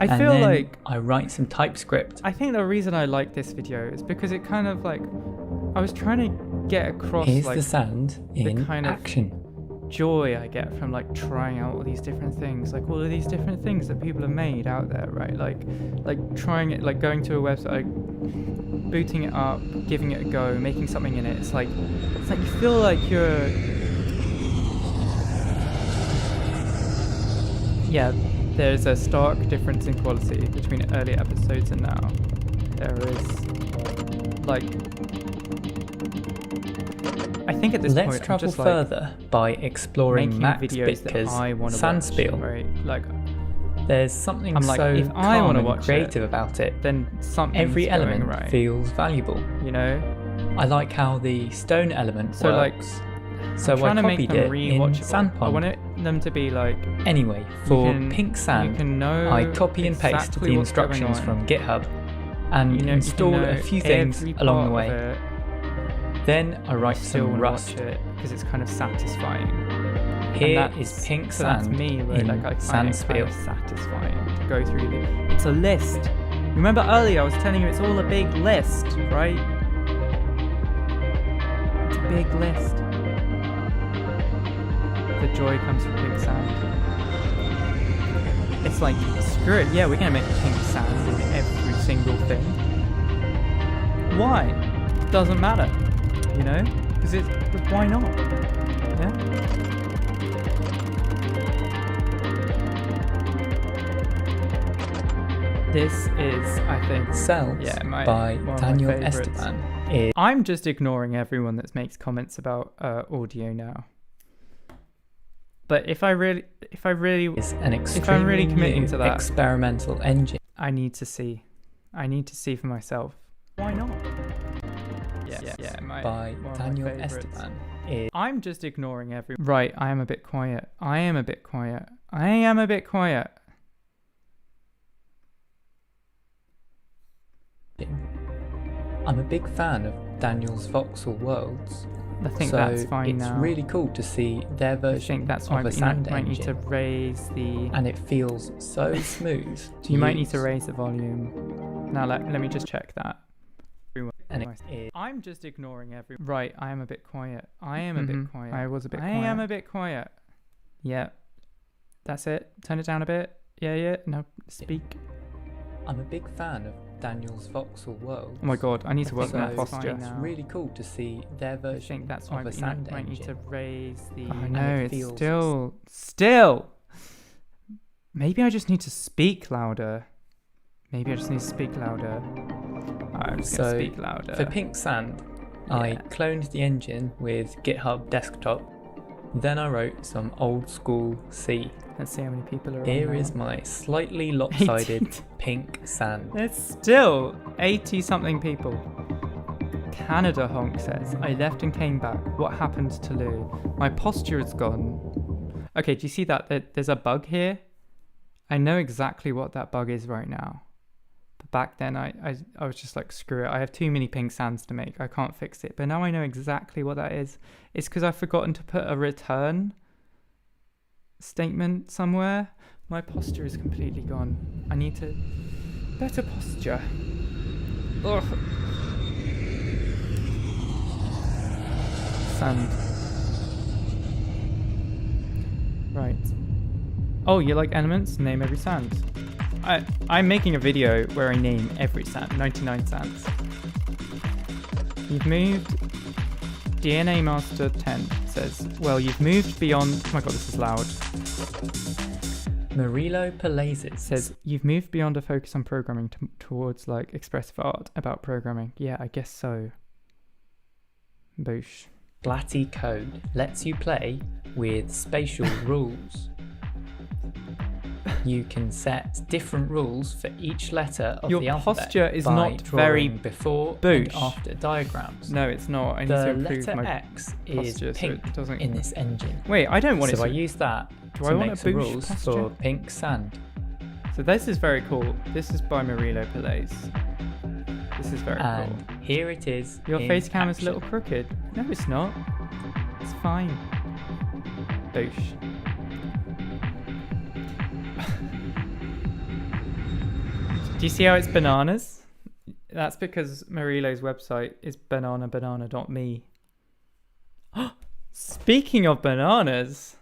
I feel like I write some TypeScript. I think the reason I like this video is because it kind of like I was trying to get across Here's like the sand in the kind action. of joy I get from like trying out all these different things, like all of these different things that people have made out there, right? Like trying it, like going to a website, like booting it up, giving it a go, making something in it. It's like you feel like you're There's a stark difference in quality between earlier episodes and now. There is, like, I think at this point, Let's travel I'm just, further by exploring Max videos that I want to Sandspiel. watch, right? Like, there's something I'm like, so if I calm want to and watch creative about it. Then something Every element right, feels valuable. you know. I like how the stone element So works. So I'm trying I to make copied them it in rewatchable. I want Sandpond. them to be like. Anyway, for pink You sand, can know I copy and paste exactly the what's going instructions on. from GitHub and You install can know a few things every along the part way. of it. Then I write Still some want Rust. to watch it because it's kind of satisfying. Here And is pink so that's sand me, where in like I find it kind Sandspiel. of satisfying to go through the. It's a list. Remember earlier I was telling you it's all a big list, right? It's a big list. The joy comes from pink sand. It's like, screw it, yeah, we're gonna make pink sand in every single thing. Why? Doesn't matter, you know? Because why not? Yeah? This is, I think, Cells by one of my Daniel favourites. Esteban. I'm just ignoring everyone that makes comments about audio now. But if I really, Is an if I'm really extremely committing new to that, experimental engine. I need to see for myself. Why not? Yeah. By one of my Daniel favourites. Esteban. I'm just ignoring everyone. Right, I am a bit quiet. I'm a big fan of Daniel's voxel worlds. I think so that's fine it's now. really cool to see their I version think that's of fine, a but you sand might need engine. to raise the... And it feels so smooth to You might need use. to raise the volume. Now let me just check that. And it I'm just ignoring everyone. Right, I am a bit quiet. I was a bit quiet. I am a bit quiet. Yeah. That's it. Turn it down a bit. Yeah. No, speak. I'm a big fan of Daniel's voxel worlds. Oh my god, I need to work so on my posture. it's really cool to see their I version think that's of fine, a but you sand might need engine. to raise the... Oh And no, it it's feels still... Maybe I just need to speak louder. Maybe I just need to speak louder. I'm just going to speak louder. For pink sand, I cloned the engine with GitHub desktop. Then I wrote some old school C. Let's see how many people are Here on is my slightly lopsided pink sand. There's still 80 something people. Canada Honk says, I left and came back. What happened to Lou? My posture is gone. Okay, do you see that? There's a bug here. I know exactly what that bug is right now. But back then I was just like, screw it. I have too many pink sands to make. I can't fix it. But now I know exactly what that is. It's because I've forgotten to put a return statement somewhere. My posture is completely gone. I need to... better posture. Ugh. Sand. Right. Oh, you like elements? Name every sand. I'm making a video where I name every sand. 99 sands. You've moved... DNA Master 10 says, well, you've moved beyond... Oh my god, this is loud. Marilo Palazes Says, you've moved beyond a focus on programming towards, like, expressive art about programming. Yeah, I guess so. Boosh. Blatty Code lets you play with spatial rules. You can set different rules for each letter of Your the alphabet. posture is by not very before boosh. and after diagrams. No, it's not. I need to The improve letter my X is posture so pink it doesn't... in this engine. Wait, I don't want it So to... I use that Do I to want make a some boosh rules posture? for pink sand. So this is very cool. This is by Marilo Palais. This is very And cool. here it is. Your in face cam is a action. little crooked. No, it's not. It's fine. Boosh. Do you see how it's bananas? That's because Marilo's website is banana.me. Speaking of bananas,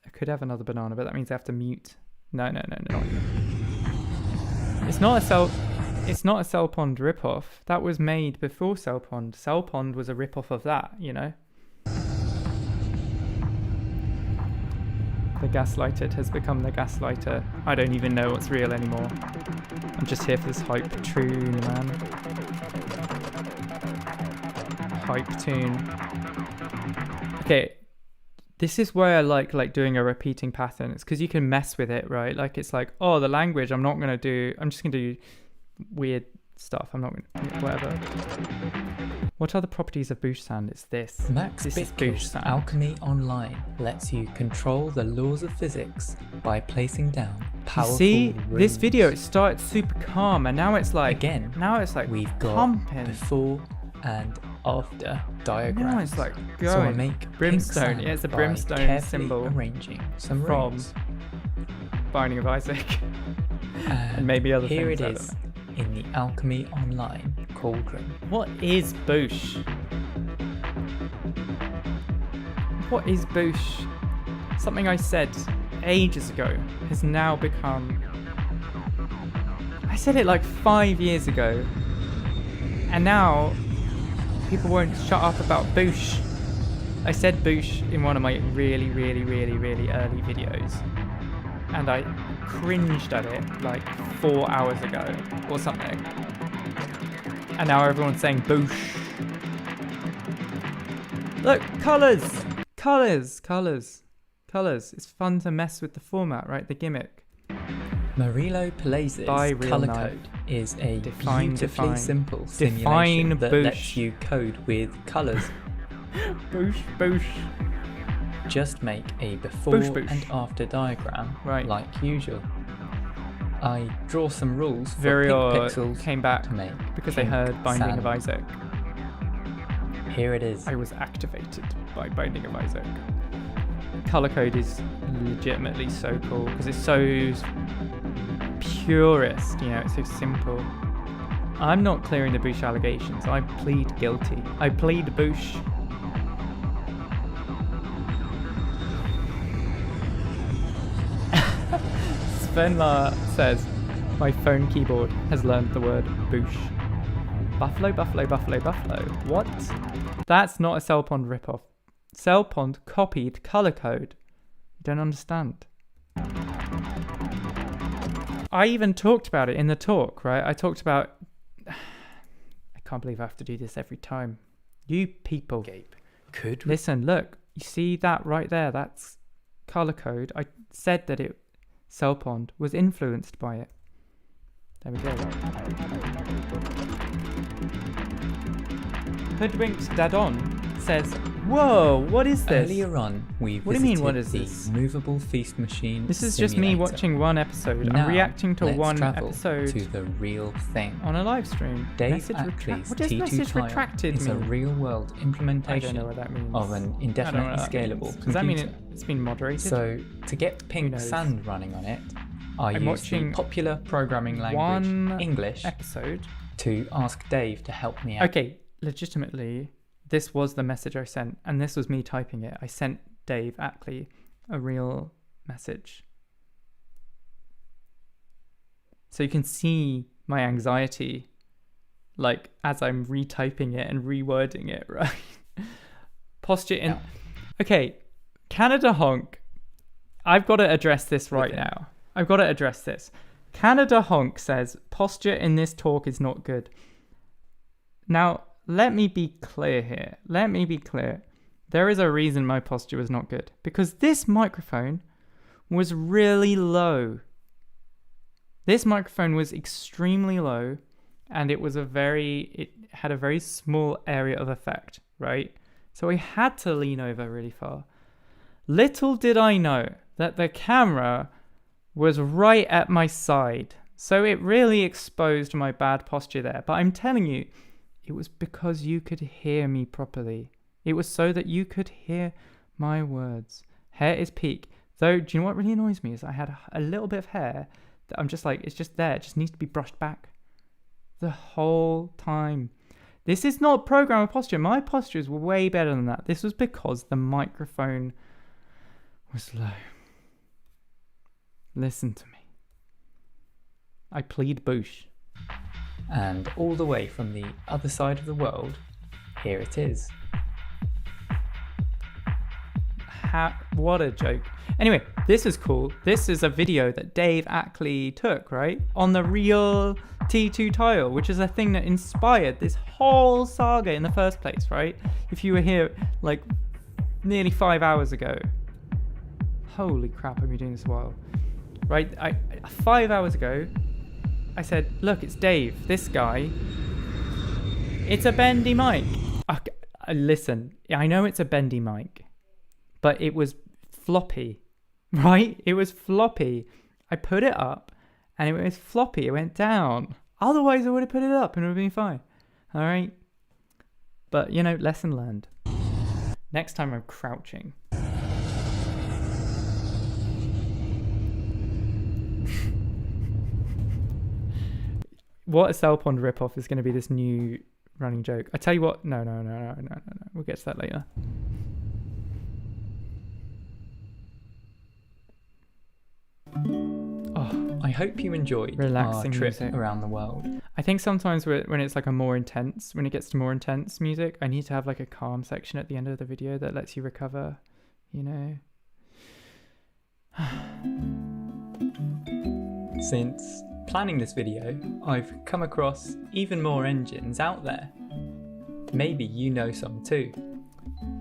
I could have another banana, but that means I have to mute. No. It's not a cellpond ripoff. That was made before cellpond. Cellpond was a ripoff of that, you know. The gaslighted has become the gaslighter. I don't even know what's real anymore. I'm just here for this hype tune, man. Hype tune. Okay, this is where I like doing a repeating pattern. It's because you can mess with it, right? Like it's like, oh, the language. I'm just gonna do weird stuff. I'm not gonna whatever. What are the properties of boosh sand? It's this. Max This is Bitco's boosh sand. Alchemy Online lets you control the laws of physics by placing down powerful See, runes. this video, it started super calm, and now it's like Again, now it's like we've got pumping. before and after diagrams. Now it's like So I going. make pink Brimstone. sand Yeah, it's a by brimstone carefully symbol arranging some from runes. Binding of Isaac. And maybe other here things, I it don't is in the Alchemy Online cauldron. What is boosh? What is boosh? Something I said ages ago has now become... I said it like 5 years ago. And now people won't shut up about boosh. I said boosh in one of my really early videos. And I cringed at it like 4 hours ago or something. And now everyone's saying boosh. Look, colours! It's fun to mess with the format, right? The gimmick. Marilo Palazes By Real color Knife. code is a Define. beautifully simple Define simulation that boosh. lets you code with colors. Boosh. Just make a before Boosh. and after diagram, Right. like usual. I draw some rules for Very pink odd. pixels Came back to make because they pink heard Binding sand. of Isaac. Here it is. I was activated by Binding of Isaac. Color code is legitimately so cool because it's so purist, you know, it's so simple. I'm not clearing the Boosh allegations. I plead guilty. I plead Boosh. Svenla says, my phone keyboard has learned the word boosh. Buffalo. What? That's not a Cellpond ripoff. Cellpond copied color code. You don't understand. I even talked about it in the talk, right? I talked about... I can't believe I have to do this every time. You people. Could we? Listen, look. You see that right there? That's color code. I said that cellpond was influenced by it. There we go. Hoodwinked Dadon says, "Whoa, what is this?" Earlier on, we What do you mean, what visited is the this? movable feast machine. This is just me simulator. watching one episode. Now, I'm reacting to let's one travel episode to the real thing. on a live stream. Dave Message Ackley's what does T2 message tile retracted is a mean? real-world I don't implementation know what that means. of an I don't know indefinitely what that scalable means. computer. Does that mean it's been moderated? So, to get pink knows? sand running on it, I I'm used the watching popular programming language one English episode. to ask Dave to help me out. Okay, legitimately, this was the message I sent, and this was me typing it. I sent Dave Ackley a real message. So you can see my anxiety, like, as I'm retyping it and rewording it, right? Posture in... Yeah. Okay, Canada Honk. I've got to address this right Okay. now. I've got to address this. Canada Honk says, posture in this talk is not good. Now, let me be clear here. Let me be clear. There is a reason my posture was not good. Because this microphone was really low. This microphone was extremely low, and it had a very small area of effect, right? So I had to lean over really far. Little did I know that the camera was right at my side. So it really exposed my bad posture there. But I'm telling you, it was because you could hear me properly. It was so that you could hear my words. Hair is peak. Though, do you know what really annoys me is I had a little bit of hair that I'm just like, it's just there. It just needs to be brushed back the whole time. This is not programmer posture. My posture is way better than that. This was because the microphone was low. Listen to me. I plead boosh. And all the way from the other side of the world, here it is. What a joke. Anyway, this is cool. This is a video that Dave Ackley took, right? On the real T2 tile, which is a thing that inspired this whole saga in the first place, right? If you were here like nearly 5 hours ago. Holy crap, I've been doing this a while. Right? 5 hours ago, I said, look, it's Dave, this guy. It's a bendy mic. Listen, I know it's a bendy mic, but it was floppy, right? It was floppy. I put it up and it was floppy. It went down. Otherwise, I would have put it up and it would have been fine. All right? But, lesson learned. Next time I'm crouching. What a cellpond ripoff is going to be this new running joke. I tell you what, no. We'll get to that later. Oh, I hope you enjoyed Relaxing our trip music. around the world. I think sometimes when it's like when it gets to more intense music, I need to have like a calm section at the end of the video that lets you recover, Since planning this video, I've come across even more engines out there. Maybe you know some too.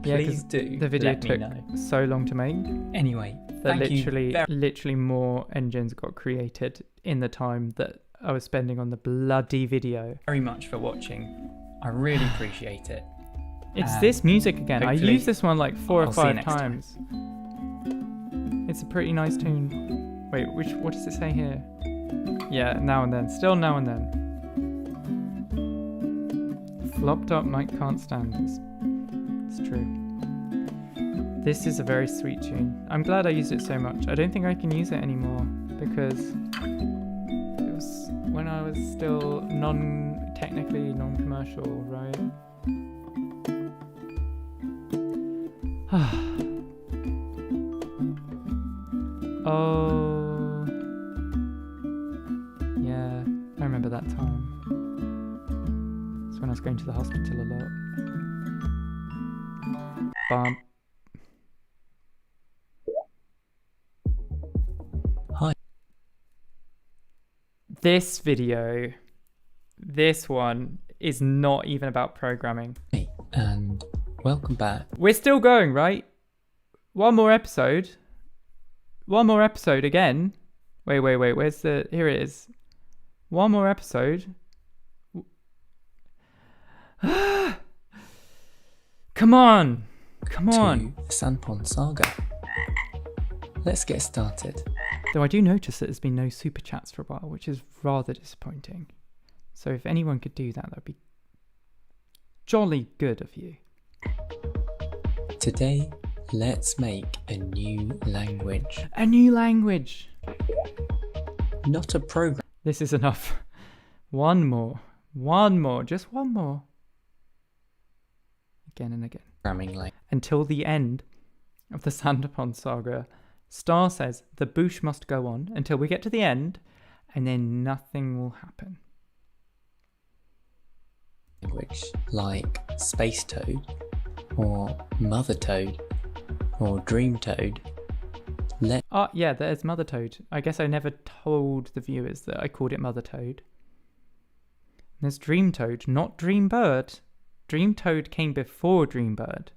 Please do The video let me took know. so long to make Anyway, that thank you literally more engines got created in the time that I was spending on the bloody video. very much for watching. I really appreciate it. It's this music again. I hopefully used this one like 4 or I'll see you 5 next time. times. It's a pretty nice tune. Wait, what does it say here? Yeah, now and then. Still now and then. Flopped up mic can't stand. It's true. This is a very sweet tune. I'm glad I used it so much. I don't think I can use it anymore because it was when I was still technically non-commercial, right? Oh, yeah, I remember that time. It's when I was going to the hospital a lot. Bump. This video, this one is not even about programming. Hey, and welcome back. We're still going, right? One more episode. One more episode again. Wait. Where's the... Here it is. One more episode. Come on. Come on. To the cellpond saga. Let's get started. Though I do notice that there's been no super chats for a while, which is rather disappointing. So if anyone could do that, that'd be jolly good of you. Today, let's make a new language. A new language. Not a program. This is enough. One more, just one more. Again and again. Programming language. Until the end of the Cellpond saga. Star says the boosh must go on until we get to the end, and then nothing will happen. Language like Space Toad, or Mother Toad, or Dream Toad. Yeah, there's Mother Toad. I guess I never told the viewers that I called it Mother Toad. There's Dream Toad, not Dream Bird. Dream Toad came before Dream Bird.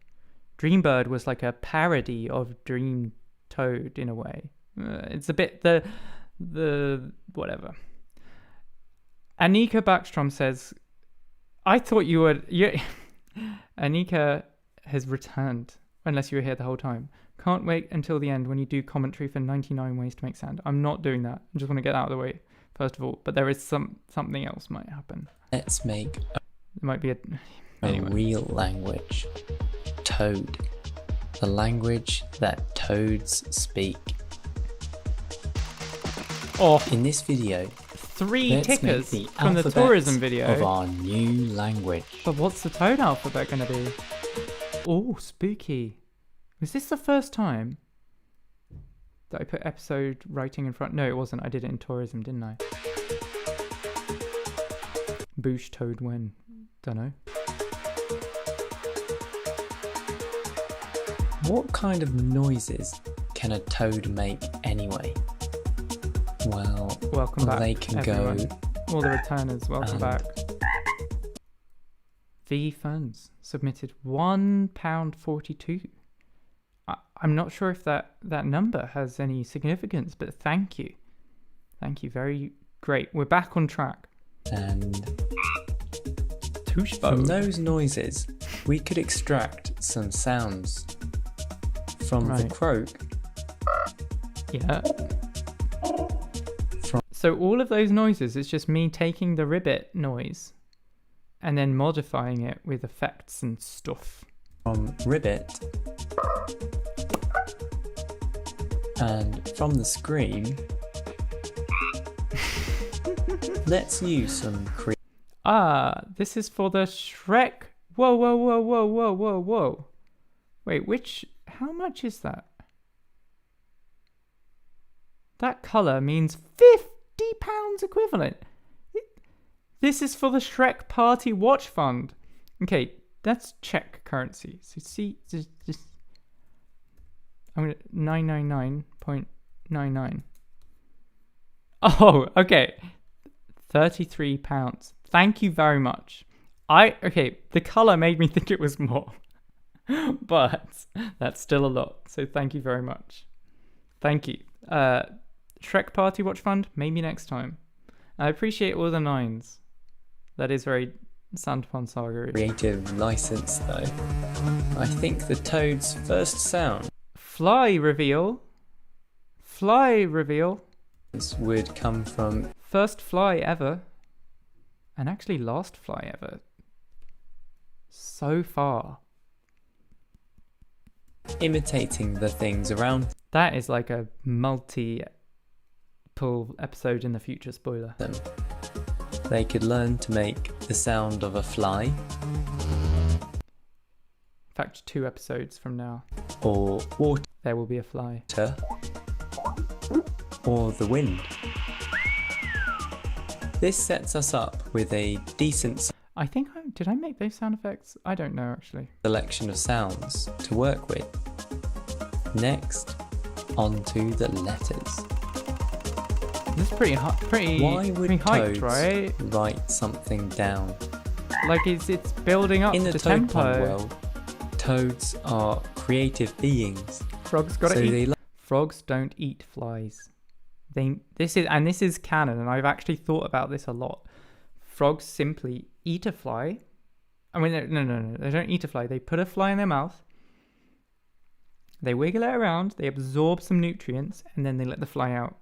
Dream Bird was like a parody of Dream Toad in a way. It's a bit the whatever. Anika Backstrom says, I thought you would... Anika has returned, unless you were here the whole time. Can't wait until the end when you do commentary for 99 ways to make sound. I'm not doing that. I just want to get that out of the way, first of all. But there is something else might happen. Let's make It might be a real language. Toad. The language that toads speak. Oh, In this video, 3 let's make tickers the from the alphabet tourism video. of our new language. But what's the toad alphabet going to be? Oh, spooky. Was this the first time that I put episode writing in front? No, it wasn't. I did it in tourism, didn't I? Boosh toad when? Dunno. What kind of noises can a toad make anyway? Well, Welcome back, they can everyone. go. All the returners, welcome and- back. V Funds submitted £1.42. I'm not sure if that number has any significance, but thank you. Thank you, very great. We're back on track. And Touche from those noises, we could extract some sounds from the Right. croak. Yeah. So all of those noises is just me taking the ribbit noise and then modifying it with effects and stuff. From ribbit. And from the scream, let's use some This is for the Shrek. Whoa. Wait, how much is that? That colour means £50 equivalent. This is for the Shrek Party Watch Fund. Okay, that's Czech currency. So see, just I'm gonna 999.99. Oh, okay. £33. Thank you very much. The colour made me think it was more. But that's still a lot. So thank you very much. Thank you. Shrek Party Watch Fund, maybe next time. I appreciate all the 9s. That is very Cellpond Saga. creative license though. I think the toad's first sound Fly reveal would come from first fly ever, and actually last fly ever so far. imitating the things around That is like a multi-pull episode in the future, spoiler. them. They could learn to make the sound of a fly In fact, 2 episodes from now, or water there will be a fly. or the wind. This sets us up with a decent I think did I make those sound effects? I don't know actually. selection of sounds to work with. Next, on to the letters. This is pretty Why would pretty toads hyped, right? write something down? Like it's building up In the to toad tempo. pond world, toads are creative beings. Frogs gotta So eat. they Frogs don't eat flies. This is canon, and I've actually thought about this a lot. Frogs simply eat a fly. I mean, no, they don't eat a fly. They put a fly in their mouth. They wiggle it around. They absorb some nutrients, and then they let the fly out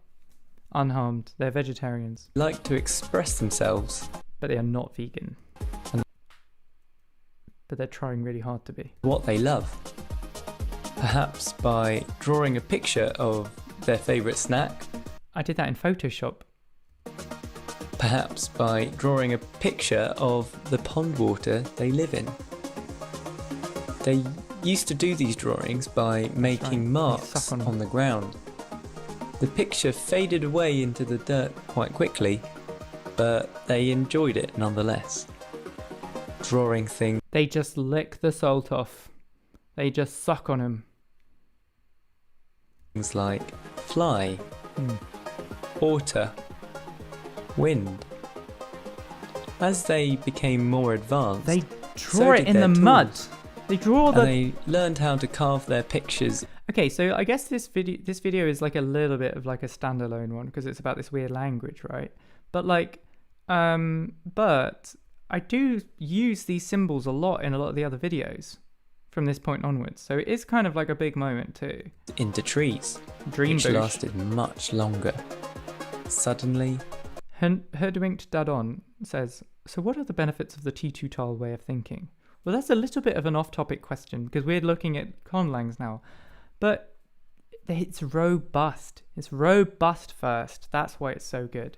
unharmed. They're vegetarians, like to express themselves. but they are not vegan. But they're trying really hard to be. What they love. Perhaps by drawing a picture of their favourite snack. I did that in Photoshop. Perhaps by drawing a picture of the pond water they live in. They used to do these drawings by making They marks suck on 'em. on the ground. The picture faded away into the dirt quite quickly, but they enjoyed it nonetheless. Drawing things They just lick the salt off. They just suck on them. like fly, water, wind. As they became more advanced, They so draw it did in the their mud. tools. They draw and the. they learned how to carve their pictures Okay, so I guess this video is like a little bit of like a standalone one because it's about this weird language, right? But like, but I do use these symbols a lot in a lot of the other videos from this point onwards. So it is kind of like a big moment too. into trees, Dream which boost. lasted much longer. Suddenly, Herdwinked Dadon says, so what are the benefits of the T2-tile way of thinking? Well, that's a little bit of an off-topic question because we're looking at conlangs now. But it's robust. It's robust first. That's why it's so good.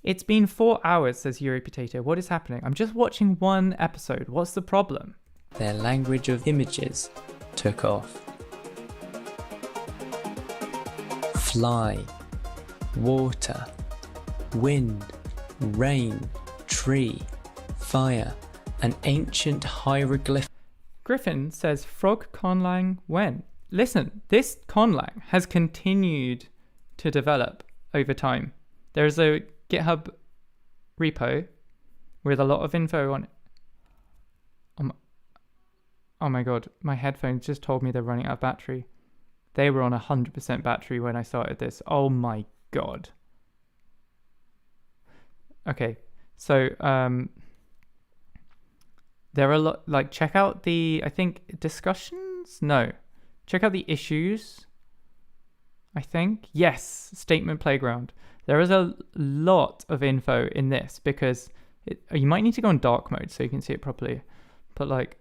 It's been 4 hours, says Yuri Potato. What is happening? I'm just watching one episode. What's the problem? their language of images took off. Fly, water, wind, rain, tree, fire, an ancient hieroglyph. Griffin says frog conlang when? Listen, this conlang has continued to develop over time. There's a GitHub repo with a lot of info on it. Oh my god, my headphones just told me they're running out of battery. They were on 100% battery when I started this. Oh my god. Okay, so there are a lot, like, check out the, I think, discussions? No. Check out the issues, I think. Yes, Statement Playground. There is a lot of info in this because you might need to go on dark mode so you can see it properly. But, like,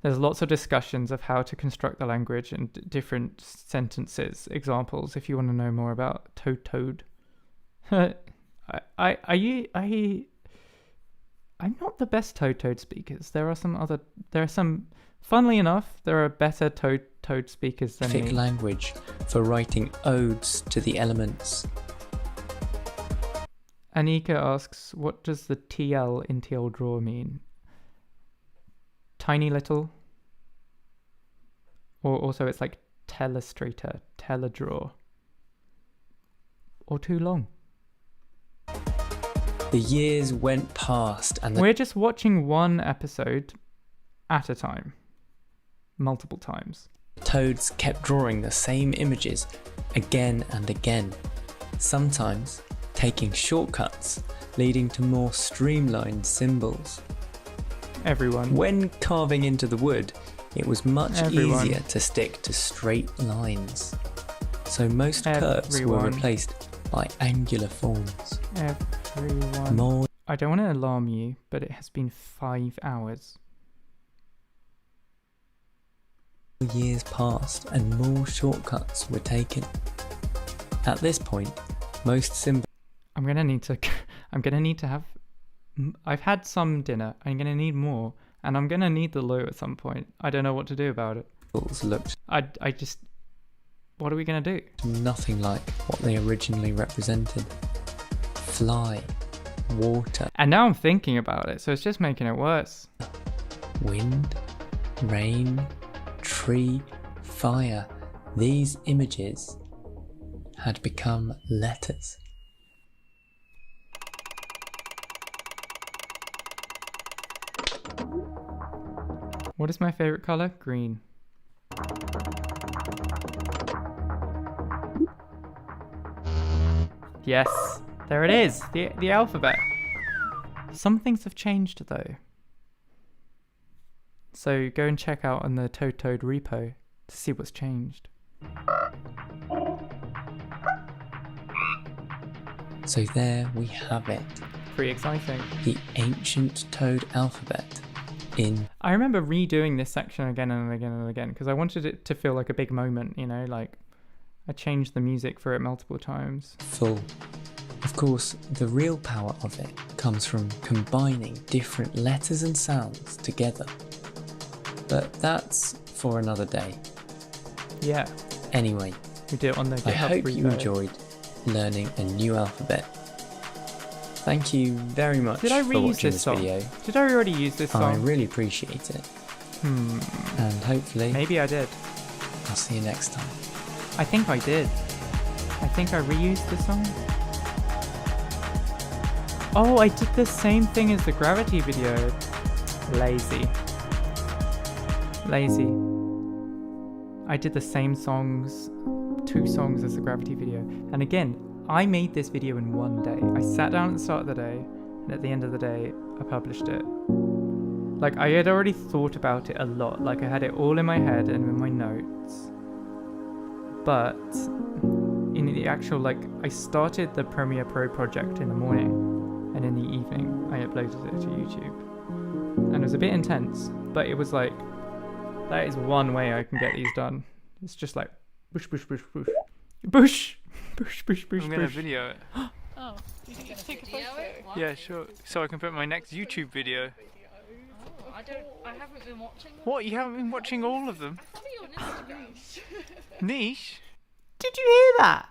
there's lots of discussions of how to construct the language and different sentences, examples, if you want to know more about Toad. I'm not the best Toad speakers. There are some, funnily enough, there are better Toad speakers than me. Language for writing odes to the elements. Anika asks, what does the TL in TL draw mean? Tiny little? Or also it's like telestrator, teledraw. Or too long. The years went past and We're just watching one episode at a time. Multiple times. the toads kept drawing the same images again and again, sometimes taking shortcuts leading to more streamlined symbols. Everyone. When carving into the wood, it was much Everyone. easier to stick to straight lines, so most curves were Everyone. replaced by angular forms. Everyone. More I don't want to alarm you, but it has been 5 hours. years passed and more shortcuts were taken. At this point, most symbols I'm gonna need to have. I've had some dinner. I'm gonna need more, and I'm gonna need the loo at some point. I don't know what to do about it. looked I just. What are we gonna do? nothing like what they originally represented. Fly, water, And now I'm thinking about it, so it's just making it worse. wind, rain, tree, fire. These images had become letters. What is my favorite color? Green. Yes, there it is. The alphabet. Some things have changed though. So go and check out on the Toad repo to see what's changed. So there we have it. Pretty exciting. The ancient Toad alphabet in... I remember redoing this section again and again and again because I wanted it to feel like a big moment, you know, like I changed the music for it multiple times. full. Of course, the real power of it comes from combining different letters and sounds together. But that's for another day. Yeah, Anyway, we did it on the GitHub I hope you repo. enjoyed learning a new alphabet. Thank you very much Did I for reuse watching this this song? video. Did I already use this I song? really appreciate it. And hopefully, Maybe I did. I'll see you next time. I think I did. I think I reused the song. Oh, I did the same thing as the Gravity video. Lazy. I did the same songs, 2 songs as the Gravity video. And again, I made this video in one day. I sat down at the start of the day, and at the end of the day, I published it. Like, I had already thought about it a lot. Like, I had it all in my head and in my notes. But in the actual, like, I started the Premiere Pro project in the morning, and in the evening, I uploaded it to YouTube. And it was a bit intense, but it was like, that is one way I can get these done. It's just like, bush, bush, bush, bush. Bush! Bush, bush, bush, I'm going to bush. video it. Oh, you can take a photo. Yeah, sure. So I can put my next YouTube video. I haven't been watching them. What? You haven't been watching all of them? To be honest, Niche? Did you hear that?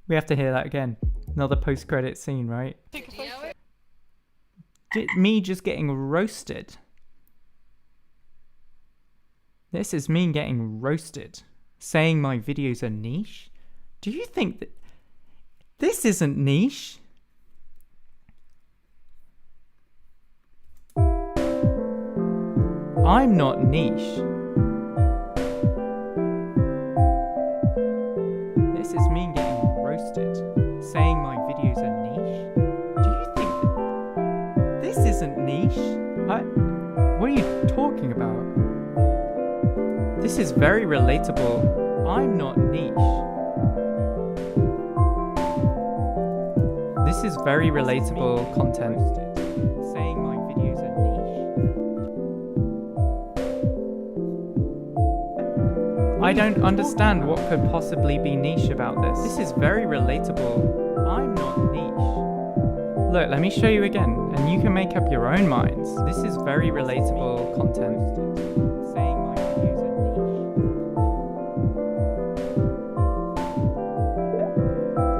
We have to hear that again. Another post-credit scene, right? take a photo. Me just getting roasted. This is me getting roasted. Saying my videos are niche? Do you think that this isn't niche? I'm not niche. This is me getting roasted. Saying my videos are niche? Do you think that this isn't niche? What are you talking about? This is very relatable. I'm not niche. This is very relatable content. Saying my videos are niche. I don't understand what could possibly be niche about this. This is very relatable. I'm not niche. Look, let me show you again, and you can make up your own minds. This is very relatable content. Saying my videos are niche.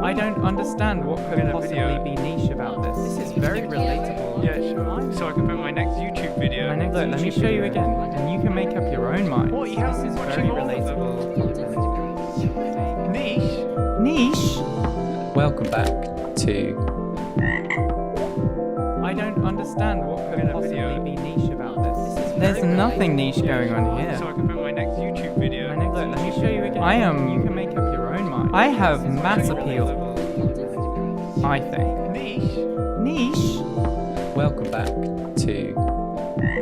I don't understand what could possibly be niche about this. This is very relatable. Yeah, sure. So I can put my next YouTube video. Look, let me show you again, and you can make up your own minds. What? You This haven't is been very watching all of them? relatable. Niche? Niche? Welcome back to I don't understand what could possibly be niche about this. There's nothing niche going on here. So I can put my next YouTube video. Look, let me show you again. You can make up your own mind. I have mass appeal. I think. Niche? Niche? welcome back to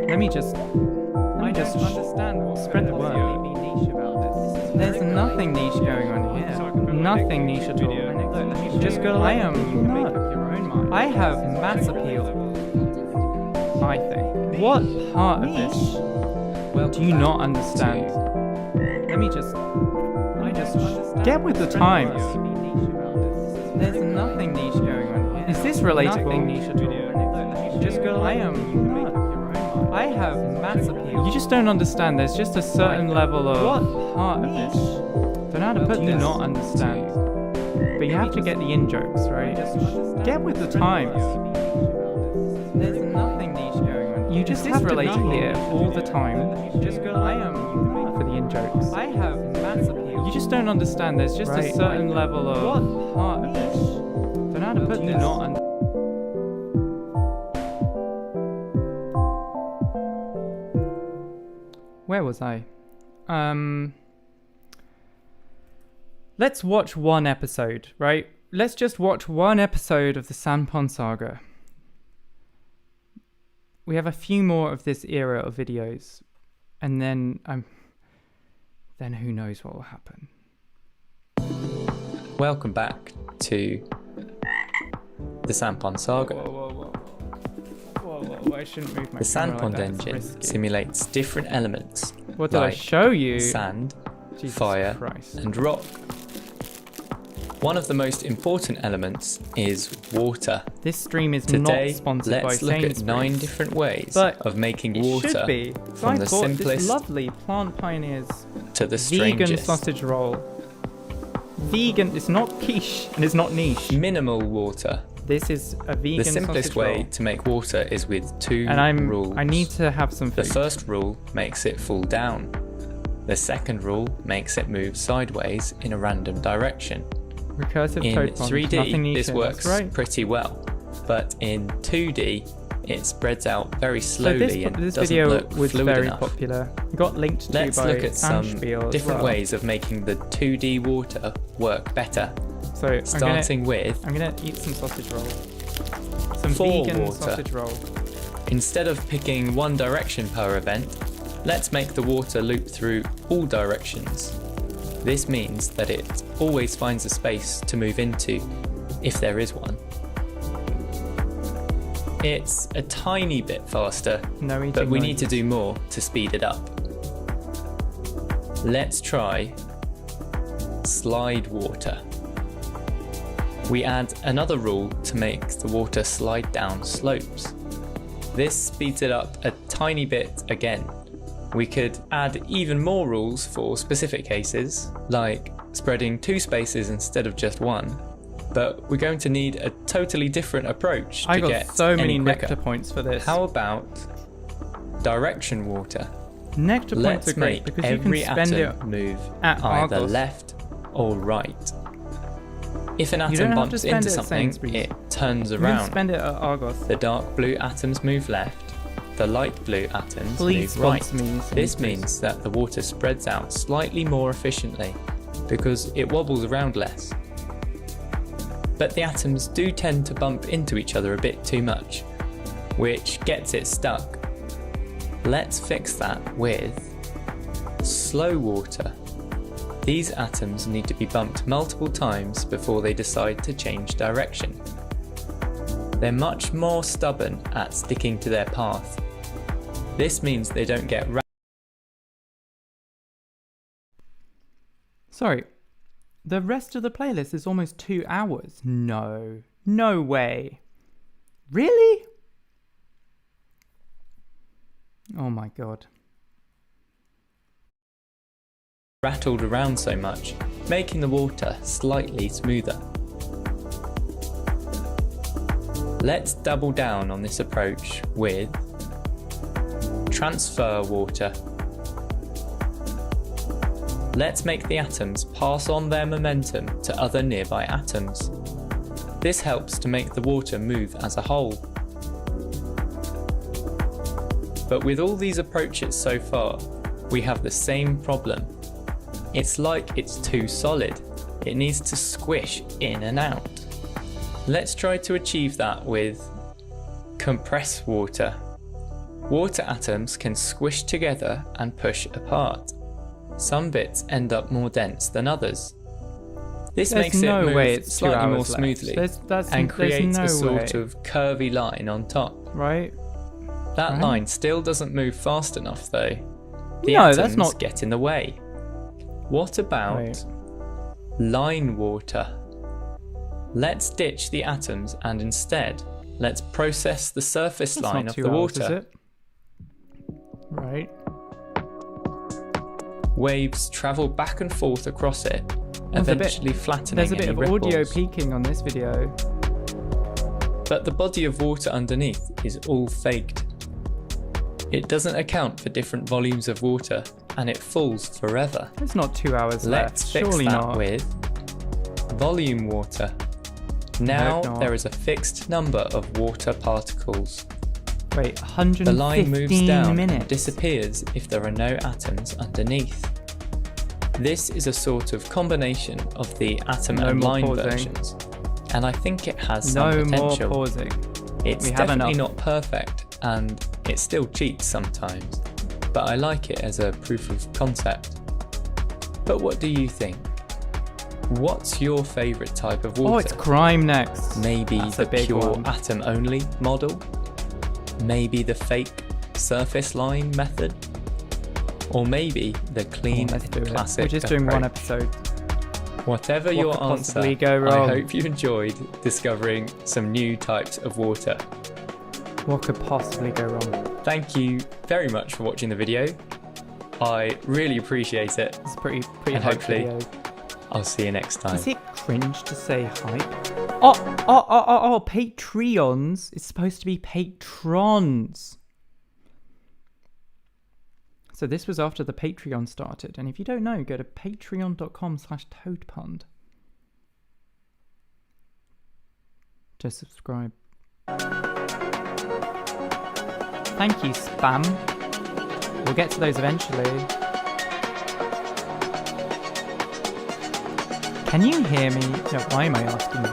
Let me just understand what spread the word. There's nothing niche going on here. Nothing niche at all. Just go. I have mass appeal. I think. What part of this do you not understand? Let me just get with the times. There's nothing niche going on here. Is this relatable? Nothing niche at all. Just go. I have mass appeal. You just don't understand. There's just a certain level of what part of this. Don't know how to put this. Not understand. But you have to get the in jokes, right? Get with the times. There's nothing niche going on. You just have to be here all the time. Just go. For the in jokes. I have mass appeal. You just don't understand. There's just a certain level of what part of this. Don't know how to put this. Not understand. Where was I? Let's watch one episode, right? Let's just watch one episode of the Cellpond saga. We have a few more of this era of videos, and then who knows what will happen. Welcome back to the Cellpond saga. Whoa, I shouldn't move my The camera like Cellpond that, it's engine risky. simulates different elements What did I like show you? sand, Jesus fire, Christ. and rock. One of the most important elements is water. This stream is Today, not sponsored by let's look Sainsbury's. at 9 different ways But of making It water should be. So from I the bought this simplest lovely Plant Pioneers to the vegan strangest. sausage roll. Vegan, it's not quiche and it's not niche. Minimal water. This is a vegan The simplest sausage way roll. to make water is with 2 And rules. I need to have some The food. first rule makes it fall down. The second rule makes it move sideways in a random direction. Recursive In toad pond, 3D, nothing niche this here, works that's right. pretty well, but in 2D, it spreads out very So slowly and this doesn't video look was fluid very enough. popular. Got linked to Let's by look at some Spatial as different well. ways of making the 2D water work better. So Starting with I'm gonna eat some sausage roll. Some For vegan water. sausage roll. Instead of picking one direction per event, let's make the water loop through all directions. This means that it always finds a space to move into, if there is one. It's a tiny bit faster, No eating. but we need to noises. do more to speed it up. Let's try slide water. We add another rule to make the water slide down slopes. This speeds it up a tiny bit again. We could add even more rules for specific cases, like spreading 2 spaces instead of just 1, but we're going to need a totally different approach to I got get so many any quicker. nectar points for this. How about direction water? Nectar points Let's are great make because you can every spend it atom move at either Argos. left or right. If an You atom don't have to bumps spend into it at something, Sainsbury's. it turns You can around. spend it at Argos. The dark blue atoms move left, the light blue atoms Please move right. sponsor me, This Sainsbury's. means that the water spreads out slightly more efficiently because it wobbles around less. But the atoms do tend to bump into each other a bit too much, which gets it stuck. Let's fix that with slow water. These atoms need to be bumped multiple times before they decide to change direction. They're much more stubborn at sticking to their path. This means they don't get Sorry, the rest of the playlist is almost 2 hours. No way. Really? Oh my god. rattled around so much, making the water slightly smoother. Let's double down on this approach with transfer water. Let's make the atoms pass on their momentum to other nearby atoms. This helps to make the water move as a whole. But with all these approaches so far, we have the same problem. It's like it's too solid. It needs to squish in and out. Let's try to achieve that with compress water. Water atoms can squish together and push apart. Some bits end up more dense than others. This There's makes no it way move it's 2 slightly more hours left. smoothly There's and creates no a sort way. of curvy line on top. Right? That Right. line still doesn't move fast enough though. The No, atoms that's not- get in the way. What about Right. line water? Let's ditch the atoms and instead let's process the surface That's line not of 2 the hours, water. is it? Right. Waves travel back and forth across it, There's a bit- eventually flattening There's a bit any of audio ripples. peaking on this video. But the body of water underneath is all faked. It doesn't account for different volumes of water and it falls forever. It's not 2 hours Let's left. fix Surely that not. with volume water. Now not. there is a fixed number of water particles. Wait, 115 The line moves down minutes. and disappears if there are no atoms underneath. This is a sort of combination of the atom No and more line pausing. versions, and I think it has some No more potential. pausing. It's We have definitely enough. not perfect, and it still cheats sometimes, but I like it as a proof of concept. But what do you think? What's your favourite type of water? Oh, it's crime next. Maybe That's the a big pure one. atom-only model? Maybe the fake surface line method? Or maybe the clean Let's do it. classic We're just doing one approach? episode. Whatever What your could answer, possibly go I wrong? hope you enjoyed discovering some new types of water. What could possibly go wrong? Thank you very much for watching the video. I really appreciate it. It's pretty And hype hopefully- video. I'll see you next time. Is it cringe to say hype? Oh, Patreons. It's supposed to be patrons. So this was after the Patreon started. And if you don't know, go to patreon.com/toadpond to subscribe. Thank you, spam. We'll get to those eventually. Can you hear me? No, why am I asking you?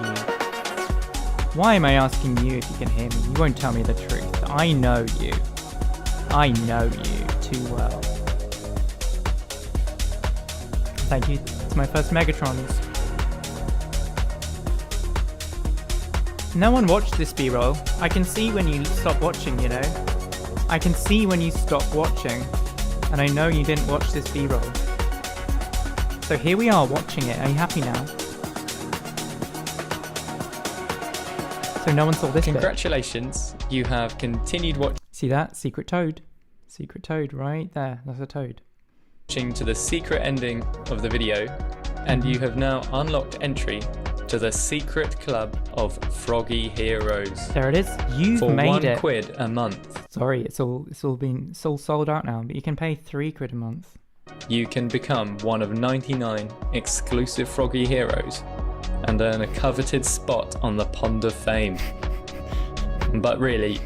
Why am I asking you if you can hear me? You won't tell me the truth. I know you. I know you too well. Thank you. It's my first Megatrons. No one watched this B-roll. I can see when you stop watching, you know. I can see when you stop watching. And I know you didn't watch this B-roll. So here we are watching it. Are you happy now? So no one saw this bit. Congratulations, you have continued See that? Secret toad. Secret toad right there. That's a toad. watching to the secret ending of the video, and you have now unlocked entry to the secret club of Froggy Heroes. There it is. You've For made it. £1 a month, Sorry, it's all sold out now, but you can pay £3 a month. you can become one of 99 exclusive Froggy Heroes and earn a coveted spot on the Pond of Fame. But really,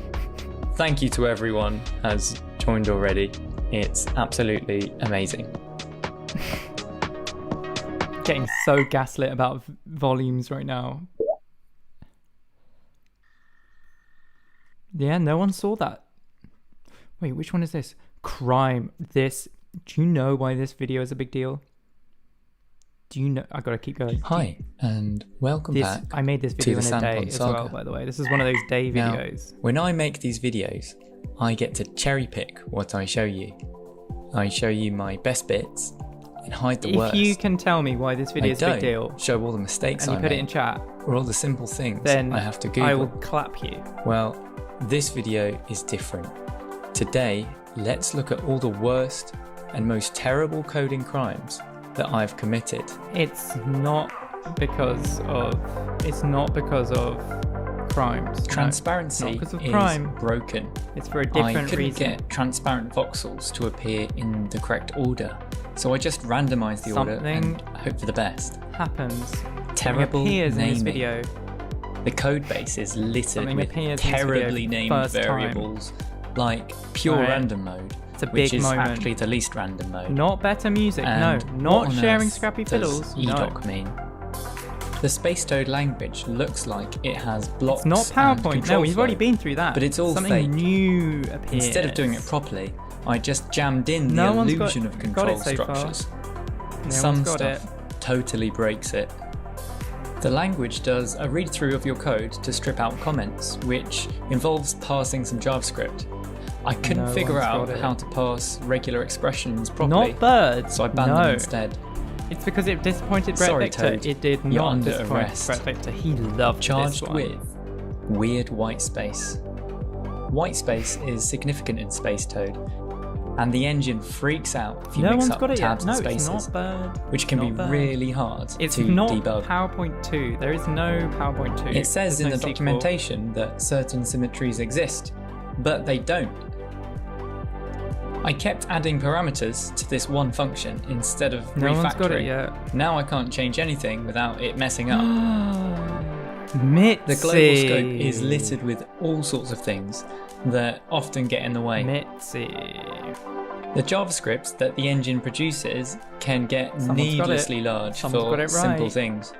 thank you to everyone who has joined already. It's absolutely amazing. Getting so gaslit about volumes right now. Yeah, no one saw that. Wait, which one is this? Crime. This. Do you know why this video is a big deal? Do you know? I gotta keep going. Hi, and welcome This, back. I made this video the in a day Sandpond as Saga. well, by the way. This is one of those day Now, videos. when I make these videos, I get to cherry pick what I show you. I show you my best bits and hide the worst. If you can tell me why this video I is a big don't deal, show all the mistakes and you I put it make, in chat, or all the simple things then I have to Google. I will clap you. Well, this video is different. Today, let's look at all the worst and most terrible coding crimes that I've committed. It's not because of crimes. Transparency No, it's not because of is crime. broken. It's for a I different couldn't reason. get transparent voxels to appear in the correct order, so I just randomized the order and hope for the best. Happens. Terrible Something appears in this naming. video. The code base is littered Something with appears in this video terribly for the named first time. variables, like pure Right. random mode, It's a which big is moment. actually the least random mode. Not better music, And no. what Not on sharing earth scrappy does fiddles, no. edoc mean? The Space Toad language looks like it has blocks It's not and PowerPoint. control No, we've already flow, been through that. but it's all Something fake. new appears. Instead of doing it properly, I just jammed in the No one's illusion got- of got control it so far. structures. No Some one's got stuff it. totally breaks it. The language does a read through of your code to strip out comments, which involves parsing some JavaScript. I couldn't No figure one's out got it. how to parse regular expressions properly, Not birds. so I banned no. them instead. It's because it disappointed Brett Sorry, Victor. Toad. It did You're not under disappoint arrest. Brett Victor. He loved Charged this one. with weird white space. White space is significant in Space Toad, and the engine freaks out if you No mix one's up got it yet. tabs No, and it's spaces, not bird. which can be not bird. really hard It's to not debug. PowerPoint 2. There is no PowerPoint 2. It says There's in no the sequel. documentation that certain symmetries exist, but they don't. I kept adding parameters to this one function instead of No refactoring. one's got it yet. Now I can't change anything without it messing up. Mitzi. The global scope is littered with all sorts of things that often get in the way. Mitzi. The JavaScript that the engine produces can get Someone's got needlessly it. large Someone's got for it simple right. things.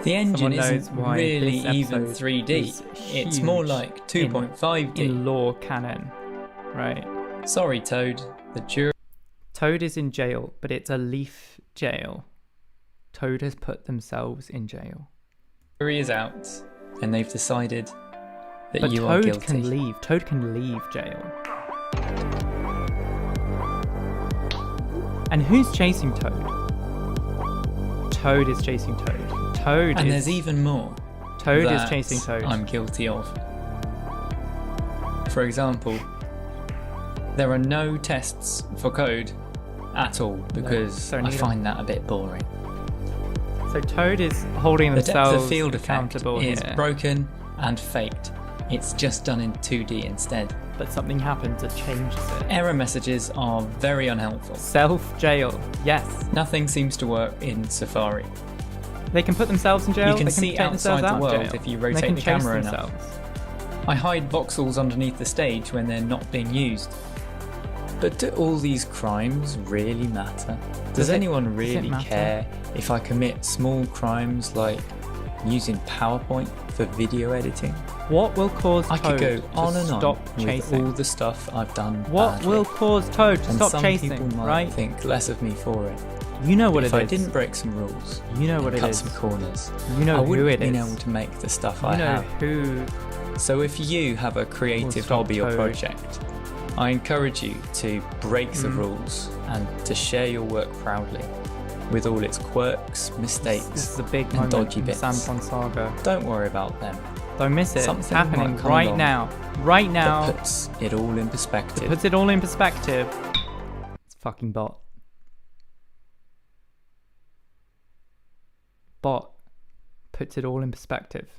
The engine Someone knows isn't why really this even episode 3D. is It's more huge like 2.5D. in lore canon, right? Sorry, Toad. The jury Toad is in jail, but it's a leaf jail. Toad has put themselves in jail. is out, and they've decided that But you are Toad guilty. can leave. Toad can leave jail. And who's chasing Toad? Toad is chasing Toad. Toad And is... there's even more. Toad is that chasing Toad. I'm guilty of. For example, there are no tests for code at all because so I neither. find that a bit boring. So Toad is holding The depth themselves of field effect accountable is here. broken and faked. It's just done in 2D instead. But something happens that changes it. Error messages are very unhelpful. Self-jail. Yes. Nothing seems to work in Safari. They can put themselves in jail. You can they see take themselves outside the out of world jail. if you They rotate can the chase camera enough. themselves. I hide voxels underneath the stage when they're not being used. But do all these crimes really matter? Does anyone really matter? care if I commit small crimes like using PowerPoint for video editing? What will cause I Toad could go to on and on stop with chasing? all the stuff I've done What badly. will cause Toad to And stop some chasing? people might Right? think less of me for it. You know what if it I is. didn't break some rules, You know what and it cut is. some corners, You know I who wouldn't it been is. able to make the stuff You I know have. who. So if you have a creative stop hobby or Toad. project, I encourage you to break the rules and to share your work proudly, with all its quirks, mistakes, This is a big and moment dodgy in the bits. Sandpond saga. Don't worry about them. Don't miss it. Something It's happening might come right along now. Right now. That puts it all in perspective. Puts it all in perspective. It's fucking bot. Bot puts it all in perspective.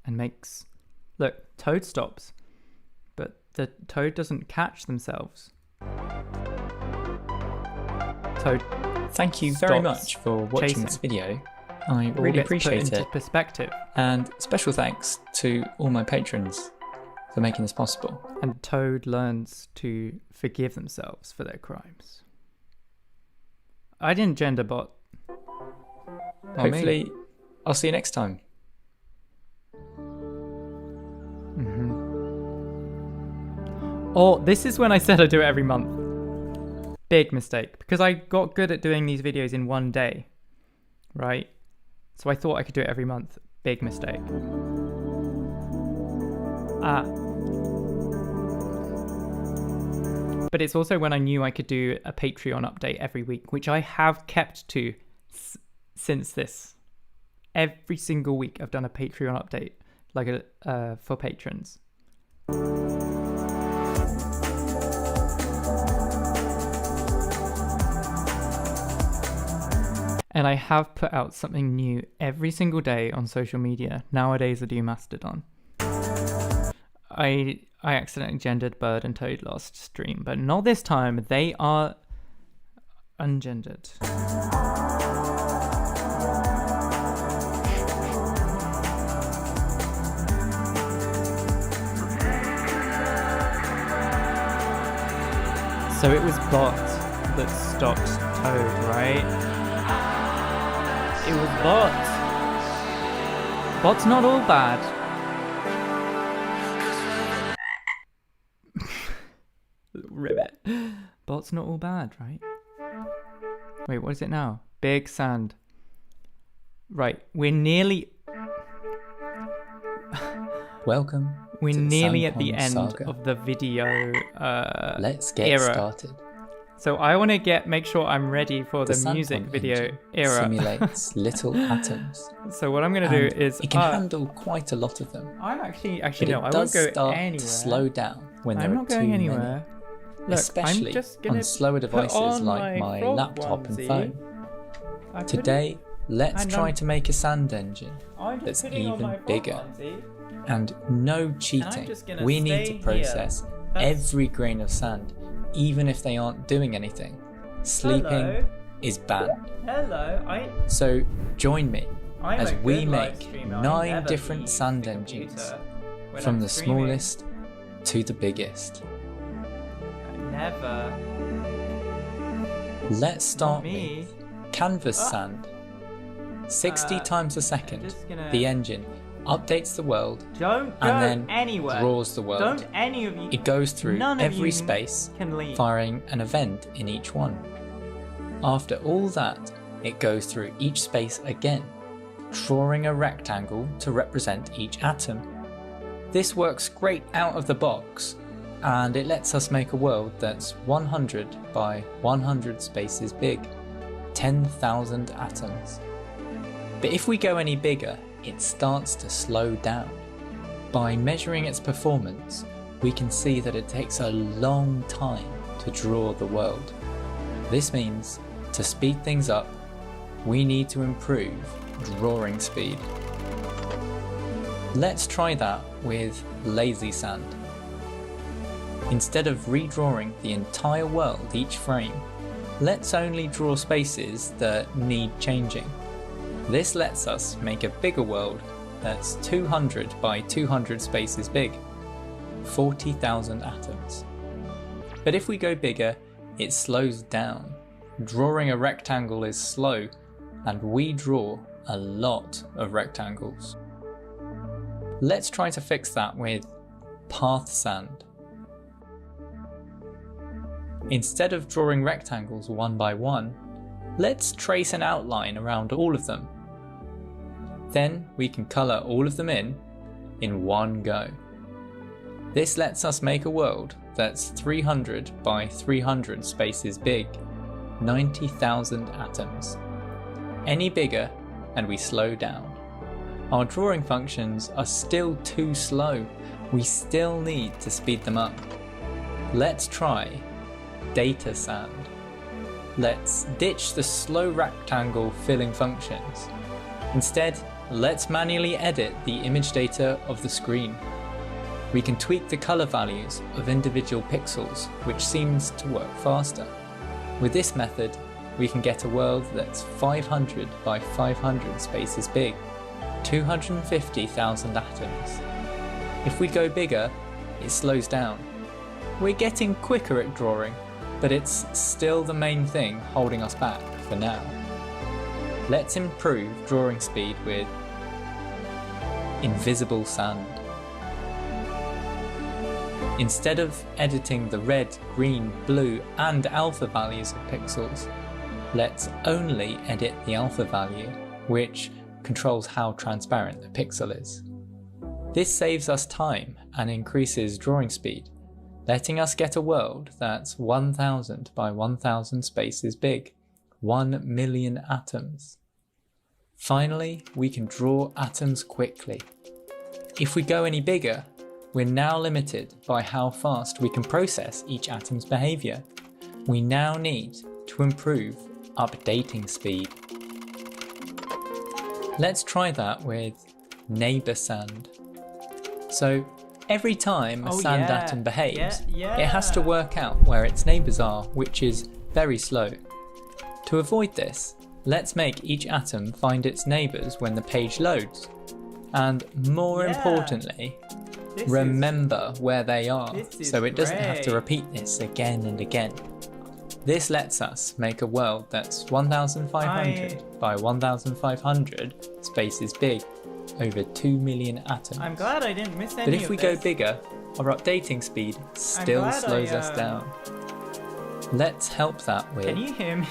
And makes... Look, Toad stops. But the Toad doesn't catch themselves. Toad Thank you very stops much for watching chasing. this video. I all really gets put appreciate into it. perspective. And special thanks to all my patrons for making this possible. And Toad learns to forgive themselves for their crimes. I didn't gender bot. Not me. Hopefully, I'll see you next time. Oh, this is when I said I do it every month. Big mistake. Because I got good at doing these videos in one day. Right? So I thought I could do it every month. Big mistake. But it's also when I knew I could do a Patreon update every week, which I have kept to since this. Every single week I've done a Patreon update, like for patrons. And I have put out something new every single day on social media. Nowadays I do Mastodon. I accidentally gendered Bird and Toad last stream, but not this time. They are ungendered. So it was Bot that stopped Toad, right? It was Bot. Bot's not all bad. Ribbit. Bot's not all bad, right? Wait, what is it now? Big Sand. Right, we're nearly... Welcome. We're to the nearly at the Sandpond end saga. of the video Let's get era. started. So I want to make sure I'm ready for the Sandpond music video engine era. simulates little atoms. So what I'm going to And do is... it can handle quite a lot of them. I'm actually But no, it I won't does go start anywhere. to slow down when there I'm are not too going many. anywhere. Look, Especially I'm just gonna on slower put devices on like my frog laptop and onesie. phone. I put Today, let's and try I'm- to make a sand engine I'm just that's putting on my even frog bigger. onesie. and no cheating. just gonna We need stay to here. process That's- every grain of sand, even if they aren't doing anything. Sleeping, Hello. is banned. Hello, So join me I'm as a we good make live streamer. I 9 never different leave sand the engines, computer when from I'm the streaming. smallest to the biggest. Never. Let's start Me. with canvas sand. 60 times a second, just gonna- the engine updates the world Don't go and then anywhere. draws the world. Don't any of you. It goes through None of every you space, can leave. firing an event in each one. After all that, it goes through each space again, drawing a rectangle to represent each atom. This works great out of the box, and it lets us make a world that's 100 by 100 spaces big, 10,000 atoms. But if we go any bigger, it starts to slow down. By measuring its performance, we can see that it takes a long time to draw the world. This means, to speed things up, we need to improve drawing speed. Let's try that with lazy sand. Instead of redrawing the entire world each frame, let's only draw spaces that need changing. This lets us make a bigger world that's 200 by 200 spaces big, 40,000 atoms. But if we go bigger, it slows down. Drawing a rectangle is slow, and we draw a lot of rectangles. Let's try to fix that with path sand. Instead of drawing rectangles one by one, let's trace an outline around all of them. Then we can colour all of them in one go. This lets us make a world that's 300 by 300 spaces big, 90,000 atoms. Any bigger and we slow down. Our drawing functions are still too slow. We still need to speed them up. Let's try data sand. Let's ditch the slow rectangle filling functions. Instead, let's manually edit the image data of the screen. We can tweak the color values of individual pixels, which seems to work faster. With this method, we can get a world that's 500 by 500 spaces big, 250,000 atoms. If we go bigger, it slows down. We're getting quicker at drawing, but it's still the main thing holding us back for now. Let's improve drawing speed with invisible sand. Instead of editing the red, green, blue and alpha values of pixels, let's only edit the alpha value, which controls how transparent the pixel is. This saves us time and increases drawing speed, letting us get a world that's 1000 by 1000 spaces big, 1 million atoms. Finally, we can draw atoms quickly. If we go any bigger, we're now limited by how fast we can process each atom's behaviour. We now need to improve updating speed. Let's try that with neighbour sand. So every time a sand atom behaves, it has to work out where its neighbours are, which is very slow. To avoid this, let's make each atom find its neighbours when the page loads. And more importantly, remember where they are, so it doesn't have to repeat this again and again. This lets us make a world that's 1500 by 1500 spaces big, over 2 million atoms. I'm glad I didn't miss any But if of we this. go bigger, our updating speed still slows us down. Let's help that with Can you hear me?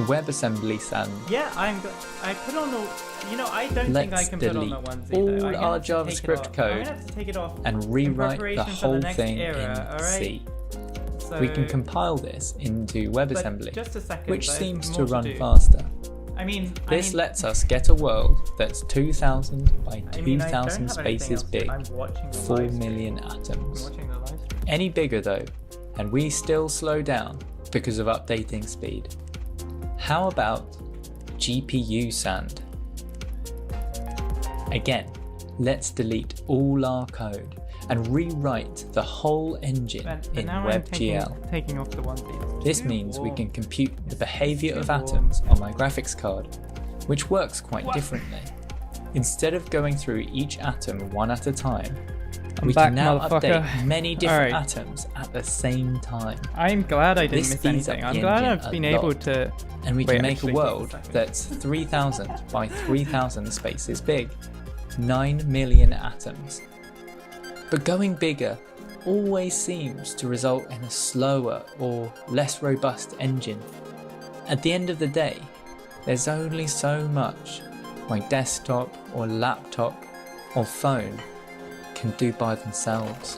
WebAssembly sand. Yeah, I put on the. You know, I don't think I can put on the ones delete either. all our JavaScript code I'm gonna have to take it off and in rewrite the preparation for whole next thing era, in alright? C. So, We can compile this into WebAssembly, but just a second, which I have seems more to to run do. faster. This lets us get a world that's 2000 by I mean, I 2000 don't have anything spaces else to do. big, I'm watching the 4 live stream. million I'm atoms. watching the live stream. Any bigger though, and we still slow down because of updating speed. How about GPU sand? Again, let's delete all our code and rewrite the whole engine But in now I'm WebGL. taking off the one piece. This means we can compute the behavior of atoms on my graphics card, which works quite differently. Instead of going through each atom one at a time, we back, can now motherfucker. update many different Alright. atoms at the same time. I'm glad I didn't This miss speeds up anything. the I'm glad engine I've a been able lot. to. And we Wait, can make a actually, world give me a second. that's 3,000 by 3,000 spaces big. 9 million atoms. But going bigger always seems to result in a slower or less robust engine. At the end of the day, there's only so much my desktop or laptop or phone can do by themselves.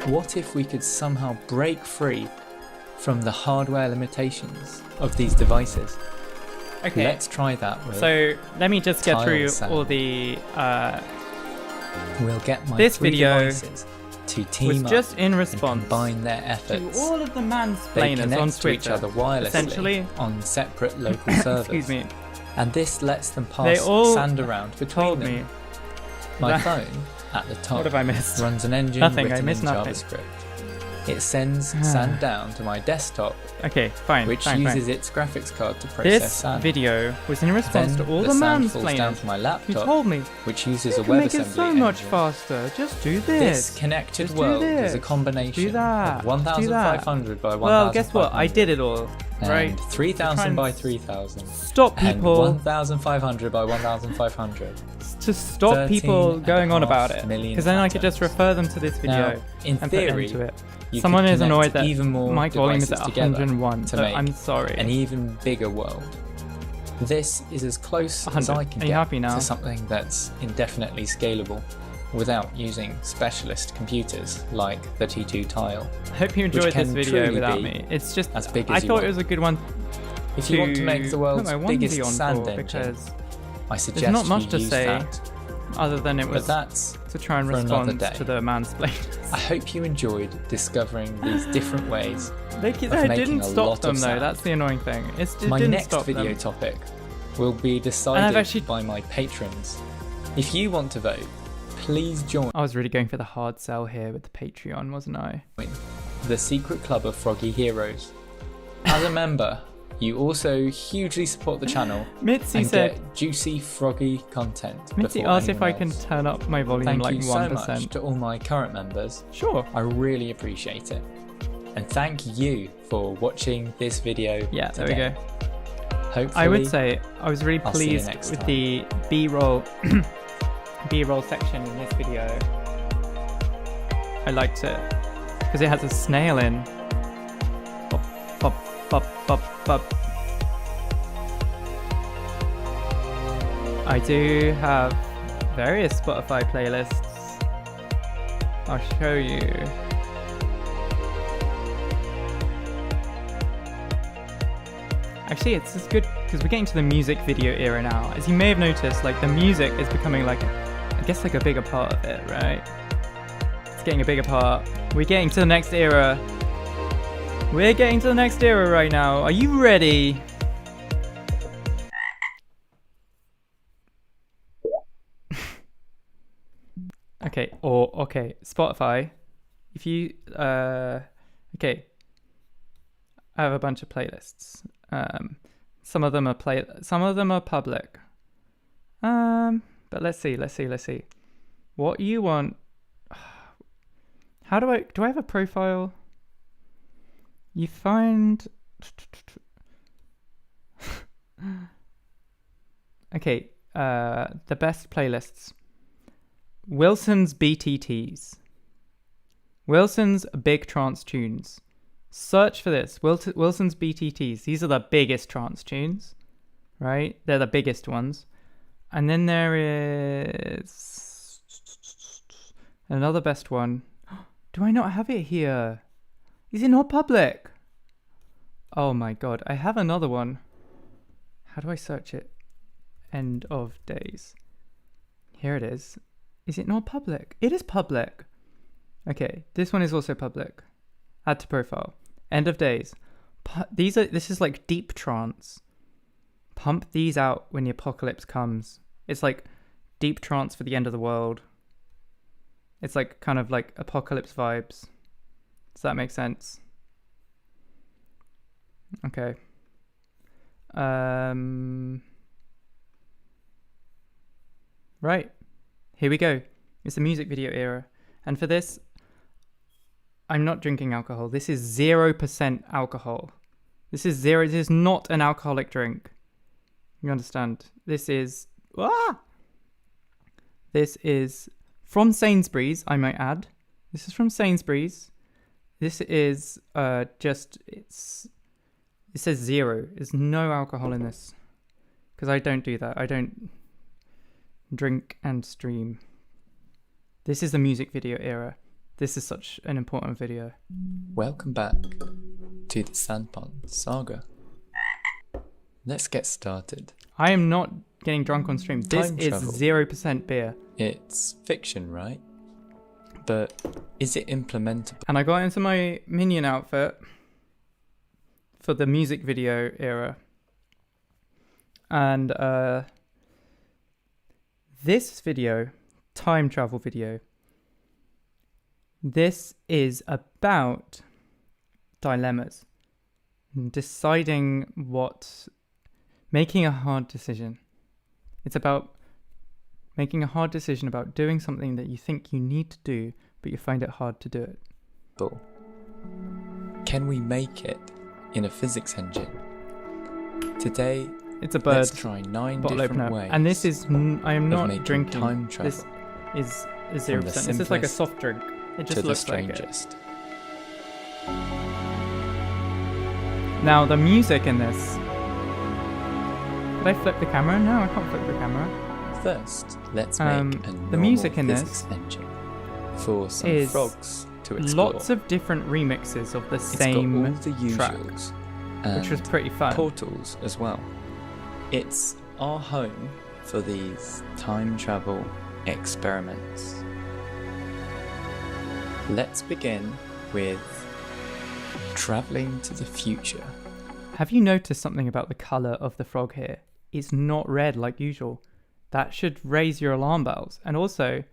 What if we could somehow break free from the hardware limitations of these devices? Okay. Let's try that with So let me just get tile through cell. all the. We'll get my This 3 video devices to Was team up just in and response combine their to efforts. all of the They mansplainers connect on to Twitter. each other wirelessly essentially, on separate local servers. excuse me, And this lets them They pass all sand around between told them. me. My that- phone, at the top, What have I missed? runs an engine Nothing, I written missed in nothing. JavaScript. It sends sand down to my desktop, Okay, fine. which fine, uses fine. its graphics card to process This sand. video was in response Then to all the the sand falls down mansplainers to my who laptop, told me which uses you a can make WebAssembly it so much engine. faster. Just do This this. connected Just do world is a this. combination Do that. of Do 1,500 by 1,500. Well, guess what? I did it all. Right? And 3,000 and by 3,000. Stop And people 1,500 by 1,500. to stop people going on about it. 13.5 million Because then I could just atoms. refer them to this video Now, in and theory, put into it. you Someone could is annoyed connect that even more mic volume is at devices together 101. to So make I'm sorry. an even bigger world. This is as close as 100. I can Are you get happy now? to something that's indefinitely scalable without using specialist computers like the T2 Tile. I hope you enjoyed can this video truly without be me. It's just as big I as you thought want. it was a good one If you want to make the put world's my onesie biggest on sand for, engine, because I suggest there's not much you to use say that. other than it But was that's to try and for another respond day. to the mansplainers. I hope you enjoyed discovering these different ways. I making didn't a stop lot them of though. sound. That's the annoying thing. It My didn't next stop video them. topic will be decided actually- by my patrons. If you want to vote, please join I was really going for the hard sell here with the Patreon, wasn't I? the secret club of Froggy Heroes. As a member, you also hugely support the channel Mitzi and said. get juicy Froggy content. Mitzi before asked if I anyone can else. turn up my volume Thank like you 1%. so much to all my current members. Sure. I really appreciate it. And thank you for watching this video. Yeah, there today. we go. Hopefully, I would say I was really I'll see you pleased next with time. the B-roll B-roll section in this video. I liked it because it has a snail in. Bop, bop, bop, bop, bop. I do have various Spotify playlists. I'll show you. Actually, it's just good because we're getting to the music video era now. As you may have noticed, like the music is becoming like, I guess like a bigger part of it, right? It's getting a bigger part. We're getting to the next era. We're getting to the next era right now. Are you ready? Okay, Spotify. If you okay, I have a bunch of playlists. Some of them are public. But let's see. What you want? How do I have a profile? You find. Okay, the best playlists. Wilson's BTTs. Wilson's Big Trance Tunes. Search for this. Wilson's BTTs. These are the biggest trance tunes, right? They're the biggest ones. And then there is another best one. Do I not have it here? Is it not public? Oh my god, I have another one. How do I search it? End of days. Here it is. Is it not public? It is public. Okay, this one is also public. Add to profile. End of days. This is like deep trance. Pump these out when the apocalypse comes. It's like deep trance for the end of the world. It's like kind of like apocalypse vibes. Does that make sense? Okay. Right. Here we go. It's the music video era. And for this, I'm not drinking alcohol. This is 0% alcohol. This is not an alcoholic drink. You understand? This is from Sainsbury's, I might add. This is from Sainsbury's. This is it says 0. There's no alcohol in this. Because I don't do that. I don't drink and stream. This is the music video era. This is such an important video. Welcome back to the Cellpond saga. Let's get started. I am not getting drunk on stream. This Time is travel. 0% beer. It's fiction, right? But is it implementable? And I got into my minion outfit for the music video era. And this video, time travel video, this is about dilemmas. Deciding making a hard decision. It's about making a hard decision about doing something that you think you need to do, but you find it hard to do it. Can we make it in a physics engine? Today, It's a bird let's try 9 bottle different opener. ways. And this is, I am of not making drinking. time travel This is 0%. from the This is like a simplest soft drink. It to just the looks like it. strangest. Now, the music in this. Did I flip the camera? No, I can't flip the camera. First, let's make a normal the music in physics this engine for some is frogs to explore. Lots of different remixes of the It's same got all the track, usuals which was and pretty fun. portals as well. It's our home for these time travel experiments. Let's begin with traveling to the future. Have you noticed something about the colour of the frog here? It's not red like usual. That should raise your alarm bells. And also,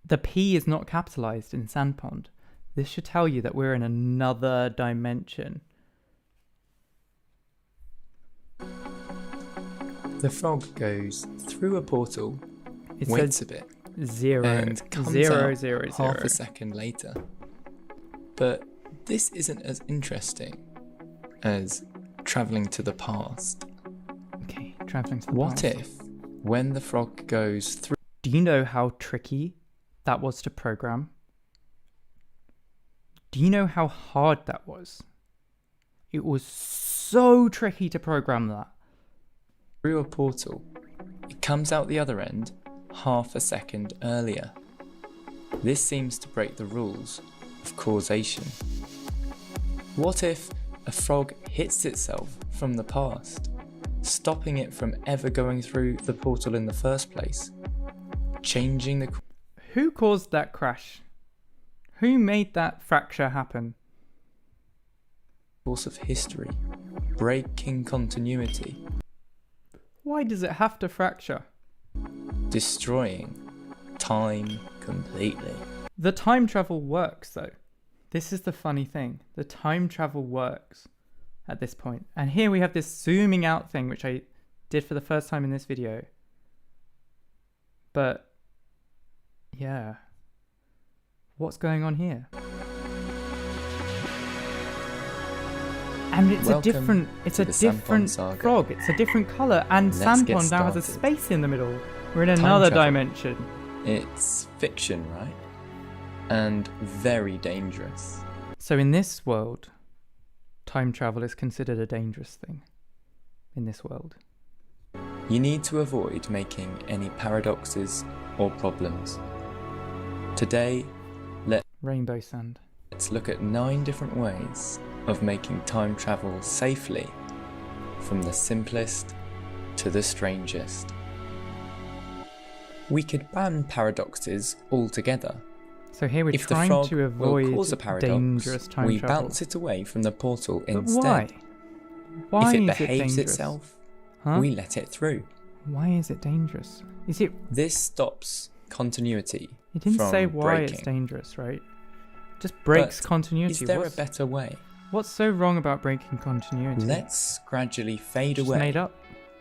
the P is not capitalised in Sandpond. This should tell you that we're in another dimension. The frog goes through a portal, It waits says a bit, 0, and comes 0, out 0, half 0. a second later. But this isn't as interesting as travelling to the past. Okay, travelling to the What past. if, when the frog goes through, Do you know how tricky that was to program? Do you know how hard that was? It was so tricky to program that. through a portal, it comes out the other end half a second earlier? This seems to break the rules of causation. What if a frog hits itself from the past, stopping it from ever going through the portal in the first place, changing the Who caused that crash? Who made that fracture happen? course of history, breaking continuity, Why does it have to fracture? destroying time completely? The time travel works though. This is the funny thing. The time travel works at this point. And here we have this zooming out thing, which I did for the first time in this video. But yeah. What's going on here? And it's Welcome a different to the different Sandpond saga. frog. It's a different colour, and Let's get Sandpond now has a started. space in the middle. We're in Time another travel. dimension. It's fiction, right? And very dangerous. So in this world, time travel is considered a dangerous thing. In this world. You need to avoid making any paradoxes or problems. Today, Rainbow sand. let's look at 9 different ways of making time travel safely, from the simplest to the strangest. We could ban paradoxes altogether. So here we're If the trying frog to will avoid cause a paradox, dangerous time we travel. bounce it away from the portal But instead. why? Why if it is behaves dangerous? itself, Huh? we let it through. Why is it dangerous? Is it? This stops continuity It didn't from say why breaking. it's dangerous, right? Just breaks But continuity. Is there What's- a better way? What's so wrong about breaking continuity? Let's gradually fade Just away made up.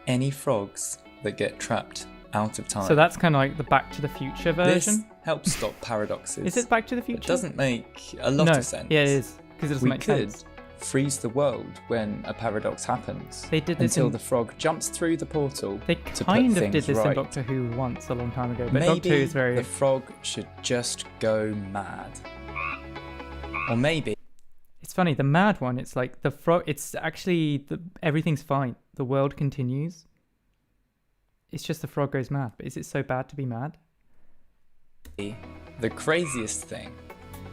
any frogs that get trapped out of time. So that's kind of like the Back to the Future version. This helps stop paradoxes. Is it Back to the Future? It doesn't make a lot no. of sense. Yeah, it is, because it doesn't We make could sense. freeze the world when a paradox happens. They did this until in- the frog jumps through the portal. They to kind put of did things this in right. Doctor Who once, a long time ago, but Maybe Doctor Who is very... the frog should just go mad. Or maybe It's funny, the mad one, it's like the frog... It's actually... everything's fine. The world continues. It's just the frog goes mad. But is it so bad to be mad? the craziest thing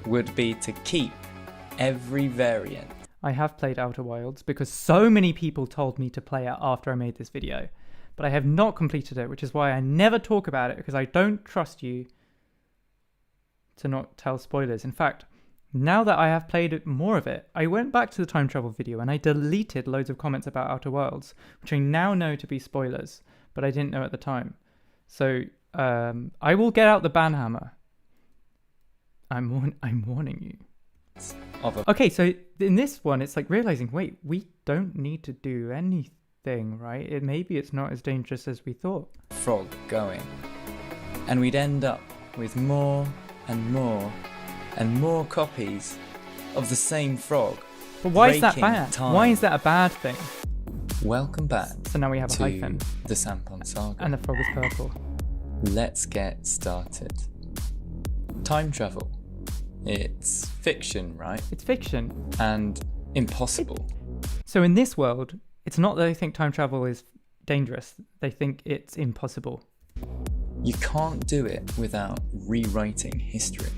would be to keep every variant. I have played Outer Wilds because so many people told me to play it after I made this video. But I have not completed it, which is why I never talk about it, because I don't trust you to not tell spoilers. In fact, now that I have played more of it, I went back to the time travel video and I deleted loads of comments about Outer Worlds, which I now know to be spoilers, but I didn't know at the time. So I will get out the banhammer. I'm warning you. Okay, so in this one, it's like realizing, wait, we don't need to do anything, right? Maybe it's not as dangerous as we thought. Frog going. And we'd end up with more and more and more copies of the same frog. But why is that breaking bad? time. Why is that a bad thing? Welcome back So now we have a to hyphen. the Cellpond saga. And the frog is purple. Let's get started. Time travel. It's fiction, right? It's fiction. And impossible. So in this world, it's not that they think time travel is dangerous. They think it's impossible. You can't do it without rewriting history.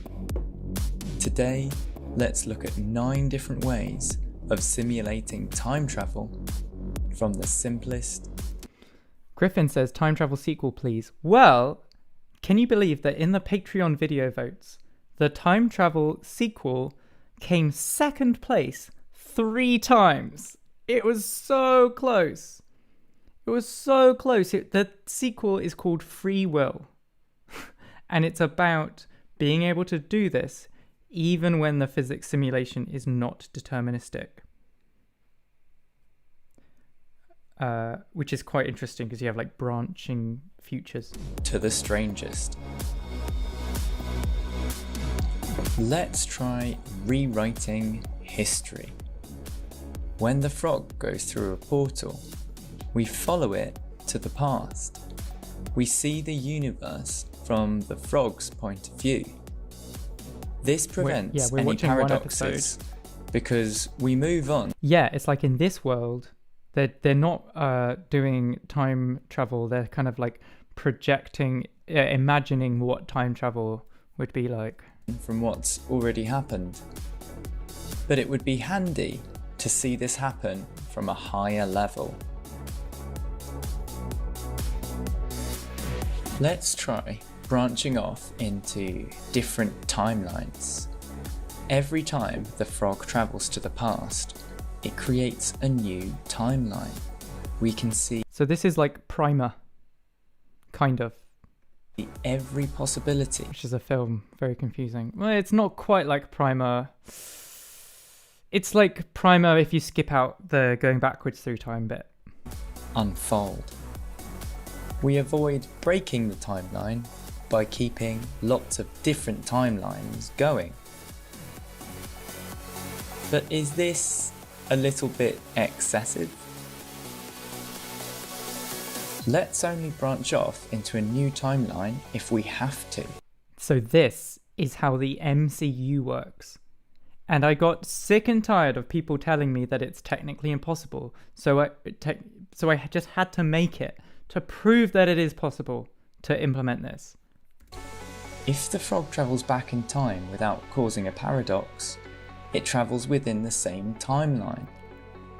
Today, let's look at 9 different ways of simulating time travel from the simplest. Griffin says, time travel sequel, please. Well, can you believe that in the Patreon video votes, the time travel sequel came second place 3 times? It was so close. It was so close. The sequel is called Free Will. And it's about being able to do this even when the physics simulation is not deterministic. Which is quite interesting because you have like branching futures. To the strangest. Let's try rewriting history. When the frog goes through a portal, we follow it to the past. We see the universe from the frog's point of view. This prevents we're any watching one paradoxes because we move on. Yeah, it's like in this world, they're not doing time travel. They're kind of like projecting, imagining what time travel would be like. From what's already happened. But it would be handy to see this happen from a higher level. Let's try branching off into different timelines. Every time the frog travels to the past, it creates a new timeline. We can see So this is like Primer, kind of. every possibility. Which is a film, very confusing. Well, it's not quite like Primer. It's like Primer if you skip out the going backwards through time bit. Unfold. We avoid breaking the timeline by keeping lots of different timelines going. But is this a little bit excessive? Let's only branch off into a new timeline if we have to. So this is how the MCU works. And I got sick and tired of people telling me that it's technically impossible. So I just had to make it to prove that it is possible to implement this. If the frog travels back in time without causing a paradox, it travels within the same timeline.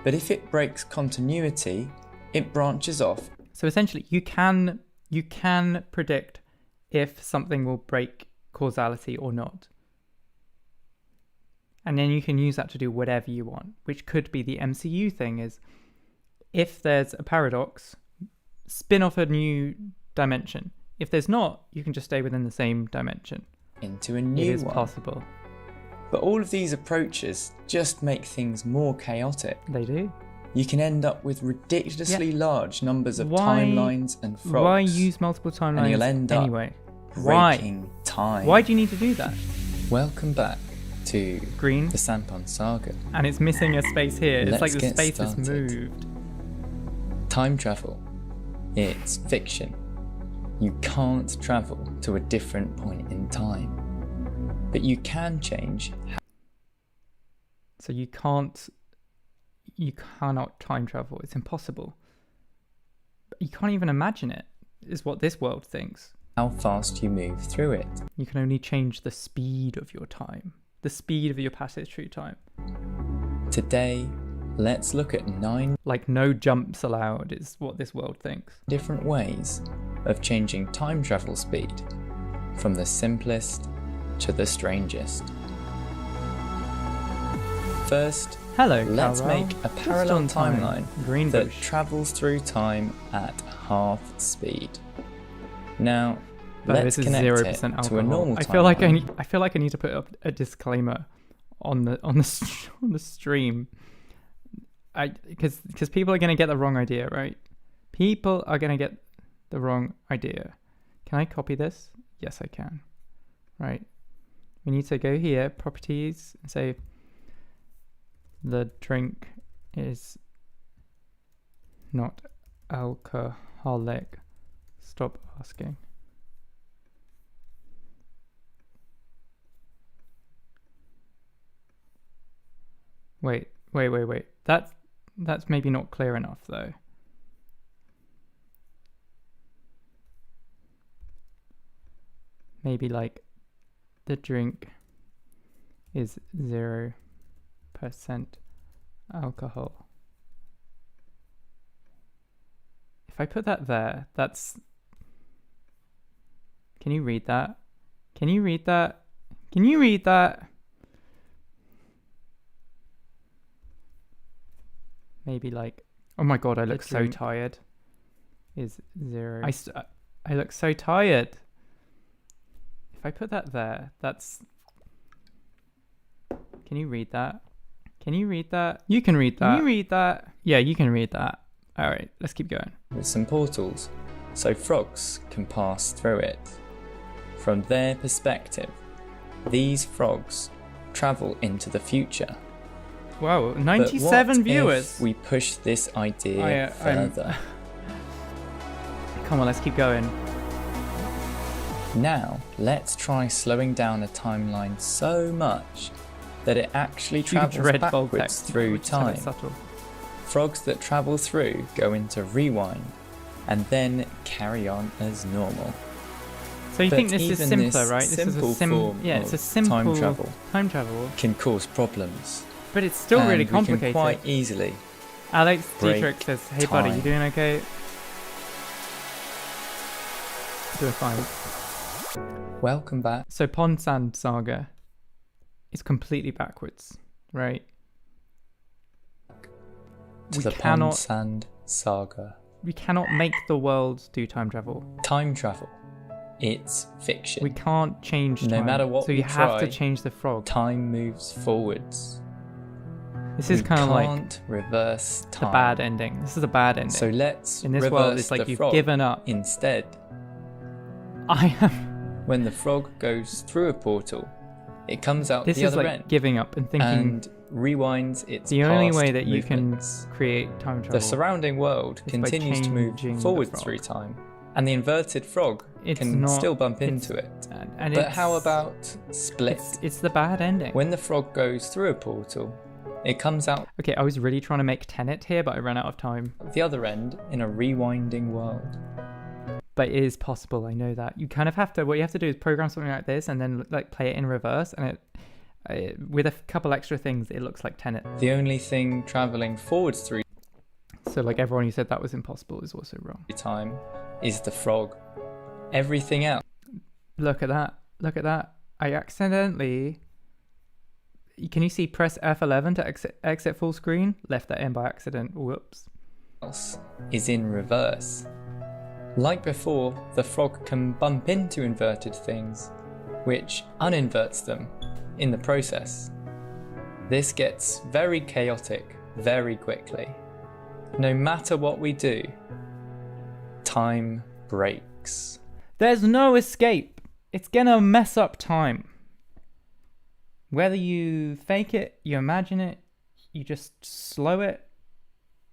But if it breaks continuity, it branches off. So essentially, you can predict if something will break causality or not. And then you can use that to do whatever you want, which could be the MCU thing is, if there's a paradox, spin off a new dimension. If there's not, you can just stay within the same dimension. Into a new It is one. possible. But all of these approaches just make things more chaotic. They do. You can end up with ridiculously large numbers of Why- timelines and frogs. Why use multiple timelines and you'll end up anyway? breaking time. Why do you need to do that? Welcome back to Green. the Cellpond saga. And it's missing a space here. It's Let's like the get space is started. moved. Time travel. It's fiction. You can't travel to a different point in time. But you can change. So you cannot time travel. It's impossible. You can't even imagine it, is what this world thinks. How fast you move through it. You can only change the speed of your time, the speed of your passage through time. Today, let's look at 9 Like no jumps allowed is what this world thinks. different ways of changing time travel speed, from the simplest to the strangest. First, Hello, let's Carol. make a Just parallel on time. timeline Green that bush. travels through time at half speed. Now, But let's this is connect 0% it alcohol. to a normal I feel like timeline. I feel like I need to put up a disclaimer on the stream. Because people are gonna get the wrong idea, right? People are gonna get the wrong idea. Can I copy this? Yes, I can. Right. We need to go here, properties, and say the drink is not alcoholic. Stop asking. Wait. That's maybe not clear enough though. Maybe like the drink is 0% alcohol. If I put that there, that's... Can you read that? Can you read that? Can you read that? Maybe like... Oh my god, I look so tired. Is 0... I look so tired. If I put that there, that's... Can you read that? Can you read that? You can read that. Can you read that? Yeah, you can read that. Alright, let's keep going. With some portals, so frogs can pass through it. From their perspective, these frogs travel into the future. Wow, But 97 what viewers. if we push this idea further? Come on, let's keep going. Now, let's try slowing down a timeline so much that it actually travels Huge red bold backwards text, through which is kind of time. subtle. Frogs that travel through go into rewind and then carry on as normal. So you But think this is even simpler, this right? This is simple a form it's a of simple time travel time travel, can cause problems. but it's still and really we complicated. can quite easily Alex break Dietrich says, "Hey buddy, you time. doing okay?" Doing fine. welcome back So Pond Sand Saga is completely backwards, right? to We the cannot- Pond Sand Saga. We cannot make the world do time travel. Time travel. It's fiction. We can't change time. No matter what so you we have to try, change the frog. Time moves forwards. This is We kind of like can't reverse the time. bad ending. This is a bad ending. So let's in this reverse world, it's like the you've frog given up. instead. I am. When the frog goes through a portal, it comes out This the is other like end giving up and thinking and rewinds its the only past way that you movements. can create time travel. The surrounding world is by continues to changing move the forwards frog. through time, and the inverted frog It's can not- still bump it's- into it. and But it's, how about split? it's the bad ending. When the frog goes through a portal, it comes out Okay, I was really trying to make Tenet here, but I ran out of time. the other end in a rewinding world. But it is possible. I know that. You kind of have to. What you have to do is program something like this and then like play it in reverse, and it with a couple extra things, it looks like Tenet. The only thing travelling forwards through So like everyone who said that was impossible is also wrong. time is the frog. Everything else Look at that. Look at that. I accidentally. Can you see press F11 to exit full screen? Left that in by accident. Whoops. is in reverse. Like before, the frog can bump into inverted things, which uninverts them, in the process. This gets very chaotic very quickly. No matter what we do, time breaks. There's no escape. It's gonna mess up time. Whether you fake it, you imagine it, you just slow it,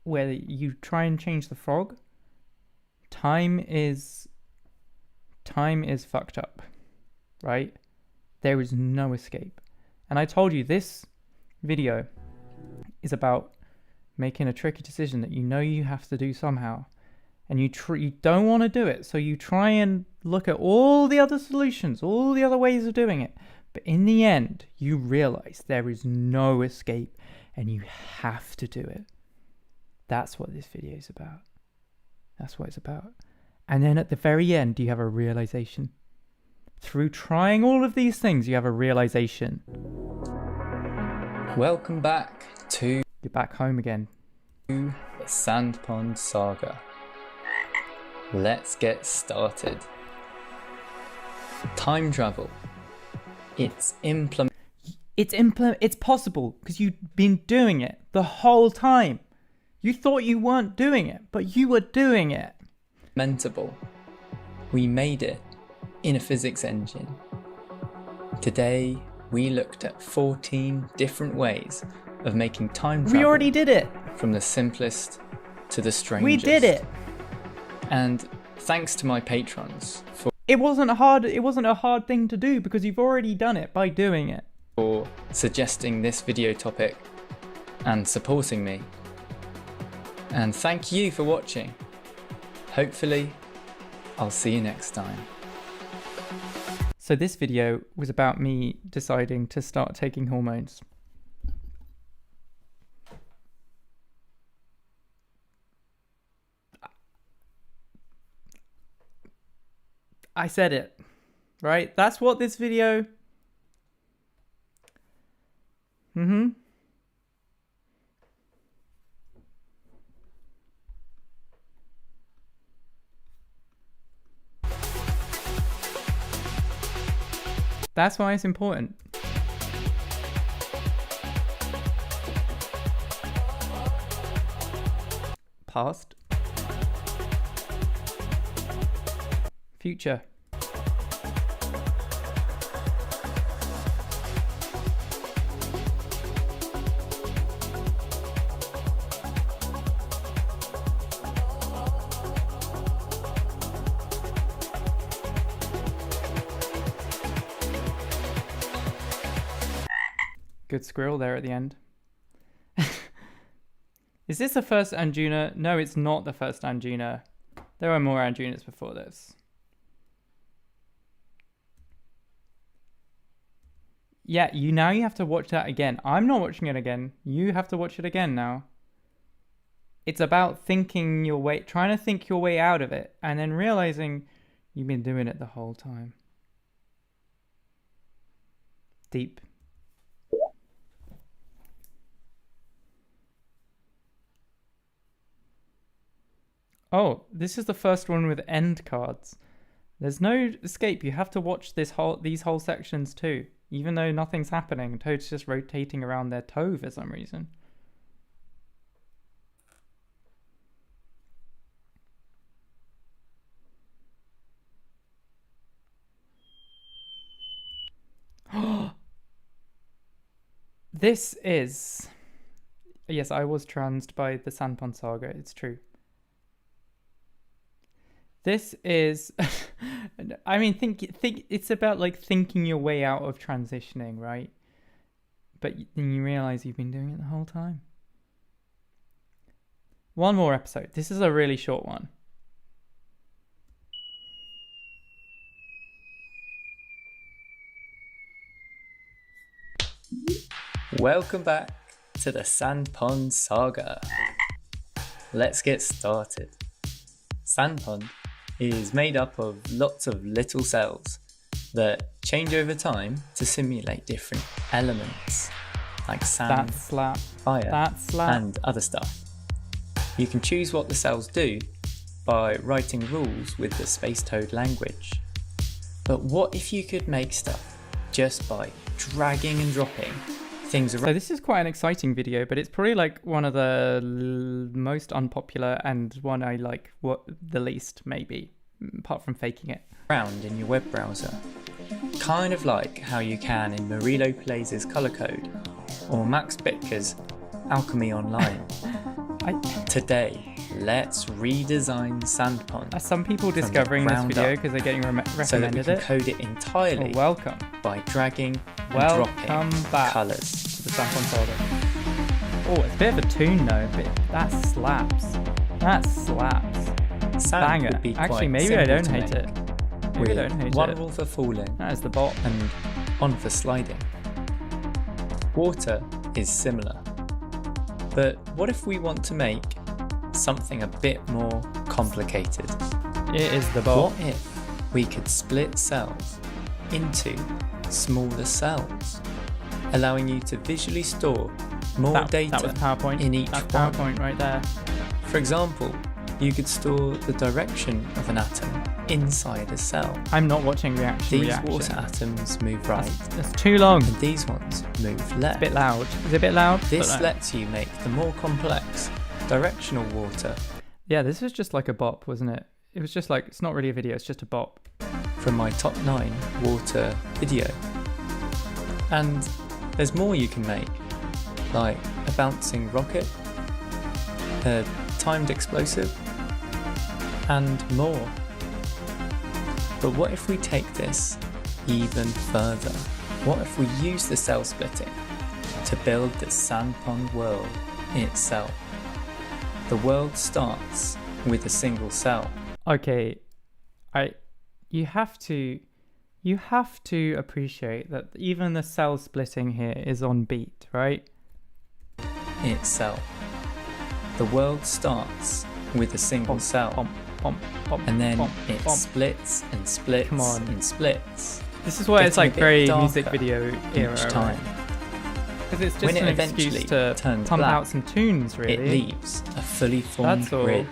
whether you try and change the frog, time is fucked up, right? There is no escape. And I told you this video is about making a tricky decision that you know you have to do somehow, and you don't want to do it, so you try and look at all the other solutions, all the other ways of doing it, but in the end you realize there is no escape and you have to do it. That's what this video is about. That's what it's about. And then at the very end you have a realization. Through trying all of these things you have a realization. Welcome back to You're back home again. the Sandpond Saga. Let's get started. Time travel. It's possible because you've been doing it the whole time. You thought you weren't doing it, but you were doing it. implementable. We made it in a physics engine. Today, we looked at 14 different ways of making time travel. We already did it. From the simplest to the strangest. We did it. And thanks to my patrons It wasn't hard. It wasn't a hard thing to do because you've already done it by doing it. for suggesting this video topic and supporting me. And thank you for watching. Hopefully, I'll see you next time. So this video was about me deciding to start taking hormones. I said it, right? That's what this video... That's why it's important. Past. Future. Good squirrel there at the end. Is this the first Anjuna? No, it's not the first Anjuna. There were more Anjunas before this. Yeah, you have to watch that again. I'm not watching it again. You have to watch it again now. It's about thinking your way, trying to think your way out of it, and then realizing you've been doing it the whole time. Deep. Oh, this is the first one with end cards. There's no escape. You have to watch these whole sections too. Even though nothing's happening, Toad's just rotating around their toe for some reason. This is... Yes, I was transed by the Sandpond Saga, it's true. This is, I mean, think. It's about like thinking your way out of transitioning, right? But then you realize you've been doing it the whole time. One more episode. This is a really short one. Welcome back to the Sandpond Saga. Let's get started. Sandpond is made up of lots of little cells that change over time to simulate different elements like sand, fire, and other stuff. You can choose what the cells do by writing rules with the Space Toad language. But what if you could make stuff just by dragging and dropping things So around. this is quite an exciting video, but it's probably like one of the most unpopular and one I like the least, maybe, apart from faking it. Around in your web browser. Kind of like how you can in Murilo Palace's Color Code or Max Bitker's Alchemy Online. Today, let's redesign Sandpond. Some people discovering this ground video up, because they're getting recommended so that we can it. code it entirely Welcome. by dragging and Welcome dropping back colours. to the Sample Folder. Oh, it's a bit of a tune though, but that slaps. That slaps. Sand Banger. would be Actually, quite maybe I simple don't to hate make, it. Maybe I don't hate one it. rule for falling That is the bot. and one for sliding. Water is similar, but what if we want to make something a bit more complicated? It is the bot. What if we could split cells into smaller cells, allowing you to visually store more data That was PowerPoint. in each That's one? PowerPoint right there. For example, you could store the direction of an atom inside a cell. I'm not watching reaction. These water atoms move right, That's too long. and these ones move left. A bit loud. Is it a bit loud? This Don't know. lets you make the more complex directional water Yeah, this was just like a bop, wasn't it? It was just like, it's not really a video, it's just a bop. from my top 9 water video. And there's more you can make, like a bouncing rocket, a timed explosive, and more. But what if we take this even further? What if we use the cell splitting to build the Sandpond world itself? The world starts with a single cell. Okay, you have to appreciate that even the cell splitting here is on beat, right? Itself. The world starts with a single cell, Bump, bump, bump, and then bump, it bump. splits and splits Come on. and splits. This is why it's getting a like bit very darker music video era, each time. because it's just When it an eventually excuse to turns pump black, out some tunes, really. It leaves a fully formed That's all. grid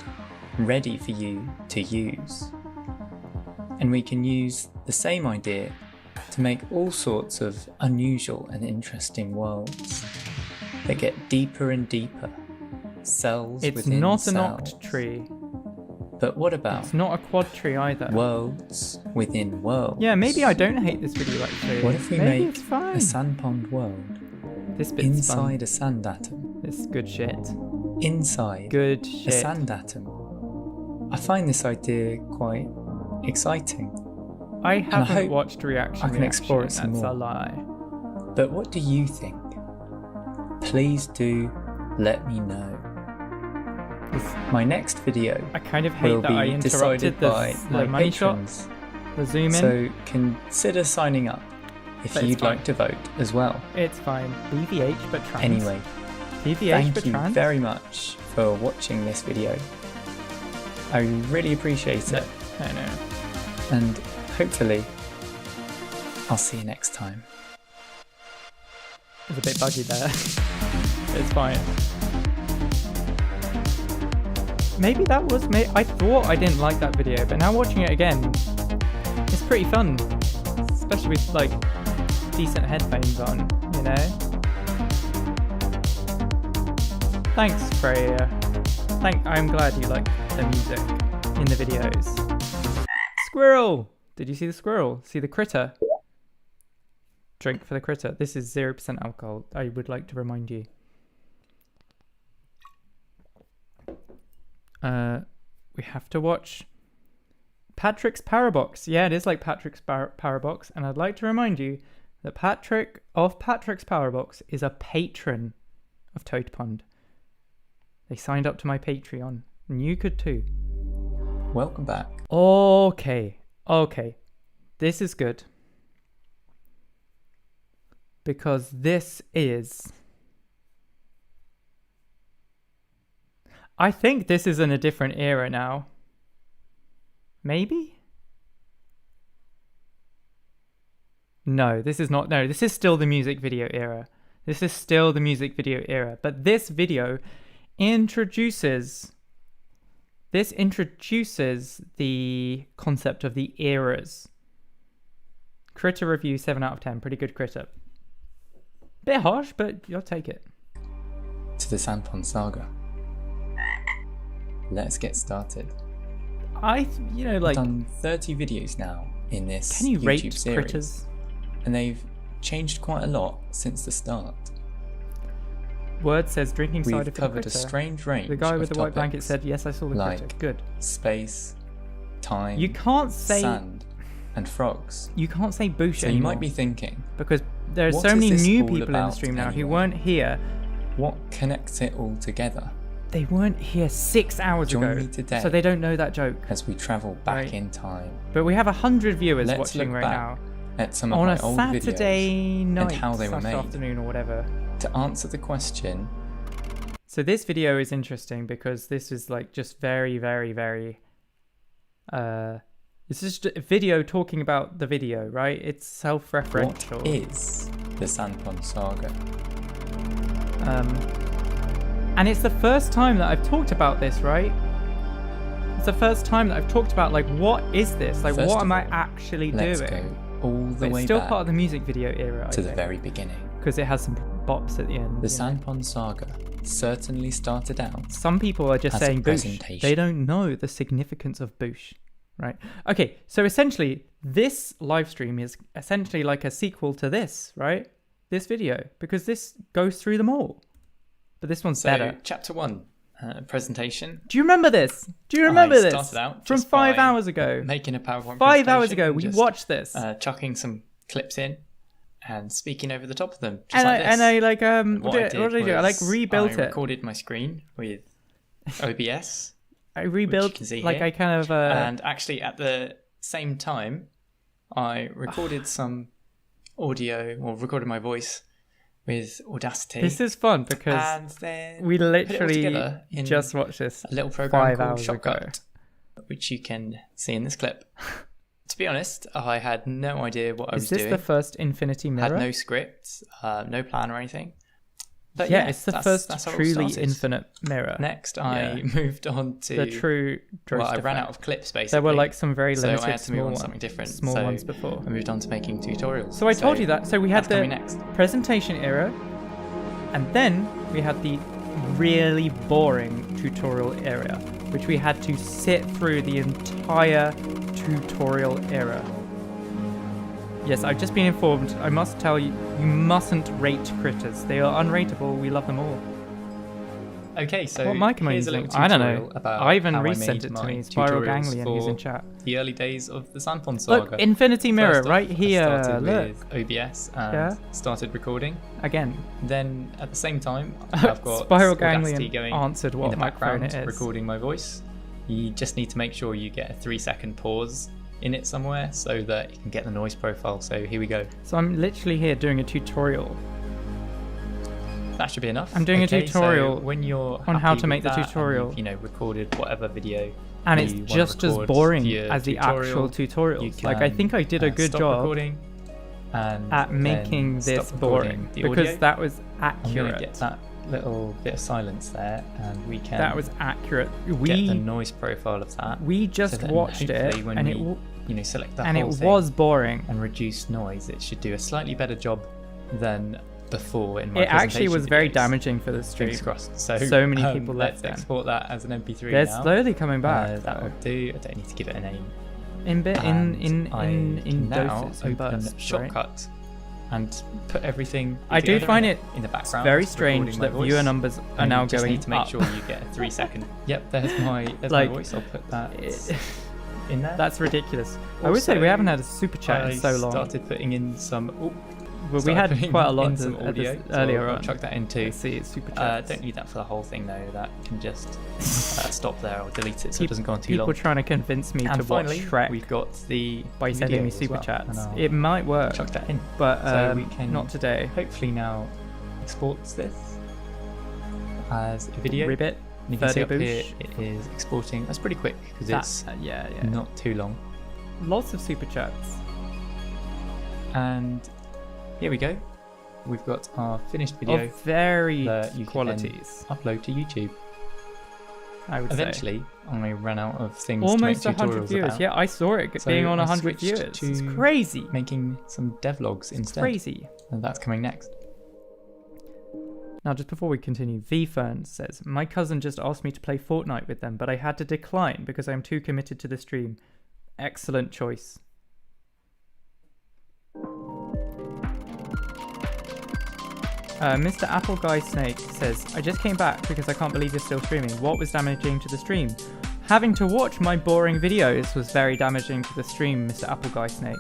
ready for you to use. And we can use the same idea to make all sorts of unusual and interesting worlds that get deeper and deeper. Cells It's within not cells. an octree. But what about It's not a quad tree either. worlds within worlds? Yeah, maybe I don't hate this video actually. What if we maybe make it's fine. a sandpond world This bit's inside fun. a sand atom? This is good shit. Inside Good a shit. sand atom. I find this idea quite exciting. I haven't hope watched reaction. I can explore it some That's more. a lie. But what do you think? Please do let me know. My next video I kind of will hate that I be interrupted decided by the my money shot, patrons, the zoom in. so consider signing up if But it's you'd fine. like to vote as well. It's fine. BVH but trans. Anyway, BVH thank but you trans. very much for watching this video. I really appreciate it, I know. and hopefully I'll see you next time. It's a bit buggy there. It's fine. Maybe that was me. I thought I didn't like that video, but now watching it again, it's pretty fun. Especially with like decent headphones on, you know? Thanks, Freya. I'm glad you like the music in the videos. Squirrel! Did you see the squirrel? See the critter? Drink for the critter. This is 0% alcohol, I would like to remind you. We have to watch Patrick's Powerbox. Yeah, it is like Patrick's Powerbox, and I'd like to remind you that Patrick's Powerbox is a patron of Toad Pond. They signed up to my Patreon, and you could too. Welcome back. Okay. This is good. Because this is... I think this is in a different era now. Maybe? No, this is not. No, this is still the music video era. This is still the music video era. But this video introduces the concept of the eras. Critter review 7 out of 10. Pretty good critter. Bit harsh, but you'll take it. To the Sandpond saga. Let's get started. Like, I've done 30 videos now in this can you YouTube rate series, critters? and they've changed quite a lot since the start. Word says drinking cider We've for the covered a critter. strange range The guy of with the white blanket topics said, yes, I saw the like critter. Good. space, time, You can't say sand, and frogs. boosh So you anymore. might be thinking, because there are what so is many this new all people in the about stream now who anyway? weren't here. what connects it all together They weren't here 6 hours Join ago. me today. So they don't know that joke. as we travel back Right. in time? But we have 100 viewers Let's watching look right back now. at some of On my a old Saturday videos night, and how they were made. afternoon or whatever. To answer the question, So this video is interesting because this is like just very, very, very... it's just a video talking about the video, right? It's self-referential. what is the Sandpond saga? And it's the first time that I've talked about this, right? It's the first time that I've talked about, like, what is this? Like, First what of am I all, actually Let's doing? go all the But way it's still back part of the music video era, to the very beginning. because it has some bops at the end. The you know. Sandpond saga certainly started out Some people are just as a saying boosh. presentation. They don't know the significance of boosh, right? Okay, so essentially, this live stream is essentially like a sequel to this, right? This video, because this goes through them all. But this one's So, better. chapter 1, presentation. Do you remember this? Do you remember I this? started out From just 5 by hours ago. Making a PowerPoint 5 hours presentation ago, and we just, watched this. chucking some clips in and speaking over the top of them, just and like this. I like What I did what did I do? I like was rebuilt I it. recorded my screen with OBS, I rebuilt can see like here. I kind of and actually at the same time, I recorded some audio, or recorded my voice with Audacity. this is fun because and then we put it all literally together in just watched this. a little program 5 called hours ago. Shotcut, which you can see in this clip. To be honest, I had no idea what I was Is this doing. the first Infinity Mirror? Had no script, no plan or anything. But yeah, it's the that's first how it all truly started. infinite mirror. Next, I moved on to The true well, Drost I ran effect. out of clips basically. There were like some very so limited I had to move small on to ones, something different. small so ones before. I moved on to making tutorials. So I told you that. So we had that's coming the next. presentation era, and then we had the really boring tutorial era, which we had to sit through the entire tutorial era. Yes, I've just been informed. I must tell you, you mustn't rate critters. They are unrateable. We love them all. Okay, so What mic am I here's a using? little I don't tutorial know. about Ivan how I resent made it to my me. Spiral tutorials Ganglion, he's for in chat. the early days of the Sandpond saga. Look, Infinity Mirror First off, right I here. started Look, with OBS and Yeah. started recording. again. Then at the same time, I've got Spiral Audacity Ganglion going answered in what the microphone background, it is. recording my voice. You just need to make sure you get a 3-second pause in it somewhere so that you can get the noise profile. So here we go. So I'm literally here doing a tutorial That should be enough. I'm doing a Okay, tutorial so when you're on how happy to make with the that tutorial. and you've, recorded whatever video, and you it's wanna just as record boring for your as the actual you tutorials. Like I can, think I did a good stop job recording and at then making stop this recording boring the because audio. that was I'm gonna accurate. get that little bit of silence there, and we can That was accurate. get the We noise profile of that. we so just that watched it hopefully when and we, it select the and it whole thing was boring. and reduce noise, it should do a slightly better job than before in my It actually presentation was very videos. damaging for the stream. Fingers crossed. So many people left let's then. export that as an MP3 They're now. slowly coming back. That will do. I don't need to give it a name. in bit And in I in can now doses and open bursts, right? Shotcut and put everything. I do together find in it in the background. very recording strange my that voice. viewer numbers are And now you just going need to make up. sure you get a 3-second. Yep, there's my Like, voice. I'll put that in there. That's ridiculous. I would say we Also, haven't had a super chat I in so long. started putting in some. Oh, Well, we had started quite a putting lot in some audio so earlier I'll on. chuck that in too. Let's see, it's super chats. Don't need that for the whole thing though. That can just stop there or delete it so it doesn't go on too People long. trying to convince me And to watch finally, Shrek we've got the by sending video me as super well, chats. and I'll It might work, chuck that in. but So we can not today. Hopefully now exports this as a video. Ribbit. And you can see up here Boosh. it is exporting. That's pretty quick because That- it's yeah. not too long. Lots of super chats. And here we go. We've got our finished video Of varied that you can qualities. upload to YouTube. I would Eventually, I ran out of things almost to make 100 tutorials viewers. about. Yeah, I saw it So being on I 100 switched viewers. to It's crazy. making some devlogs instead. Crazy. And that's coming next. Now, just before we continue, VFern says, my cousin just asked me to play Fortnite with them, but I had to decline because I'm too committed to the stream. Excellent choice. Mr. Apple Guy Snake says, I just came back because I can't believe you're still streaming. What was damaging to the stream? Having to watch my boring videos was very damaging to the stream, Mr. Apple Guy Snake.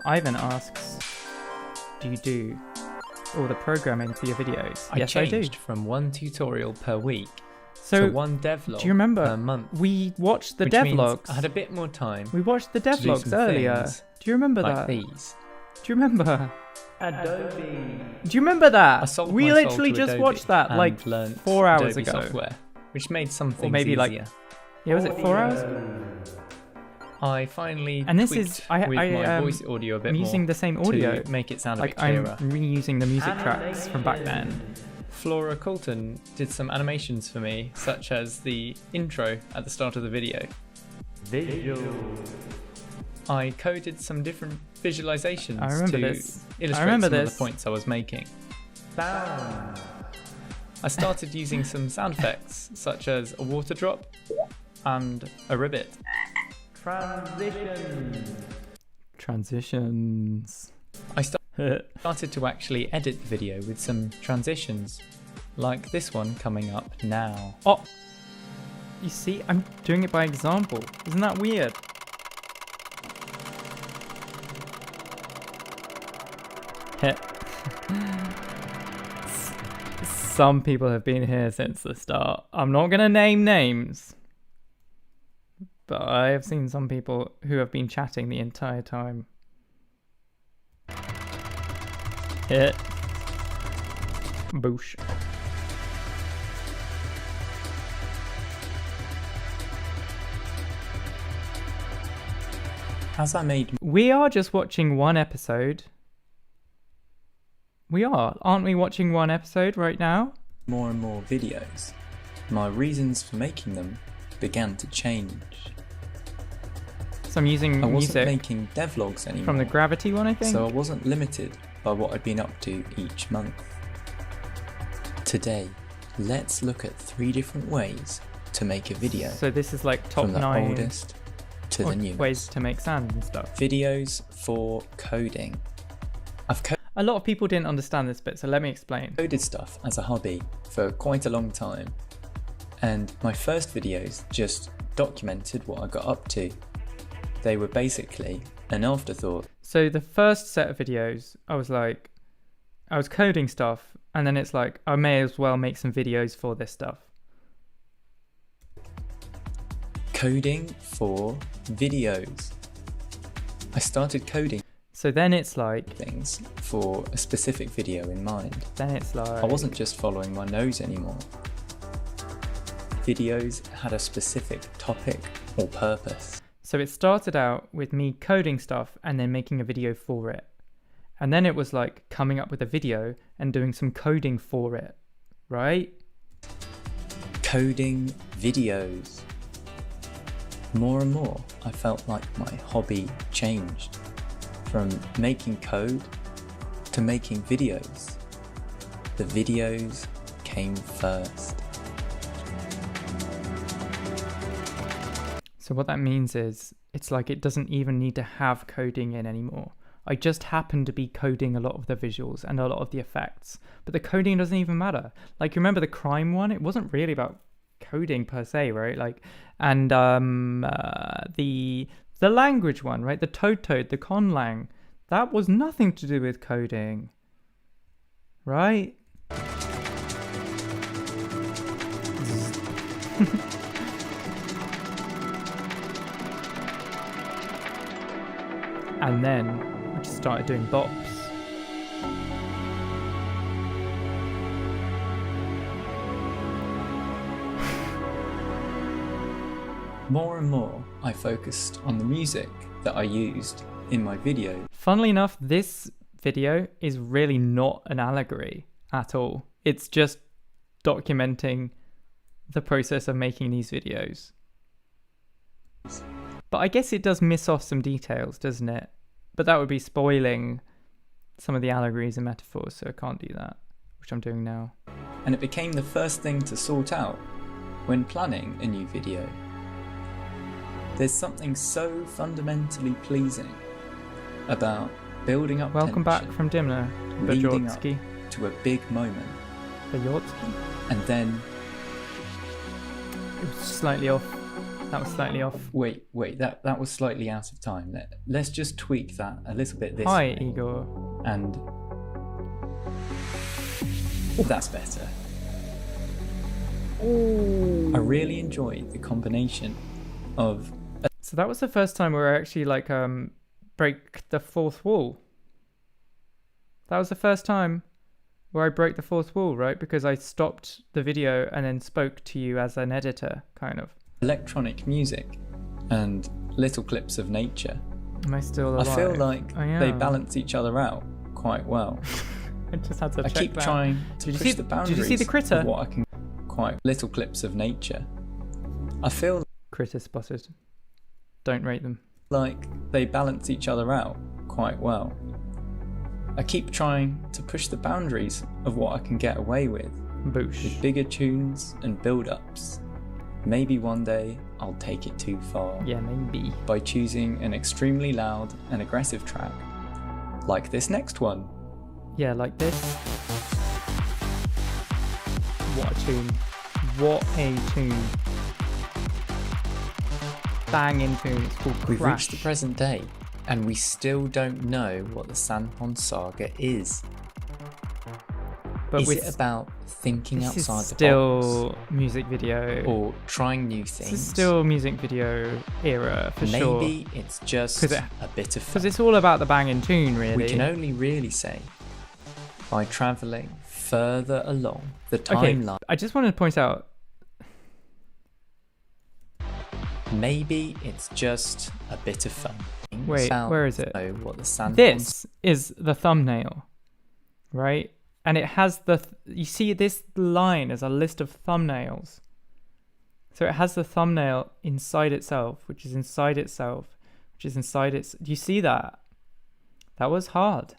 Ivan asks, do you do all the programming for your videos? Yes, I do. From one tutorial per week So, to one devlog do you remember per month. we watched the Which means devlogs? I had a bit more time. We watched the do devlogs some earlier. things Do you remember like that? these. Do you remember? Adobe. Do you remember that? I sold We my soul literally to just Adobe watched that and like learnt 4 hours Adobe ago. software, which made some things maybe, easier. like, Yeah, was it 4 hours? I finally And this tweaked is with my voice I'm audio a bit I'm more using the same audio. to make it sound a Like bit clearer. I'm reusing the music tracks from back then. Flora Colton did some animations for me, such as the intro at the start of the video. Visual. I coded some different visualizations I remember to this. illustrate I remember some of this. the points I was making. Sound. I started using some sound effects, such as a water drop and a ribbit. Transition. Transitions. I started to actually edit the video with some transitions, like this one coming up now. Oh, you see, I'm doing it by example. Isn't that weird? Some people have been here since the start. I'm not going to name names, but I have seen some people who have been chatting the entire time. Hit. Boosh. As I made We are just watching one episode. We are. Aren't we watching one episode right now? more and more videos, my reasons for making them began to change. So I'm using I wasn't music making devlogs anymore, from the Gravity one, I think. so I wasn't limited by what I'd been up to each month. Today, let's look at 3 different ways to make a video, So this is like top from the 9 oldest to the newest. ways to make sound and stuff. Videos for coding. I've A lot of people didn't understand this bit, so let me explain. coded stuff as a hobby for quite a long time, and my first videos just documented what I got up to. They were basically an afterthought. So the first set of videos, I was coding stuff, and then it's like, I may as well make some videos for this stuff. Coding for videos. I started coding So then it's like, things for a specific video in mind. I I wasn't just following my nose anymore. Videos had a specific topic or purpose. So it started out with me coding stuff and then making a video for it. And then it was like coming up with a video and doing some coding for it, right? Coding videos. More and more, I felt like my hobby changed from making code to making videos. The videos came first. So what that means is it's like it doesn't even need to have coding in anymore. I just happen to be coding a lot of the visuals and a lot of the effects, but the coding doesn't even matter. Like, you remember the crime one? It wasn't really about coding per se, right? Like, and the language one, right? The Toad, the conlang, that was nothing to do with coding, right? And then I just started doing bops. More and more, I focused on the music that I used in my video. Funnily enough, this video is really not an allegory at all. It's just documenting the process of making these videos. But I guess it does miss off some details, doesn't it? But that would be spoiling some of the allegories and metaphors, so I can't do that, which I'm doing now. And it became the first thing to sort out when planning a new video. There's something so fundamentally pleasing about building up Welcome back tension, from dinner, leading up Bajotsky. to a big moment, Bajotsky? and then It was slightly off. That was slightly off. wait, that was slightly out of time. Let's just tweak that a little bit this Hi, way, Igor. and that's better. I really enjoyed the combination of So that was the first time where I actually like break the fourth wall. That was the first time where I broke the fourth wall, right? Because I stopped the video and then spoke to you as an editor, kind of. electronic music and little clips of nature. Am I still alive? I feel like I they am. balance each other out quite well. I just had to I check keep that. trying to Did you push see the the- boundaries did you see the critter? of what I can quite little clips of nature. I feel Critter spotted. Don't rate them. like they balance each other out quite well. I keep trying to push the boundaries of what I can get away with Boosh. bigger tunes and build-ups. Maybe one day I'll take it too far Yeah, maybe. by choosing an extremely loud and aggressive track, like this next one. Yeah, like this. What a tune. What a tune. Banging tune. It's called Crash. We've reached the present day, and we still don't know what the Cellpond saga is. But Is with it about thinking this is outside the still box, music video. or trying new This things? is still music video era for sure. Maybe it's just 'Cause it- a bit of Because fun. it's all about the banging tune, really. We can only really say by travelling further along the Okay, timeline. I just wanted to point out. Maybe it's just a bit of fun. Wait, About where is it? know what the Cellpond This is the thumbnail, right? And it has you see this line as a list of thumbnails. So it has the thumbnail inside itself, which is inside itself, which is inside its. Do you see that? That was hard.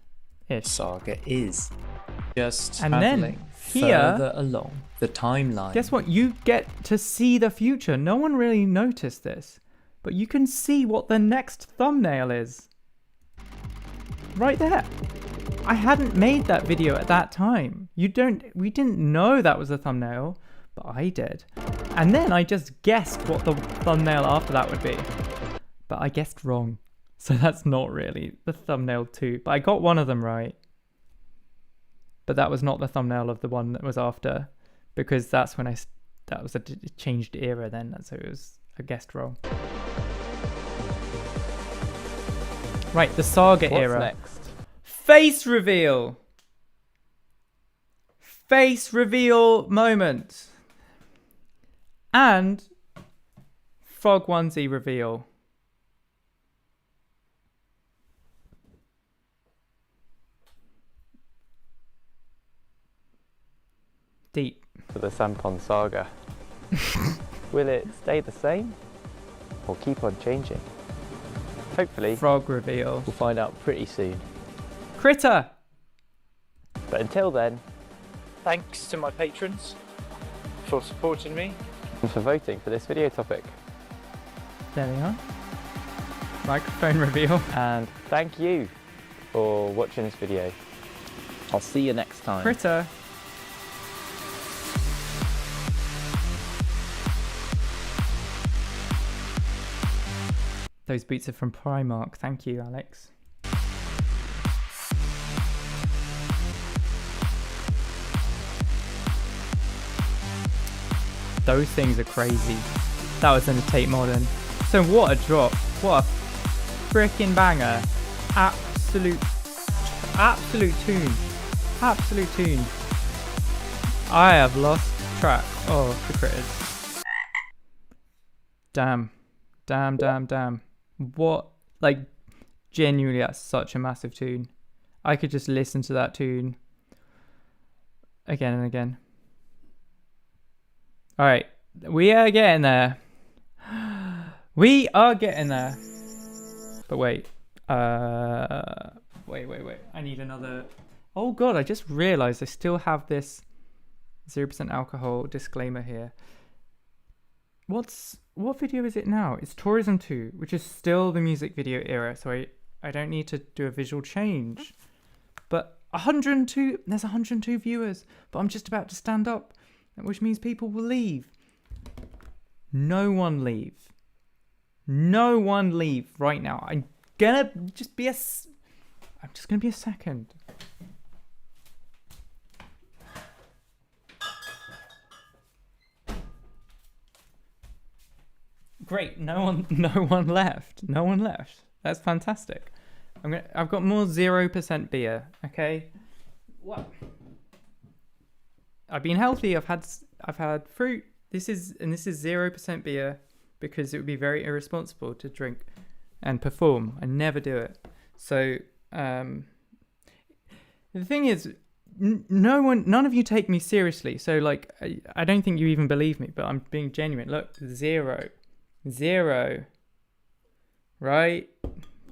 Ish. saga is. Just And then travelling here- further along the timeline. Guess what? You get to see the future. No one really noticed this, but you can see what the next thumbnail is. Right there. I hadn't made that video at that time. We didn't know that was a thumbnail, but I did. And then I just guessed what the thumbnail after that would be. But I guessed wrong. So that's not really the thumbnail too. But I got one of them right. But that was not the thumbnail of the one that was after, because that's when that was a changed era then, so it was a guessed wrong. Right, the saga What's era. next? Face reveal. Face reveal moment. And frog onesie reveal. Deep. For the Cellpond saga. Will it stay the same or keep on changing? Hopefully, Frog reveal. we'll find out pretty soon. Critter. But until then, Thanks to my patrons for supporting me. and for voting for this video topic. There we are. Microphone reveal. And thank you for watching this video. I'll see you next time. Critter. Those boots are from Primark. Thank you, Alex. Those things are crazy. That was in a Tate Modern. So what a drop. What a freaking banger. Absolute tune. Absolute tune. I have lost track of the critters. Damn. Damn. What, like, genuinely, that's such a massive tune. I could just listen to that tune again and again. Alright, We are getting there. We are getting there. But wait. Wait. I need another. Oh god, I just realized I still have this 0% alcohol disclaimer here. What video is it now? It's Tourism 2, which is still the music video era, so I don't need to do a visual change. But 102, there's 102 viewers, but I'm just about to stand up, which means people will leave. No one leave. No one leave right now. I'm just gonna be a second. Great, no one left. No one left. That's fantastic. I've got more 0% beer, okay? What? I've been healthy. I've had fruit. This is 0% beer because it would be very irresponsible to drink and perform. I never do it. So the thing is, none of you take me seriously. So like, I don't think you even believe me, but I'm being genuine. Look, 0, right?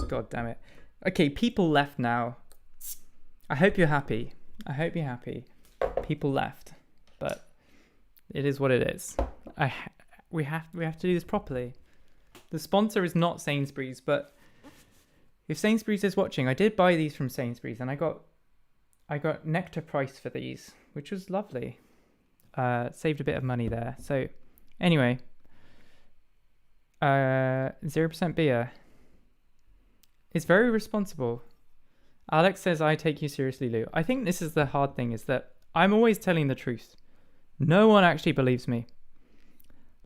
God damn it. Okay, people left now. I hope you're happy. People left, but it is what it is. We have to do this properly. The sponsor is not Sainsbury's, but if Sainsbury's is watching, I did buy these from Sainsbury's, and I got nectar price for these, which was lovely. Saved a bit of money there. So anyway, 0% beer. It's very responsible. Alex says, I take you seriously, Lou. I think this is the hard thing, is that I'm always telling the truth. No one actually believes me.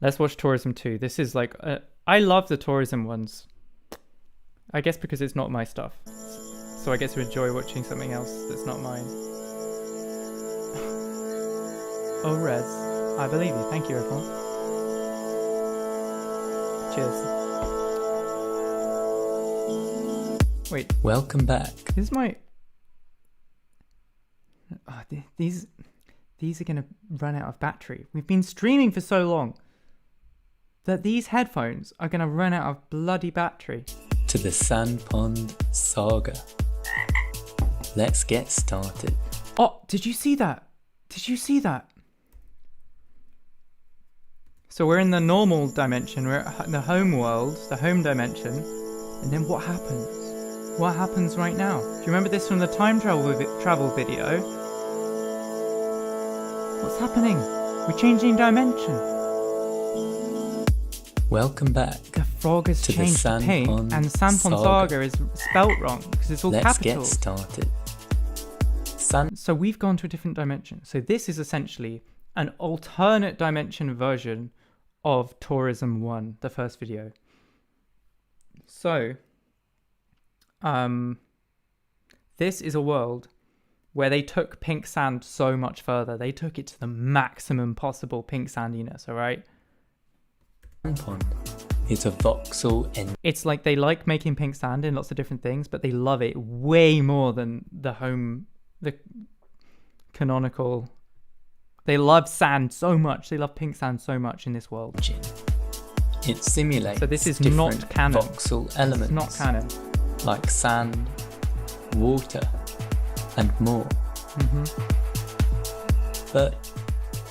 Let's watch Tourism 2. This is like, I love the tourism ones. I guess because it's not my stuff. So I get to enjoy watching something else that's not mine. Oh, Rez. I believe you. Thank you, everyone. Cheers. Wait. Welcome back. This is my... Oh, these are going to run out of battery. We've been streaming for so long that these headphones are going to run out of bloody battery. To the Sandpond saga. Let's get started. Oh, did you see that? So we're in the normal dimension. We're in the home world, the home dimension. And then what happens? What happens right now? Do you remember this from the time travel video? What's happening? We're changing dimension. Welcome back. The frog has to changed the paint, Sandpond and the Sandpond saga is spelt wrong because it's all Let's capital. get started. So we've gone to a different dimension. So this is essentially an alternate dimension version of Tourism 1, the first video. So, this is a world where they took pink sand so much further. They took it to the maximum possible pink sandiness, all right? Sandpond is a voxel and It's like they like making pink sand in lots of different things, but they love it way more than the canonical. They love sand so much. They love pink sand so much in this world. it simulates So this is different not canon. voxel elements It's not canon. like sand, water, and more. But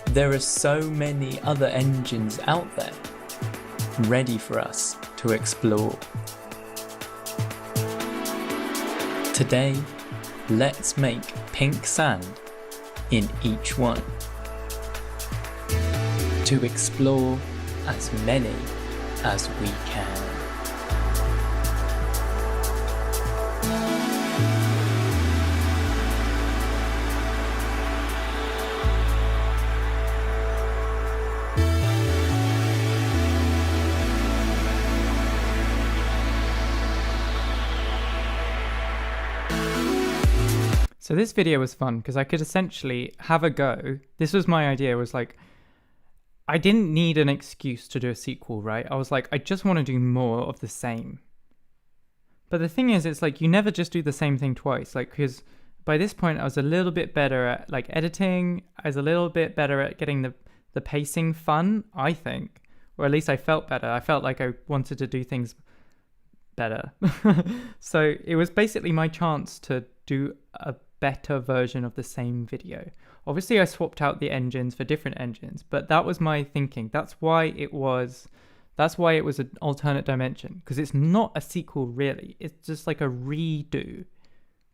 there are so many other engines out there ready for us to explore. Today, let's make pink sand in each one to explore as many as we can. So this video was fun because I could essentially have a go. This was my idea, was like, I didn't need an excuse to do a sequel, right? I was like, I just want to do more of the same. But the thing is, it's like, you never just do the same thing twice. Like, because by this point I was a little bit better at like editing. I was a little bit better at getting the pacing fun, I think. Or at least I felt better. I felt like I wanted to do things better. So it was basically my chance to do a better version of the same video. Obviously I swapped out the engines for different engines, but that was my thinking. That's why it was an alternate dimension, because it's not a sequel really. It's just like a redo,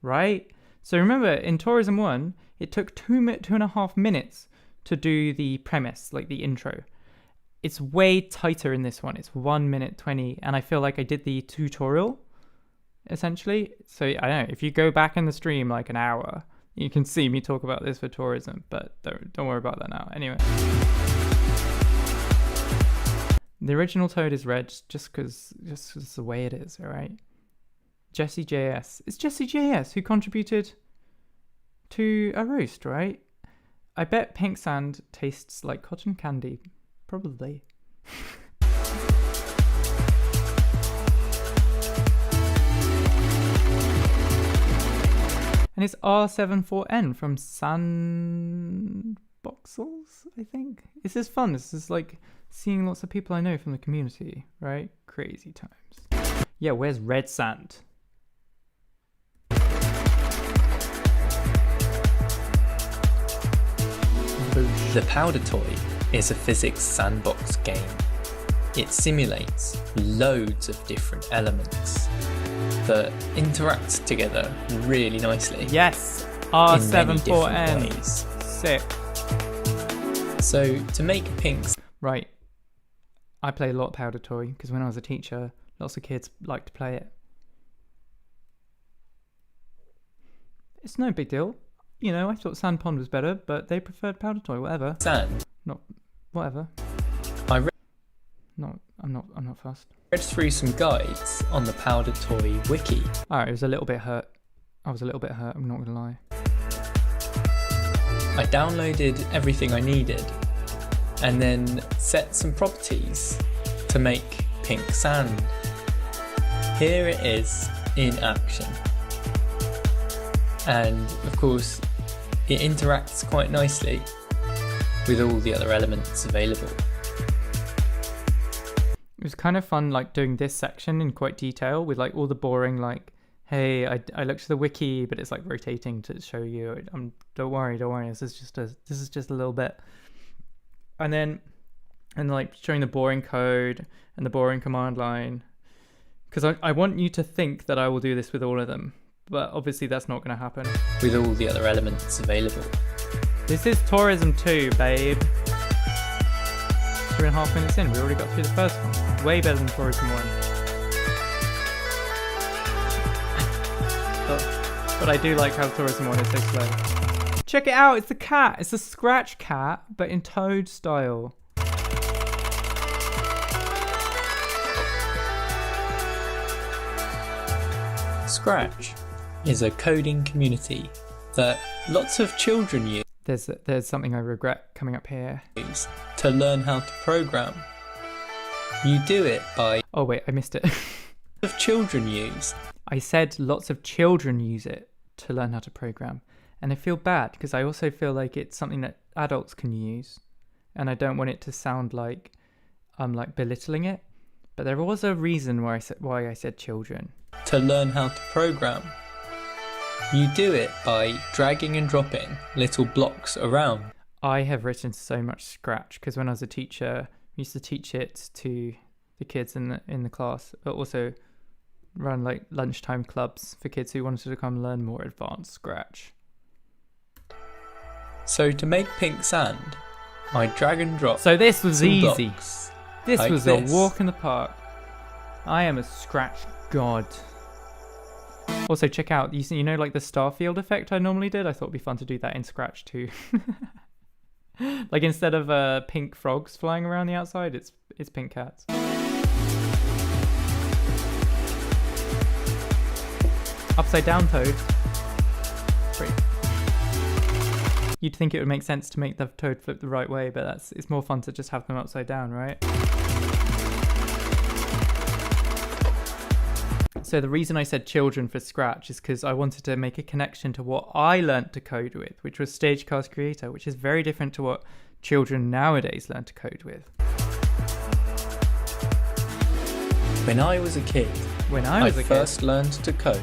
right? So remember, in Tourism 1, it took 2.5 minutes to do the premise, like the intro. It's way tighter in this one. It's 1 minute 20, and I feel like I did the tutorial, essentially. So I don't know, if you go back in the stream like an hour, you can see me talk about this for tourism, but don't worry about that now. Anyway. The original Toad is red just because it's the way it is, alright? Jesse JS. It's Jesse JS who contributed to a roast, right? I bet pink sand tastes like cotton candy. Probably. And it's R74N from Sandboxels, I think. This is fun. This is like seeing lots of people I know from the community, right? Crazy times. Yeah, where's red sand? The Powder Toy is a physics sandbox game. It simulates loads of different elements that interact together really nicely. Yes! in many different R74N. ways. Sick. So to make pink Right. I play a lot of Powder Toy because when I was a teacher, lots of kids liked to play it. It's no big deal. You know, I thought cellpond was better, but they preferred Powder Toy. Whatever. sand, Whatever. I read No, I'm not fussed. through some guides on the Powder Toy wiki. Alright, it was a little bit hurt. I was a little bit hurt, I'm not gonna lie. I downloaded everything I needed and then set some properties to make pink sand. Here it is in action. And of course, it interacts quite nicely with all the other elements available. It was kind of fun, like doing this section in quite detail with like all the boring, like, hey, I looked at the wiki, but it's like rotating to show you. Don't worry. This is just a little bit, and like showing the boring code and the boring command line, because I want you to think that I will do this with all of them, but obviously that's not going to happen. With all the other elements available. This is Tourism 2, babe. 2.5 minutes in, we already got through the first one. Way better than Tourism 1. But I do like how Tourism 1 is so slow. Check it out, it's the cat. It's a scratch cat, but in Toad style. Scratch is a coding community that lots of children use There's something I regret coming up here. to learn how to program. You do it by Oh wait, I missed it. of children use. I said lots of children use it to learn how to program. And I feel bad because I also feel like it's something that adults can use. And I don't want it to sound like I'm like belittling it. But there was a reason why I said children. To learn how to program. You do it by dragging and dropping little blocks around. I have written so much Scratch because when I was a teacher, I used to teach it to the kids in the class, but also run like lunchtime clubs for kids who wanted to come learn more advanced Scratch. So to make pink sand, I drag and drop. So this was some easy. blocks This like was this. a walk in the park. I am a Scratch god. Also, check out, you know like the Starfield effect I normally did? I thought it'd be fun to do that in Scratch too. Like instead of pink frogs flying around the outside, it's pink cats. Upside down toad. Great. You'd think it would make sense to make the toad flip the right way, but it's more fun to just have them upside down, right? So the reason I said children for Scratch is because I wanted to make a connection to what I learnt to code with, which was Stagecast Creator, which is very different to what children nowadays learn to code with. When I was a kid, I first learned to code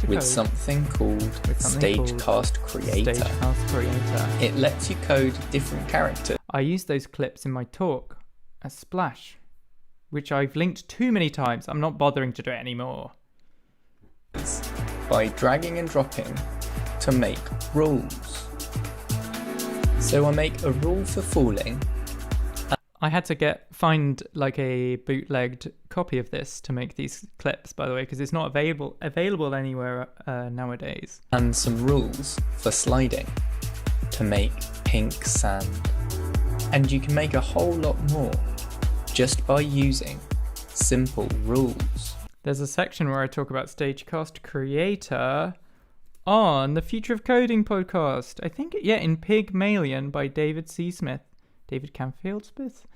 with something called Stagecast Creator. Stagecast Creator. It lets you code different characters. I used those clips in my talk at Splash, which I've linked too many times. I'm not bothering to do it anymore. By dragging and dropping to make rules. So I make a rule for falling. I had to find like a bootlegged copy of this to make these clips, by the way, because it's not available anywhere nowadays. And some rules for sliding to make pink sand. And you can make a whole lot more just by using simple rules. There's a section where I talk about Stagecast Creator on the Future of Coding podcast. I think, in Pygmalion by David Canfield Smith,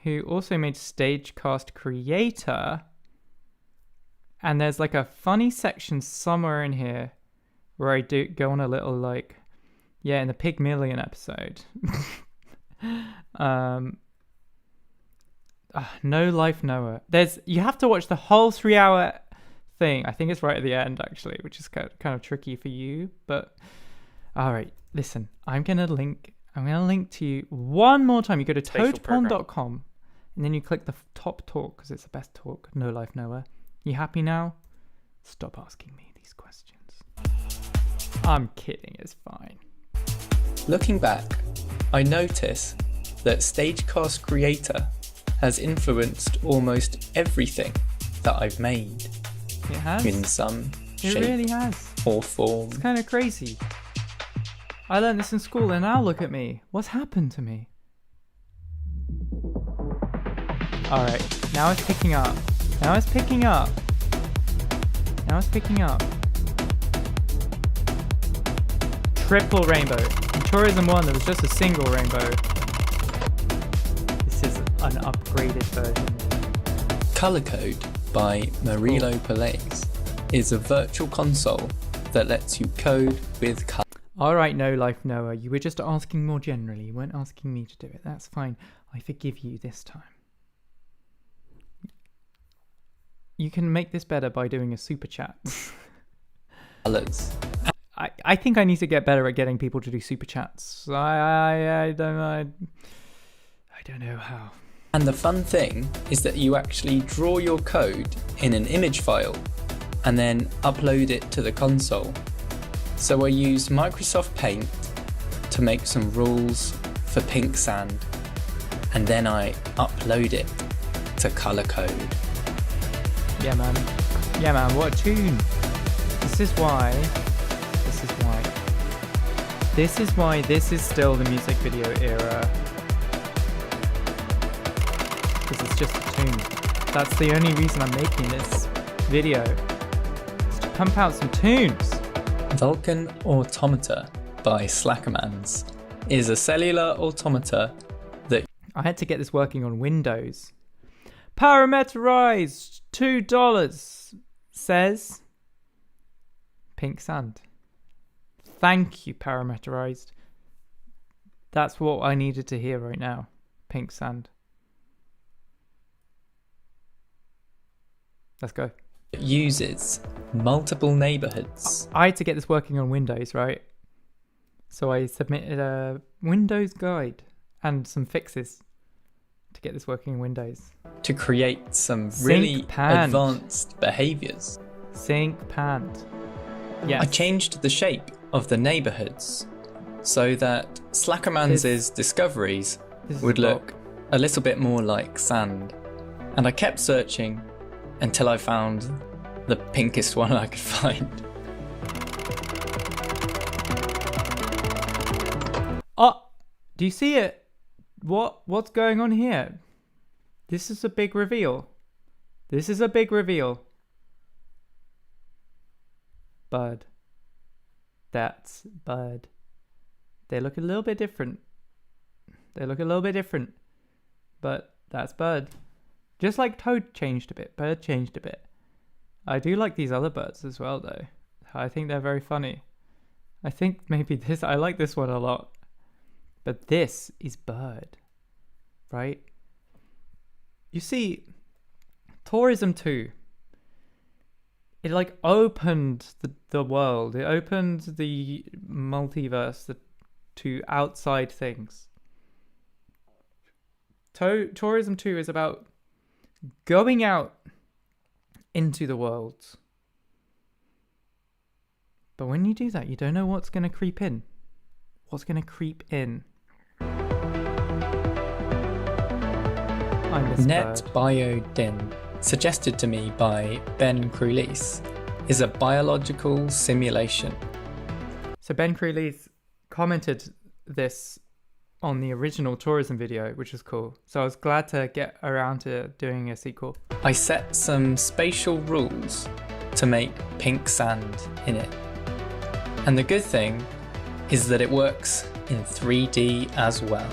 who also made Stagecast Creator. And there's like a funny section somewhere in here where I do go on a little in the Pygmalion episode. No Life Noah. You have to watch the whole 3-hour thing. I think it's right at the end actually, which is kind of tricky for you. But all right, listen. I'm gonna link to you one more time. You go to toadpond.com and then you click the top talk because it's the best talk. No Life Noah. You happy now? Stop asking me these questions. I'm kidding. It's fine. Looking back, I notice that Stagecast Creator has influenced almost everything that I've made. It has. In some shape really has. Or form. It's kind of crazy. I learned this in school and now look at me. What's happened to me? Alright, now it's picking up. Triple rainbow. In Tourism 1 there was just a single rainbow. This is an upgraded version. Color Code by Marilo Pelays is a virtual console that lets you code with color. Alright, No Life Noah, you were just asking more generally. You weren't asking me to do it. That's fine. I forgive you this time. You can make this better by doing a super chat. Colors. I think I need to get better at getting people to do super chats. I don't know how. And the fun thing is that you actually draw your code in an image file and then upload it to the console. So I used Microsoft Paint to make some rules for pink sand, and then I upload it to Color Code. Yeah man, what a tune. This is why this is still the music video era. Because it's just a tune. That's the only reason I'm making this video, is to pump out some tunes. Vulkan Automata by Slackermans is a cellular automata that... I had to get this working on Windows. Parameterized $2 says pink sand. Thank you, Parameterized. That's what I needed to hear right now. Pink sand. Let's go. It uses multiple neighborhoods. I had to get this working on Windows, right? So I submitted a Windows guide and some fixes to get this working in Windows. To create some really advanced behaviors. Sync panned. Yes. I changed the shape of the neighborhoods so that Slackermans' discoveries would look a little bit more like sand. And I kept searching until I found the pinkest one I could find. Oh, do you see it? What's going on here? This is a big reveal. Bud. That's Bud. They look a little bit different. But that's Bud. Just like Toad changed a bit, Bird changed a bit. I do like these other birds as well though. I think they're very funny. I think maybe I like this one a lot. But this is bird, right? You see, Tourism 2, it like opened the world. It opened the multiverse to outside things. Tourism 2 is about going out into the world. But when you do that, you don't know what's going to creep in. What's going to creep in? NetBioDin, suggested to me by Ben Crulis, is a biological simulation. So Ben Crulis commented this on the original tourism video, which was cool. So I was glad to get around to doing a sequel. I set some spatial rules to make pink sand in it. And the good thing is that it works in 3D as well.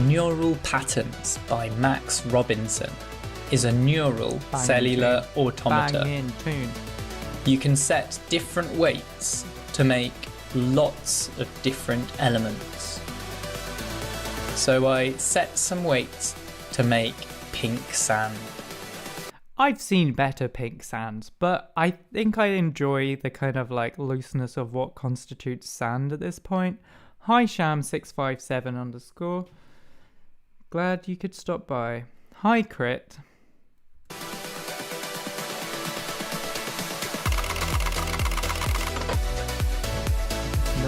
Neural Patterns by Max Robinson is a neural cellular automata. Bang in tune. You can set different weights to make lots of different elements. So I set some weights to make pink sand. I've seen better pink sands, but I think I enjoy the kind of like looseness of what constitutes sand at this point. Hi Sham657_. Glad you could stop by. Hi Crit.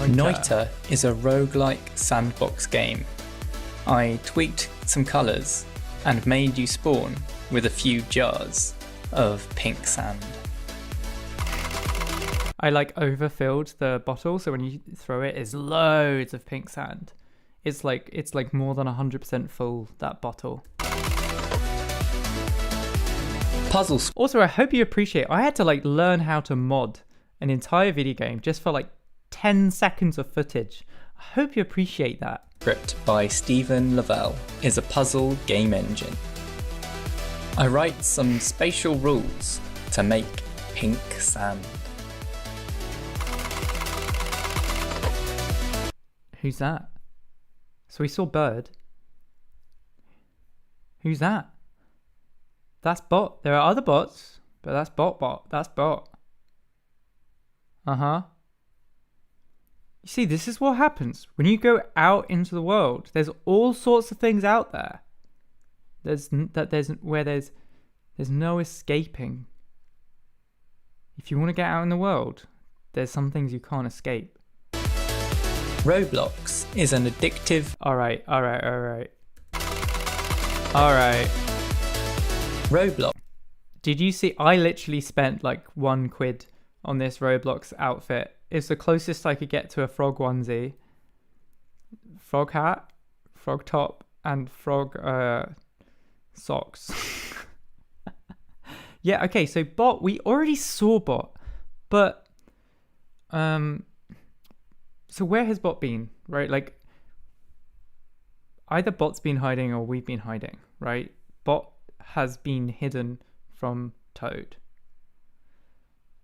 Noita is a roguelike sandbox game. I tweaked some colours and made you spawn with a few jars of pink sand. I like overfilled the bottle, so when you throw it, it's loads of pink sand. It's like more than 100% full, that bottle. Puzzles. Also, I hope you appreciate, I had to like learn how to mod an entire video game just for like 10 seconds of footage. I hope you appreciate that. Script by Stephen Lavelle is a puzzle game engine. I write some spatial rules to make pink sand. Who's that? So we saw bird. Who's that? That's bot. There are other bots, but that's bot. That's bot. Uh-huh. You see, this is what happens when you go out into the world. There's all sorts of things out there. There's no escaping. If you want to get out in the world, there's some things you can't escape. Roblox is an addictive... Alright. Roblox. Did you see, I literally spent like £1 on this Roblox outfit. It's the closest I could get to a frog onesie. Frog hat, frog top, and frog socks. Yeah, okay, so bot, we already saw bot, but so where has bot been, right? Like, either bot's been hiding or we've been hiding, right? Bot has been hidden from Toad.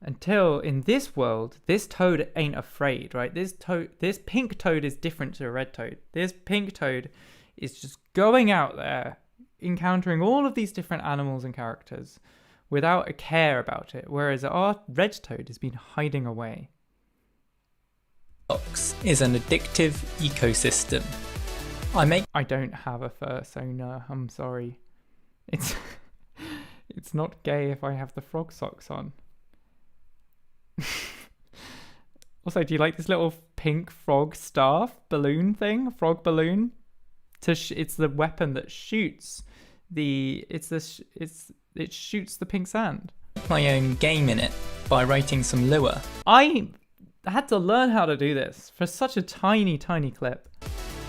Until in this world, this Toad ain't afraid, right? This pink Toad is different to a red Toad. This pink Toad is just going out there, encountering all of these different animals and characters without a care about it, whereas our red Toad has been hiding away. Roblox is an addictive ecosystem. I don't have a fur, so no, I'm sorry. It's not gay if I have the frog socks on. Also, do you like this little pink frog staff balloon thing? Frog balloon? It's the weapon that shoots it shoots the pink sand. My own game in it by writing some lure. I had to learn how to do this for such a tiny clip.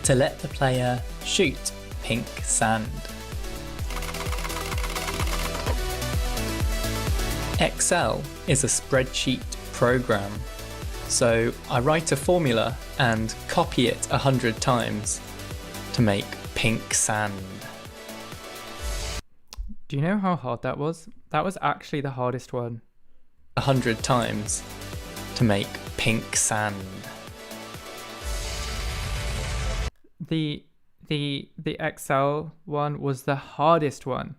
To let the player shoot pink sand. Excel is a spreadsheet program. So I write a formula and copy it 100 times to make pink sand. Do you know how hard that was? That was actually the hardest one. 100 times to make pink sand. The Excel one was the hardest one.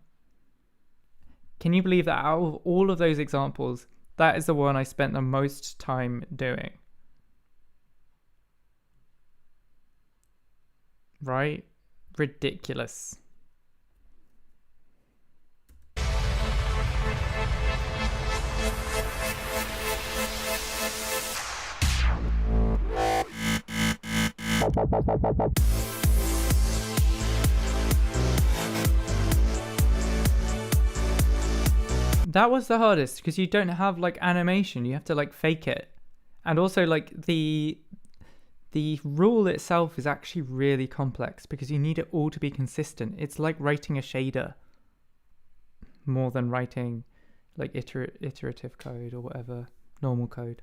Can you believe that out of all of those examples, that is the one I spent the most time doing? Right? Ridiculous. That was the hardest because you don't have like animation. You have to like fake it. And also like the rule itself is actually really complex because you need it all to be consistent. It's like writing a shader more than writing like iterative code or whatever, normal code.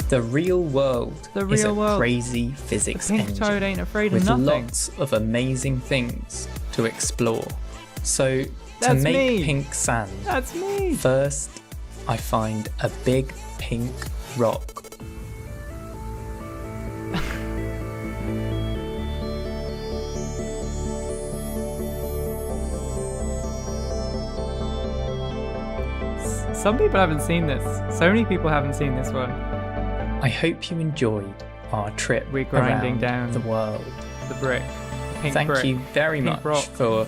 The real world is a crazy physics the pink engine toad ain't afraid with of nothing. lots of amazing things to explore. So to That's make me. pink sand, That's me. first I find a big pink rock. Some people haven't seen this. So many people haven't seen this one. I hope you enjoyed our trip We're grinding around down the world. The brick. Pink Thank brick. you very Pink much rock. for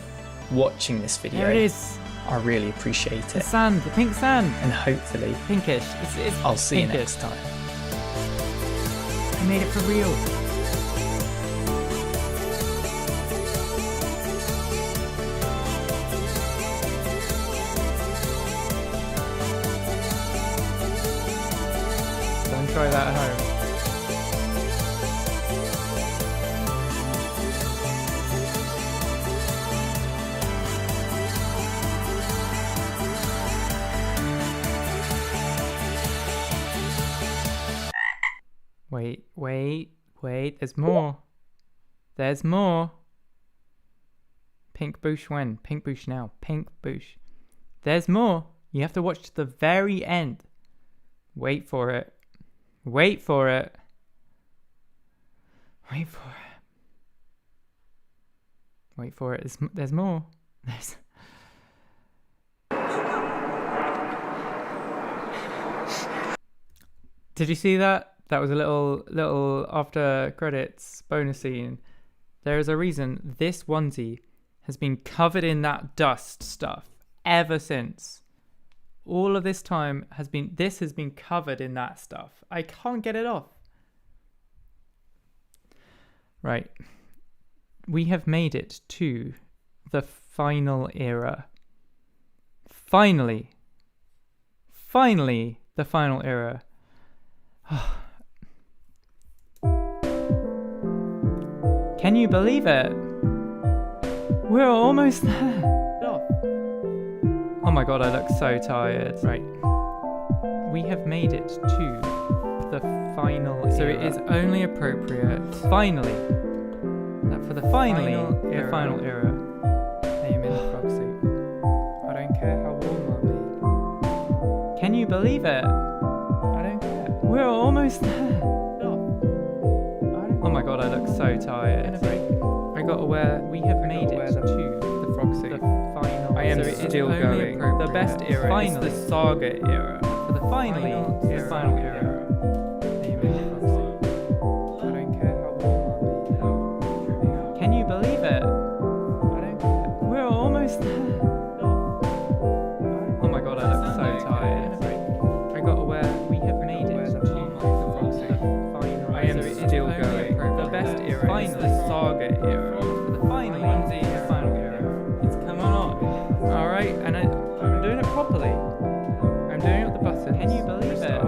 watching this video. There it is. I really appreciate The it. sand. The pink sand. And hopefully Pinkish. It's I'll see you pinkish. next time. I made it for real. Don't try that at home. Wait, there's more. There's more. Pink bush when? Pink bush now. Pink bush. There's more. You have to watch to the very end. Wait for it. Wait for it. Wait for it. Wait for it. There's more. There's... Did you see that? That was a little after credits bonus scene. There is a reason this onesie has been covered in that dust stuff ever since. All of this time has been covered in that stuff. I can't get it off. Right. We have made it to the final era. Finally, the final era. Can you believe it? We're almost there. Oh my god, I look so tired. Right. We have made it to the final era. So it is only appropriate, finally, that for the final era, I am in the frog suit. I don't care how warm I'll be. Can you believe it? I don't care. We're almost there. Oh my god, I look so tired. I gotta wear. We have made it to the frog suit. The final. I am still going. The best era is the saga era. For the final era. I am in the frog suit. I don't care how warm I'll be. Can you believe it? I don't care. We're almost there. Oh my god, I look so tired. I gotta wear. We have made it to the frog suit. I am still going. The best era is the saga era. For the final era. It's coming on. Alright, and I'm doing it properly. I'm doing it with the button. Can you believe it?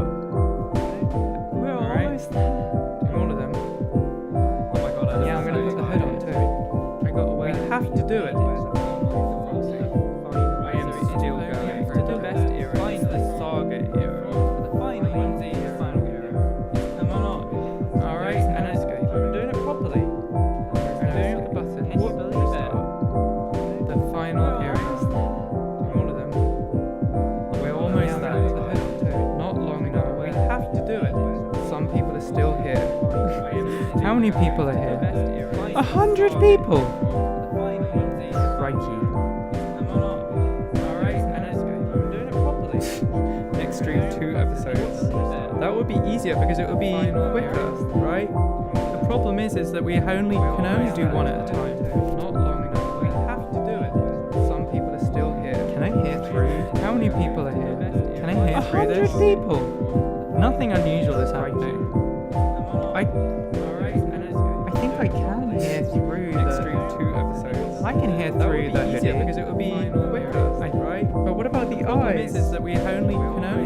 We're almost there. Doing all of them. Oh my god, I'm gonna put the hood on too. I got away. We have to do it. I am still going. For the best era is the saga era. For the final era. It's coming on. many people are here? 100 people! Crikey. Alright, and I'm doing it properly. Next stream 2 episodes. That would be easier because it would be quicker, right? The problem is that we can only do one at a time. Not long enough. We have to do it. Some people are still here. Can I hear through? How many people are here? Can I hear through this? 100 people! Nothing unusual is happening. I think I can hear through next stream 2 episodes. I can hear through that video because it would be quicker, right? But what about the eyes? Is that we can only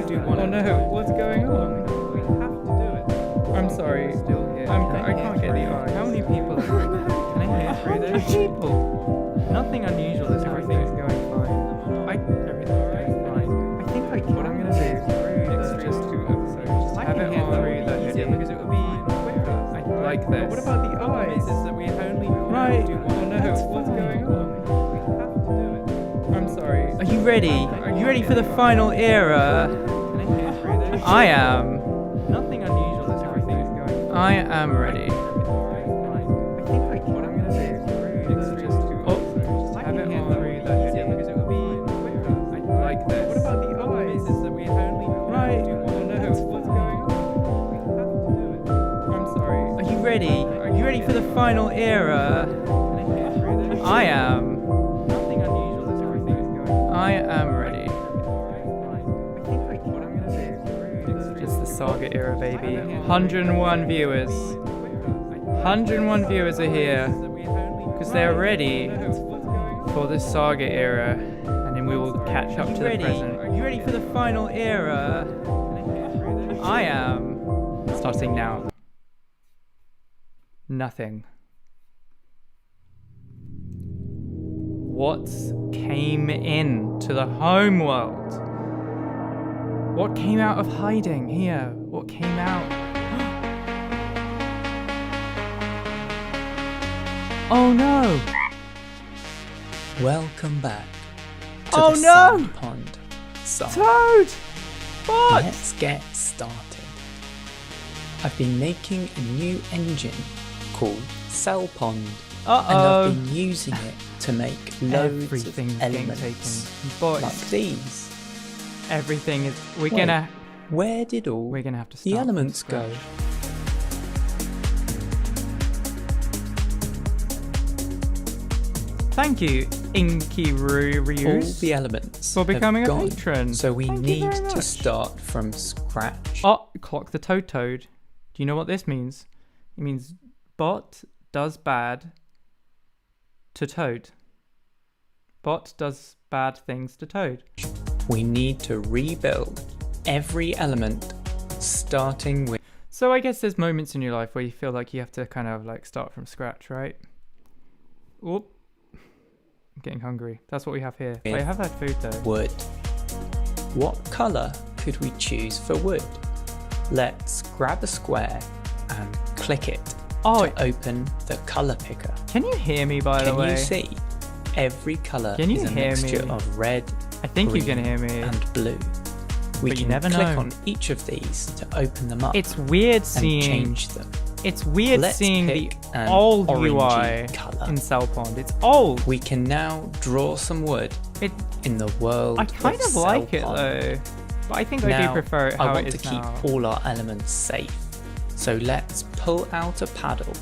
do one. Oh no, what's going on? We have to do it. I'm sorry. Still here. I can't get the eyes. How many people are here? Can I hear through those people? Nothing unusual is everything is going fine. Everything's going fine. I think I can. What I'm gonna do next stream 2 episodes. I can hear through that video because it would be quicker. Like this. But what about the eyes? Is that we only do one. Oh no, what's going on? We have to do it. I'm sorry. Are you ready? Are you ready for the final era? Can I hear through this? I am. Nothing unusual is everything is going fine. I am ready. I think I can. What I'm gonna do next stream 2 episodes. I can hear through that video because it would be quicker. Like this. What about the eyes? Is that we only do one. Oh no, what's going on? Are you ready? Are you ready for the final era? I am. Nothing unusual is everything is going. I am ready. It's the Saga era, baby. 101 viewers. 101 viewers are here because they're ready for the Saga era, and then we will catch up to the present. Are you ready for the final era? I am. Starting now. Nothing. What came in to the home world? What came out of hiding here? What came out? Oh no! Welcome back to Oh the no! cellpond saga. Toad! What? Let's get started. I've been making a new engine called cellpond, and Uh-oh. I've been using it to make loads Everything's of getting elements taken. Boys. like these. Everything is. Wait, where did all We're gonna have to start the from elements go? scratch. Thank you, Inky All Ryus, the elements for becoming have a gone, patron. so we Thank you need very to much. start from scratch. Oh, clock the toad. Do you know what this means? It means bot does bad to Toad. Bot does bad things to Toad. We need to rebuild every element, starting with So I guess there's moments in your life where you feel like you have to kind of like start from scratch, right? Oop. I'm getting hungry. That's what we have here. I have had food though. wood. What colour could we choose for wood? Let's grab a square and click it Oh, to open the colour picker. can you hear me by the Can way? you see? Every colour Can you is a hear mixture me? of red, I think you green can hear me. and blue. We But you can never click know. on each of these to open them up It's weird and seeing. change them. It's weird Let's seeing the pick an old orangey UI colour. in Cellpond. It's old. We can now draw some wood It. in the world I kind of like it Cellpond. though, but I think I do Now, prefer it how I want it to is keep now. all our elements safe. So let's pull out a paddle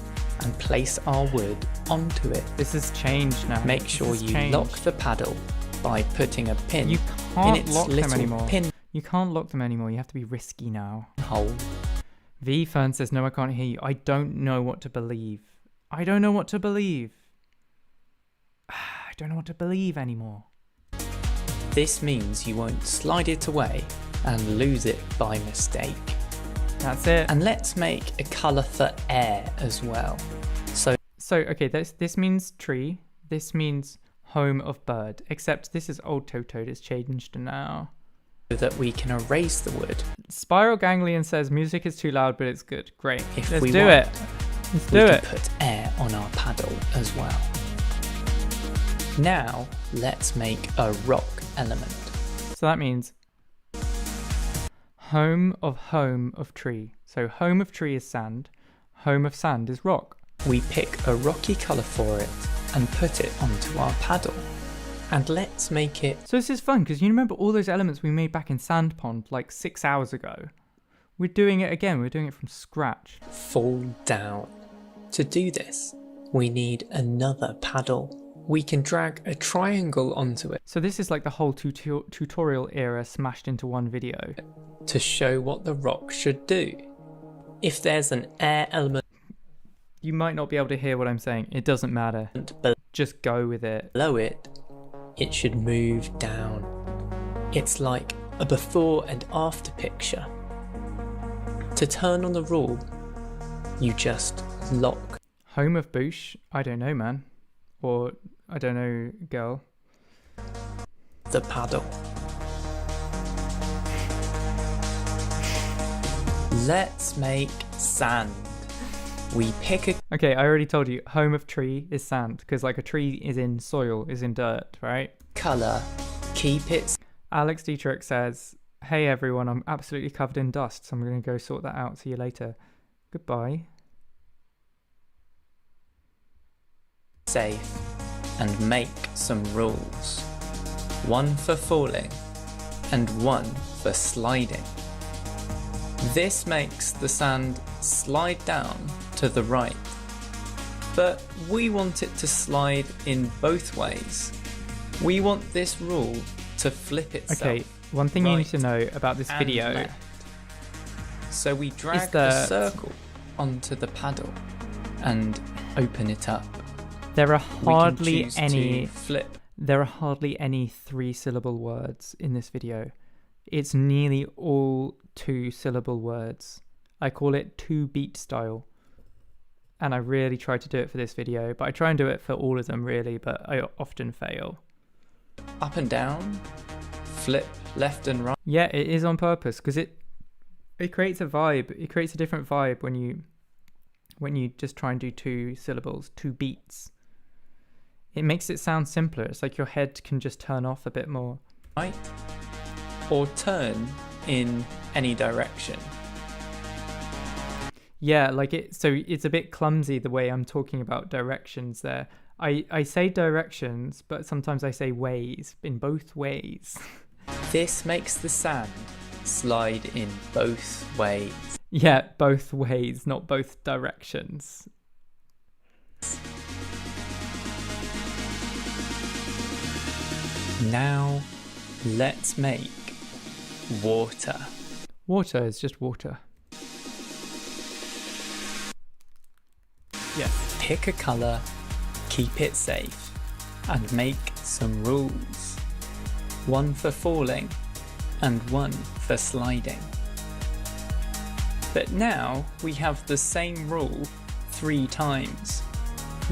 and place our wood onto it. This has changed now. Make This sure has you changed. lock the paddle by putting a pin You in can't its lock them little anymore. pin You can't lock them anymore. You have to be risky now. hole. V Fern says, "No, I can't hear you. I don't know what to believe. I don't know what to believe. I don't know what to believe anymore." This means you won't slide it away and lose it by mistake. That's it. And let's make a colour for air as well. So, okay, this means tree. This means home of bird. Except this is old Toad. It's changed now. So that we can erase the wood. Spiral Ganglion says, "Music is too loud, but it's good." Great. If Let's we do want, it. Let's we do can it. put air on our paddle as well. Now let's make a rock element. So that means home of tree. So home of tree is sand. Home of sand is rock. We pick a rocky colour for it and put it onto our paddle. And let's make it So this is fun because you remember all those elements we made back in Sand Pond like 6 hours ago? We're doing it again, we're doing it from scratch. fall down. To do this, we need another paddle. We can drag a triangle onto it So this is like the whole tutorial era smashed into one video. to show what the rock should do. If there's an air element You might not be able to hear what I'm saying, it doesn't matter. Just go with it. below it, it should move down. It's like a before and after picture. To turn on the rule, you just lock Home of Boosh? I don't know, man. Or, I don't know, girl. the paddle. Let's make sand. We pick a Okay, I already told you, home of tree is sand, because like a tree is in soil, is in dirt, right? colour, keep it Alex Dietrich says, hey everyone, I'm absolutely covered in dust, so I'm going to go sort that out. See you later. Goodbye. safe and make some rules. One for falling and one for sliding. This makes the sand slide down to the right, but we want it to slide in both ways. We want this rule to flip itself. Okay, one thing you need right to know about this and video left. So we drag that a circle onto the paddle and open it up. there are We can hardly choose any to flip. there are hardly any 3-syllable words in this video. It's nearly all 2-syllable words. I call it 2-beat style. And I really try to do it for this video, but I try and do it for all of them really, but I often fail. Up and down, flip left and right. Yeah, it is on purpose because it creates a vibe. It creates a different vibe when you just try and do 2 syllables, 2 beats. It makes it sound simpler. It's like your head can just turn off a bit more. Right, or turn in any direction. Yeah, like so it's a bit clumsy the way I'm talking about directions there. I say directions, but sometimes I say ways, in both ways. This makes the sand slide in both ways. Yeah, both ways, not both directions. Now, let's make water. Water is just water. Yeah. Pick a colour, keep it safe, and make some rules. One for falling and one for sliding. But now we have the same rule 3 times.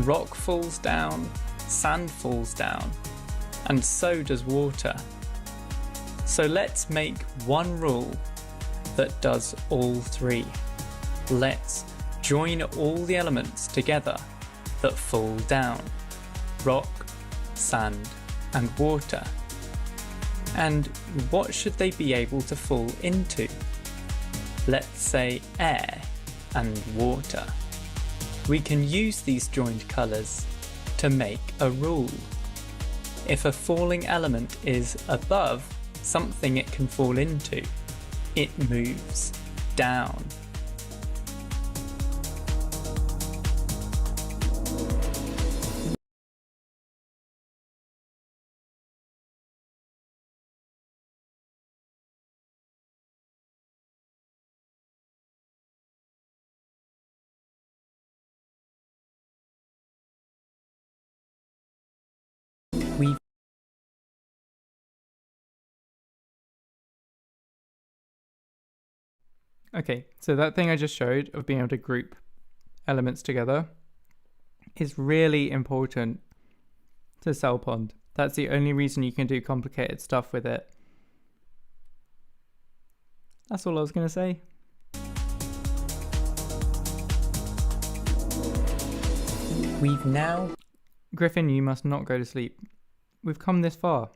Rock falls down, sand falls down, and so does water. So let's make one rule that does all 3. Let's join all the elements together that fall down: rock, sand, and water. And what should they be able to fall into? Let's say air and water. We can use these joined colours to make a rule. If a falling element is above something it can fall into, it moves down. We Okay, so that thing I just showed of being able to group elements together is really important to cellpond. That's the only reason you can do complicated stuff with it. That's all I was going to say. We've now Griffin, you must not go to sleep. We've come this far.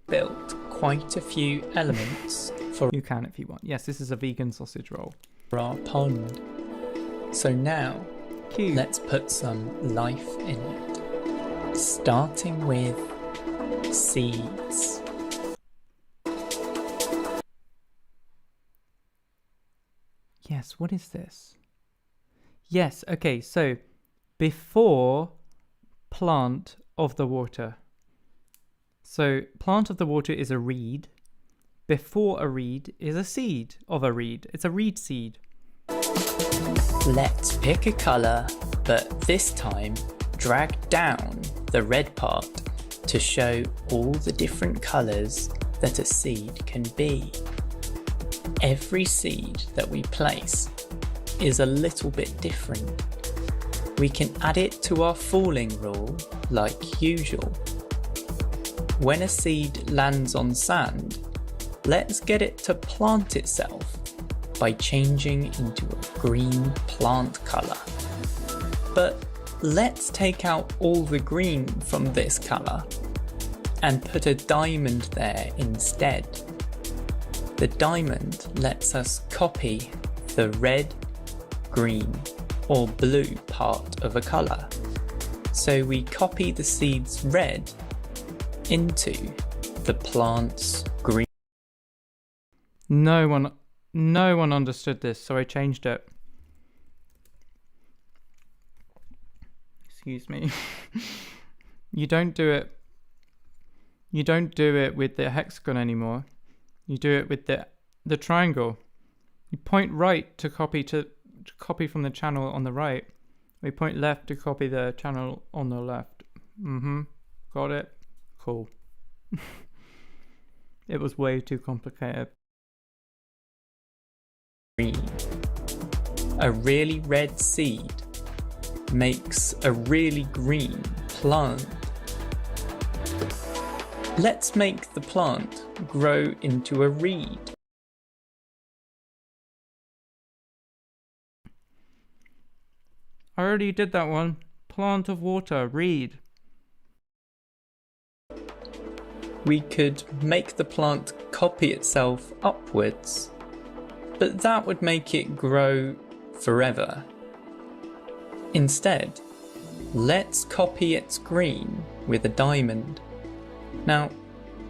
built quite a few elements for You can if you want. Yes, this is a vegan sausage roll. our pond. So now, Cute. let's put some life in it. Starting with seeds. Yes, what is this? Yes, okay, so before plant of the water. So plant of the water is a reed. Before a reed is a seed of a reed. It's a reed seed. Let's pick a colour, but this time drag down the red part to show all the different colours that a seed can be. Every seed that we place is a little bit different. We can add it to our falling rule like usual. When a seed lands on sand, let's get it to plant itself by changing into a green plant colour. But let's take out all the green from this colour and put a diamond there instead. The diamond lets us copy the red, green or blue part of a colour. So we copy the seed's red into the plant's green. No one understood this, so I changed it. Excuse me. You don't do it with the hexagon anymore. You do it with the triangle. You point right to copy from the channel on the right. We point left to copy the channel on the left. Got it? Cool. It was way too complicated. Green. A really red seed makes a really green plant. Let's make the plant grow into a reed. I already did that one. Plant of water, reed. We could make the plant copy itself upwards, but that would make it grow forever. Instead, let's copy its green with a diamond. Now,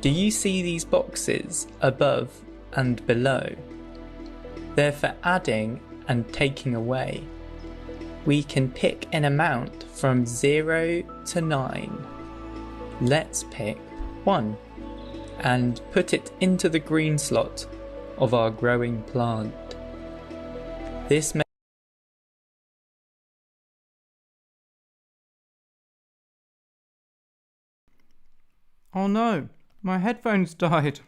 do you see these boxes above and below? They're for adding and taking away. We can pick an amount from 0 to 9. Let's pick 1 and put it into the green slot of our growing plant. This makes Oh no, my headphones died.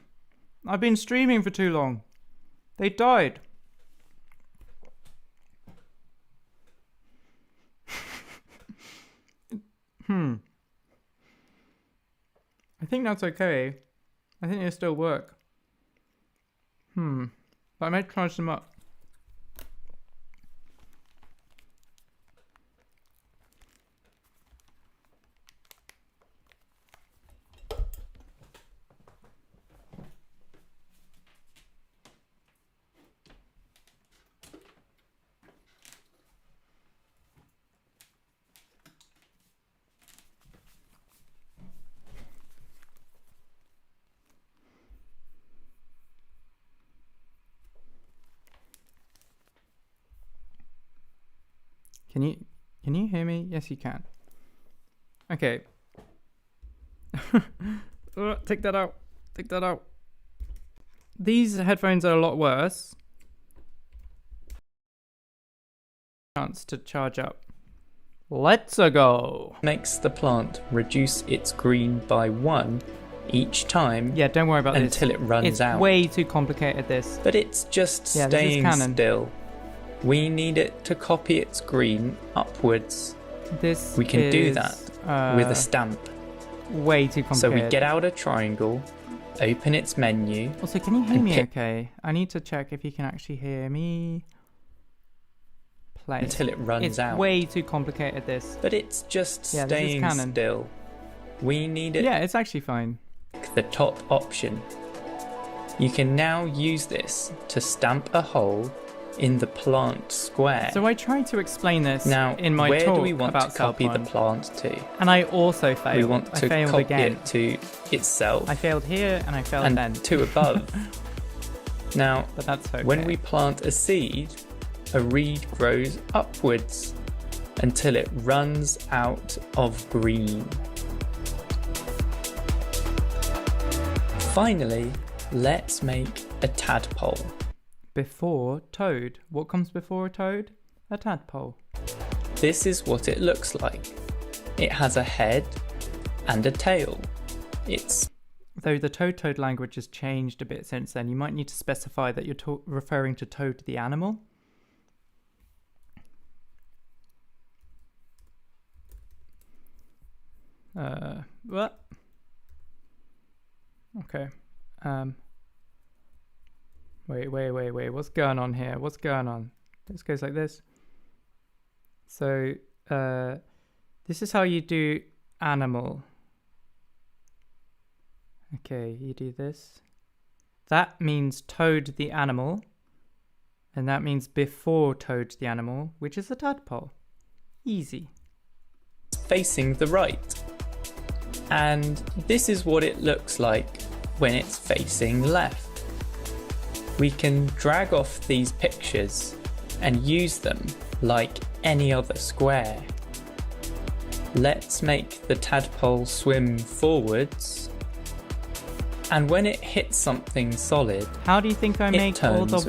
I've been streaming for too long. They died. I think that's okay. I think they still work. But I might charge them up. Can you hear me? Yes, you can. Okay. Take that out. Take that out. These headphones are a lot worse. Chance to charge up. Let's go. makes the plant reduce its green by 1 each time. Yeah, don't worry about until this. it runs out. It's way too complicated, this. But it's just Yeah, this is staying canon. still. We need it to copy its green upwards. This We can do is, that with a stamp. Way too complicated. So we get out a triangle, open its menu. Also, can you hear and me pick- okay? I need to check if you can actually hear me. Play. Until it runs It's out. way too complicated, this. But it's just Yeah, this is staying canon. still. We need it Yeah, it's actually fine. the top option. You can now use this to stamp a hole in the plant square. So I tried to explain this Now, in my where talk do we want about to copy the cellpond, plant to? and I also failed. We want to I failed copy again. it to itself I failed here and I failed and then. to above. Now, But that's okay. when we plant a seed, a reed grows upwards until it runs out of green. Finally, let's make a tadpole. Before toad. What comes before a toad? A tadpole. This is what it looks like. It has a head and a tail. It's Though the toad language has changed a bit since then, you might need to specify that you're referring to Toad the animal. What? Okay. Wait. What's going on here? What's going on? This goes like this. So, this is how you do animal. Okay, you do this. That means Toad the animal. And that means before Toad the animal, which is a tadpole. Easy. facing the right. And this is what it looks like when it's facing left. We can drag off these pictures and use them like any other square. Let's make the tadpole swim forwards, and when it hits something solid, How do you think I make all the turns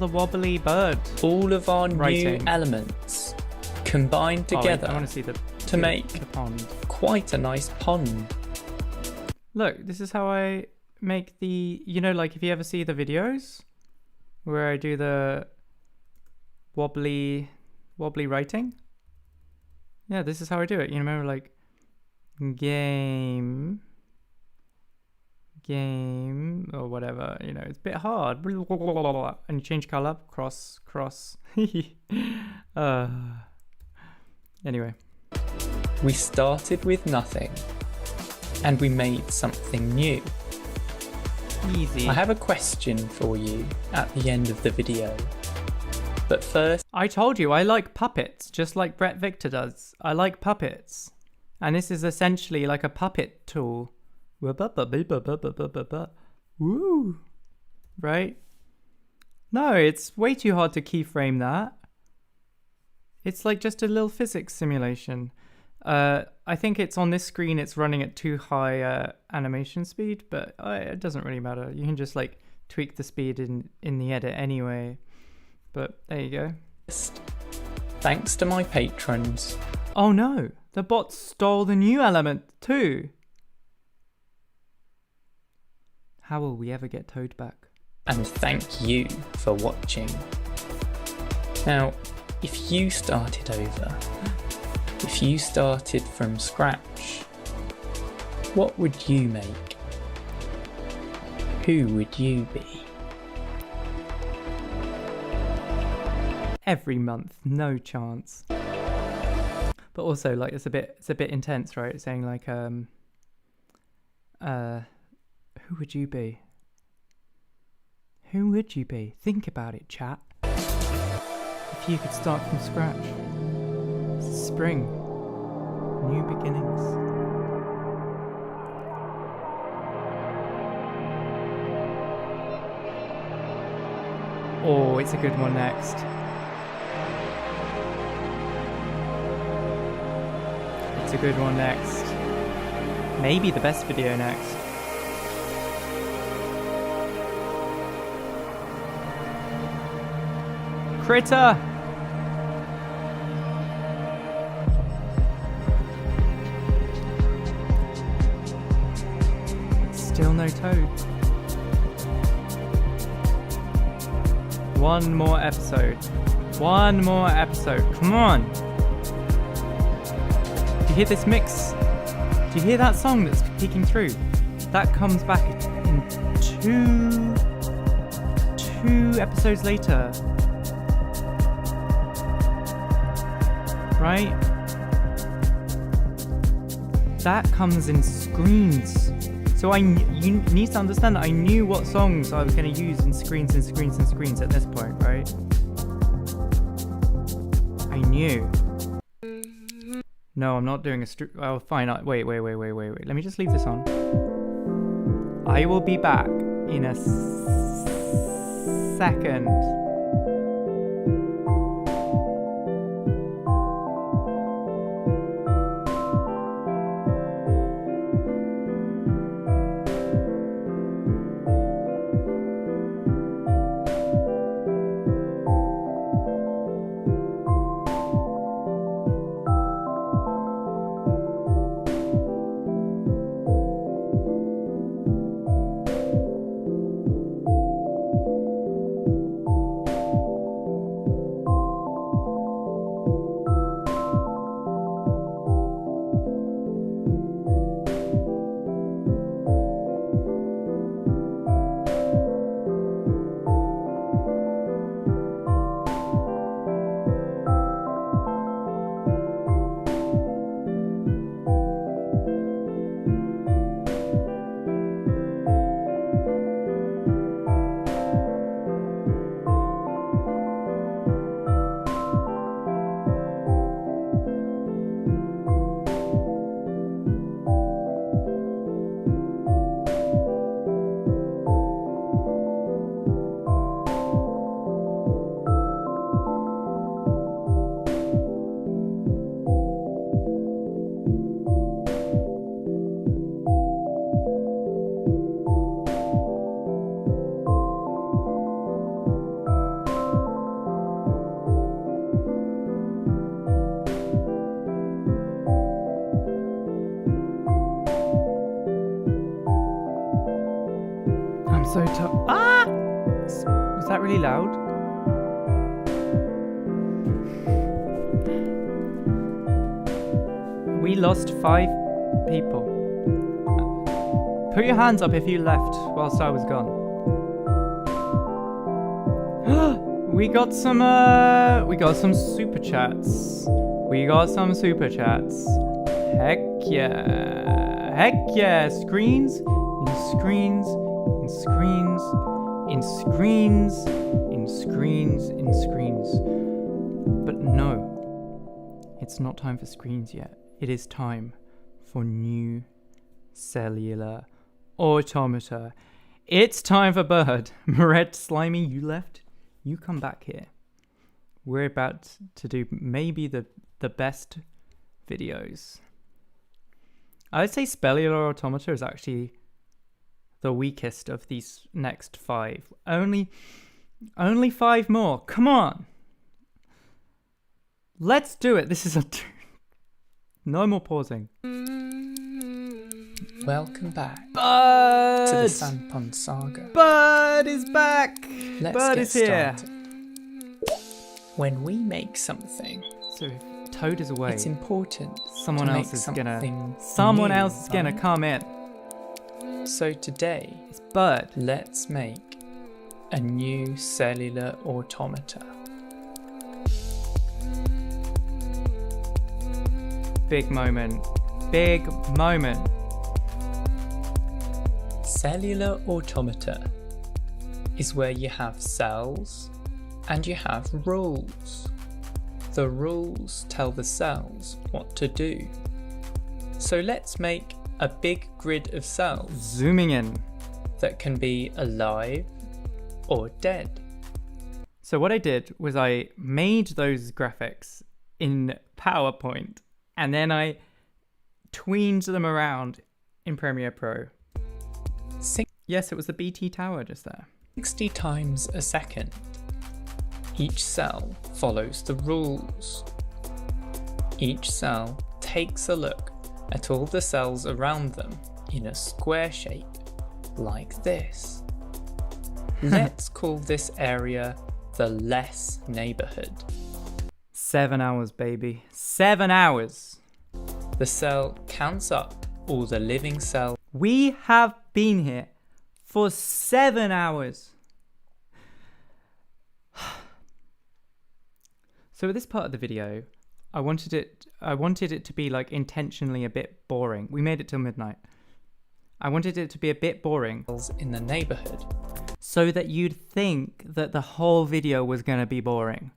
wobbly bird? all of our Writing. new elements combine together I want to see the to make the pond. quite a nice pond. Look, this is how I make the, you know, like if you ever see the videos where I do the wobbly writing. Yeah, this is how I do it. You remember, like, game or whatever, you know, it's a bit hard. And you change color, cross. Anyway. We started with nothing and we made something new. Easy. I have a question for you at the end of the video. But first, I told you I like puppets, just like Brett Victor does. I like puppets. And this is essentially like a puppet tool. Woo! Right? No, it's way too hard to keyframe that. It's like just a little physics simulation. I think it's on this screen, it's running at too high animation speed, but it doesn't really matter. You can just like tweak the speed in the edit anyway. But there you go. thanks to my patrons. Oh no, the bot stole the new element too. How will we ever get Toad back? And thank you for watching. Now, if you started over, if you started from scratch, what would you make? Who would you be? Every month, no chance. But also, like, it's a bit intense, right? It's saying like, who would you be? Who would you be? Think about it, chat. If you could start from scratch. It's spring. New beginnings. Oh, it's a good one next. It's a good one next. Maybe the best video next. Critter! Still no Toad. One more episode. One more episode. Come on! Do you hear this mix? Do you hear that song that's peeking through? That comes back in two episodes later. Right? That comes in screens So you need to understand that I knew what songs I was going to use in screens and screens and screens at this point, right? I knew. No, I'm not doing a oh, fine. Wait. Let me just leave this on. I will be back in a second. So was that really loud? We lost 5 people. Put your hands up if you left whilst I was gone. We got some super chats. Heck yeah. Screens. But no, it's not time for screens yet. It is time for new cellular automata. It's time for Bird. Red Slimy, you left. You come back here. We're about to do maybe the best videos. I would say Cellular Automata is actually the weakest of these next 5. Only 5 more. Come on. Let's do it. This is no more pausing. Welcome back Bird! to the Cellpond saga. Bird is back. Let's Bird get is here. started. When we make something, So if Toad is away, it's important someone to else make is something gonna new, come in. So today, It's Bird. let's make a new cellular automata. Big moment. Big moment. Cellular automata is where you have cells and you have rules. The rules tell the cells what to do. So let's make a big grid of cells Zooming in. that can be alive or dead. So what I did was I made those graphics in PowerPoint and then I tweened them around in Premiere Pro. Yes, it was the BT tower just there. 60 times a second. Each cell follows the rules. Each cell takes a look at all the cells around them in a square shape, like this. Let's call this area the less neighborhood. 7 hours, baby. 7 hours. The cell counts up all the living cells. We have been here for 7 hours. So with this part of the video, I wanted it to be like intentionally a bit boring. We made it till midnight. I wanted it to be a bit boring in the neighborhood. so that you'd think that the whole video was going to be boring.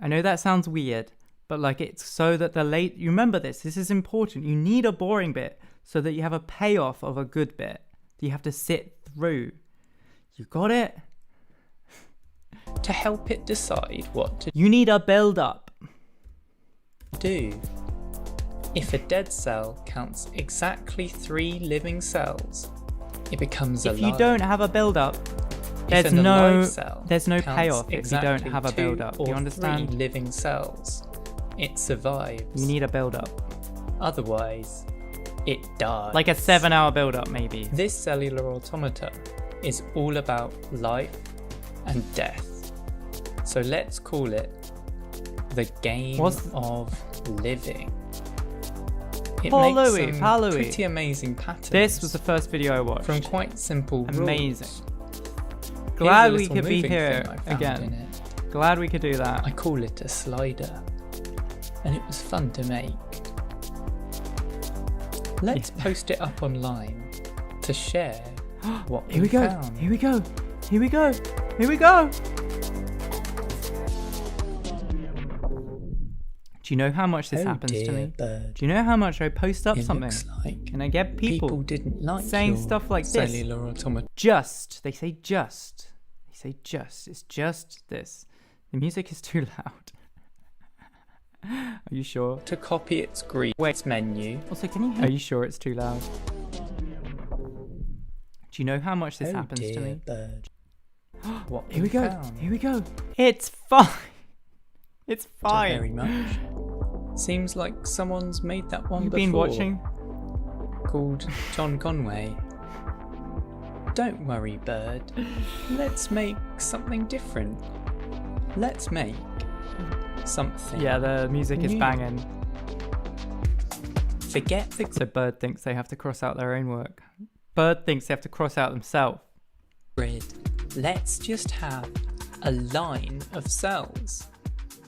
I know that sounds weird, but like it's so that you remember this is important. You need a boring bit so that you have a payoff of a good bit that you have to sit through. You got it? To help it decide what to You need a build up. do. If a dead cell counts exactly 3 living cells, it becomes alive. If you don't have a build up, If there's an no alive cell counts payoff if you don't exactly have a 2 build up. Do or you understand? 3 living cells, it survives. You need a build up. Otherwise, it dies. Like a 7-hour build up maybe. This cellular automata is all about life and death. So let's call it the game of living. It makes some pretty amazing patterns. This was the first video I watched. from quite simple Amazing. rules. Glad Here's a we little could be moving here thing I found again. in it. Glad we could do that. I call it a slider, and it was fun to make. Let's post it up online to share what Here we go. found. Here we go. Here we go. Here we go. Do you know how much this happens to me? Bird. Do you know how much I post up It something looks like and I get people didn't like saying your stuff like this? cellular automata. Just. They say just. They say just. It's just this. The music is too loud. Are you sure? To copy its greets menu. Also, can you hear? Are you sure it's too loud? Do you know how much this happens to me? Bird. What Here we go. found. Here we go. It's fine. It's Not very fine. much. Seems like someone's made that one You've before. been watching? Called John Conway. Don't worry, bird. Let's make something different. Let's make something. Yeah, the music is new. banging. Forget the So Bird thinks they have to cross out their own work. Bird thinks they have to cross out themselves. grid. Let's just have a line of cells.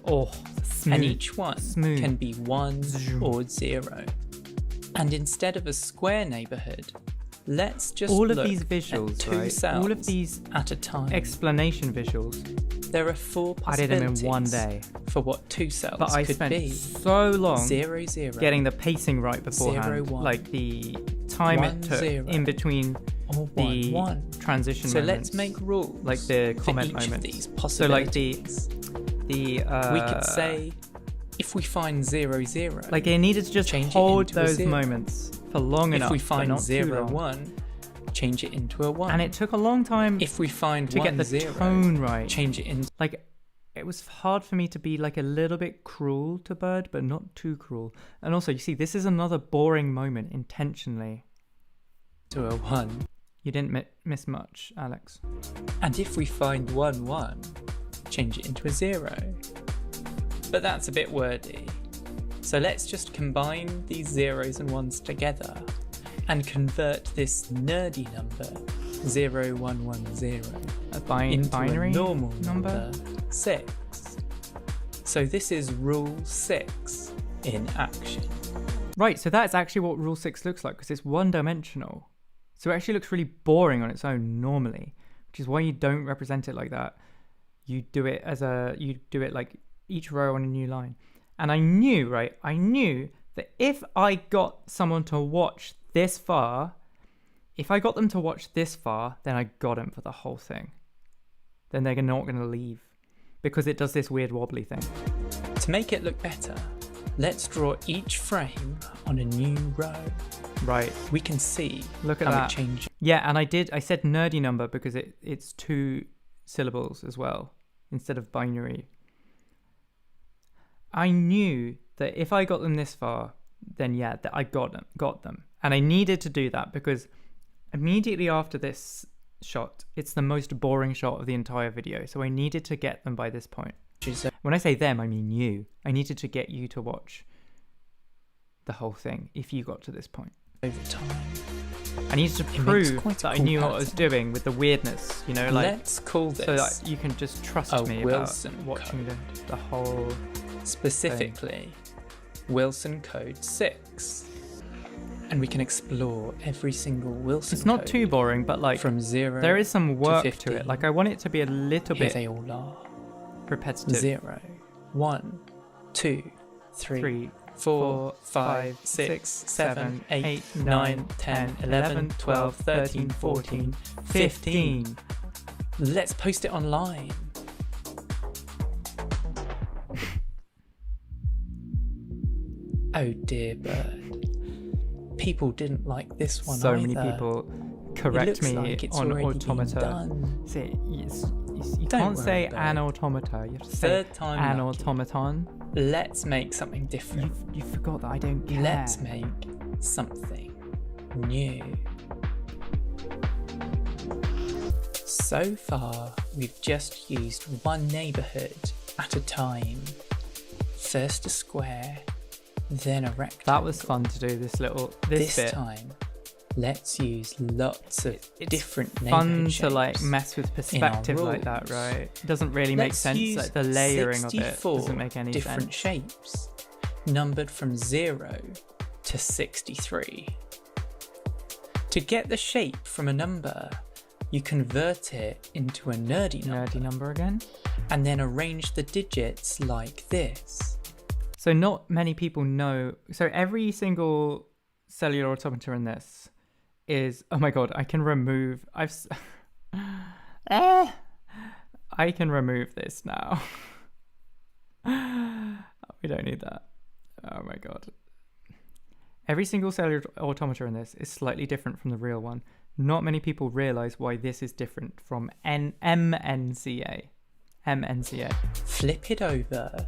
Oh, smooth. And each one Smooth. can be 1 or 0. And instead of a square neighborhood, let's just all of look these at visuals, 2 right? cells All of these at a time. explanation visuals. There are 4 I did them in possibilities one day, for what 2 cells but I could spent be. so long 0, 0. getting the pacing right beforehand. 0, 1. Like the time 1, it took 0. in between or 1, the 1. transition So moments. let's make rules. like the for comment each of moments. these So like possibilities. the we could say if we find 0, 0. like they needed to just change it hold into a those 0. moments for long if enough. we but find not too 0, long. 1, change it into a 1. And it took a long time if we find to 1, get the 0, tone right. change it into Like it was hard for me to be like a little bit cruel to Bird, but not too cruel. And also, you see, this is another boring moment intentionally. a 1. You didn't miss much, Alex. And if we find 1, 1, change it into a 0. But that's a bit wordy. So let's just combine these zeros and ones together and convert this nerdy number 0110 A into binary a normal number? 6. So this is rule 6 in action. Right, so that's actually what Rule 6 looks like, because it's one-dimensional. So it actually looks really boring on its own normally, which is why you don't represent it like that. You do it like each row on a new line. And I knew that if I got someone to watch this far, then I got them for the whole thing. Then they're not going to leave, because it does this weird wobbly thing. To make it look better, let's draw each frame on a new row. Right. We can see Look at how that. it changes. Yeah, and I said nerdy number because it's 2 syllables as well, instead of binary. I knew that if I got them this far, then yeah, that I got them. And I needed to do that because immediately after this shot, it's the most boring shot of the entire video. So I needed to get them by this point. When I say them, I mean you. I needed to get you to watch the whole thing if you got to this point. Over time. I needed to makes prove quite a that I cool knew what I was pattern. doing with the weirdness, you know, like Let's call this so that you can just trust a me Wilson about watching code. the whole. specifically Wilson code 6. And we can explore every single Wilson It's not code too boring, but like from 0 there is some work to 15. it. Like I want it to be a little Here bit they all are. repetitive. 0, 1, 2, 3, 4, 5, 6, 7, 8, 9, 10, 11, 12, 13, 14, 15. Let's post it online. Oh dear bird. People didn't like this one So either. many people It correct looks me like it's on already been automata. done. See, you Don't can't worry say about an it. automata. You have to say Third time an lucky. automaton. Let's make something different. You forgot that I don't care. Let's make something new. So far, we've just used one neighbourhood at a time. First a square, then a rectangle. That was fun to do. This This bit. time, let's use lots of It's different fun neighbourhood to like shapes. mess with perspective like that, rules. right? It doesn't really make Let's sense. use Like the layering of it 64 doesn't make any different sense. shapes, numbered from 0 to 63. To get the shape from a number, you convert it into a nerdy number again. and then arrange the digits like this. So not many people know. So every single cellular automata in this is. Oh my god! I can remove. I can remove this now. We don't need that. Oh my god. Every single cellular automata in this is slightly different from the real one. Not many people realize why this is different from MNCA. Flip it over,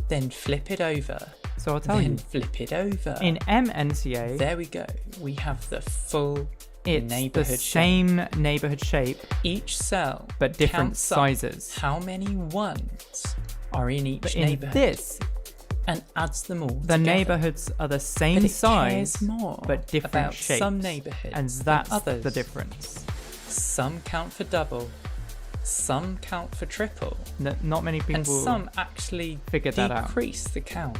then flip it over, So I'll tell then you. flip it over. In MNCA, There we go. We have the full it's neighborhood the same neighborhood shape, Each cell but different counts up sizes. how many ones are in each But in neighborhood this, and adds them all the together. neighborhoods are the same But it size, cares more but different about shapes. some neighborhoods and than that's others. the difference. Some count for double, some count for triple, Not many people and some actually figured that out. decrease the count.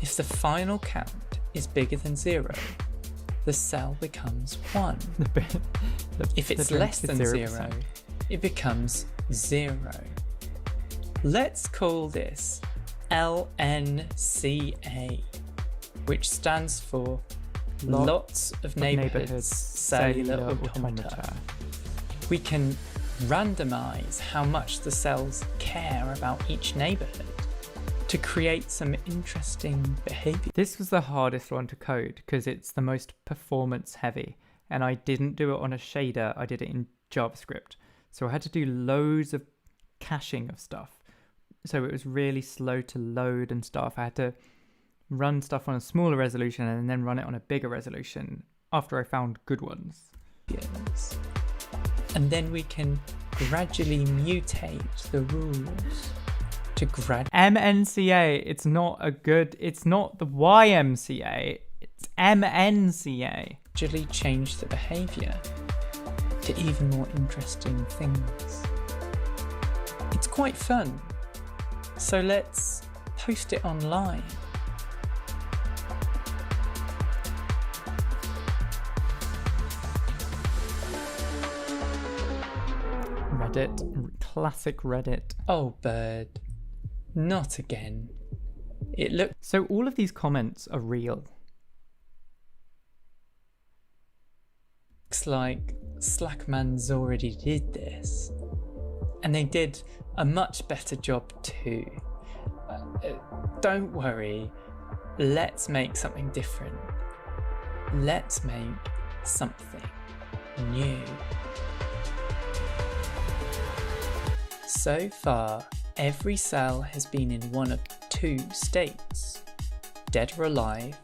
If the final count is bigger than 0, the cell becomes 1. If it's less than 0, it becomes 0. Let's call this LNCA, which stands for Lots of Neighborhoods Cellular Automata. We can randomize how much the cells care about each neighborhood to create some interesting behavior. This was the hardest one to code because it's the most performance heavy, and I didn't do it on a shader, I did it in JavaScript. So I had to do loads of caching of stuff. So it was really slow to load and stuff. I had to run stuff on a smaller resolution and then run it on a bigger resolution after I found good ones. Yes. And then we can gradually mutate the rules to MNCA, it's not the YMCA, it's MNCA. gradually change the behavior to even more interesting things. It's quite fun. So let's post it online. Reddit, classic Reddit. Oh, bird. Not again. It looks So all of these comments are real. like Slackman's already did this. And they did a much better job too. Don't worry. Let's make something different. Let's make something new. So far, every cell has been in one of two states: dead or alive,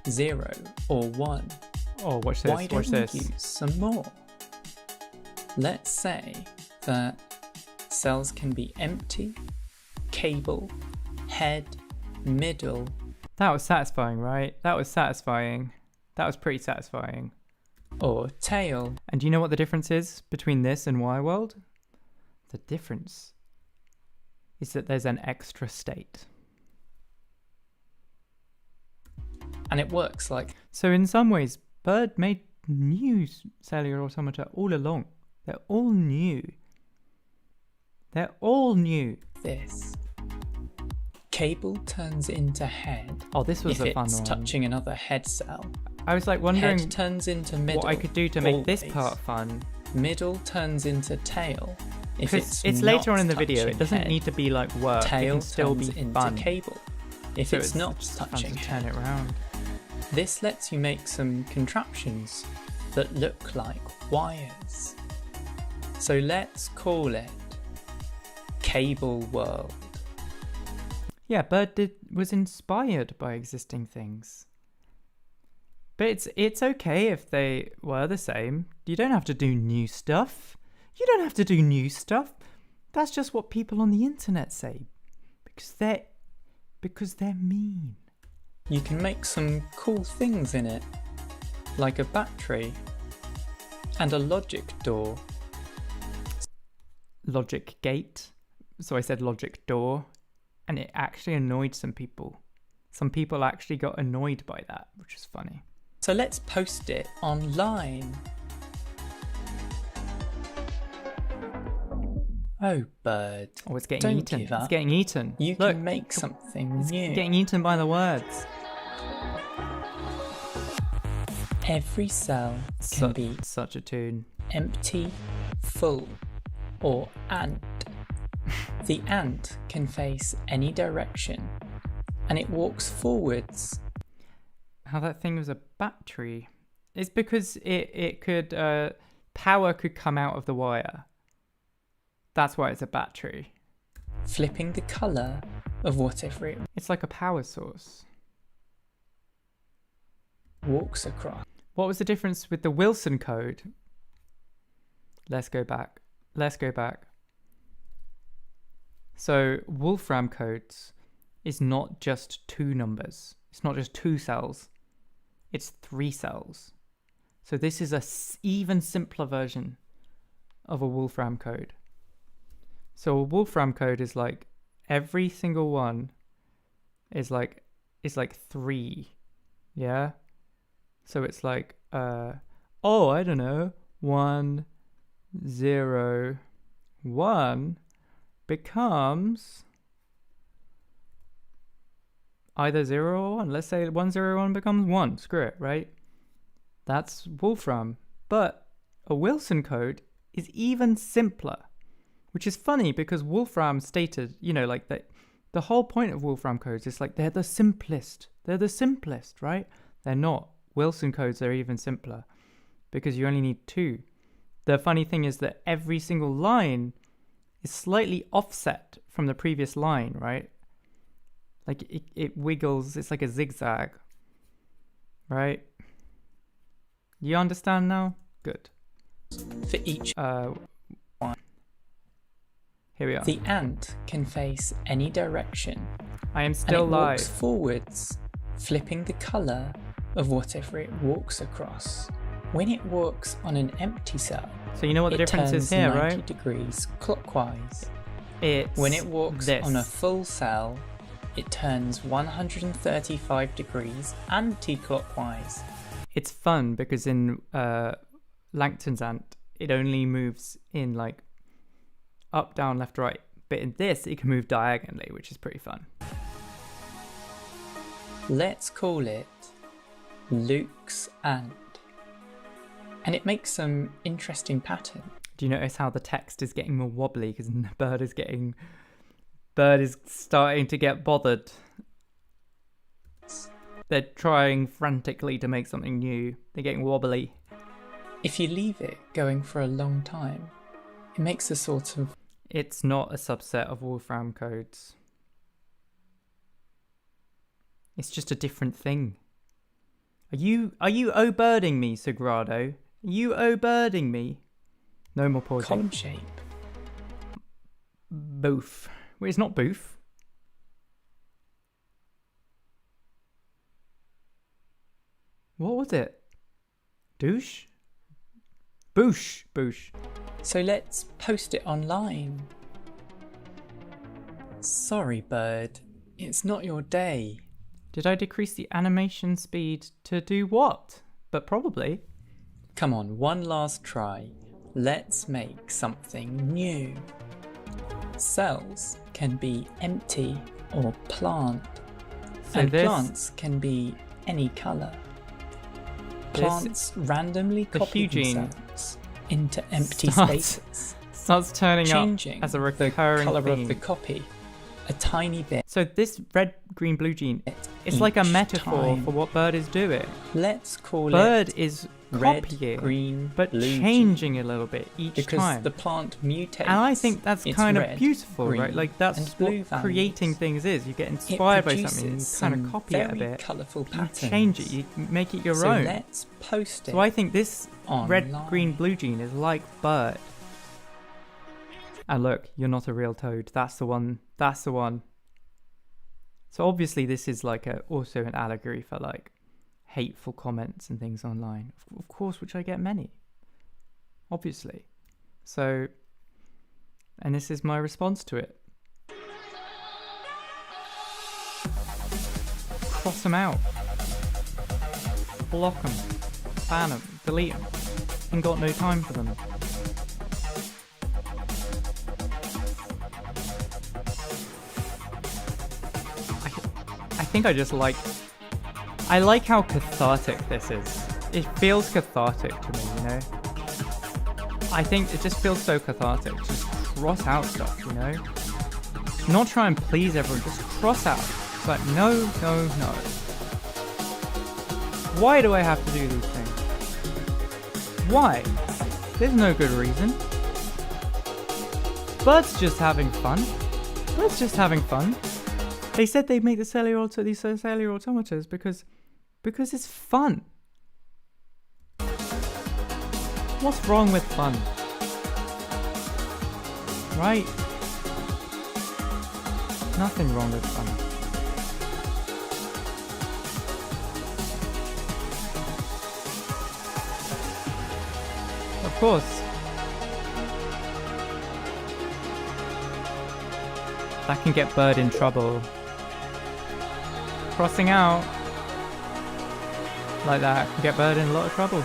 0 or 1. Oh, watch this, Why watch don't we this. use some more? Let's say that cells can be empty, cable, head, middle. That was satisfying, right? That was satisfying. That was pretty satisfying. Or tail. And do you know what the difference is between this and YWorld? The difference is that there's an extra state. and it works like So in some ways, Bird made new cellular automata all along. They're all new. They're all new. this. Cable turns into head Oh, this was if a fun it's one. touching another head cell. I was like wondering Head turns into middle. what I could do to make this always. part fun. Middle turns into tail. If Because it's later not on in the video, it touching doesn't head, need to be like work. It tail can still turns be into fun. cable. If So it's not just fun touching to turn head. it around. This lets you make some contraptions that look like wires. So let's call it Cable World. Yeah, Bird was inspired by existing things. But it's okay if they were the same. You don't have to do new stuff. You don't have to do new stuff. That's just what people on the internet say. Because they're mean. You can make some cool things in it, like a battery and a logic door. Logic gate. So I said logic door. And it actually annoyed some people. Some people actually got annoyed by that, which is funny. So let's post it online. Oh, Bird. Oh, it's getting Don't eaten. give up. It's getting eaten. You Look, can make something it's new. getting eaten by the words. Every cell can be Such a tune. empty, full, or ant. The ant can face any direction, and it walks forwards. How that thing was a battery. It's because it could power could come out of the wire. That's why it's a battery. Flipping the colour of whatever it It's like a power source. walks across. What was the difference with the Wilson code? Let's go back. So Wolfram codes is not just 2 numbers. It's not just 2 cells. It's 3 cells. So this is a even simpler version of a Wolfram code. So a Wolfram code is like every single one is like 3. Yeah? So it's like I don't know, 1 0 1 becomes either 0 or 1. Let's say 1 0 1 becomes 1. Screw it, right? That's Wolfram. But a Wilson code is even simpler, which is funny because Wolfram stated, like that the whole point of Wolfram codes is like they're the simplest. They're the simplest, right? They're not. Wilson codes are even simpler because you only need 2. The funny thing is that every single line is slightly offset from the previous line, right? Like it wiggles, it's like a zigzag, right? You understand now? Good. For each one. Here we are. The ant can face any direction. I am still and it live. walks forwards, flipping the colour of whatever it walks across. When it walks on an empty cell, so you know what the difference is here, 90 right? degrees clockwise. It's when it walks this. on a full cell, it turns 135 degrees anti-clockwise. It's fun because in Langton's ant, it only moves in like up, down, left, right. But in this, it can move diagonally, which is pretty fun. Let's call it Luke's ant. And it makes some interesting pattern. Do you notice how the text is getting more wobbly because Bird is starting to get bothered. They're trying frantically to make something new. They're getting wobbly. If you leave it going for a long time, it makes a sort of... It's not a subset of Wolfram codes. It's just a different thing. Are you o-birding me, Sagrado? Are you o-birding me? No more pausing. Column shape. Boof. Wait, it's not boof. What was it? Douche? Boosh. Boosh. So let's post it online. Sorry, Bird. It's not your day. Did I decrease the animation speed to do what? But probably. Come on, one last try. Let's make something new. Cells can be empty or plant, So and this- plants can be any colour. Plants randomly the copy Eugene themselves into empty starts- spaces, Starts turning changing up as a the recurring colour theme. of the copy a tiny bit. So this red, green, blue gene, it's like a each metaphor time. for what Bird is doing. Let's call Bird it is red, copying, green, but blue changing a little bit each because time. the plant mutates. And I think that's It's kind of red, beautiful, green, right? Like that's and blue what creating values. things is. You get It inspired by something, and you produces kind of some copy it a very bit. colourful You patterns. change it, you make it your so own. let's post it. So I think this red, online. green, blue gene is like Bird. And look, you're not a real toad. That's the one. That's the one. So obviously this is like also an allegory for like hateful comments and things online. Of course, which I get many. Obviously. So, and this is my response to it. Cross them out. Block them. Ban them. Delete them. Ain't got no time for them. I think I just like... I like how cathartic this is. It feels cathartic to me, you know? I think it just feels so cathartic. Just cross out stuff, you know? Not try and please everyone, just cross out. It's like, no, no, no. Why do I have to do these things? Why? There's no good reason. Bird's just having fun. Bird's just having fun. They said they'd make these cellular automatons because it's fun. What's wrong with fun? Right? Nothing wrong with fun. Of course. That can get Bird in trouble. Crossing out like that can get Bird in a lot of trouble.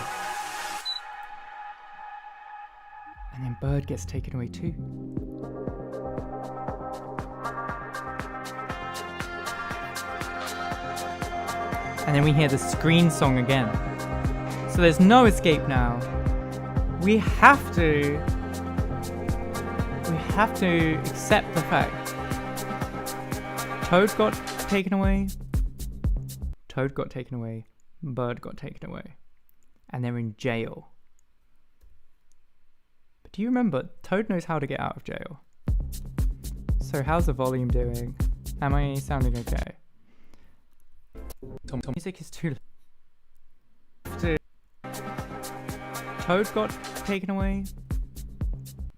And then Bird gets taken away too. And then we hear the screen song again. So there's no escape now. We have to accept the fact. Toad got taken away. Toad got taken away. Bird got taken away. And they're in jail. But do you remember, Toad knows how to get out of jail. So how's the volume doing? Am I sounding okay? Music is too loud. Toad got taken away.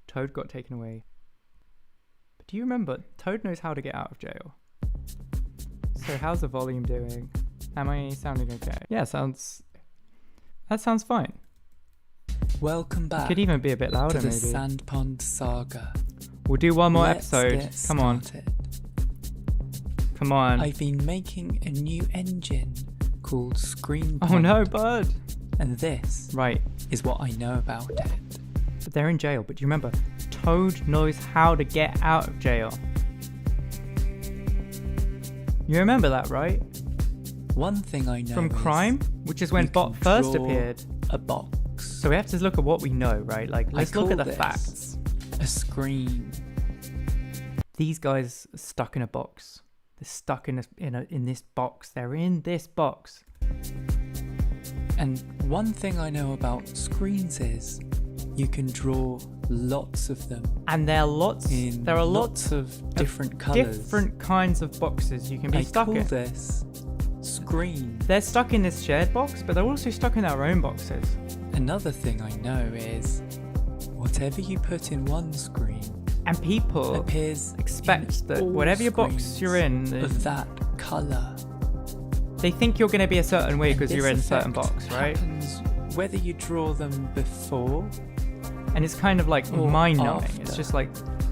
Toad got taken away. But do you remember, Toad knows how to get out of jail. So how's the volume doing? Am I sounding okay? Yeah, that sounds fine. Welcome back. Could even be a bit louder to the maybe. Sandpond Saga. We'll do one more Let's episode. get Come on. started. Come on. I've been making a new engine called Screen. Oh no, Bird. And this Right. is what I know about it. But they're in jail. But do you remember, Toad knows how to get out of jail. You remember that, right? One thing I know From is Crime, which is when you Bot can first draw appeared. a box. So we have to look at what we know, right? Like, let's look at call the this facts. A screen. These guys are stuck in a box. They're stuck in this box. They're in this box. And one thing I know about screens is you can draw lots of them. And there are lots of different colours. different kinds of boxes you can be I stuck call in. this screen. They're stuck in this shared box, but they're also stuck in their own boxes. Another thing I know is whatever you put in one screen And people appears expect in that all whatever your box screens you're in, of that colour. they think you're going to be a certain way because This you're in a certain effect box, right? happens whether you draw them before. And it's kind of like Or mind-numbing. after. It's just like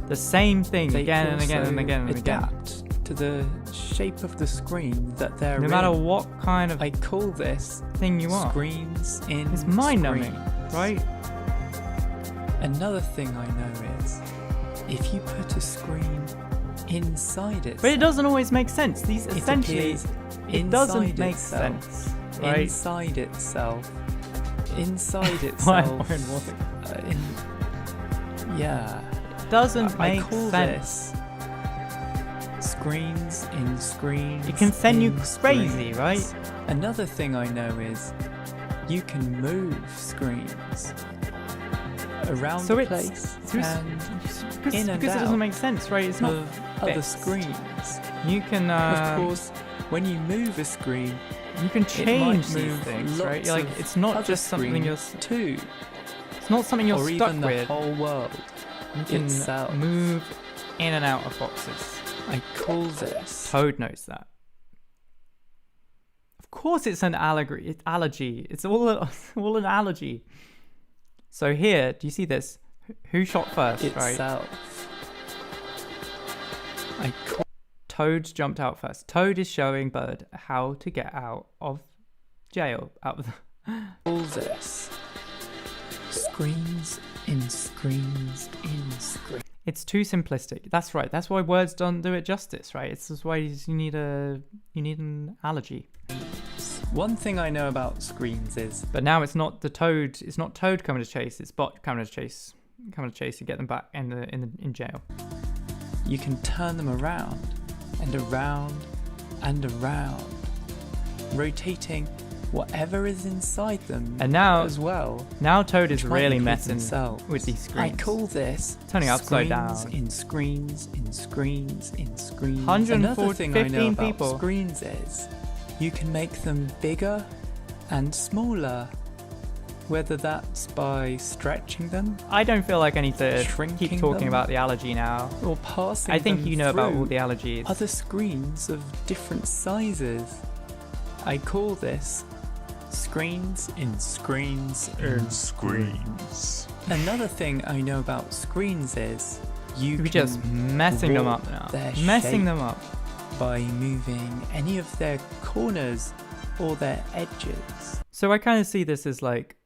the same thing They again and again and also again and again. adapt to the shape of the screen that they're No matter what kind of I call this thing you are. screens in It's mind-numbing, screens. right? Another thing I know is if you put a screen inside it, But it doesn't always make sense. These it essentially, appears it doesn't inside make itself. sense, right? Inside itself. Inside Why itself. more and more? Yeah. It doesn't I make call sense. this screens in screens. It can send you in crazy, screens. right? Another thing I know is you can move screens around So the it's- place so it's- and Because in and it doesn't out make sense, right? It's not of other fixed. screens. You can Of course, when you move a screen, you can it might change these move things, right? lots Like of it's not other just something you're screens too, it's not something you're or stuck even the with. whole world. You can itself. move in and out of boxes. I call this Toad knows that. Of course, it's an allegory. It's allergy. It's all all an allergy. So here, do you see this? Who shot first? Right. itself. I call Toad jumped out first. Toad is showing Bird how to get out of jail. Out of this screens in screens in screens. It's too simplistic. That's right. That's why words don't do it justice, right? It's just why you need an allergy. One thing I know about screens is But now it's not the Toad. It's not Toad coming to chase. It's Bot coming to chase to get them back in jail. you can turn them around and around and around, rotating whatever is inside them And now as well. Now Toad is which might really include messing themselves. with these I screens. call this Turning upside screens down. in screens in screens in screens. 140 Another thing I know 15 about people. screens is you can make them bigger and smaller, whether that's by stretching them I don't feel like I need to Shrinking keep talking them? about the allergy now. or passing I think them you know about through all the allergies. other screens of different sizes. I call this screens in screens in screens. Another thing I know about screens is you We're can just messing them up warp now. their Messing shape them up. by moving any of their corners or their edges. So I kind of see this as like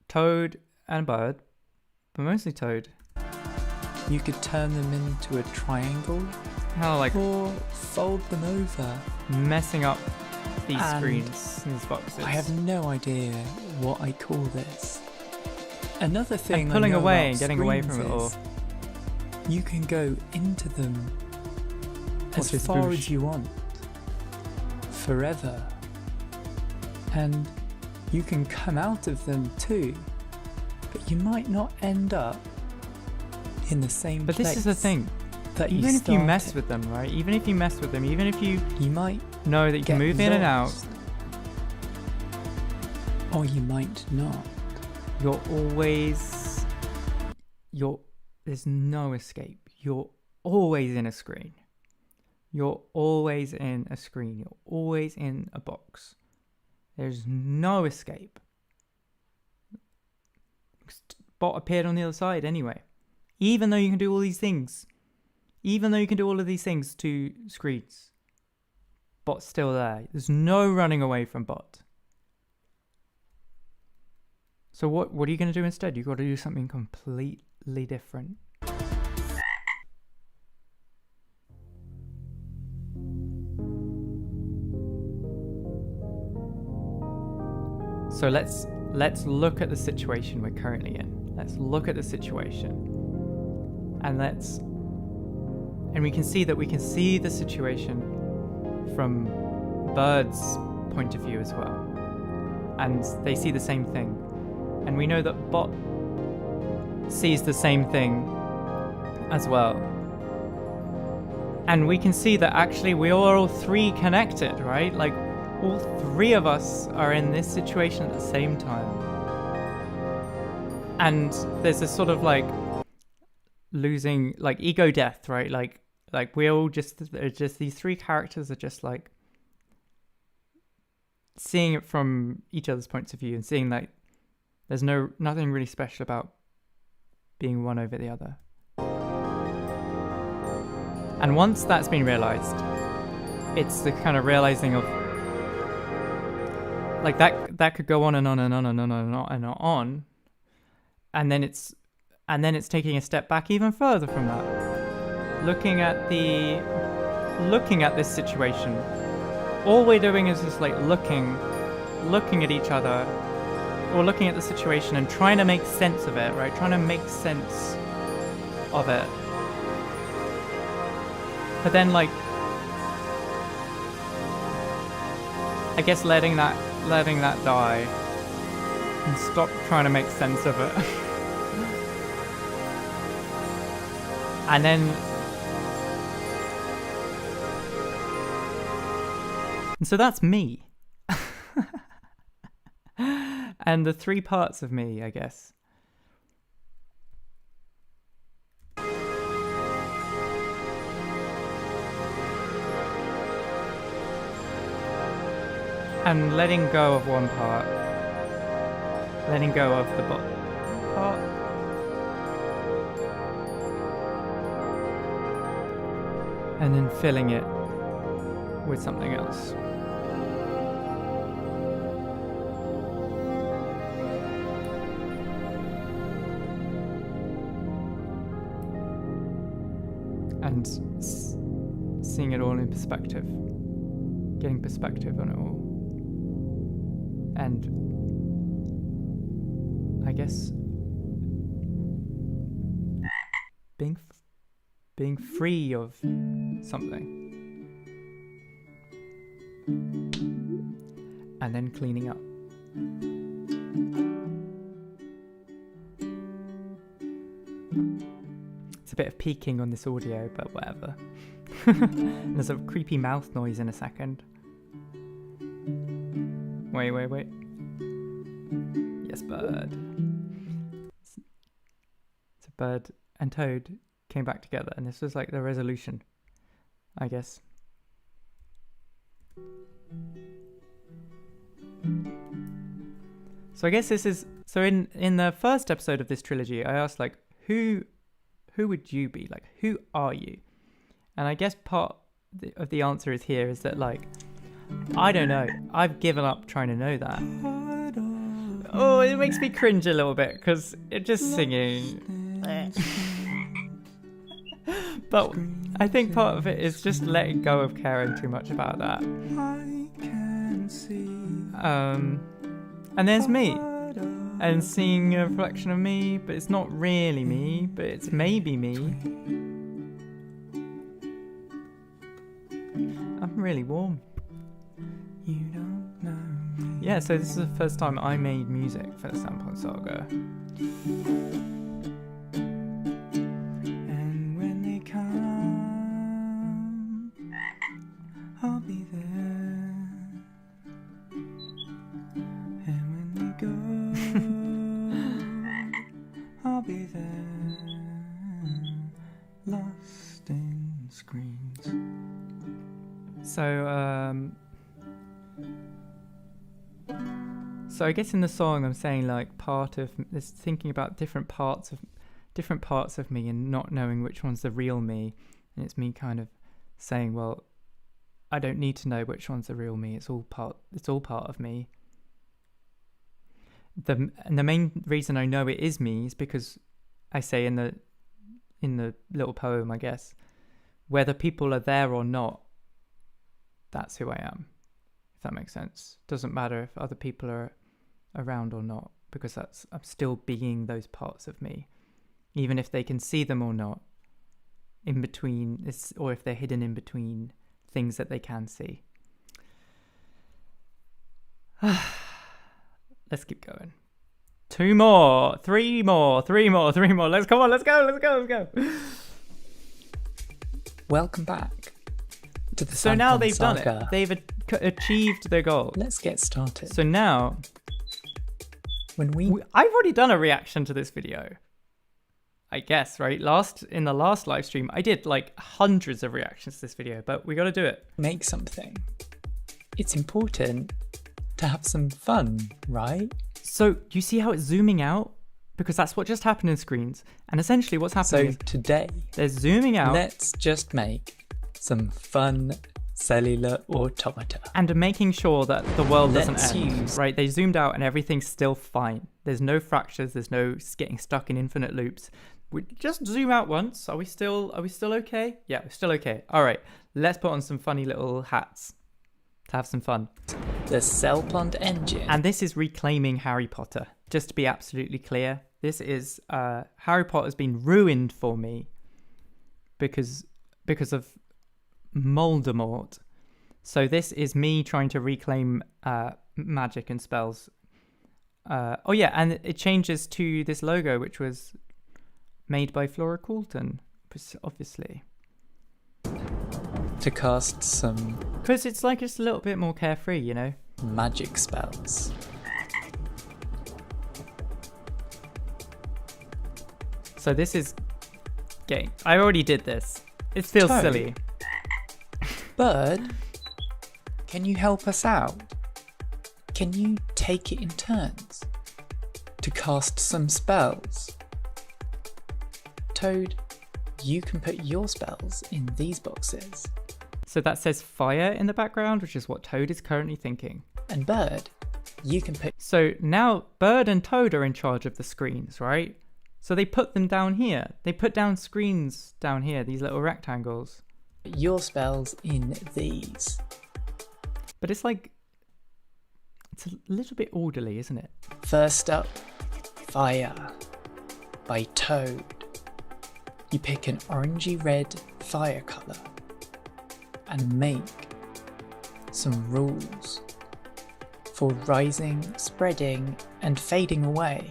Toad and Bird, but mostly Toad. You could turn them into a triangle Kind of like or fold them over. messing up these And screens, these boxes. I have no idea what I call this. Another thing and pulling I know away about and getting away screens from it all. is you can go into them What's as this far boosh? as you want, forever, and you can come out of them too, but you might not end up in the same But place this is the thing. that Even if you mess started. with them, right? Even if you mess with them, even if you You might know that you can get move in and out, lost, or you might not. there's no escape. You're always in a screen. You're always in a screen. You're always in a box. There's no escape. Bot appeared on the other side anyway. Even though you can do all these things. Even though you can do all of these things to screens. Bot's still there. There's no running away from Bot. So what are you going to do instead? You've got to do something completely different. So let's look at the situation we're currently in. Let's look at the situation. And we can see that we can see the situation from Bird's point of view as well. And they see the same thing. And we know that Bot sees the same thing as well. And we can see that actually we are all three connected, right? Like all three of us are in this situation at the same time. And there's this sort of like losing, like ego death, right? Like we all just these three characters are just like seeing it from each other's points of view and seeing like there's nothing really special about being one over the other. And once that's been realized, it's the kind of realizing of like that could go on and on and on and on and on and on, and then it's taking a step back even further from that, looking at this situation. All we're doing is just like looking at each other, or looking at the situation and trying to make sense of it, right? Trying to make sense of it. But then, like, I guess letting that die and stop trying to make sense of it. And so that's me. And the three parts of me, I guess. And letting go of one part. Letting go of the part. And then filling it with something else. And seeing it all in perspective. Getting perspective on it all. And I guess being free of something. And then cleaning up. It's a bit of peeking on this audio, but whatever. There's a creepy mouth noise in a second. Wait. Yes, bird. So bird and toad came back together, and this was like the resolution, I guess. So I guess this is... So in the first episode of this trilogy, I asked, like, who would you be? Like, who are you? And I guess part of the answer is here is that, like, I don't know. I've given up trying to know that. Oh, it makes me cringe a little bit because it's just singing. But I think part of it is just letting go of caring too much about that. And there's me. And seeing a reflection of me, but it's not really me, but it's maybe me. I'm really warm. You don't know. Yeah, so this is the first time I made music for the Cellpond Saga. And when they come, I'll be there. And when they go, I'll be there. Lost in screens. So I guess in the song I'm saying, like, part of this, thinking about different parts of me and not knowing which one's the real me, and it's me kind of saying, well, I don't need to know which one's the real me. It's all part of me. And the main reason I know it is me is because I say in the little poem, I guess, whether people are there or not, that's who I am. If that makes sense. Doesn't matter if other people are around or not, because I'm still being those parts of me, even if they can see them or not, in between, or if they're hidden in between things that they can see. Let's keep going. 2 more, 3 more. Let's go. Welcome back to the So now Cellpond they've done Saga. it. They've achieved their goal. Let's get started. So now, I've already done a reaction to this video, I guess, right? In the last live stream, I did like hundreds of reactions to this video, but we got to do it. Make something. It's important to have some fun, right? So do you see how it's zooming out? Because that's what just happened in screens. And essentially what's happening is today, they're zooming out. let's just make some fun Cellular Automaton. And making sure that the world doesn't Let's end. use- Right, they zoomed out and everything's still fine. There's no fractures, there's no getting stuck in infinite loops. We just zoom out once. Are we still okay? Yeah, we're still okay. All right, let's put on some funny little hats to have some fun. The cellpond engine. And this is reclaiming Harry Potter. Just to be absolutely clear, this is Harry Potter's been ruined for me because of Voldemort. So this is me trying to reclaim magic and spells. Oh yeah, and it changes to this logo, which was made by Flora Coulton, obviously. To cast some Because it's like just a little bit more carefree, you know? magic spells. So this is game. I already did this. It feels Toad. silly. Bird, can you help us out? Can you take it in turns to cast some spells? Toad, you can put your spells in these boxes. So that says fire in the background, which is what Toad is currently thinking. And Bird, you can put So now Bird and Toad are in charge of the screens, right? So they put them down here. They put down screens down here, these little rectangles. your spells in these. But it's like, it's a little bit orderly, isn't it? First up, Fire by Toad. You pick an orangey red fire colour and make some rules for rising, spreading and fading away.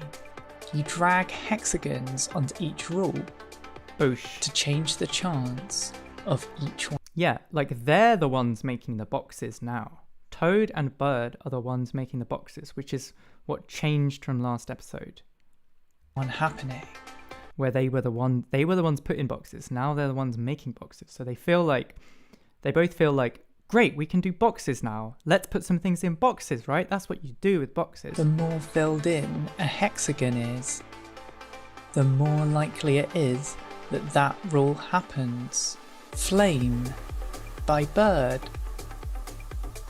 You drag hexagons onto each rule Boosh. to change the chance of each one. Yeah, like they're the ones making the boxes now. Toad and Bird are the ones making the boxes, which is what changed from last episode, Happening. where they were the ones putting boxes. Now they're the ones making boxes. So they both feel like, great, we can do boxes now. Let's put some things in boxes, right? That's what you do with boxes. The more filled in a hexagon is, the more likely it is that that rule happens. Flame by Bird.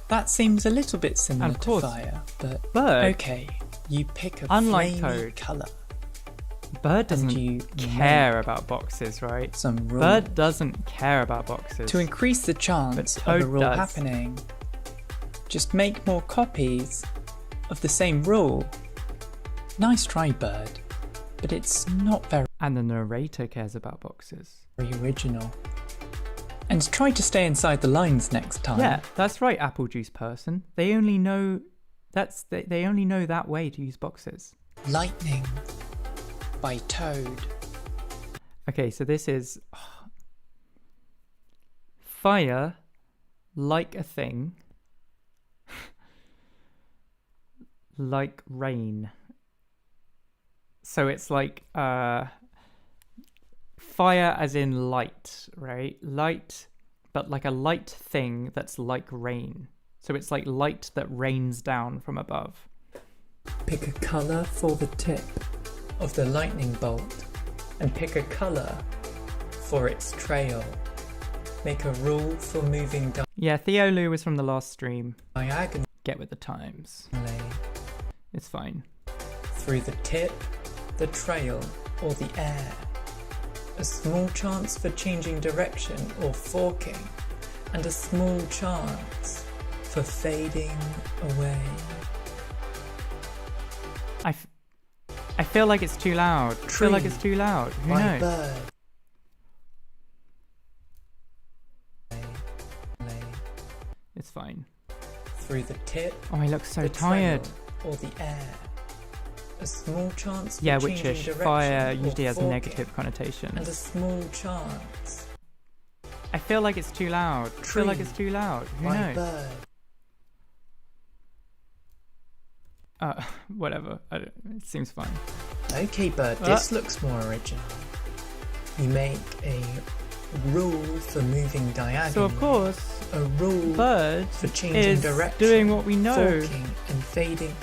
That seems a little bit similar And of to course, fire, but Bird, okay. You pick a Unlike flamey Toad, colour Bird doesn't and you care about boxes, right? some rules Bird doesn't care about boxes. to increase the chance of Toad a rule does. happening. Just make more copies of the same rule. Nice try, Bird, but it's not very And the narrator cares about boxes. original. And try to stay inside the lines next time. Yeah, that's right, apple juice person. They only know they only know that way to use boxes. Lightning by Toad. Okay, so this is fire like a thing, like rain. So it's like fire as in light, right? Light, but like a light thing that's like rain. So it's like light that rains down from above. Pick a colour for the tip of the lightning bolt and pick a colour for its trail. Make a rule for moving Yeah, Theolu was from the last stream. diagonally Get with the times. It's fine. through the tip, the trail, or the air. A small chance for changing direction or forking, and a small chance for fading away. I feel like it's too loud. I feel like it's too loud. Who by knows? Bird. It's fine. Through the tip, Oh, he looks so the tired. trail, or the air. A small chance for Yeah, changing witchish. direction Fire or usually has forking, negative and a connotations. small chance I feel like it's too loud. I feel like it's too loud. Who by knows? Bird. Whatever. It seems fine. Okay, Bird, this looks more original. You make a rule for moving diagonally. So of course, a rule Bird for changing is direction, doing what we know. forking and fading.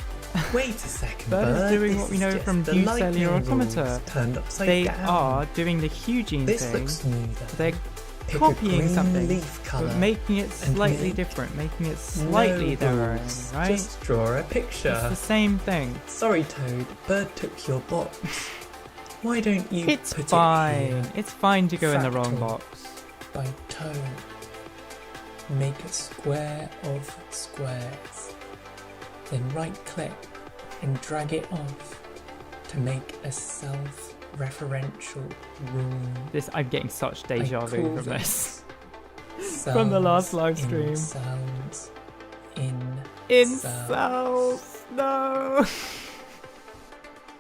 Wait a second, Bird Bird. is doing this what we is know just from the View lightning Cellular rules Automata. turned upside They down. are doing the Hugene This thing. looks smoother. They're Pick a copying green something, leaf colour but making it and slightly make different, making it slightly no their own, rules. right? Just draw a picture. It's the same thing. Sorry, Toad. Bird took your box. Why don't you It's put fine. it here? It's fine to go in the wrong Fractal. box. By Toad. Make a square of squares. Then right-click and drag it off to make a self-referential rule. I'm getting such deja I vu call from this. From the last live stream. Sounds in Incels! No!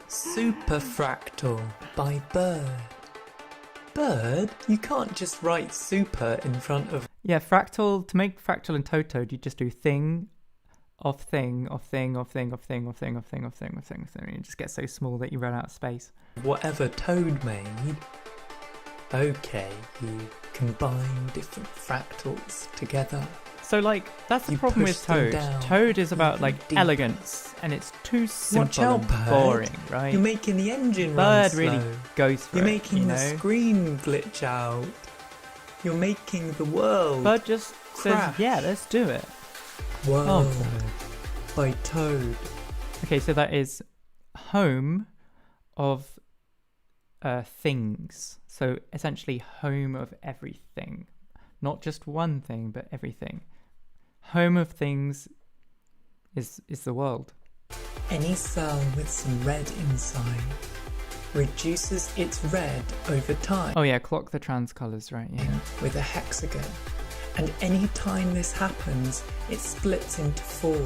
Superfractal by Bird. Bird? You can't just write super in front of... Yeah, fractal, to make fractal in Toad, you just do thing of thing of thing of thing of thing of thing of thing of thing of thing of thing. And it just gets so small that you run out of space. whatever Toad made. Okay, you combine different fractals together. So, like, that's the You problem push with them Toad. down Toad is about, even like, deeper. elegance, and it's too simple Watch out, and Bird. boring, right? You're making the engine run Bird slow. really goes for You're it, making you the know? screen glitch out. You're making the world Bird just crash. says, yeah, let's do it. World Oh. by Toad. Okay, so that is home of things. So essentially home of everything. Not just one thing, but everything. Home of things is the world. Any cell with some red inside reduces its red over time Oh yeah, clock the trans colours, right, yeah. with a hexagon. And any time this happens, it splits into 4.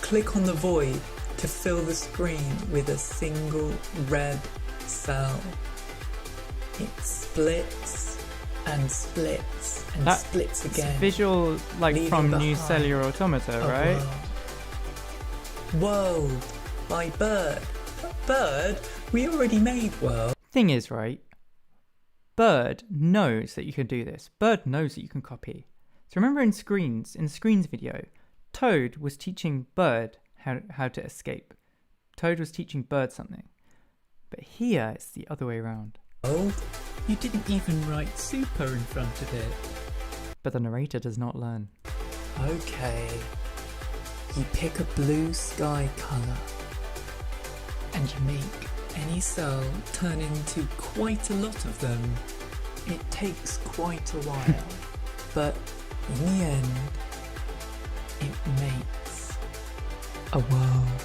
Click on the void to fill the screen with a single red cell. It splits and splits and That- splits It's again. visual, like, leaving from New behind Cellular Automata, A right? World by Bird. Bird? We already made World. Thing is, right, Bird knows that you can do this. Bird knows that you can copy. So remember in the Screens video, Toad was teaching Bird how to escape. Toad was teaching Bird something. But here, it's the other way around. World? You didn't even write super in front of it. But the narrator does not learn. Okay. You pick a blue sky colour and you make any cell turn into quite a lot of them. It takes quite a while, but in the end, it makes a world.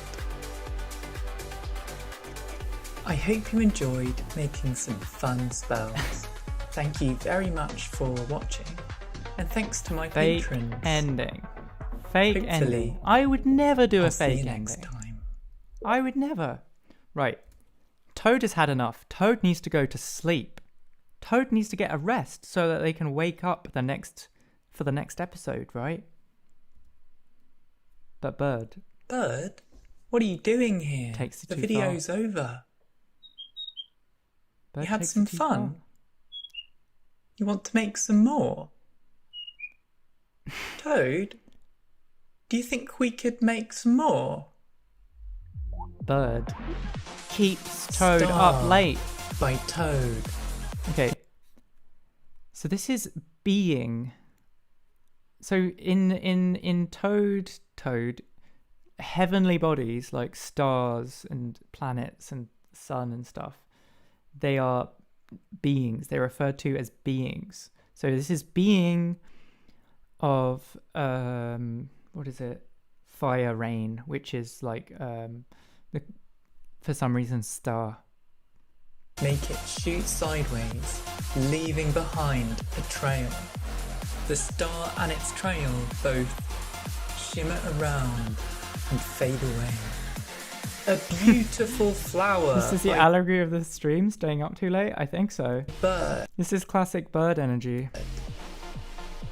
I hope you enjoyed making some fun spells. Thank you very much for watching, and thanks to my Fake patrons. ending. Fake Hopefully, ending. I would never do I'll a see fake you next ending. time. I would never. Right. Toad has had enough. Toad needs to go to sleep. Toad needs to get a rest so that they can wake up for the next episode, right? But Bird Bird, what are you doing here? takes it The too video's far. over. Bird You had takes some it too fun. far. You want to make some more? Toad, do you think we could make some more? Bird keeps Toad Star. up late. By Toad. Okay. So this is being. So in Toad, heavenly bodies like stars and planets and sun and stuff, they are beings. They're referred to as beings. So this is being of what is it? Fire rain, which is like for some reason star. Make it shoot sideways, leaving behind a trail. The star and its trail both shimmer around and fade away. A beautiful flower. This is the by allegory of the stream, staying up too late? I think so. Bird. This is classic Bird energy.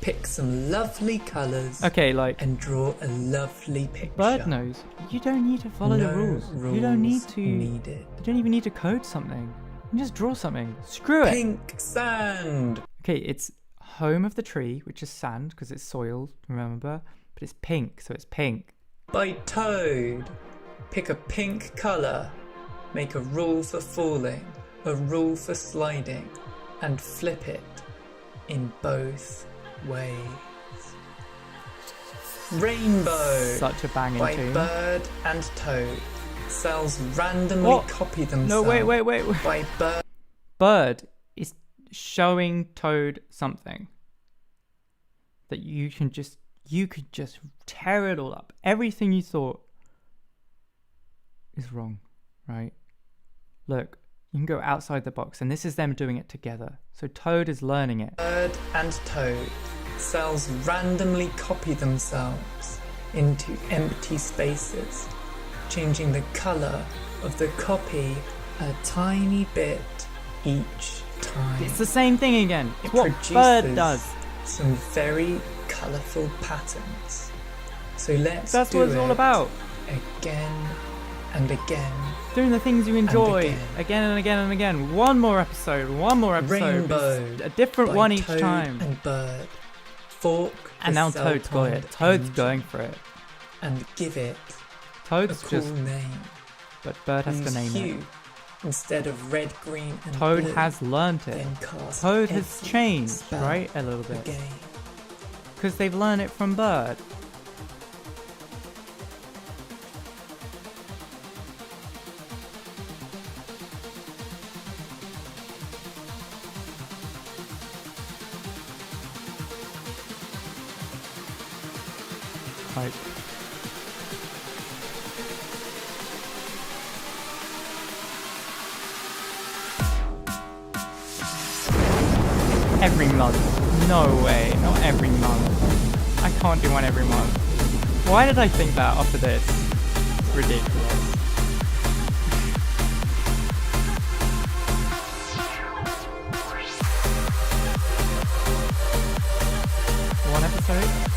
Pick some lovely colours Okay, like, and draw a lovely picture. Bird knows. You don't need to follow No the rules. You don't need to. needed. You don't even need to code something. You can just draw something. Screw it. Pink sand. Okay, it's home of the tree, which is sand because it's soil, remember? But it's pink, so it's pink. By Toad. Pick a pink colour. Make a rule for falling, a rule for sliding, and flip it. in both ways. Rainbow Such a banging by tune. Bird and Toad. Cells randomly What? copy themselves. No, wait. By Bird. Bird is showing Toad something that you could just tear it all up. Everything you thought is wrong, right? Look, you can go outside the box, and this is them doing it together. So Toad is learning it. Bird and Toad. Cells randomly copy themselves into empty spaces, changing the colour of the copy a tiny bit each time. It's the same thing again. It's It what produces Bird does. some very colourful patterns. So let's That's do what it's it all about. again and again. Doing the things you enjoy again. and again and again. One more episode. Rainbow A different by one each Toad time. and Bird. Fork And the now Toad's got it. cellpond Toad's engine going for it. and give it a Toad's cool just, name. but Bird has to Use name it. hue instead of red, green, and Toad blue. has learnt it. Then cast Toad has every changed, spell right? A little bit. again. Because they've learned it from Bird. Like, every month. No way, not every month. I can't do one every month. Why did I think that after this? It's ridiculous. One episode?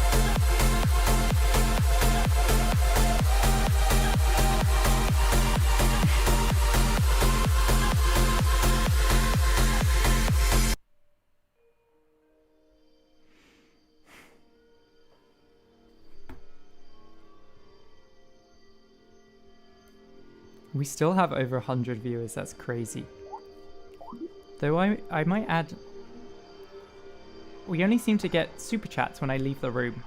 We still have over 100 viewers, that's crazy. Though I might add... We only seem to get super chats when I leave the room.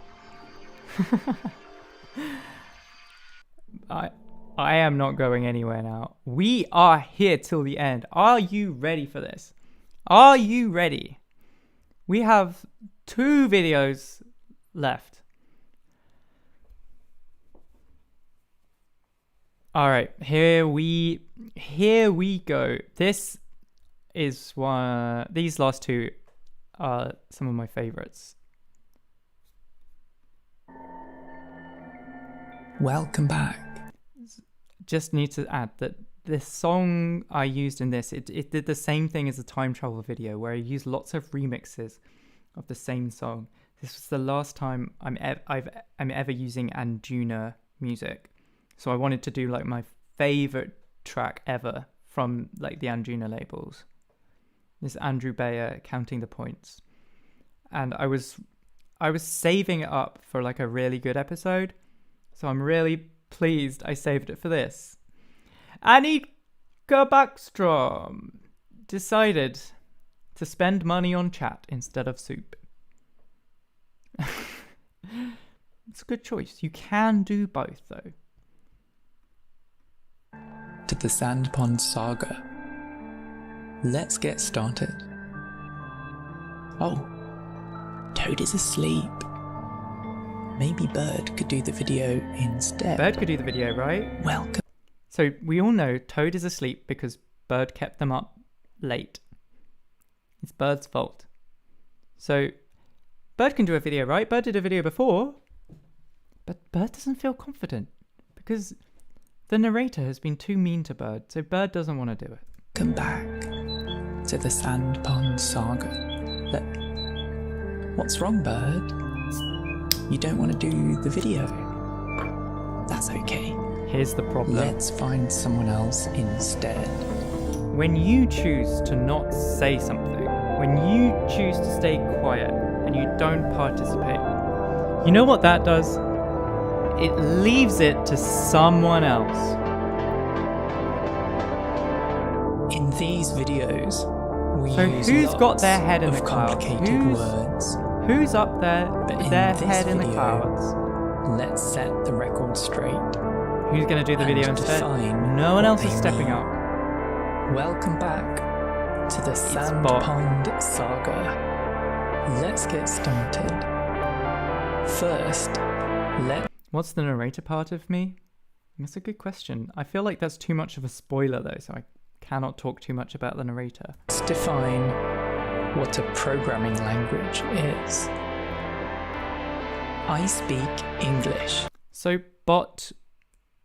I am not going anywhere now. We are here till the end. Are you ready for this? Are you ready? We have 2 videos left. All right, here we go. This is one. These last 2 are some of my favorites. Welcome back. Just need to add that this song I used in this, it did the same thing as a time travel video where I used lots of remixes of the same song. This was the last time I'm ever using Anjuna music. So I wanted to do like my favorite track ever from like the Anjuna labels. This is Andrew Bayer, Counting the Points. And I was saving it up for like a really good episode. So I'm really pleased I saved it for this. Annika Backstrom decided to spend money on chat instead of soup. It's a good choice. You can do both though. To the Sandpond Saga. Let's get started. Oh, Toad is asleep. Maybe Bird could do the video instead. Bird could do the video, right? Welcome. So we all know Toad is asleep because Bird kept them up late. It's Bird's fault. So Bird can do a video, right? Bird did a video before. But Bird doesn't feel confident because the narrator has been too mean to Bird, so Bird doesn't want to do it. Welcome back to the Sandpond Saga. What's wrong, Bird? You don't want to do the video? That's okay. Here's the problem. Let's find someone else instead. When you choose to not say something, when you choose to stay quiet and you don't participate, you know what that does? It leaves it to someone else. In these videos, We So use who's got their lots head in of the clouds? complicated words. Who's up there, But in their this head in the video, clouds? Let's set the record straight. Who's going to do the video and instead? define No one what else is they stepping mean. up. Welcome back to the Sand Bot. Pond Saga. Let's get started. First, What's the narrator part of me? That's a good question. I feel like that's too much of a spoiler though, so I cannot talk too much about the narrator. let's define what a programming language is. I speak English. So bot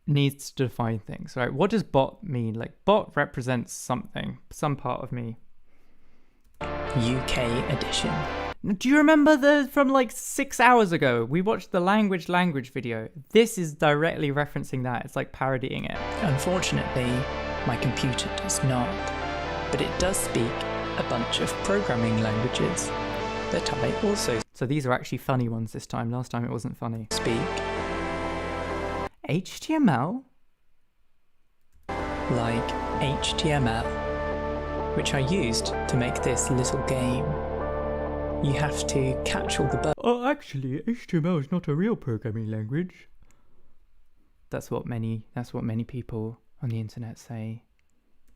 needs to define things, right? What does bot mean? Like bot represents something, some part of me. UK edition. Do you remember from like 6 hours ago? We watched the language video. This is directly referencing that. It's like parodying it. Unfortunately, my computer does not, but it does speak a bunch of programming languages that I also So these are actually funny ones this time. Last time it wasn't funny. speak, HTML? like HTML, which I used to make this little game. You have to catch all the Oh, actually, HTML is not a real programming language. That's what many people on the internet say.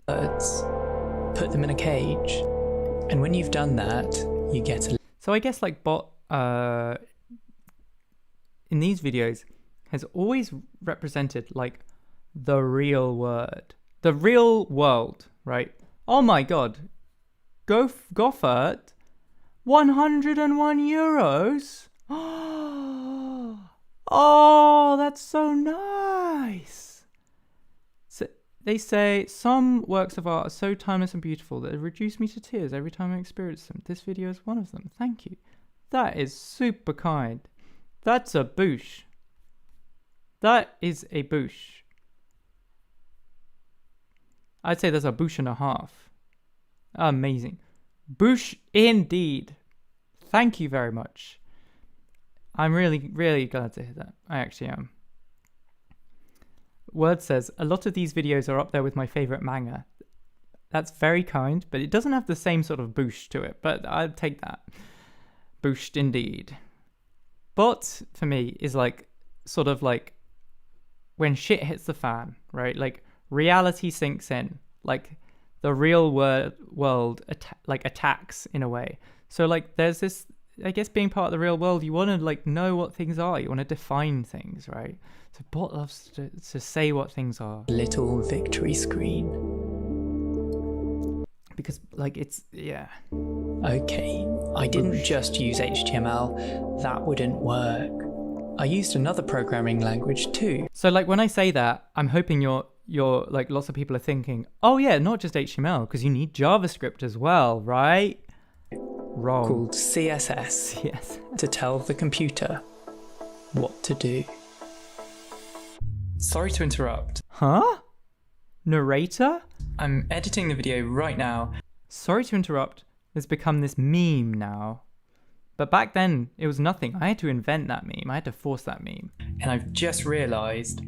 birds, put them in a cage, and when you've done that, you get a So I guess like bot in these videos has always represented like the real world, right? Oh my god, Goffert, 101 euros. Oh, that's so nice. So they say some works of art are so timeless and beautiful that they reduce me to tears every time I experience them. This video is one of them. Thank you. That is super kind. That's a boosh. That is a boosh. I'd say that's a boosh and a half. Amazing. Boosh indeed. Thank you very much. I'm really, really glad to hear that. I actually am. Word says, a lot of these videos are up there with my favourite manga. That's very kind, but it doesn't have the same sort of boosh to it, but I'll take that. Booshed indeed. But for me is like, sort of like, when shit hits the fan, right? Like, reality sinks in. Like, the real world attacks in a way. So like, there's this, I guess being part of the real world, you want to like know what things are. You want to define things, right? So bot loves to say what things are. little victory screen. Because like it's, yeah. Okay, I didn't just use HTML, that wouldn't work. I used another programming language too. So like when I say that, I'm hoping you're like lots of people are thinking, oh yeah, not just HTML, because you need JavaScript as well, right? Wrong. Called CSS Yes. to tell the computer what to do. Sorry to interrupt. Huh? Narrator? I'm editing the video right now. Sorry to interrupt. It's become this meme now. But back then, it was nothing. I had to invent that meme. I had to force that meme. And I've just realised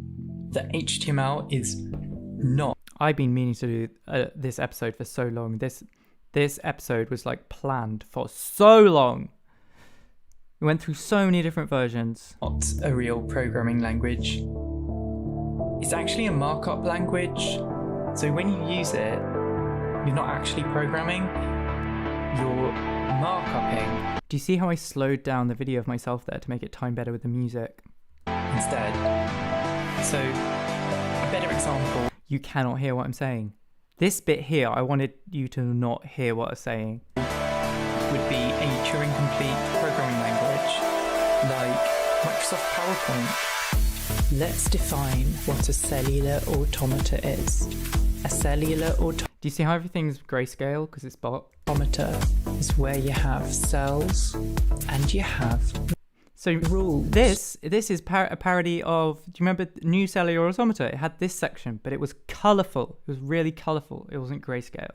that HTML is not. I've been meaning to do this episode for so long. This episode was like planned for so long. We went through so many different versions. Not a real programming language. It's actually a markup language. So when you use it, you're not actually programming, you're markupping Do you see how I slowed down the video of myself there to make it time better with the music? instead. So, a better example. You cannot hear what I'm saying. This bit here, I wanted you to not hear what I'm saying. Would be a Turing-complete programming language, like Microsoft PowerPoint. Let's define what a cellular automata is. A cellular Do you see how everything's grayscale because it's bot? automata is where you have cells and you have So rules. this is a parody of. Do you remember New Cellular Automata? It had this section, but it was colourful. It was really colourful. It wasn't grayscale.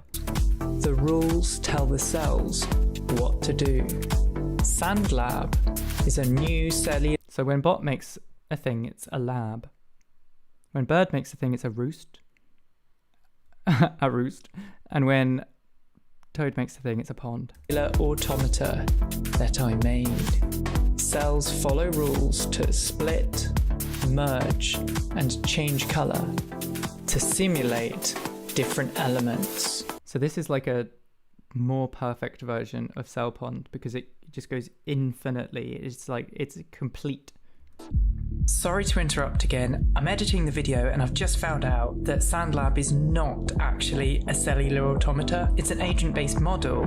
The rules tell the cells what to do. SandLab is a new cellular. So when bot makes a thing, it's a lab. When bird makes a thing, it's a roost. A roost. And when Toad makes the thing, it's a pond. Cellular automata that I made. Cells follow rules to split, merge, and change colour to simulate different elements. So this is like a more perfect version of cellpond because it just goes infinitely. It's complete. Sorry to interrupt again. I'm editing the video and I've just found out that SandLab is not actually a cellular automata. It's an agent-based model.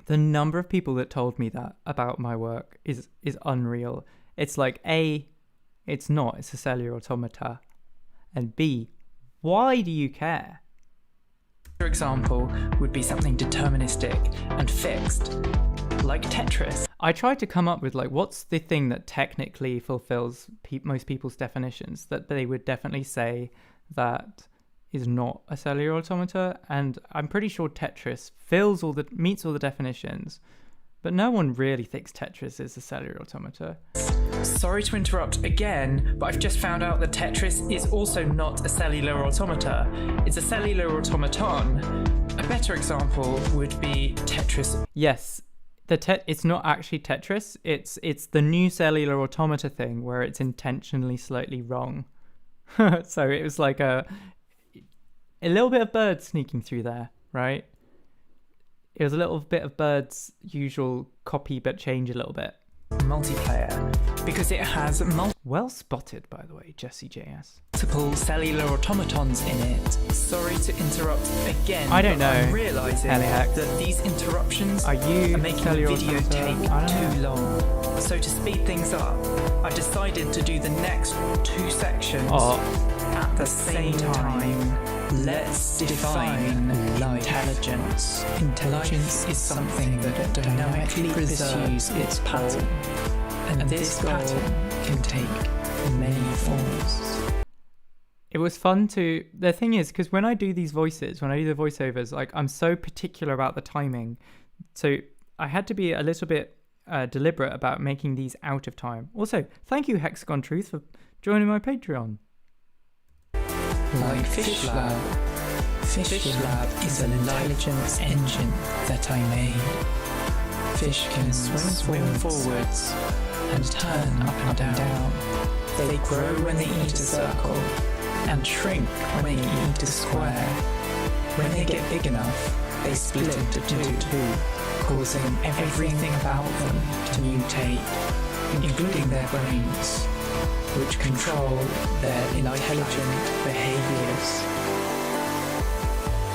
The number of people that told me that about my work is unreal. It's like A, it's not, it's a cellular automata. And B, why do you care? Another example would be something deterministic and fixed, like Tetris. I tried to come up with like, what's the thing that technically fulfills most people's definitions that they would definitely say that is not a cellular automata, and I'm pretty sure Tetris meets all the definitions, but no one really thinks Tetris is a cellular automata. Sorry to interrupt again, but I've just found out that Tetris is also not a cellular automata. It's a cellular automaton. A better example would be Tetris. Yes, it's not actually Tetris. It's the new cellular automata thing where it's intentionally slightly wrong. So it was like a little bit of Bird sneaking through there, right? It was a little bit of Bird's usual copy but change a little bit. Multiplayer, because it has Well spotted, by the way, Jesse JS. multiple cellular automatons in it. Sorry to interrupt again. I don't but know. I'm realising Helihex. that these interruptions Are you are making the cellular video automata? I don't take know. too long. So to speed things up, I've decided to do the next 2 sections at the same time. Let's define intelligence. Intelligence is something that dynamically pursues its pattern, and this pattern can take many forms. It was fun to... The thing is, because when I do these voices, when I do the voiceovers, like I'm so particular about the timing. So I had to be a little bit deliberate about making these out of time. Also, thank you, Hexagon Truth, for joining my Patreon. Like Fish Lab. Fish Lab is an intelligence engine that I made. Fish can swim forwards and turn up and down. They grow when they eat a circle and shrink when they eat a square. When they get big enough, they split into two, causing everything about them to mutate, including their brains, which control their intelligent behaviors.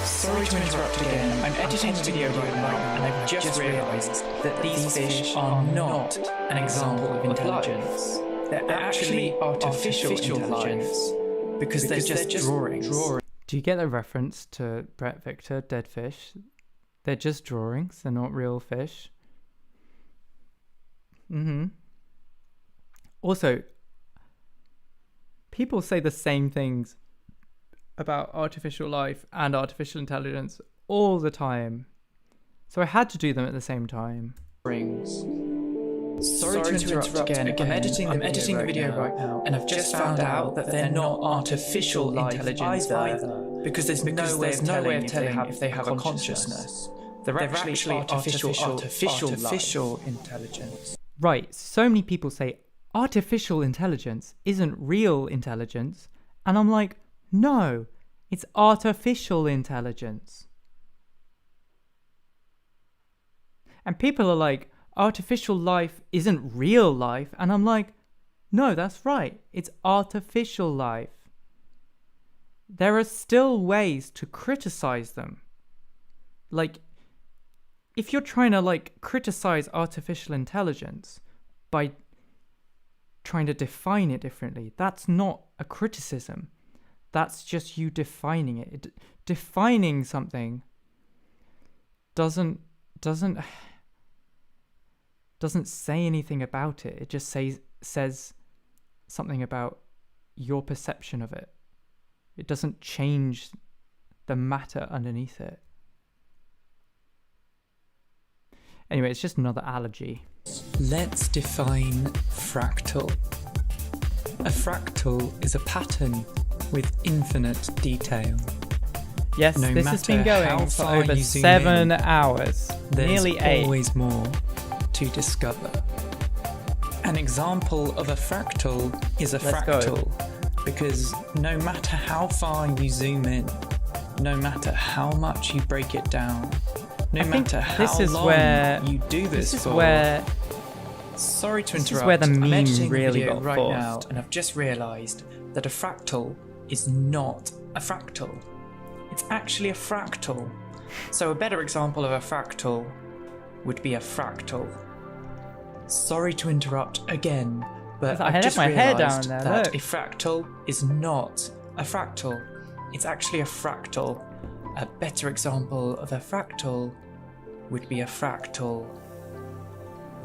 Sorry to interrupt again. I'm editing the video right now, and I've just realized that these fish are not an example of intelligence. They're actually artificial intelligence because they're just drawings. Do you get the reference to Brett Victor, Dead Fish? They're just drawings, they're not real fish. Also, people say the same things about artificial life and artificial intelligence all the time. So I had to do them at the same time. Sorry to interrupt again. I'm editing the video right now, and I've just found out that they're not artificial intelligence either, because there's no way of telling if they have a consciousness. They're actually artificial intelligence. Right, so many people say artificial intelligence isn't real intelligence, and I'm like, no, it's artificial intelligence. And people are like, artificial life isn't real life, and I'm like, no, that's right, it's artificial life. There are still ways to criticize them. Like, if you're trying to like criticize artificial intelligence by trying to define it differently, that's not a criticism. That's just you defining it. Defining something doesn't say anything about it. It just says something about your perception of it. It doesn't change the matter underneath it. Anyway, it's just another allergy. Let's define fractal. A fractal is a pattern with infinite detail. Yes, No this has matter been how going for far over you zoom 7 in, hours. There's Nearly 8. always more to discover. An example of a fractal is a Let's go. fractal because no matter how far you zoom in, no matter how much you break it down, no I think matter how this is long where- you do this This is for. where Sorry to this is interrupt. where the I'm meme editing the really video got right forced. now, and I've just realised that a fractal is not a fractal. It's actually a fractal. So a better example of a fractal would be a fractal. Sorry to interrupt again, but I I've had just my hair realised down there, that look. a fractal is not a fractal. It's actually a fractal. A better example of a fractal would be a fractal.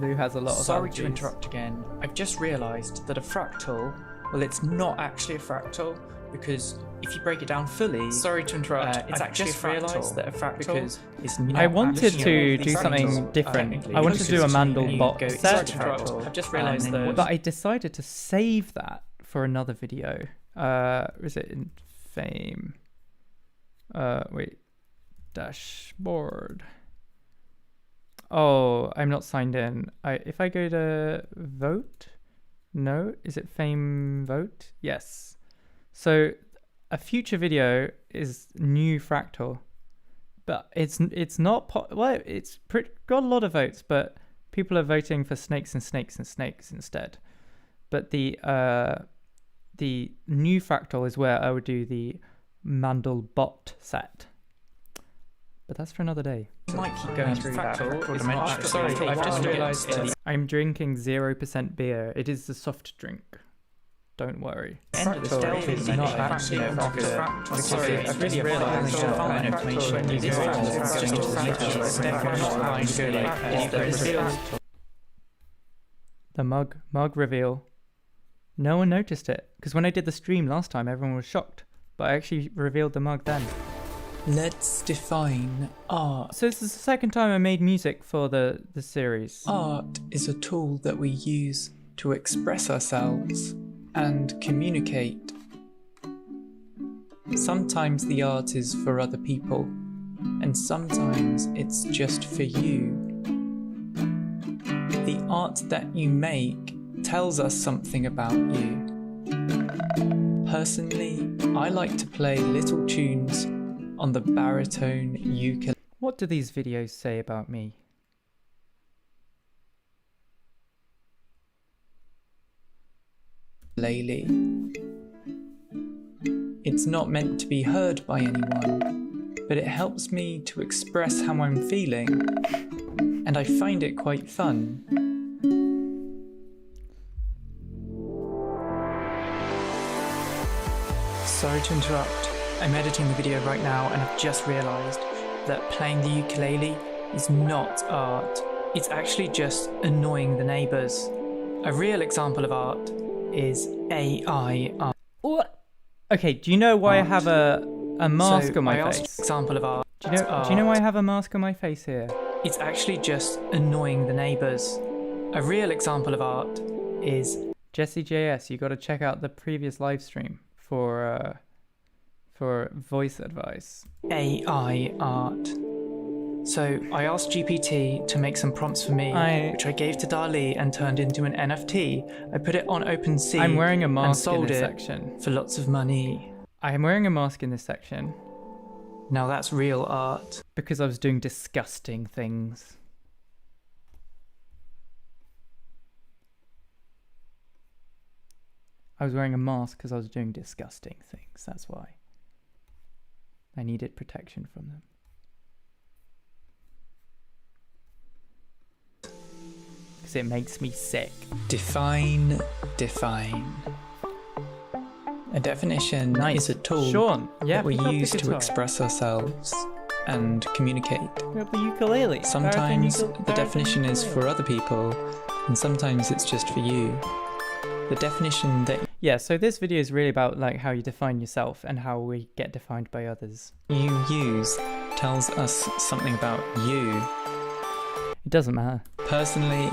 Lou has a lot of Sorry to allergies. interrupt again. I've just realised that a fractal, well, it's not actually a fractal because if you break it down fully, sorry to interrupt. It's I've actually just a fractal realised that a fractal because it's not. I wanted actually to a do fractal, something different. technically, I wanted to do a because Mandelbot you go- set sorry to interrupt. fractal. I've just realised And then- that. But I decided to save that for another video. Is it in Fame? Wait. Dashboard. Oh, I'm not signed in. If I go to vote, no, is it Fame vote? Yes. So a future video is new fractal, but it's not well. It's got a lot of votes, but people are voting for snakes and snakes and snakes instead. But the new fractal is where I would do the Mandelbot set. But that's for another day. You might keep going through fractal. It's not actually. Sorry, I've just realised that. I'm drinking 0% beer. It is the soft drink. Don't worry. Fractal is not actually a fractal. Sorry, I've really realised that information is The mug reveal. No one noticed it because when I did the stream last time, everyone was shocked. But I actually revealed the mug then. Let's define art. So this is the second time I made music for the series. Art is a tool that we use to express ourselves and communicate. Sometimes the art is for other people, and sometimes it's just for you. The art that you make tells us something about you. Personally, I like to play little tunes on the baritone ukulele. What do these videos say about me? It's not meant to be heard by anyone, but it helps me to express how I'm feeling, and I find it quite fun. Sorry to interrupt. I'm editing the video right now and I've just realised that playing the ukulele is not art. It's actually just annoying the neighbours. A real example of art is AI art. What? Okay, do you know why I have a mask on my face? Example of art. Do you know why I have a mask on my face here? It's actually just annoying the neighbours. A real example of art is Jesse JS. You got to check out the previous live stream for voice advice. AI art. So I asked GPT to make some prompts for me, which I gave to DALL-E and turned into an NFT. I put it on OpenSea. I'm wearing a and mask in sold this it section. for lots of money. I am wearing a mask in this section Now that's real art. because I was doing disgusting things. I was wearing a mask because I was doing disgusting things. That's why. I needed protection from them. Because it makes me sick. Define. A definition is a tool Sean, yeah, that we pick up the use to guitar. express ourselves and communicate. Pick up the ukulele. Sometimes the definition is for other people, and sometimes it's just for you. The definition that Yeah, so this video is really about like how you define yourself and how we get defined by others. you use tells us something about you. It doesn't matter. Personally,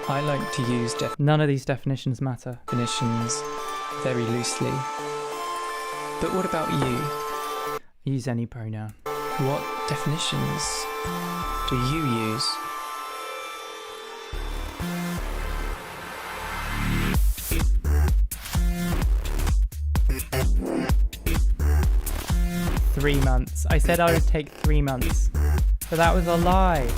I like to use None of these definitions matter. definitions very loosely. But what about you? Use any pronoun. What definitions do you use? Three months. I said I would take 3 months, but that was a lie.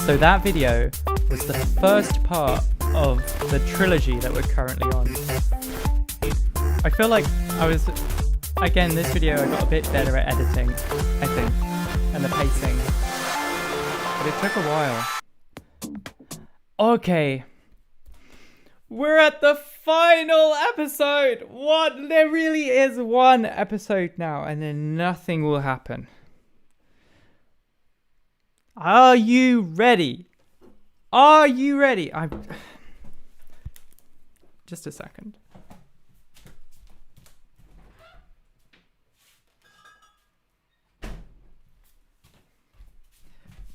So that video was the first part of the trilogy that we're currently on. I feel like again, this video I got a bit better at editing, I think, and the pacing. But it took a while. Okay. We're at the final episode! What? There really is one episode now, and then nothing will happen. Are you ready? Are you ready? Just a second.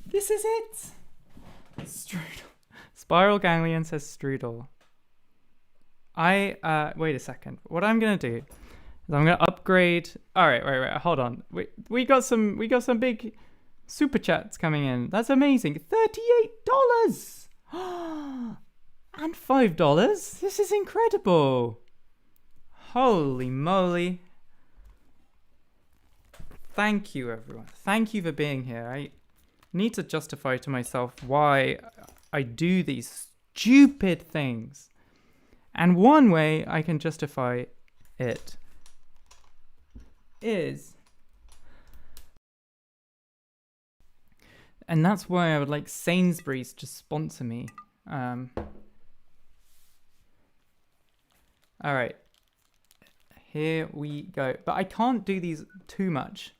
This is it! Strudel. Spiral ganglion says strudel. Wait a second. What I'm gonna do is I'm gonna upgrade. Alright, wait, hold on. We got some big super chats coming in. That's amazing. $38! And $5? This is incredible. Holy moly. Thank you, everyone. Thank you for being here. I need to justify to myself why I do these stupid things. And one way I can justify it is... And that's why I would like Sainsbury's to sponsor me. Alright. Here we go. But I can't do these too much.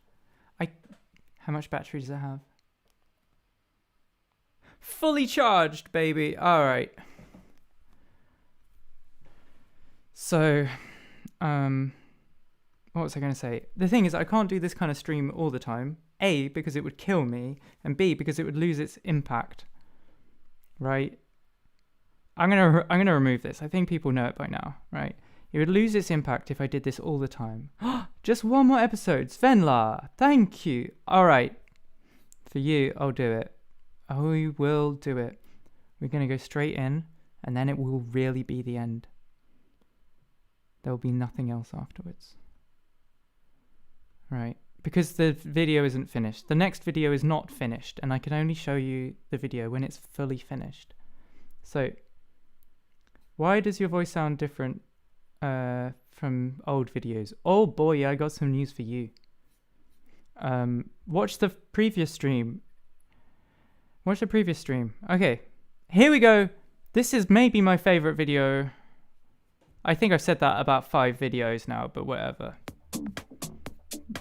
How much battery does it have? Fully charged, baby. Alright. So, what was I going to say? The thing is, I can't do this kind of stream all the time. A, because it would kill me, and B, because it would lose its impact. Right? I'm gonna remove this. I think people know it by now, right? It would lose its impact if I did this all the time. Just one more episode. Svenla, thank you. All right. For you, I'll do it. I will do it. We're gonna go straight in, and then it will really be the end. There will be nothing else afterwards. Right. Because the video isn't finished. The next video is not finished, and I can only show you the video when it's fully finished. So, why does your voice sound different from old videos? Oh boy, I got some news for you. Watch the previous stream. Watch the previous stream. Okay, here we go. This is maybe my favorite video. I think I've said that about 5 videos now, but whatever.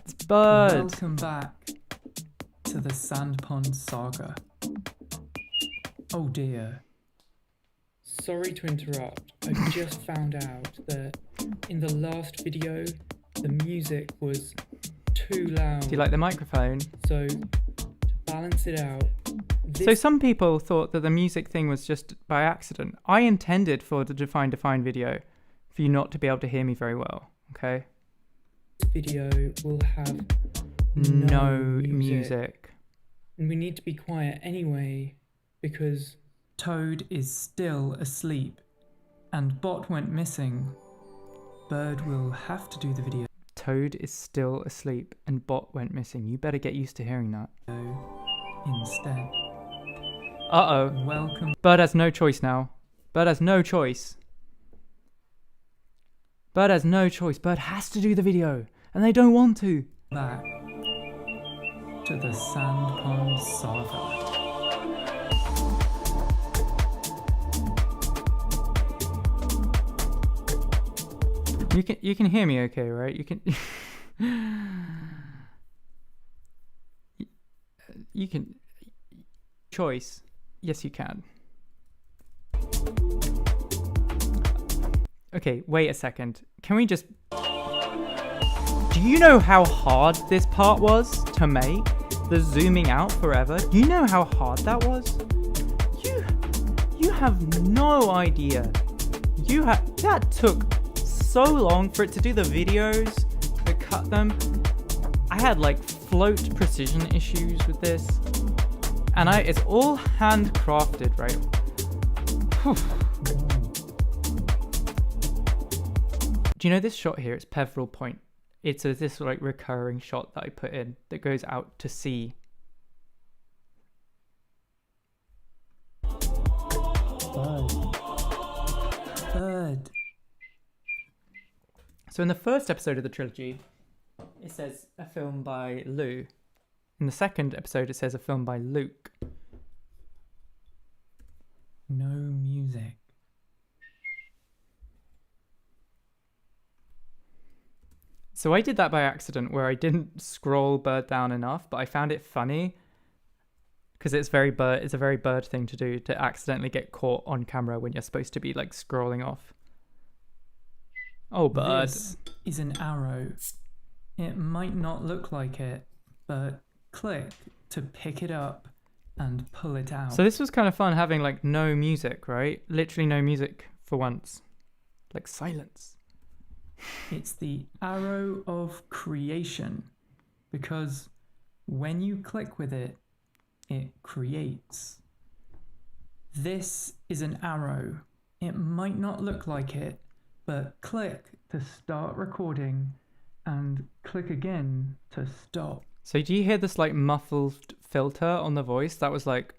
It's Bud. Welcome back to the Sandpond saga. Oh dear. Sorry to interrupt. I just found out that in the last video, the music was too loud. Do you like the microphone? So, to balance it out... So some people thought that the music thing was just by accident. I intended for the Define video for you not to be able to hear me very well, okay? This video will have no music. And we need to be quiet anyway, because Toad is still asleep, and Bot went missing. Bird will have to do the video Toad is still asleep and Bot went missing. You better get used to hearing that. instead. Uh-oh. Welcome. Bird has no choice now. Bird has no choice. Bird has no choice. Bird has to do the video, and they don't want to. Back to the Sandpond saga. You can hear me okay, right? You can you can choice. Yes, you can. Okay, wait a second. Can we just... Do you know how hard this part was to make? The zooming out forever? Do you know how hard that was? You have no idea. That took so long for it to do the videos, to cut them. I had like float precision issues with this. And it's all handcrafted, right? Do you know this shot here? It's Peveril Point. It's this like recurring shot that I put in that goes out to sea. Bird. So in the first episode of the trilogy, it says a film by Lou. In the second episode, it says a film by Luke. No music. So I did that by accident where I didn't scroll bird down enough, but I found it funny because it's a very bird thing to do, to accidentally get caught on camera when you're supposed to be like scrolling off. Oh, bird. This is an arrow. It might not look like it, but click to pick it up and pull it out. So this was kind of fun having like no music, right? Literally no music for once. Like silence. It's the arrow of creation, because when you click with it, it creates. This is an arrow. It might not look like it, but click to start recording and click again to stop. So do you hear this like muffled filter on the voice? That was like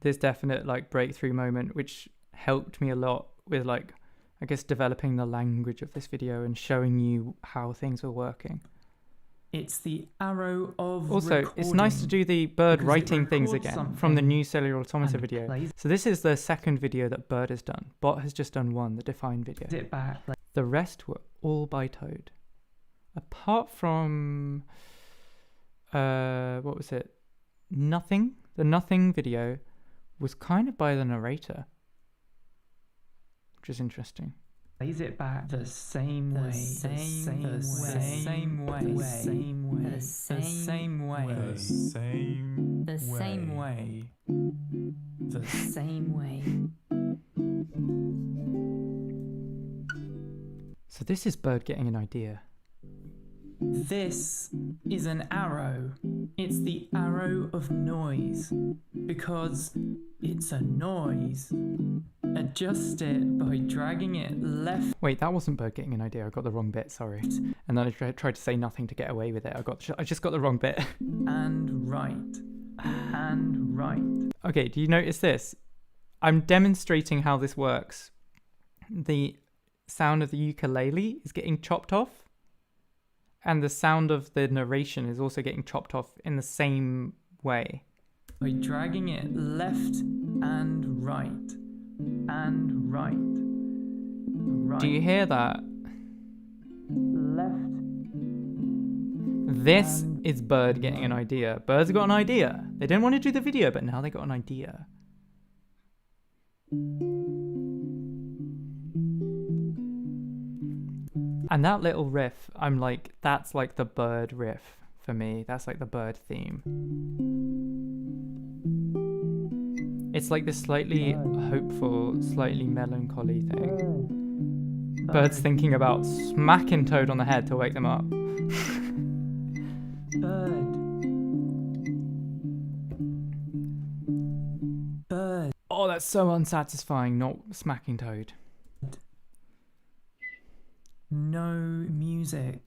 this definite like breakthrough moment, which helped me a lot with like, I guess, developing the language of this video and showing you how things were working. It's the arrow of also, it's nice to do the bird writing things again from the new Cellular Automaton video. So this is the second video that Bird has done. Bot has just done one, the Define video. The rest were all by Toad. Apart from, what was it? Nothing. The Nothing video was kind of by the narrator, which is interesting. Plays it back the same way, the same way, the same way, the same way, the same way, the same way, the same way. So this is Bird getting an idea. This is an arrow. It's the arrow of noise, because it's a noise. Adjust it by dragging it left. Wait, that wasn't Bird getting an idea. I got the wrong bit, sorry. And then I tried to say nothing to get away with it. I just got the wrong bit. And right. And right. Okay, do you notice this? I'm demonstrating how this works. The sound of the ukulele is getting chopped off. And the sound of the narration is also getting chopped off in the same way. By dragging it left and right. And right. Right. Do you hear that? Left. This is Bird getting an idea. Bird's got an idea. They didn't want to do the video, but now they got an idea. And that little riff, I'm like, that's like the Bird riff for me. That's like the Bird theme. It's like this slightly hopeful, slightly melancholy thing. Bird's thinking about smacking Toad on the head to wake them up. Bird. Oh, that's so unsatisfying, not smacking Toad. No music.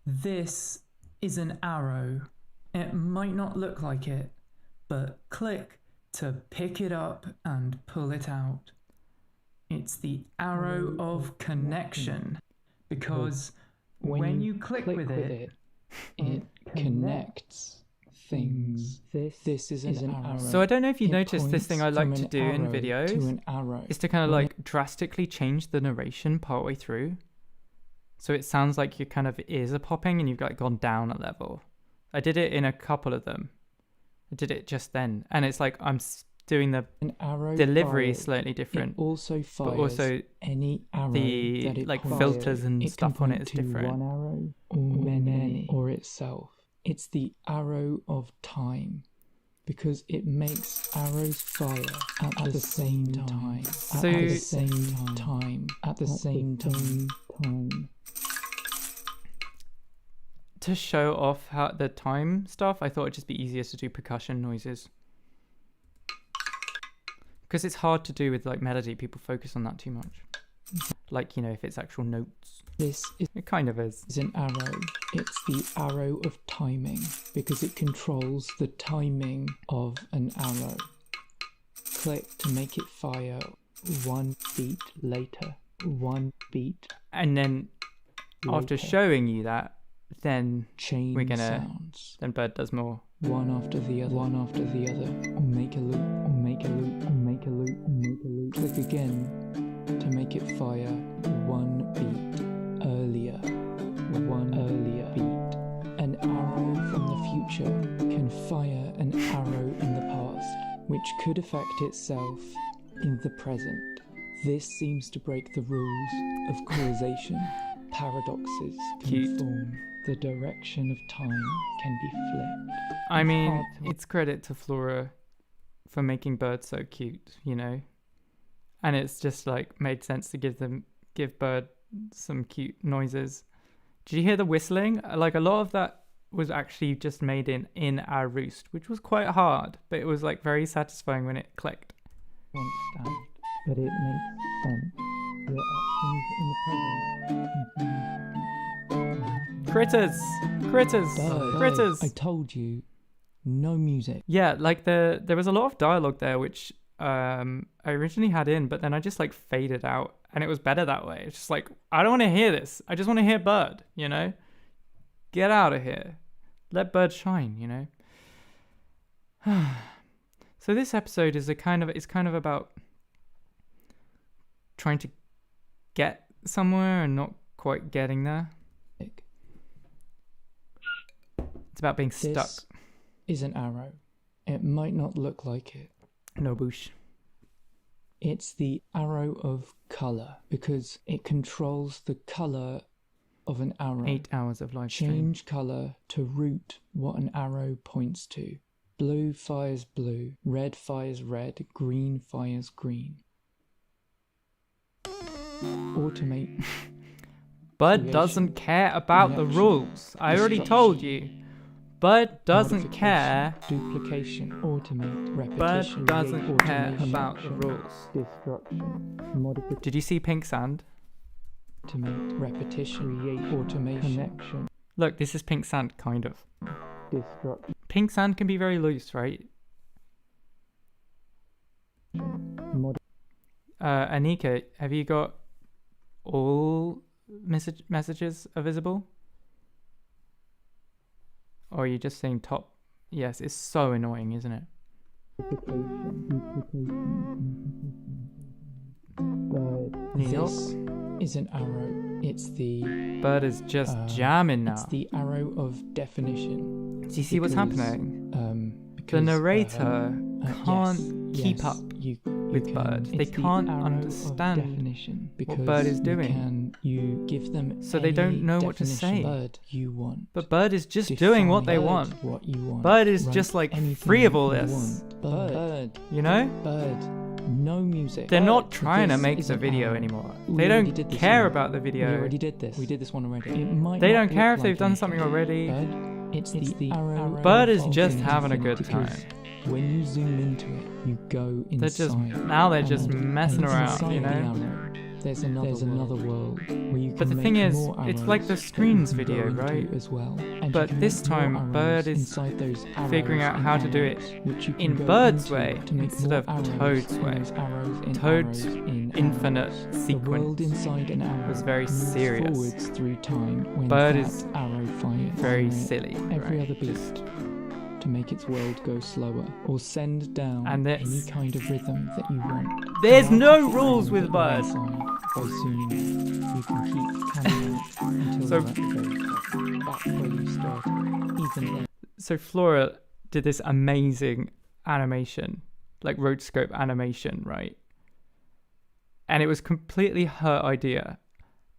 This is an arrow. It might not look like it, but click to pick it up and pull it out. It's the arrow of connection, because when you click with it, it connects things. This is an arrow. So I don't know if you noticed this thing I like to do in videos is to kind of like drastically change the narration partway through. So it sounds like your kind of ears are popping and you've like gone down a level. I did it in a couple of them. I did it just then. And it's like I'm doing the An arrow delivery fired. slightly different. It also fires But also any arrow the that it like fires. filters and It stuff can on point it is to different. one arrow or many or itself. It's the arrow of time because it makes arrows fire at the same time. So- At the same time. At the same time. To show off how the time stuff, I thought it'd just be easier to do percussion noises. Because it's hard to do with like melody, people focus on that too much. Like, you know, if it's actual notes. This is It kind of is. an arrow. It's the arrow of timing because it controls the timing of an arrow. Click to make it fire 1 beat later. 1 beat And then after later. showing you that, then Chain we're gonna- sounds. then Bird does more. One after the other. One after the other. Or make a loop. Or make a loop. Or make a loop. Or make a loop. Click again to make it fire 1 beat earlier. 1 earlier beat. An arrow from the future can fire an arrow in the past, which could affect itself in the present. This seems to break the rules of causation. Paradoxes Cute. conform. The direction of time can be flipped. I mean, hard to- it's credit to Flora for making Bird so cute, you know? And it's just like made sense to give Bird some cute noises. Did you hear the whistling? Like a lot of that was actually just made in our roost, which was quite hard, but it was like very satisfying when it clicked. Constant, but it makes sense. Your actions in the present. Critters! Critters! I told you, no music. Yeah, like there was a lot of dialogue there, which I originally had in, but then I just like faded out, and it was better that way. It's just like, I don't want to hear this. I just want to hear Bird, you know? Get out of here. Let Bird shine, you know? So this episode is kind of about trying to get somewhere and not quite getting there. It's about being stuck. This is an arrow. It might not look like it. No boosh. It's the arrow of color because it controls the color of an arrow. 8 hours of live stream. Change color to root what an arrow points to. Blue fires blue, red fires red, green fires green. Automate. Bud doesn't care about the reaction, rules. I already told you. Bud doesn't care. Duplication. Automate. Bud Repetition. doesn't care automation, about the rules. Destruction. Modification. Did you see pink sand? Automate. Repetition. Create. Automation. Connection. Look, this is pink sand, kind of. Destruction. Pink sand can be very loose, right? Anika, have you got all messages are visible? Or are you just saying top? Yes, it's so annoying, isn't it? Bird. New York? This is an arrow. It's the Bird is just jamming now. It's the arrow of definition. Do you see what's because, happening? The because, narrator can't yes, keep yes, up you with can. Bird. They It's the can't arrow of understand definition because Bird is doing. You give them So they don't any know what to definition say. Bird you want. But Bird is just doing what they Define want. What you want. Bird is Write just like anything free of all you this. want. Bird. You know? Bird. No music. They're not Bird, trying to because make it's the an video arrow. anymore. We They already don't did this care one. about the We video. already did this. We did this one already. It might They not don't care look if they've like done anything. something already. Bird, it's the arrow. Bird is of just having a good because time. When you zoom into it, you go They're inside. just now they're just and messing around, inside you the know. arrow, there's another world where you can But the make thing is, more it's arrows like the that you screens can go video, into right? As well. And But you can this make more time, arrows Bird is inside those figuring arrows out how in to do arrows, it which you can in go Bird's into way to make instead more of arrows Toad's in way. those arrows in Toad's arrows in infinite arrows. The sequence world inside an arrow was very moves serious. forwards through time when Bird that is arrow fires. very silly. Every right? other beast to make its world go slower or send down And any this- kind of rhythm that you want. There's Now no you rules can with go Bird. inside by zooming in. You can keep panning out until So- you're at the very top. That's where you started. Even then, So Flora did this amazing animation like rotoscope animation, right? And it was completely her idea.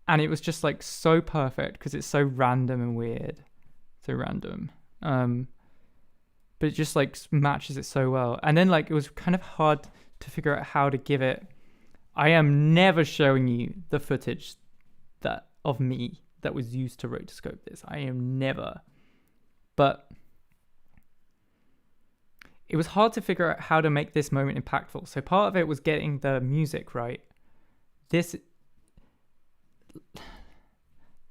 And it was just like so perfect because it's so random and weird. So random. But it just like matches it so well. And then like it was kind of hard to figure out how to give it. I am never showing you the footage that of me that was used to rotoscope this. I am never. But it was hard to figure out how to make this moment impactful. So part of it was getting the music right. This,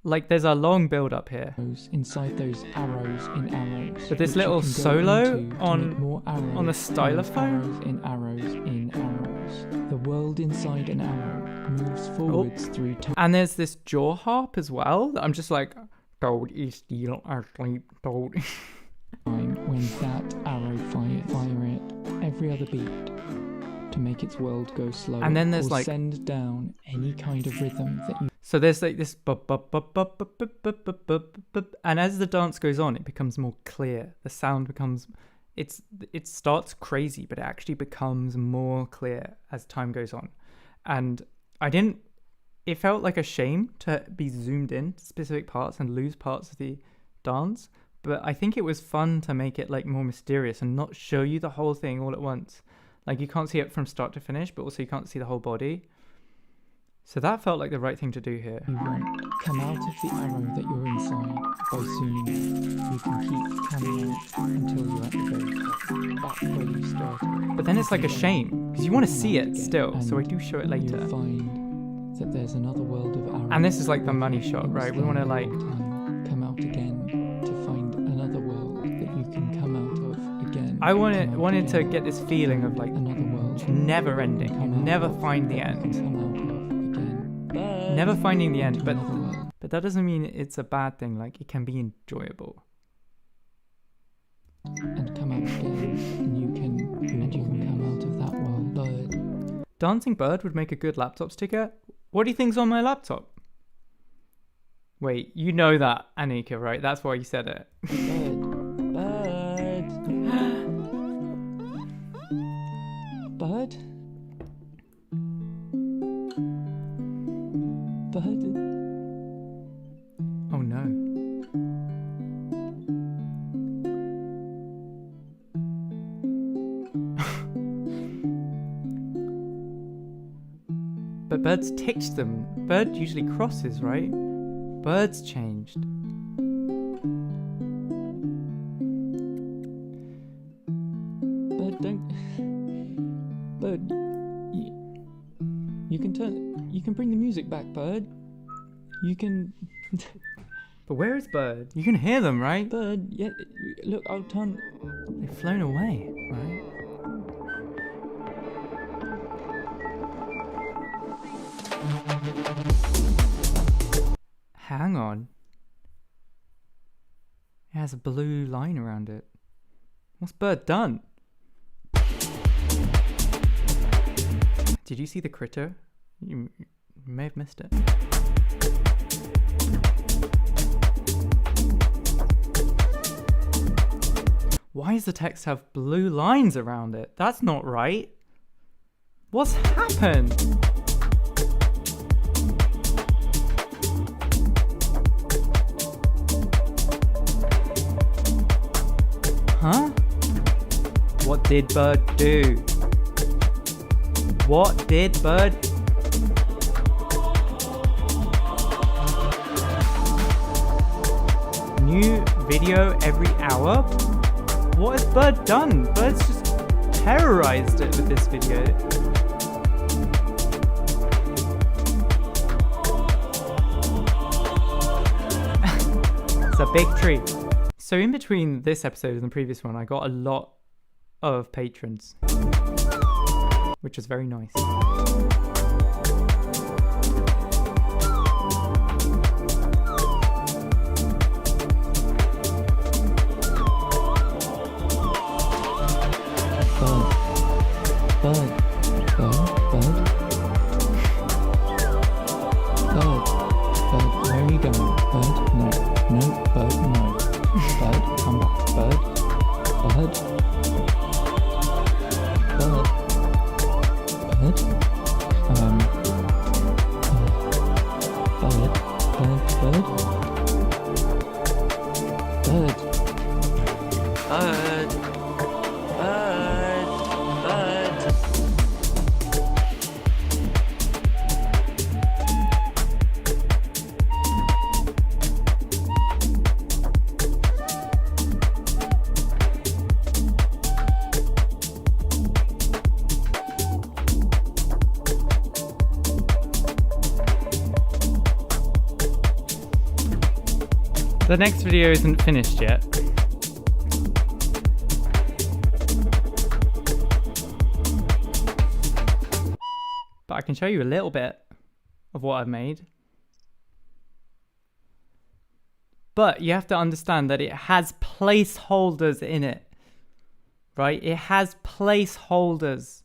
like, there's a long build up here. Inside those arrows in arrows. But this which little you can go solo into to on make more arrows, the stylophone. Arrows in arrows in arrows. The world inside an arrow moves forwards through time. And there's this jaw harp as well. That I'm just like, told is still asleep, told. When that arrow fire it every other beat to make its world go slower. And then there's or like send down any kind of rhythm that you. So there's like this and as the dance goes on, it becomes more clear. The sound becomes, it starts crazy, but it actually becomes more clear as time goes on. And it felt like a shame to be zoomed in to specific parts and lose parts of the dance. But I think it was fun to make it like more mysterious and not show you the whole thing all at once. Like you can't see it from start to finish, but also you can't see the whole body. So that felt like the right thing to do here. You won't come out of the arrow that you're inside by zooming in. You can keep coming out until you're at the very top, back where you started. But then it's like a shame, because you want to see it still, so I do show it later. You'll find that there's another world of arrows. And this is like the money shot, right? We want to like... come out again to find another world that you can come out of again. I wanted to get this feeling of like another world. Never ending. You never find the end. Never finding the end, but that doesn't mean it's a bad thing. Like it can be enjoyable. And come out again, and you can come out of that world. Bird. Dancing bird would make a good laptop sticker. What do you think's on my laptop? Wait, you know that, Anika, right? That's why you said it. Bird. Bird. Bird. Oh no. But birds ticked them. Bird usually crosses, right? Birds changed. Bird, don't. Bird, you can bring the music back, Bird. You can. But where is Bird? You can hear them, right? Bird, yeah. Look, I'll turn. They've flown away, right? Hang on. It has a blue line around it. What's Bird done? Did you see the critter? You may have missed it. Why does the text have blue lines around it? That's not right. What's happened? Huh? What did Bird do? What did Bird? New video every hour? What has Bird done? Bird's just terrorized it with this video. It's a big tree. So in between this episode and the previous one, I got a lot of patrons, which was very nice. Where are you going? Bird, no, Bird, no. Bird, come back, Bird, Bird, Bird. The next video isn't finished yet. But I can show you a little bit of what I've made. But you have to understand that it has placeholders in it. Right? It has placeholders.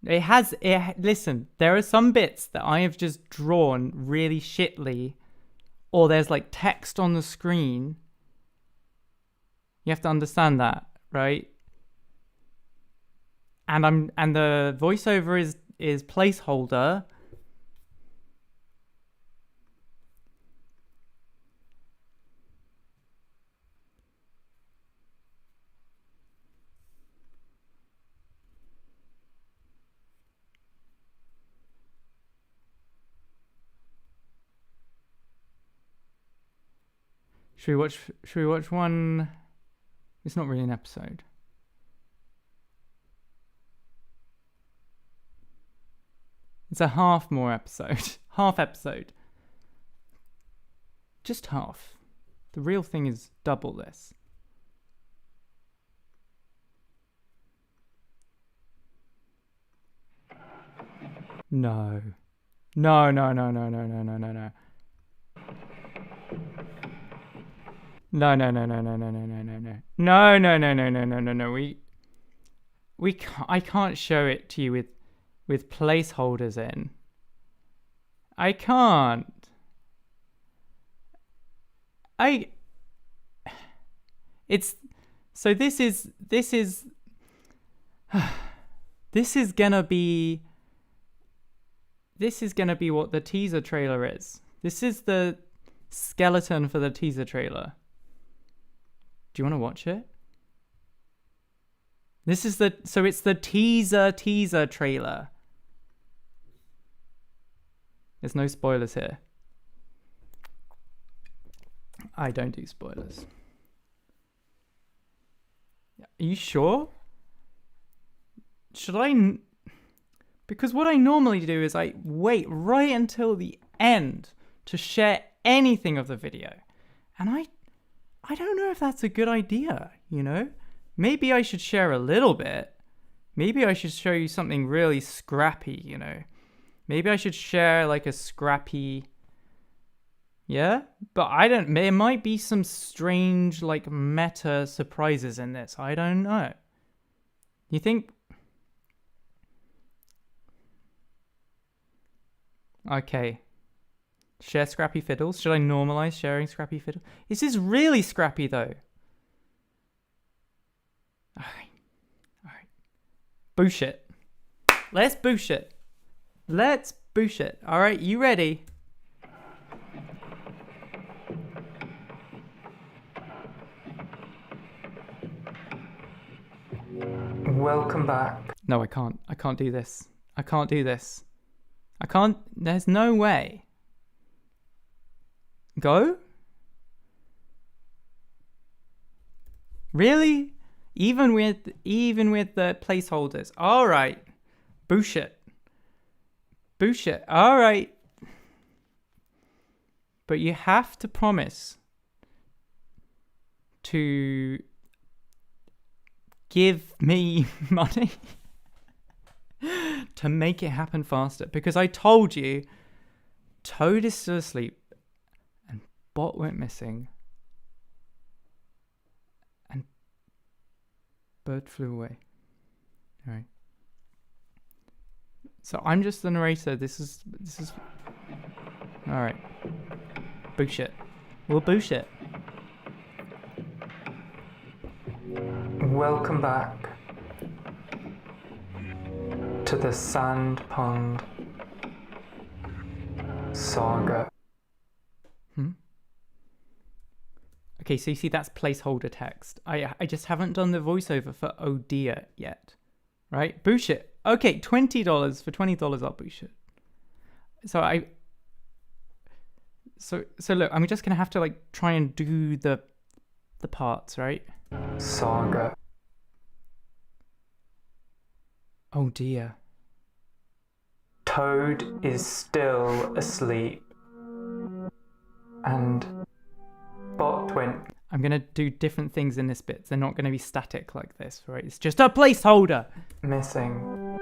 Listen, there are some bits that I have just drawn really shittily, or there's like text on the screen. You have to understand that, right? And the voiceover is placeholder. Should we watch one? It's not really an episode. It's a half more episode. Half episode. Just half. The real thing is double this. No. No. No. No. No. No. No. No. No. No, no, no, no, no, no, no, no, no, no. No, no, no, no, no, no, no, no. We can't, I can't show it to you with placeholders in. I can't. It's, so this is gonna be what the teaser trailer is. This is the skeleton for the teaser trailer. Do you want to watch it? This is so it's the teaser trailer. There's no spoilers here. I don't do spoilers. Are you sure? Should I? Because what I normally do is I wait right until the end to share anything of the video. And I don't know if that's a good idea, you know? Maybe I should share a little bit. Maybe I should show you something really scrappy, you know? Maybe I should share like a scrappy... Yeah? But there might be some strange like meta surprises in this. I don't know. You think... Okay. Share scrappy fiddles? Should I normalize sharing scrappy fiddles? Is this really scrappy though? Alright. Alright. Boosh it. Let's boosh it. Let's boosh it. Alright, you ready? Welcome back. No, I can't. I can't do this. I can't do this. I can't. There's no way. Go? Really? Even with the placeholders. All right. Boosh it. Boosh it. All right. But you have to promise to give me money to make it happen faster, because I told you Toad is still asleep. Bot went missing. And bird flew away. Alright. So I'm just the narrator. This is alright. Boosh it. We'll boosh it. Welcome back to the Sand Pond Saga. Okay, so you see that's placeholder text. I just haven't done the voiceover for Oh Dear yet. Right? Bullshit. Okay, $20 for $20 I'll bullshit. So look, I'm just gonna have to like try and do the parts, right? Saga. Oh dear. Toad is still asleep. And Bot went I'm gonna do different things in this bit. They're not gonna be static like this, right? It's just a placeholder. missing.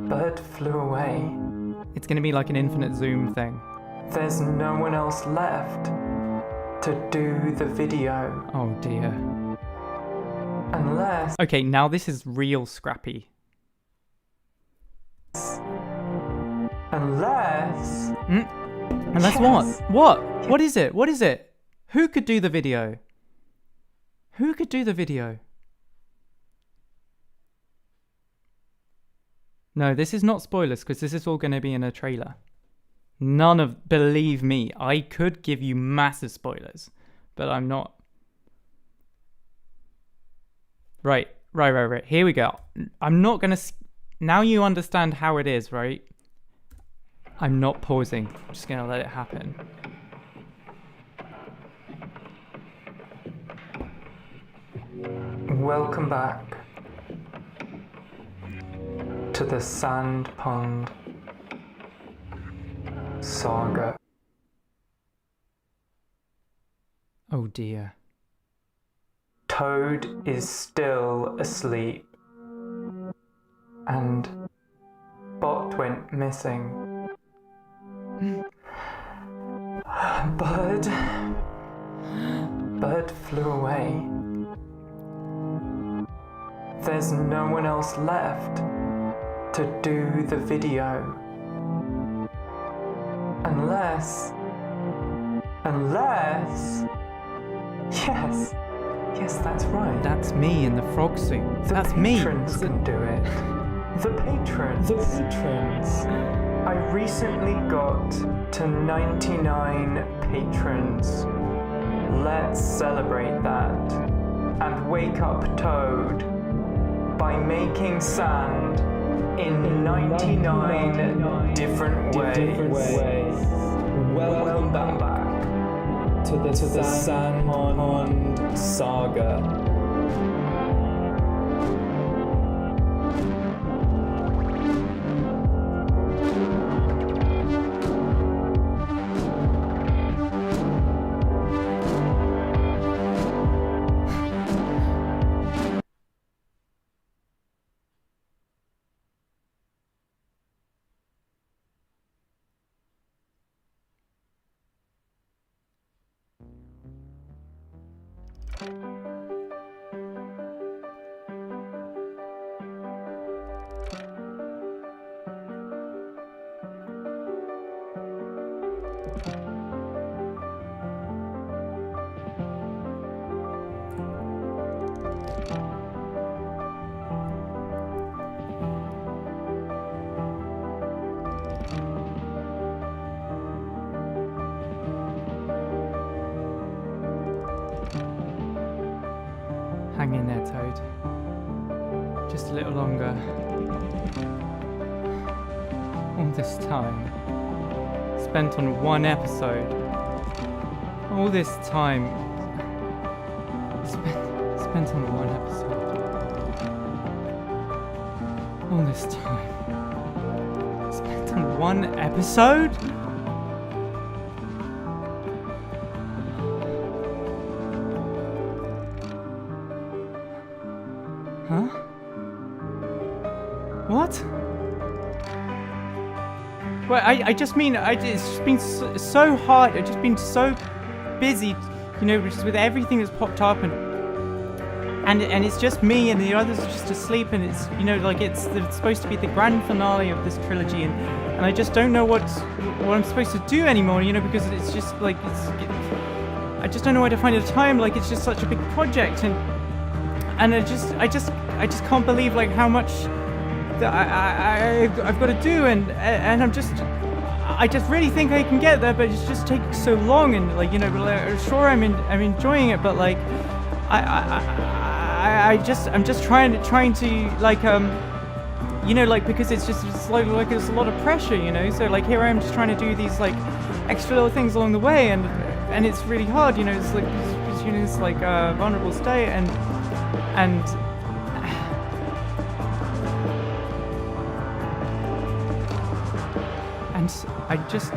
Bird flew away. It's gonna be like an infinite zoom thing. There's no one else left to do the video. Oh dear. Unless... Okay, now this is real scrappy. Unless Unless Yes. what? What is it? What is it? Who could do the video? Who could do the video? No, this is not spoilers because this is all going to be in a trailer. Believe me, I could give you massive spoilers, but I'm not. Right. Here we go. I'm not going to... Now you understand how it is, right? I'm not pausing. I'm just going to let it happen. Welcome back to the Sand Pond Saga. Oh dear. Toad is still asleep. And Bot went missing. Bird flew away. There's no one else left to do the video. Unless... Yes, that's right. That's me in the frog suit. The That's me. patrons can do it. The patrons. I recently got to 99 patrons. Let's celebrate that and wake up Toad by making sand in 99 different ways. Welcome back to the Sand Pond Saga. Hang in there, Toad. Just a little longer. All this time spent on one episode. All this time spent on one episode. All this time spent on one episode? Huh? What? Well, I just mean, it's just been so hard. I've just been so busy, you know, just with everything that's popped up, and it's just me, and the others are just asleep, and it's, you know, like it's supposed to be the grand finale of this trilogy, and I just don't know what I'm supposed to do anymore, you know, because it's just like I just don't know where to find the time. Like it's just such a big project, and I just can't believe like how much that I've got to do, and I just really think I can get there, but it's just taking so long, and like, you know, sure I'm enjoying it, but like I'm just trying to like you know, like, because it's like there's a lot of pressure, you know, so like here I am just trying to do these like extra little things along the way, and it's really hard, you know, it's like because you know, it's like a vulnerable state, and I just